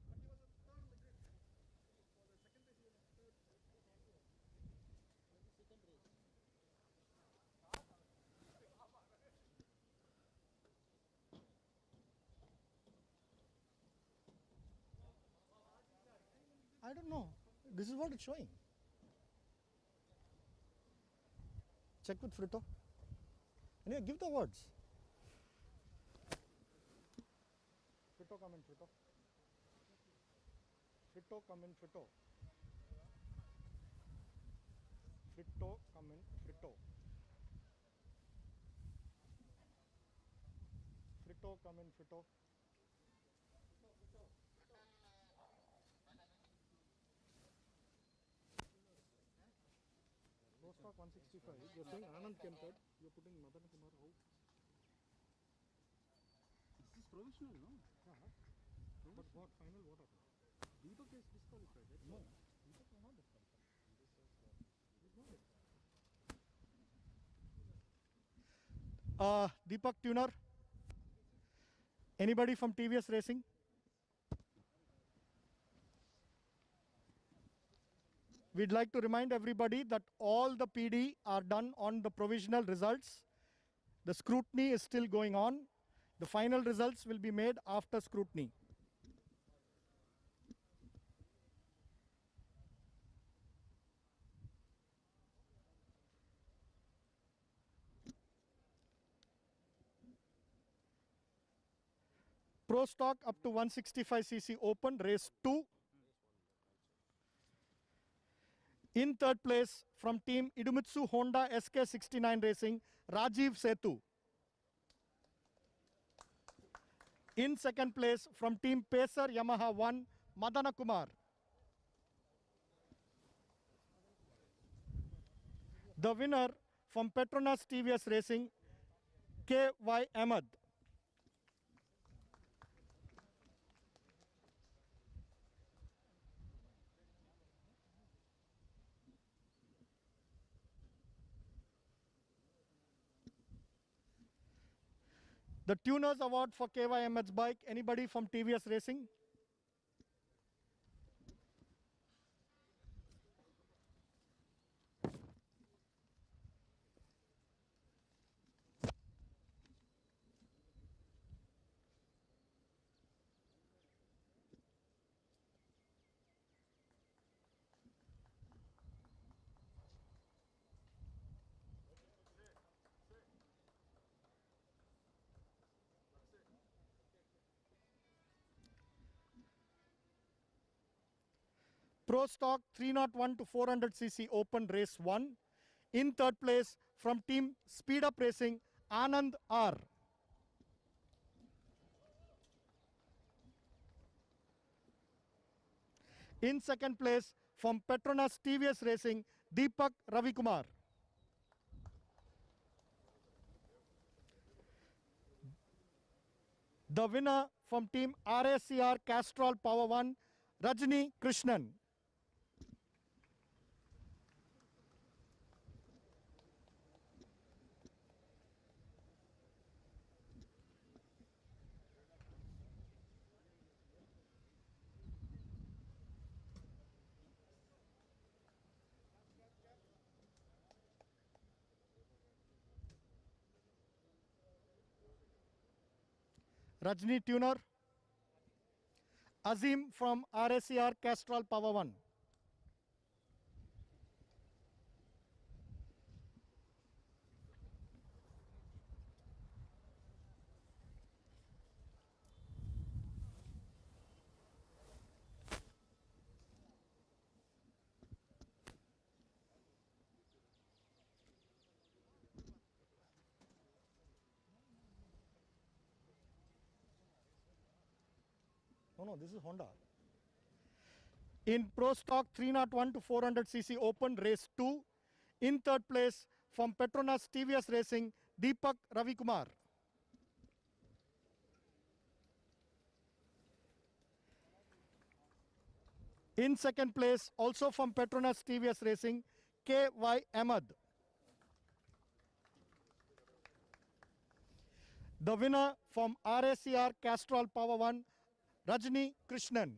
I don't know. This is what it's showing. Check with Frito. Anyway, give the words. Frito, come in, Frito. Frito, come in, Frito. Frito, come in, Frito. Frito, come in, Frito. Low stock 165. You're saying Anand came third. You're putting Madan Kumar out. This is provisional, no? But what final? What happened? Deepak is disqualified, right? No. Deepak is not disqualified. He's not. Deepak Tuner. Anybody from TVS Racing? We'd like to remind everybody that all the PD are done on the provisional results. The scrutiny is still going on. The final results will be made after scrutiny. Pro Stock up to 165cc Open Race 2. In third place from team Idemitsu Honda SK69 Racing, Rajiv Setu. In second place from team Pacer Yamaha 1, Madana Kumar. The winner from Petronas TVS Racing, K.Y. Ahmed. The Tuners Award for K.Y. Ahmed's bike. Anybody from TVS Racing? Pro Stock 301 to 400cc Open Race 1. In third place from Team Speed Up Racing, Anand R. In second place from Petronas TVS Racing, Deepak Ravikumar. The winner from Team RACR Castrol Power 1, Rajni Krishnan. Rajni Tuner. Azim from RACR Castrol Power 1. No, this is Honda. In Pro Stock 301 to 400cc Open Race 2, in third place from Petronas TVS Racing, Deepak Ravikumar. In second place, also from Petronas TVS Racing, K.Y. Ahmed. The winner from RACR Castrol Power 1, Rajni Krishnan.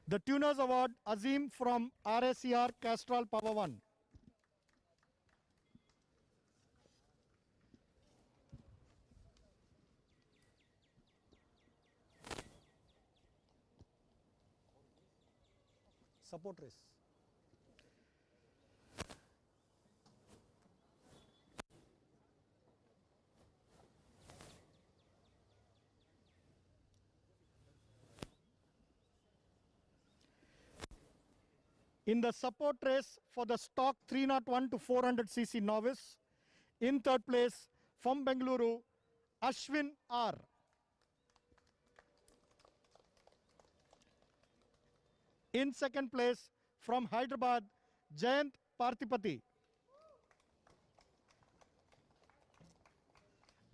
The Tuners Award, Azim from RACR Castrol Power 1. Support race. In the support race for the stock 301 to 400cc novice, in third place from Bengaluru, Ashwin R. In second place from Hyderabad, Jayant Parthipati.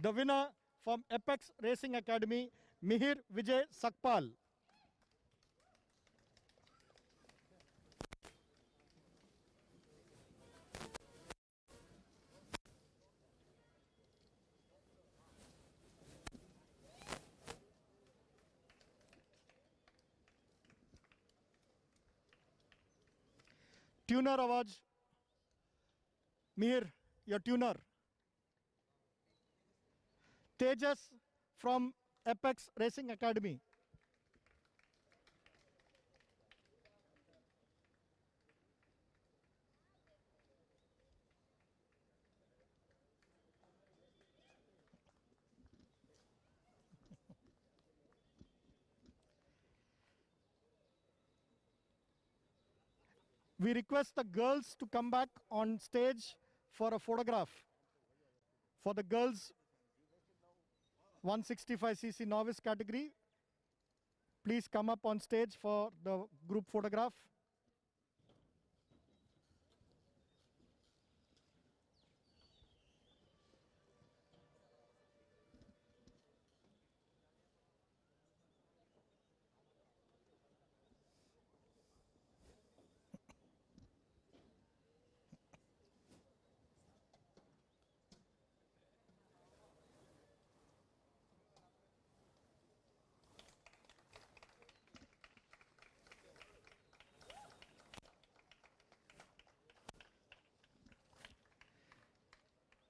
The winner from Apex Racing Academy, Mihir Vijay Sakpal. Tuner Awards, Mihir, your tuner. Tejas from Apex Racing Academy. We request the girls to come back on stage for a photograph. For the girls 165cc novice category, please come up on stage for the group photograph.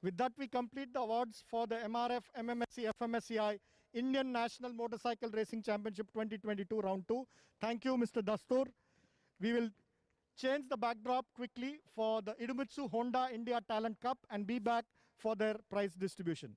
With that, we complete the awards for the MRF MMSC fmsci Indian National Motorcycle Racing Championship 2022 Round 2. Thank you, Mr. Dastur. We will change the backdrop quickly for the Idemitsu Honda India Talent Cup and be back for their prize distribution.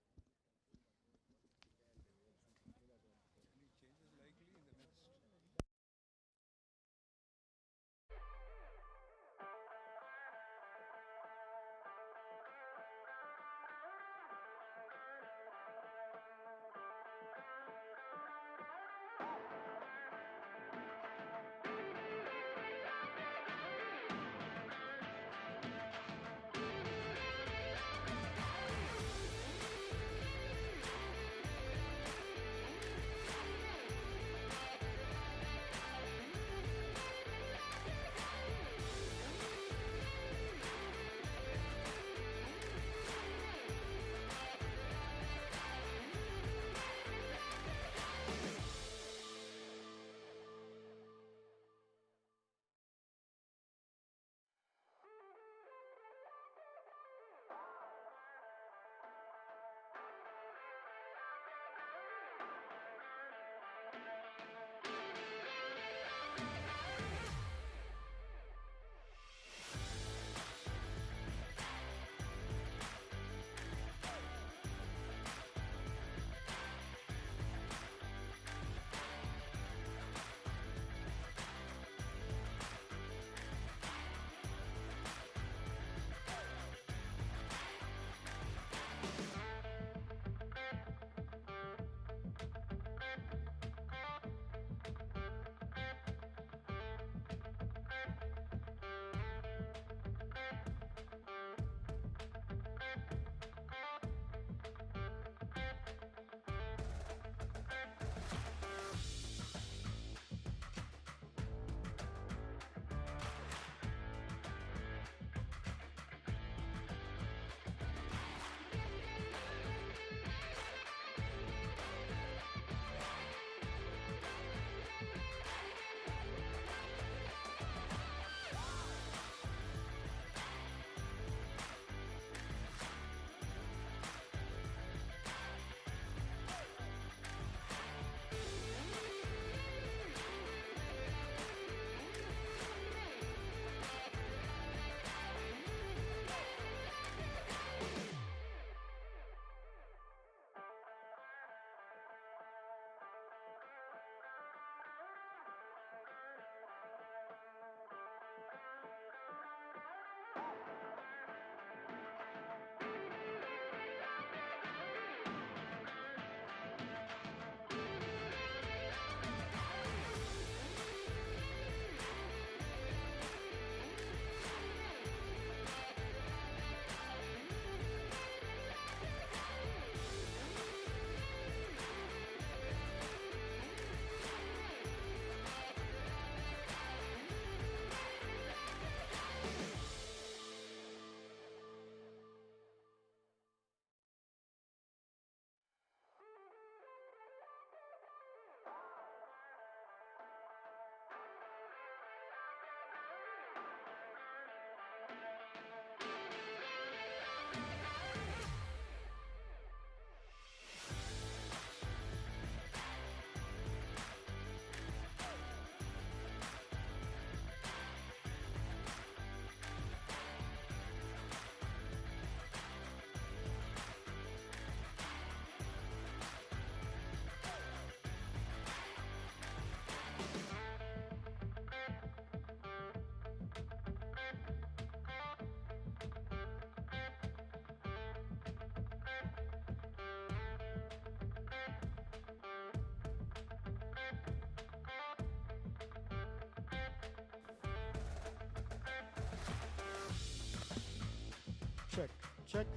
Check.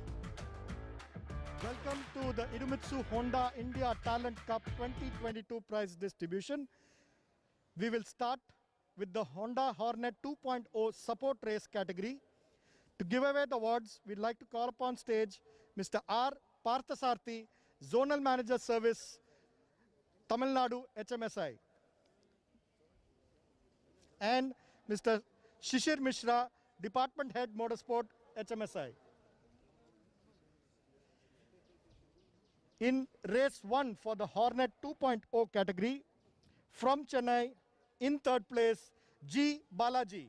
Welcome to the Idemitsu Honda India Talent Cup 2022 prize distribution. We will start with the Honda Hornet 2.0 support race category. To give away the awards, we'd like to call upon stage Mr. R. Parthasarthi, Zonal Manager Service, Tamil Nadu HMSI, and Mr. Shishir Mishra, Department Head Motorsport HMSI. In race 1 for the Hornet 2.0 category, from Chennai, in third place, G. Balaji.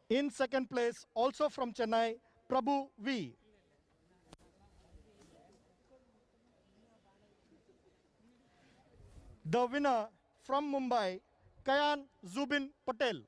In second place, also from Chennai, Prabhu V. The winner from Mumbai, Kayan Zubin Patel.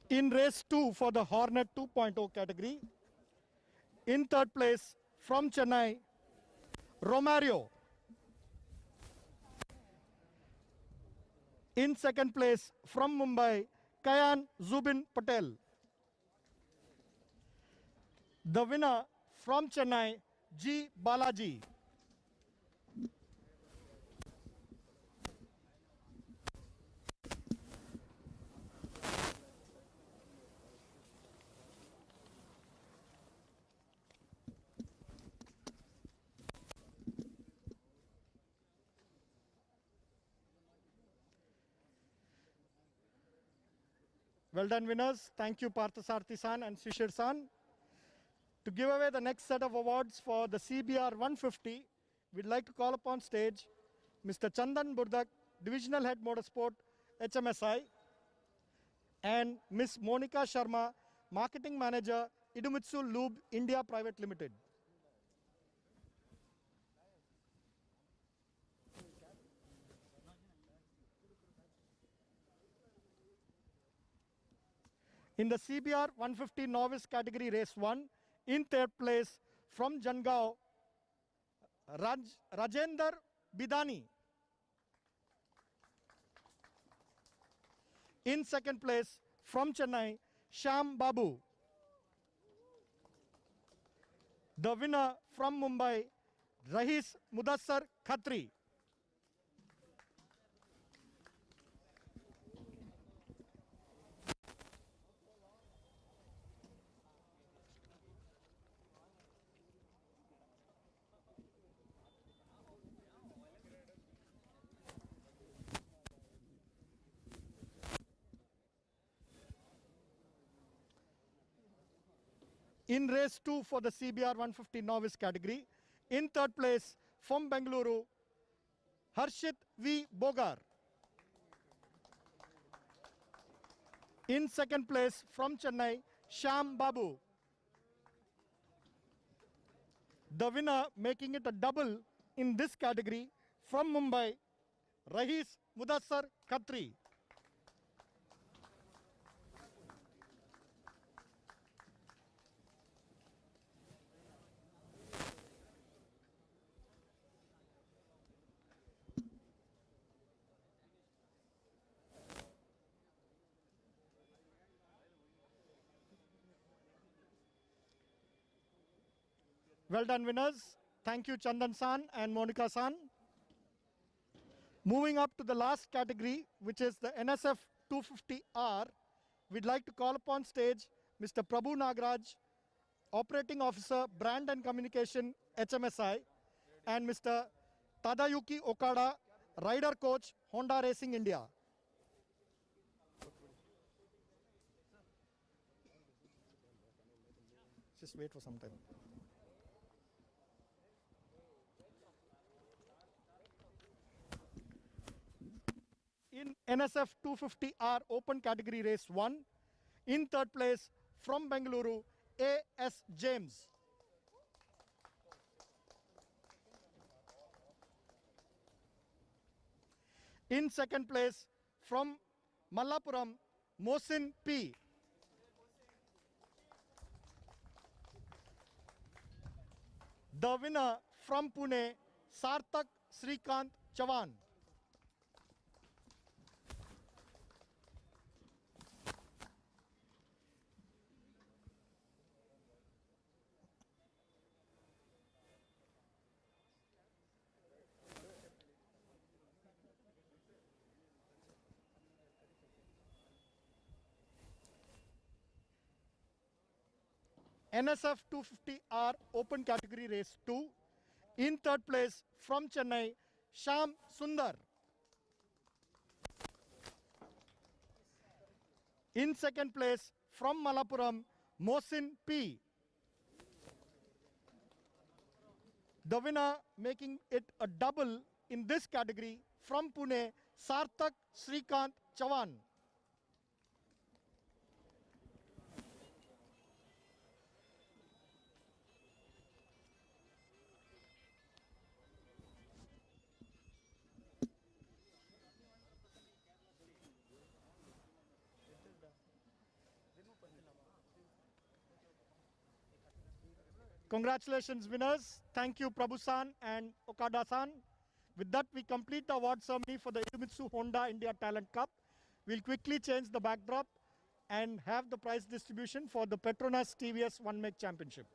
In race 2 for the Hornet 2.0 category, in third place from Chennai, Romario. In second place from Mumbai, Kayan Zubin Patel. The winner from Chennai, G. Balaji. Well done, winners. Thank you, Parthasarthi San and Shishir San. To give away the next set of awards for the CBR 150, we'd like to call upon stage Mr. Chandan Burdak, Divisional Head Motorsport, HMSI, and Ms. Monica Sharma, Marketing Manager, Idemitsu Lube India Private Limited. In the CBR 150 Novice Category Race 1, in third place from Jangaon, Rajender Bidani. In second place from Chennai, Sham Babu. The winner from Mumbai, Rahis Mudassar Khatri. In race 2 for the CBR 150 Novice category, in third place from Bengaluru, Harshit V. Bogar. In second place from Chennai, Sham Babu. The winner, making it a double in this category, from Mumbai, Rahis Mudassar Khatri. Well done, winners. Thank you, Chandan San and Monica San. Moving up to the last category, which is the NSF 250R, we'd like to call upon stage Mr. Prabhu Nagraj, Operating Officer, Brand and Communication, HMSI, and Mr. Tadayuki Okada, Rider Coach, Honda Racing India. Just wait for some time. In NSF 250R Open Category Race 1, in third place from Bengaluru, A.S. James. In second place from Mallapuram, Mohsin P. The winner from Pune, Sarthak Srikant Chavan. NSF 250R Open Category Race 2. In third place from Chennai, Sham Sundar. In second place from Malappuram, Mohsin P. The winner, making it a double in this category, from Pune, Sarthak Srikant Chavan. Congratulations, winners. Thank you, Prabhu-san and Okada-san. With that, we complete the award ceremony for the Idemitsu Honda India Talent Cup. We'll quickly change the backdrop and have the prize distribution for the Petronas TVS One Make Championship.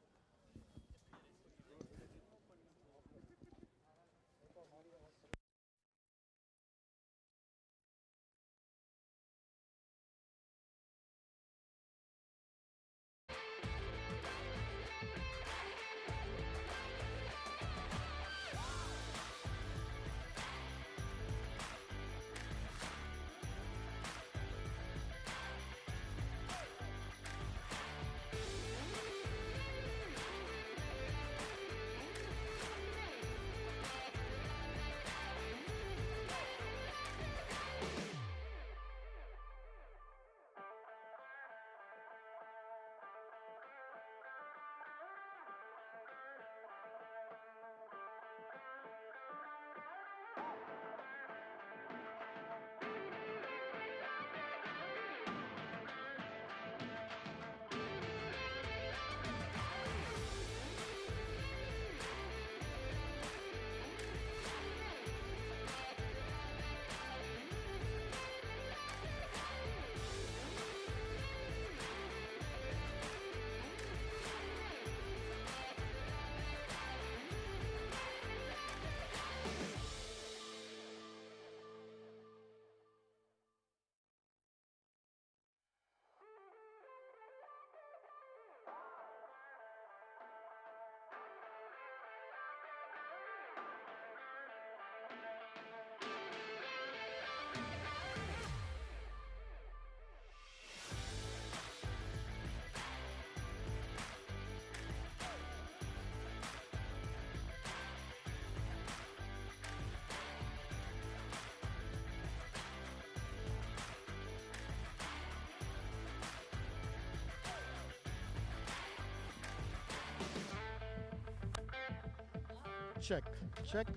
Check, check.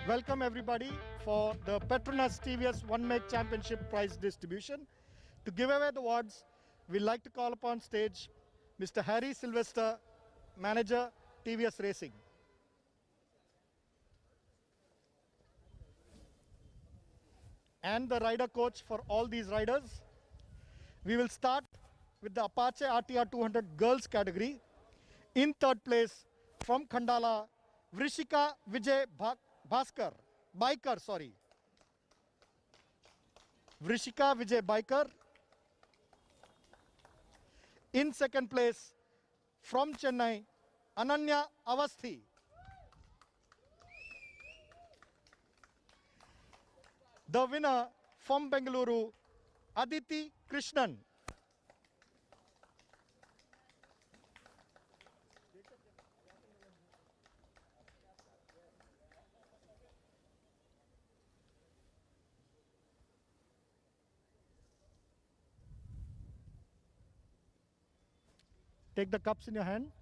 Welcome everybody for the Petronas TVS One Make Championship prize distribution. To give away the awards, we'd like to call upon stage Mr. Harry Sylvester, Manager, TVS Racing. And the rider coach for all these riders. We will start with the Apache RTR 200 girls category. In third place from Khandala, Vrishika Vijay Biker. Vrishika Vijay Biker. In second place from Chennai, Ananya Avasthi. The winner from Bengaluru, Aditi Krishnan. Take the cups in your hand.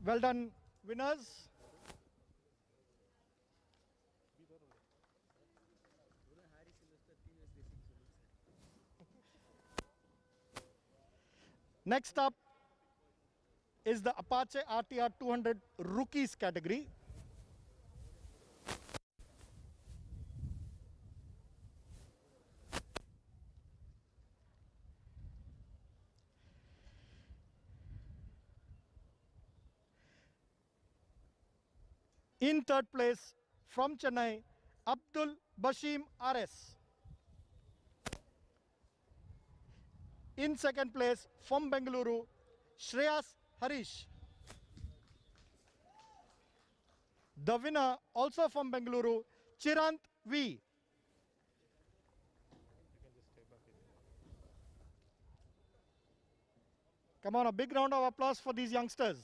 Well done, winners. Next up is the Apache RTR 200 Rookies category. In third place from Chennai, Abdul Bashim RS. In second place from Bengaluru, Shreyas Harish. The winner also from Bengaluru, Chirant V. Come on, a big round of applause for these youngsters.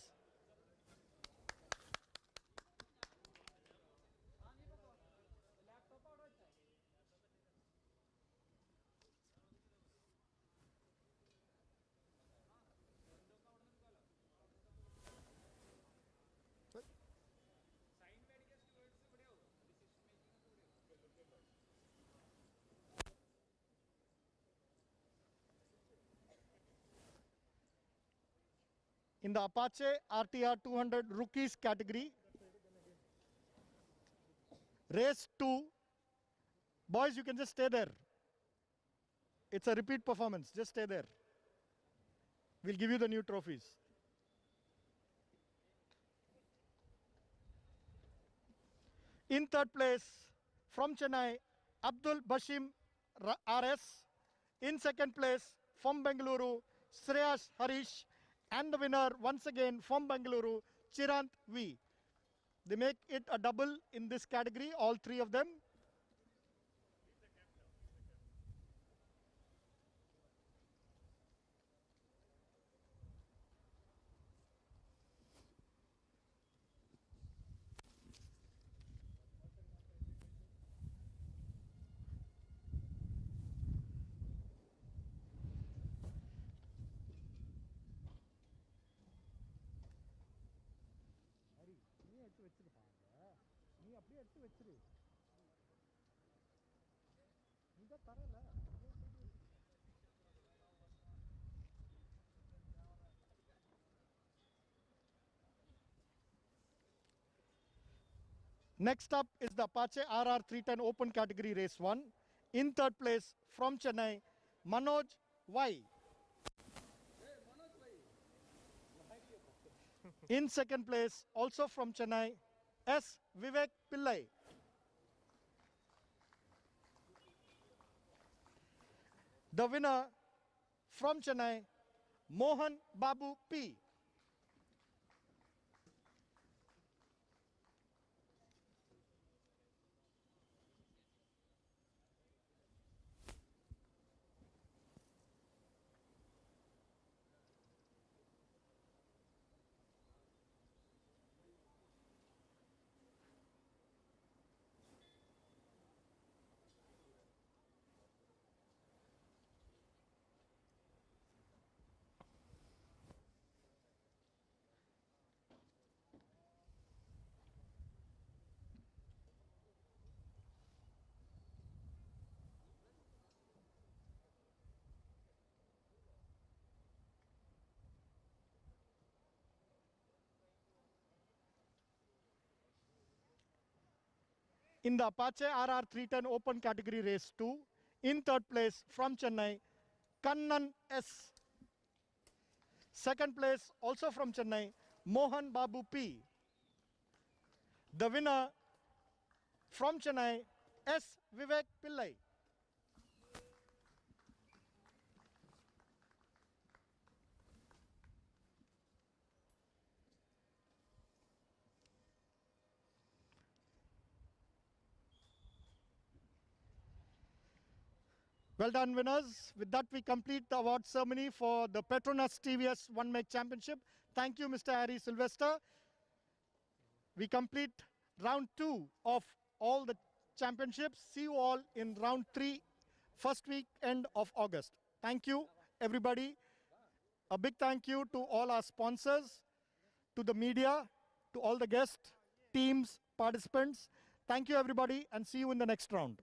In the Apache RTR 200 Rookies category, race 2. Boys, you can just stay there. It's a repeat performance. Just stay there. We'll give you the new trophies. In third place from Chennai, Abdul Bashim RS. In second place from Bengaluru, Shreyas Harish. And the winner once again from Bengaluru, Chirant V. They make it a double in this category, all three of them. Next up is the Apache RR 310 Open category race 1. In third place from Chennai, Manoj Y. In second place, also from Chennai, S. Vivek Pillai. The winner from Chennai, Mohan Babu P. In the Apache RR 310 Open category race 2, in third place from Chennai, Kannan S. Second place also from Chennai, Mohan Babu P. The winner from Chennai, S. Vivek Pillai. Well done, winners. With that, we complete the award ceremony for the Petronas TVS One Make Championship. Thank you, Mr. Harry Sylvester. We complete round 2 of all the championships. See you all in round 3, first weekend of August. Thank you, everybody. A big thank you to all our sponsors. to the media, to all the guests, teams, participants. Thank you everybody and see you in the next round.